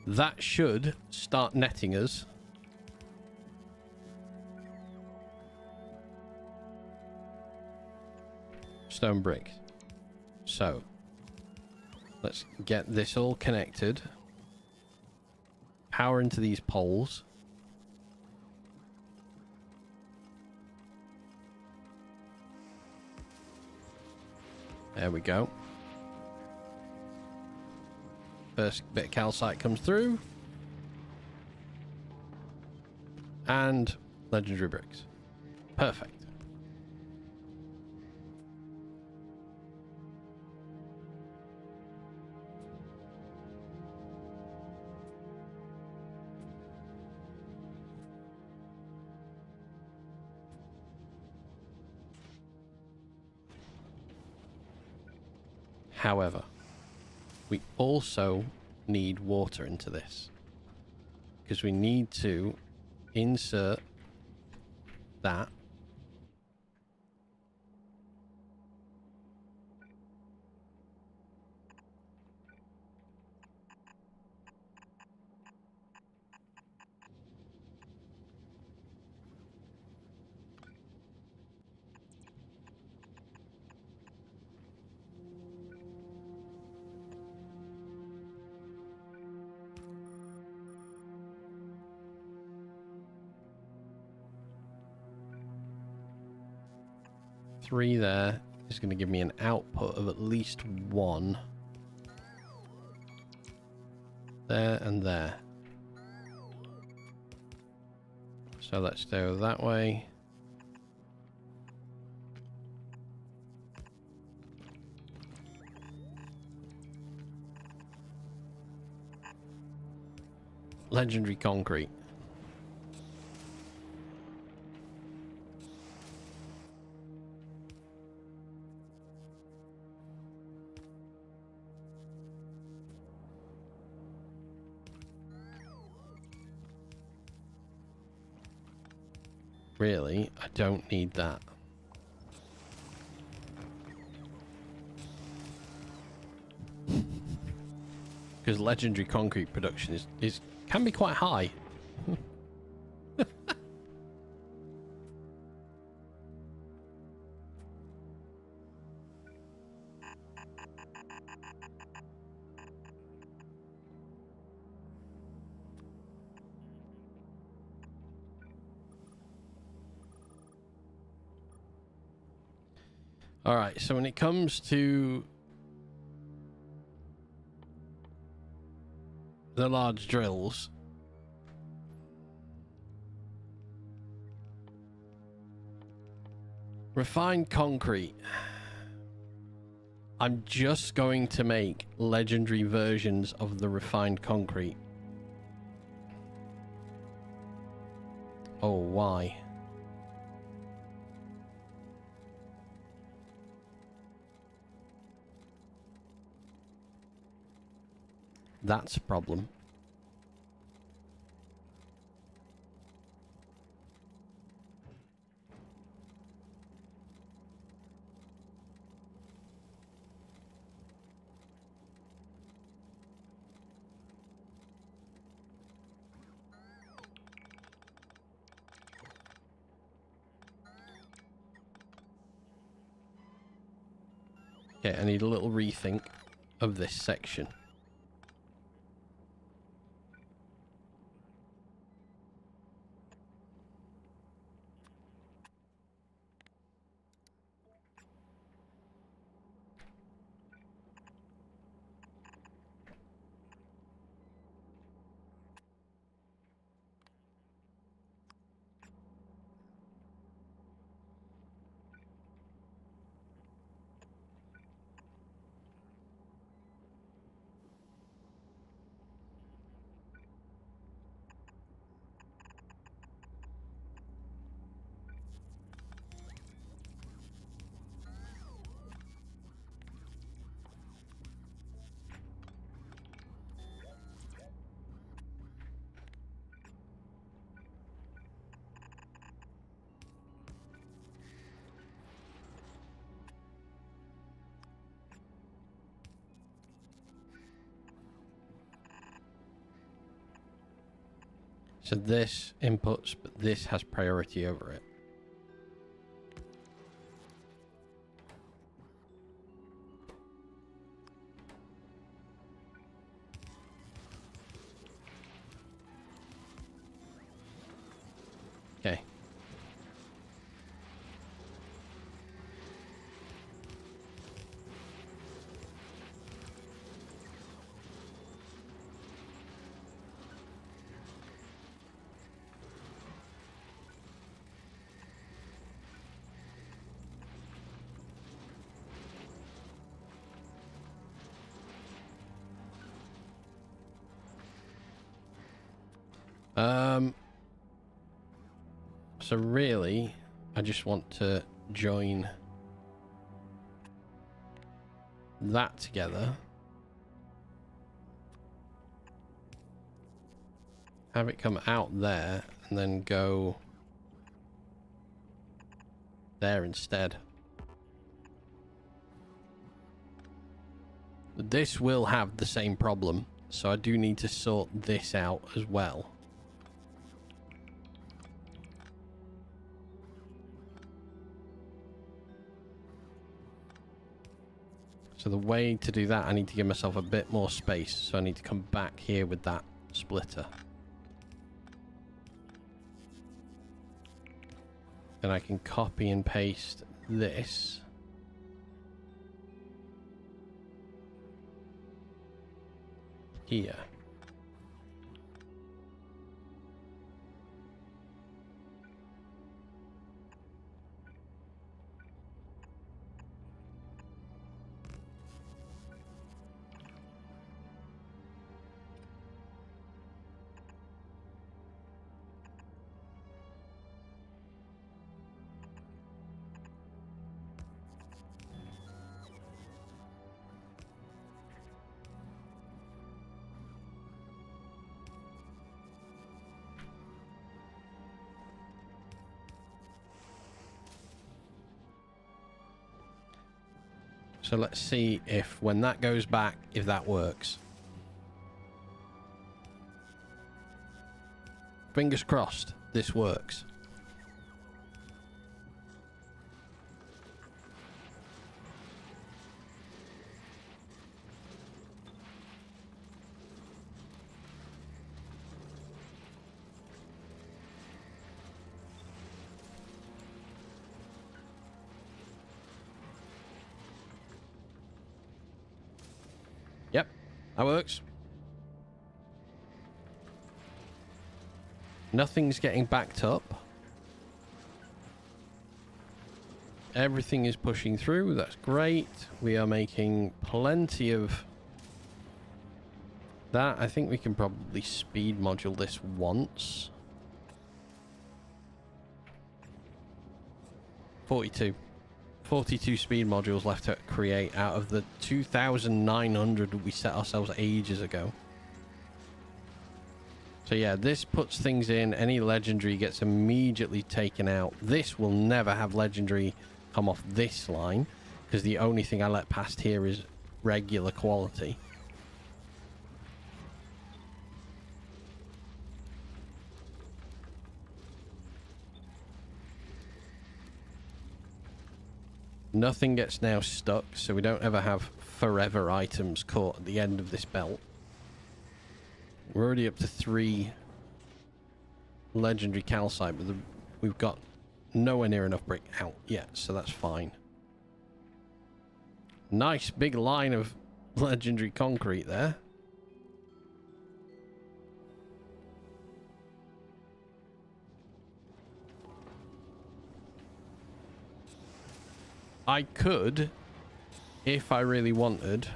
That should start netting us. Stone bricks. So let's get this all connected. Power into these poles. There we go. First bit of calcite comes through. And legendary bricks. Perfect. However, we also need water into this because we need to insert that three there is going to give me an output of at least one there and there. So let's go that way. Legendary concrete. really, I don't need that. Because legendary concrete production is can be quite high. All right, so when it comes to the large drills, refined concrete, I'm just going to make legendary versions of the refined concrete. Oh, why? That's a problem. Okay, I need a little rethink of this section. So this inputs, but this has priority over it. Okay. So really, I just want to join that together. Have it come out there and then go there instead. This will have the same problem, so I do need to sort this out as well. So the way to do that, I need to give myself a bit more space. So I need to come back here with that splitter. Then I can copy and paste this. Here. So let's see if when that goes back, if that works. Fingers crossed this works. Yep, that works. Nothing's getting backed up. Everything is pushing through. That's great. We are making plenty of that. I think we can probably speed module this once. 42 speed modules left to create out of the 2,900 we set ourselves ages ago. So yeah, this puts things in. Any legendary gets immediately taken out. This will never have legendary come off this line, because the only thing I let past here is regular quality. Nothing gets now stuck, so we don't ever have forever items caught at the end of this belt. We're already up to 3 legendary calcite, but we've got nowhere near enough brick out yet, so that's fine. Nice big line of legendary concrete there. I could, if I really wanted,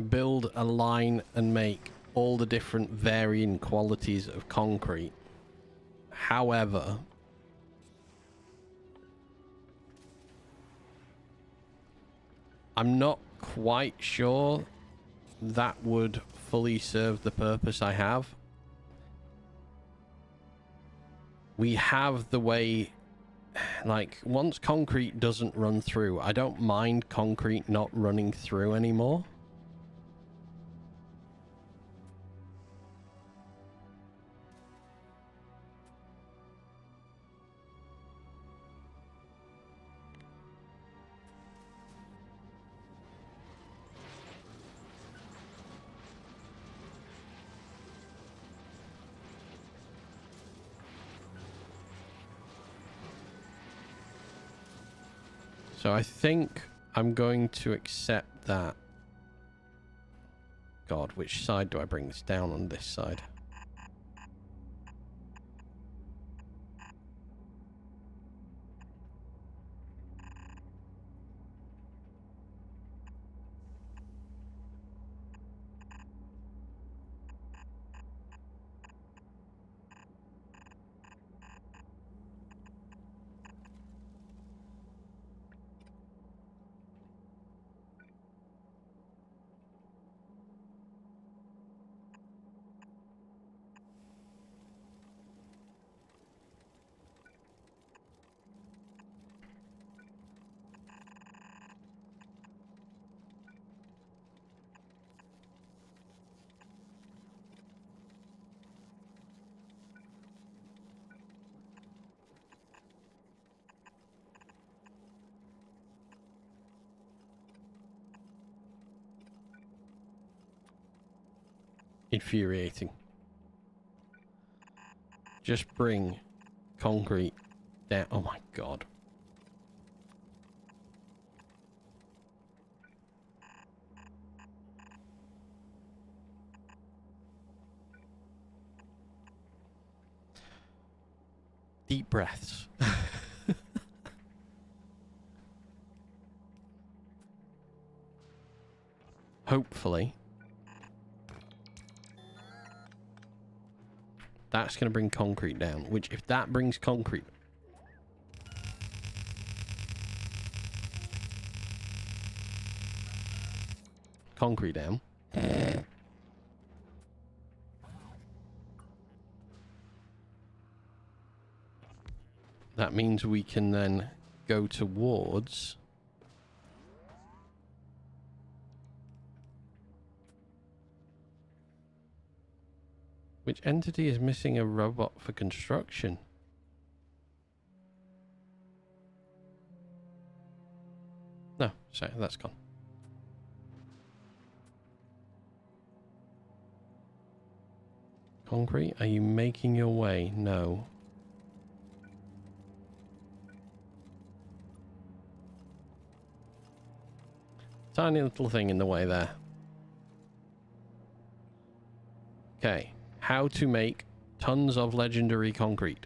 build a line and make all the different varying qualities of concrete. However, I'm not quite sure that would fully serve the purpose I have. We have the way, like, once concrete doesn't run through, I don't mind concrete not running through anymore. So I think I'm going to accept that. God, which side do I bring this down on? This side? Infuriating. Just bring concrete down. Oh my God. Deep breaths. Hopefully that's going to bring concrete down, which if that brings concrete... concrete down... that means we can then go towards... Which entity is missing a robot for construction? No, sorry, that's gone. Concrete, are you making your way? No. Tiny little thing in the way there. Okay. How to make tons of legendary concrete.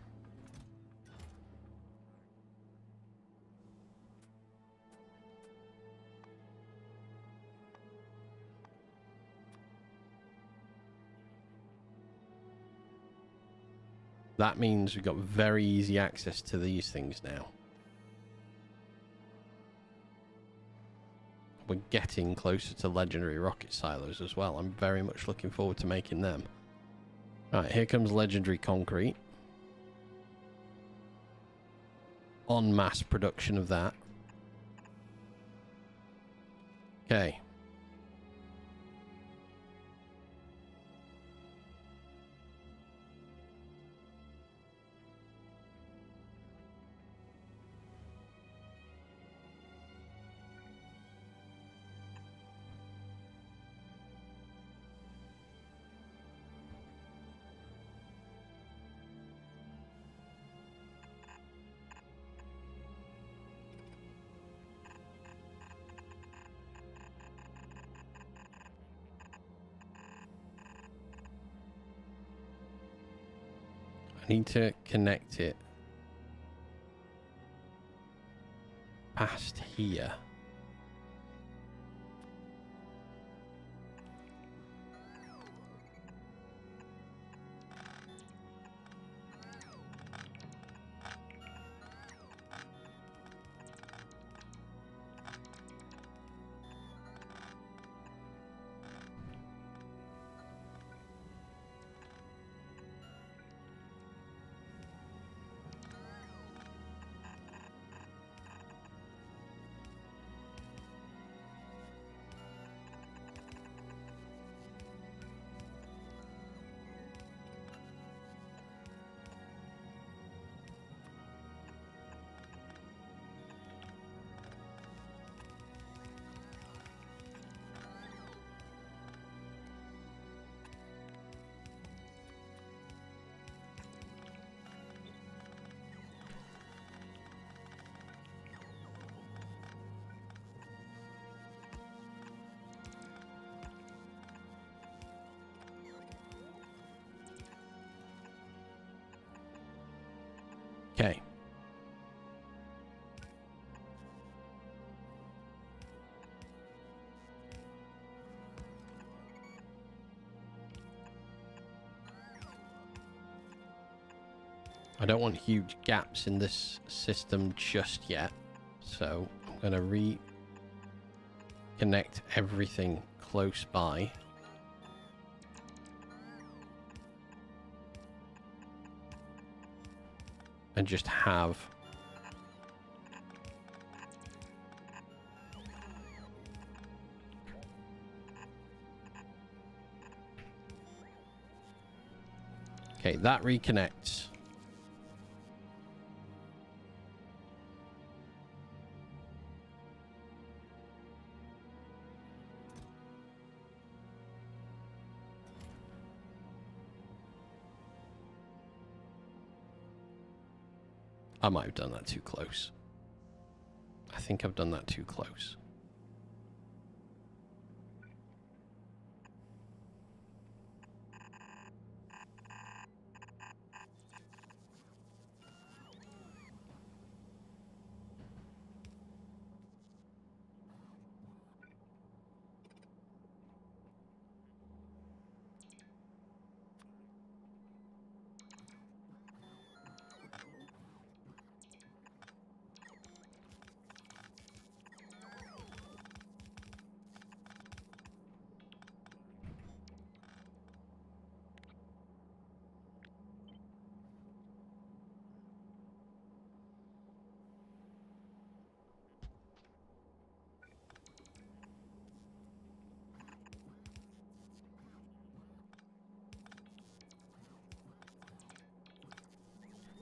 That means we've got very easy access to these things now. We're getting closer to legendary rocket silos as well. I'm very much looking forward to making them. Right, here comes legendary concrete. En masse production of that. Okay. I need to connect it past here. Okay. I don't want huge gaps in this system just yet, so I'm going to reconnect everything close by. And just have okay, that reconnects. I might have done that too close. I think I've done that too close.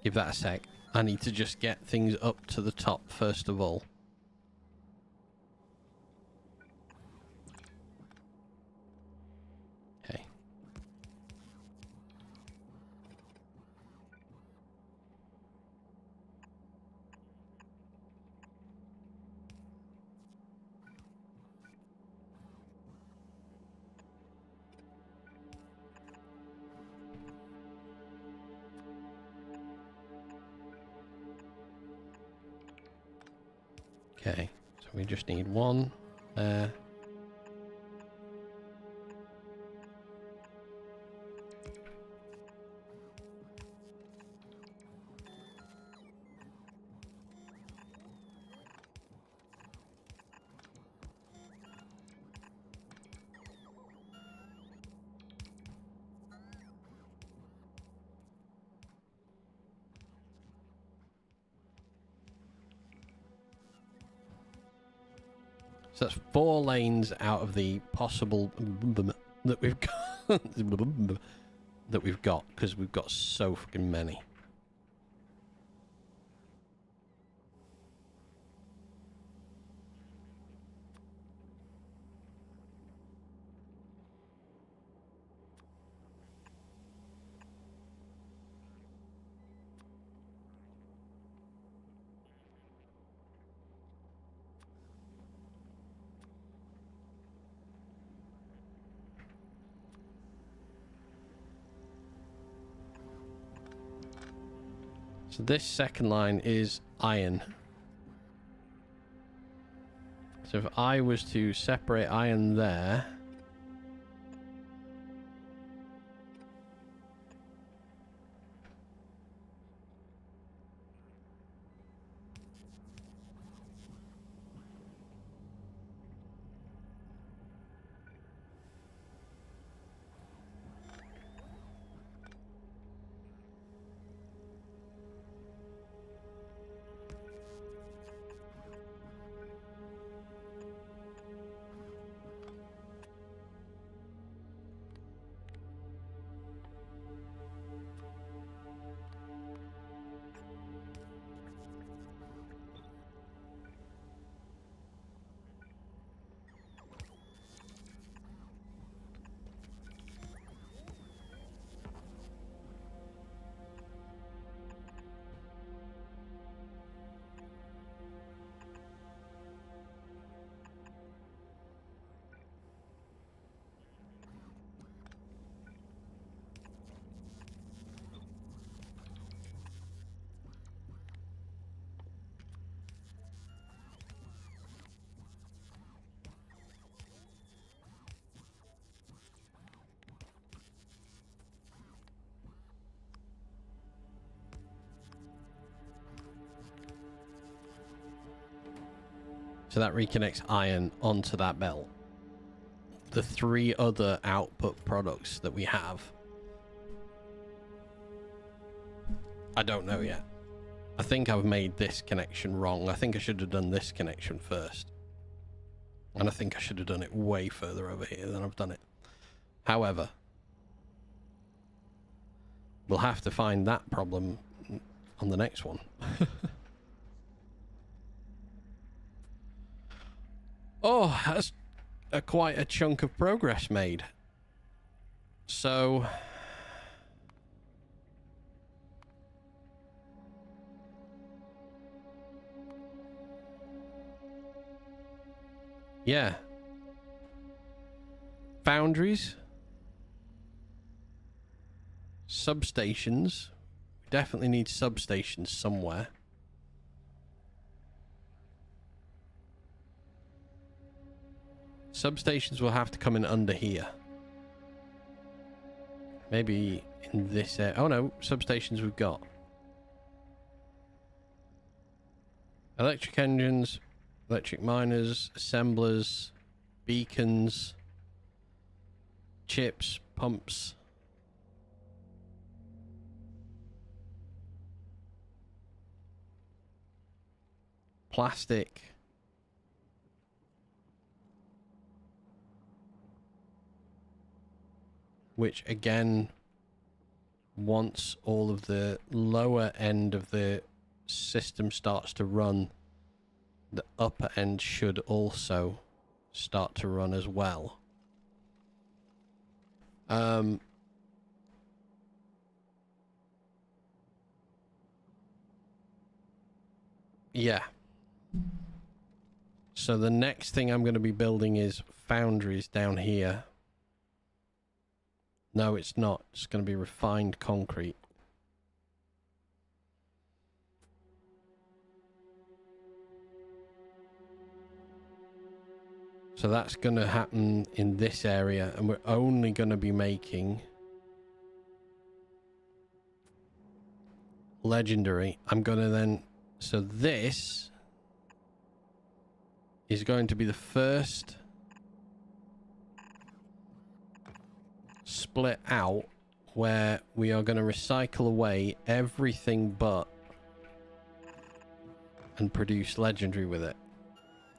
Give that a sec. I need to just get things up to the top first of all. Okay. Okay, so we just need one there. So that's 4 lanes out of the possible that we've got that we've got because we've got so fucking many. So this second line is iron. So if I was to separate iron there, so that reconnects iron onto that belt. The 3 other output products that we have, I don't know yet. I think I've made this connection wrong. I think I should have done this connection first. And I think I should have done it way further over here than I've done it. However, we'll have to find that problem on the next one. Oh, that's quite a chunk of progress made. So yeah. Foundries. Substations. We definitely need substations somewhere. Substations will have to come in under here. Maybe in this area. Oh no, substations we've got. Electric engines, electric miners, assemblers, beacons, chips, pumps. Plastic. Which again once all of the lower end of the system starts to run, the upper end should also start to run as well. Yeah. So the next thing I'm going to be building is foundries down here. No, it's not. It's going to be refined concrete. So that's going to happen in this area, and we're only going to be making legendary. I'm going to then... So this is going to be the first split out where we are going to recycle away everything but and produce legendary with it,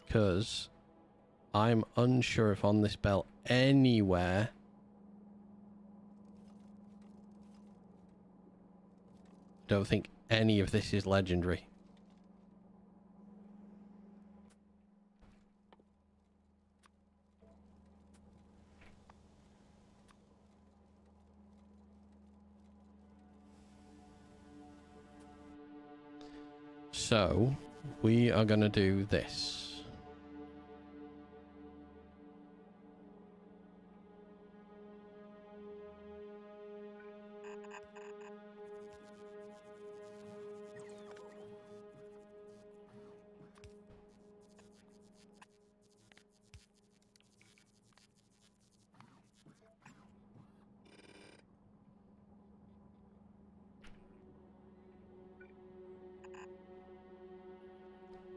because I'm unsure if on this belt anywhere don't think any of this is legendary. So, we are going to do this.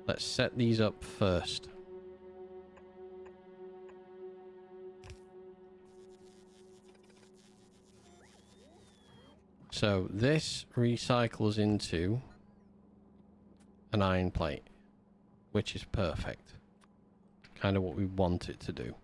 Let's set these up first. So this recycles into an iron plate, which is perfect. Kind of what we want it to do.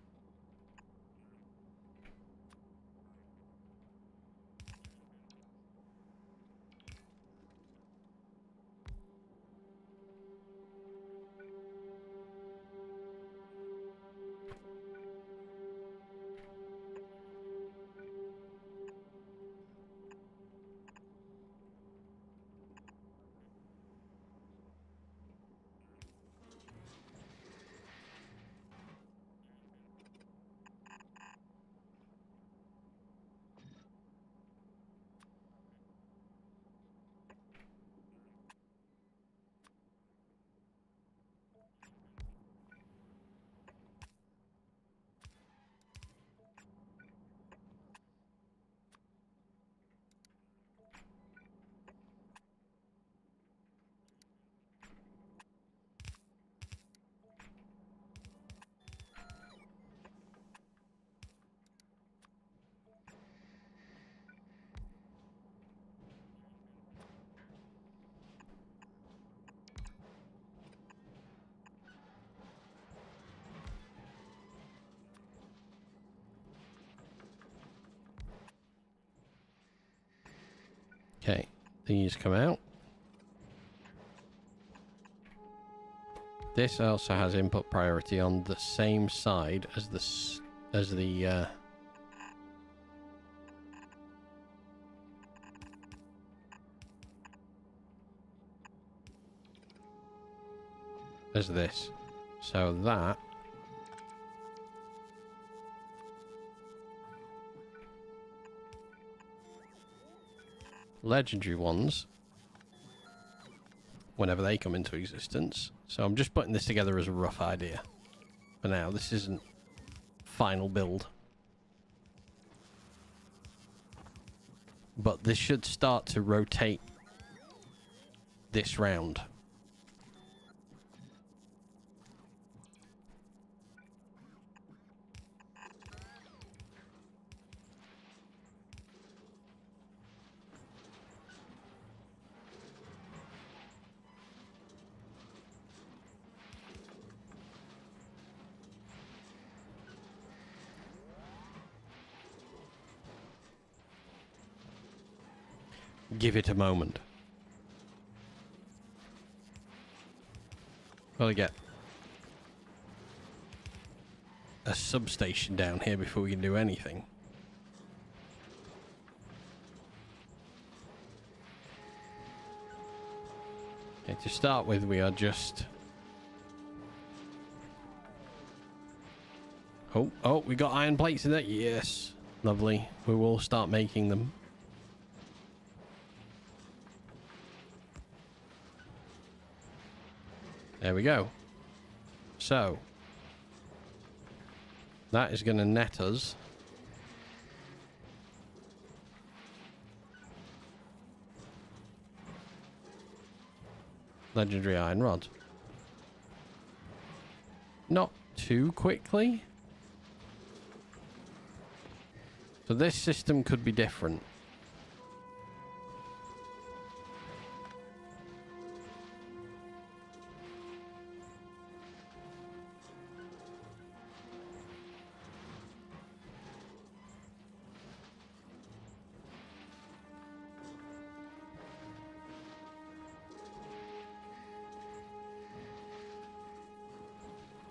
Okay, these come out. This also has input priority on the same side as this. So that legendary ones, whenever they come into existence. So I'm just putting this together as a rough idea for now. This isn't final build, but this should start to rotate this round. Give it a moment. Well, we get a substation down here before we can do anything. Okay, to start with, we are just... Oh, we got iron plates in there. Yes. Lovely. We will start making them. There we go. So, that is going to net us legendary iron rod. Not too quickly. So this system could be different.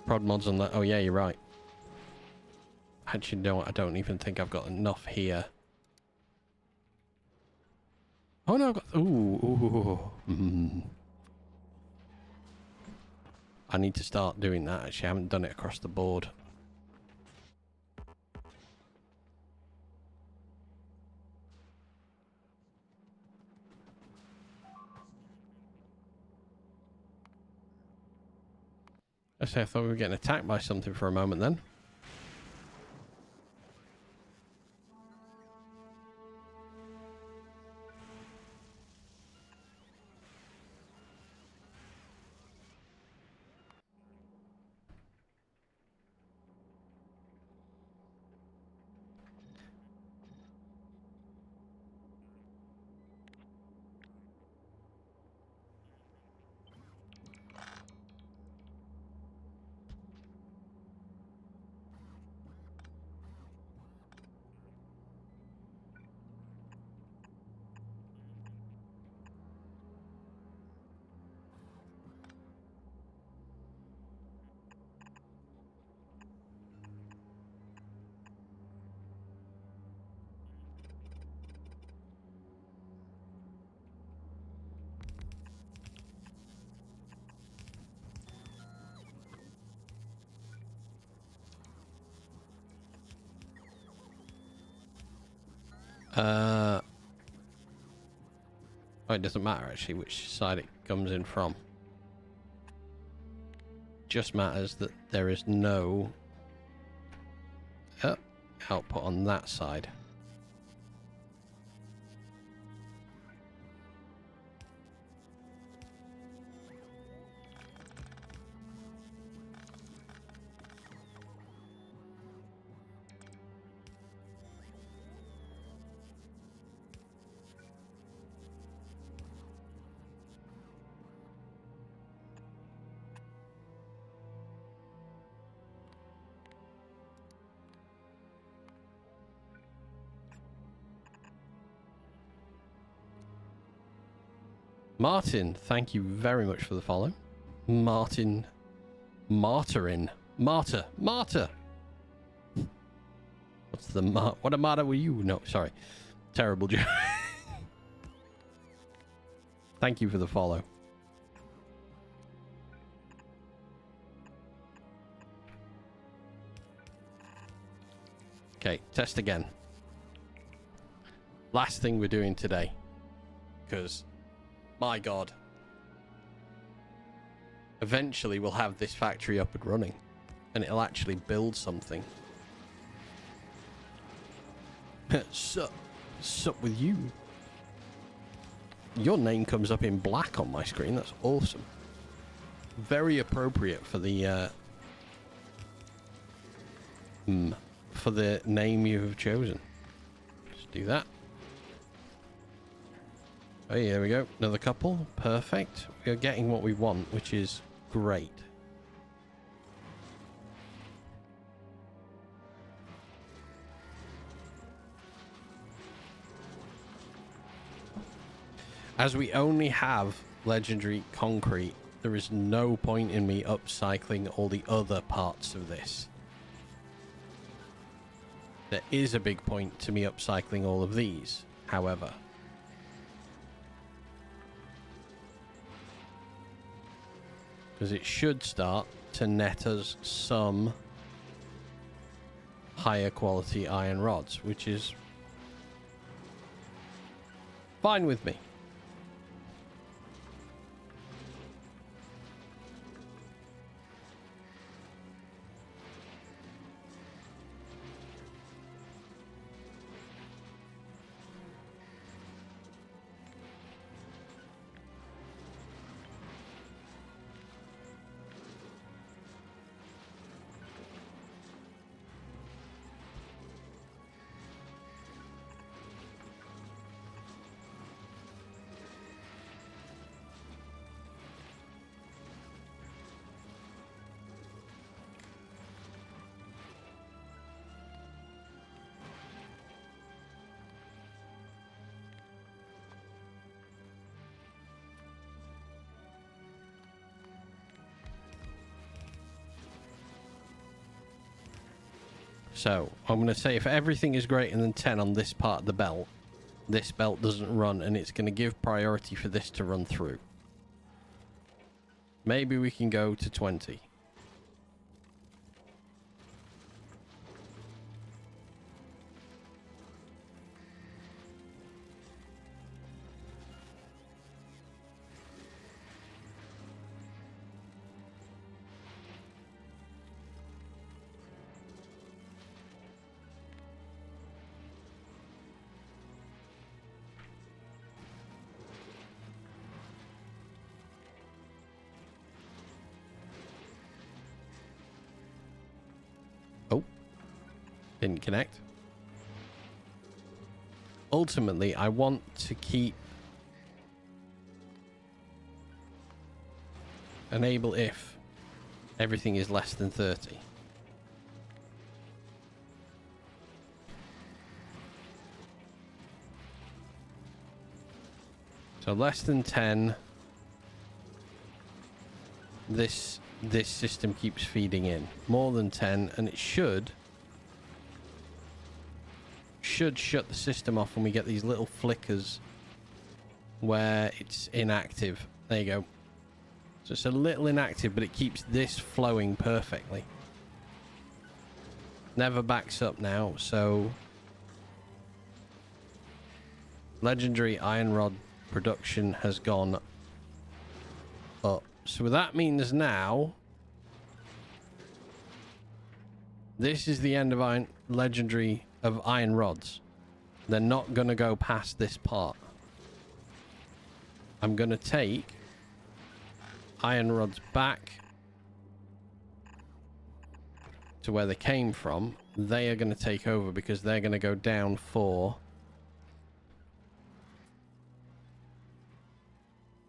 Prod mods on that. Oh yeah, you're right. Actually, no, I don't even think I've got enough here. Oh no, I've got... Ooh. I need to start doing that. Actually, I haven't done it across the board. I thought we were getting attacked by something for a moment then. Oh, it doesn't matter actually which side it comes in from. Just matters that there is no output on that side. Martin, thank you very much for the follow. Martin. Martyrin. Martyr. Martyr. What's the what a matter with you? No, sorry. Terrible joke. Thank you for the follow. Okay, test again. Last thing we're doing today. Because... my god. Eventually we'll have this factory up and running. And it'll actually build something. Sup with you? Your name comes up in black on my screen. That's awesome. Very appropriate for the name you have chosen. Just do that. Oh, there we go. Another couple. Perfect. We are getting what we want, which is great. As we only have legendary concrete, there is no point in me upcycling all the other parts of this. There is a big point to me upcycling all of these, however. Because it should start to net us some higher quality iron rods, which is fine with me. So, I'm going to say if everything is greater than 10 on this part of the belt, this belt doesn't run, and it's going to give priority for this to run through. Maybe we can go to 20. Didn't connect. Ultimately, I want to keep enable if everything is less than 30. So less than 10, this system keeps feeding in. More than 10, and it should shut the system off when we get these little flickers where it's inactive. There you go. So it's a little inactive, but it keeps this flowing perfectly. Never backs up now, so legendary iron rod production has gone up. So that means now this is the end of legendary of iron rods. They're not going to go past this part. I'm going to take iron rods back to where they came from. They are going to take over because they're going to go down for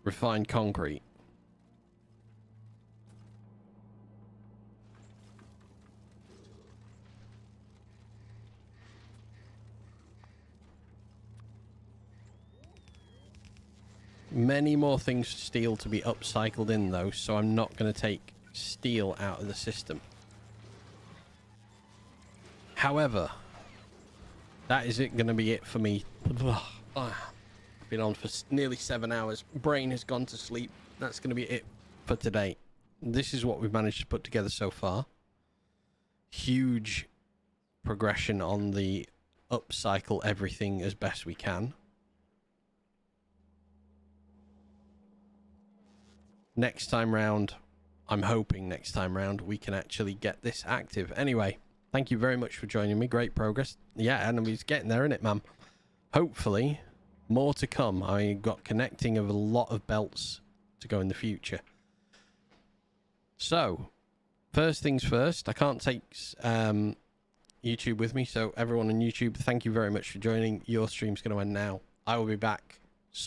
refined concrete. Many more things steel to be upcycled in though, so I'm not going to take steel out of the system. However, that is it going to be it for me. I've been on for nearly 7 hours. Brain has gone to sleep. That's going to be it for today. This is what we've managed to put together so far. Huge progression on the upcycle everything as best we can. Next time round, I'm hoping next time round we can actually get this active. Anyway, thank you very much for joining me. Great progress. Yeah, and he's getting there, innit, man? Hopefully, more to come. I got connecting of a lot of belts to go in the future. So, first things first, I can't take YouTube with me, so everyone on YouTube, thank you very much for joining. Your stream's going to end now. I will be back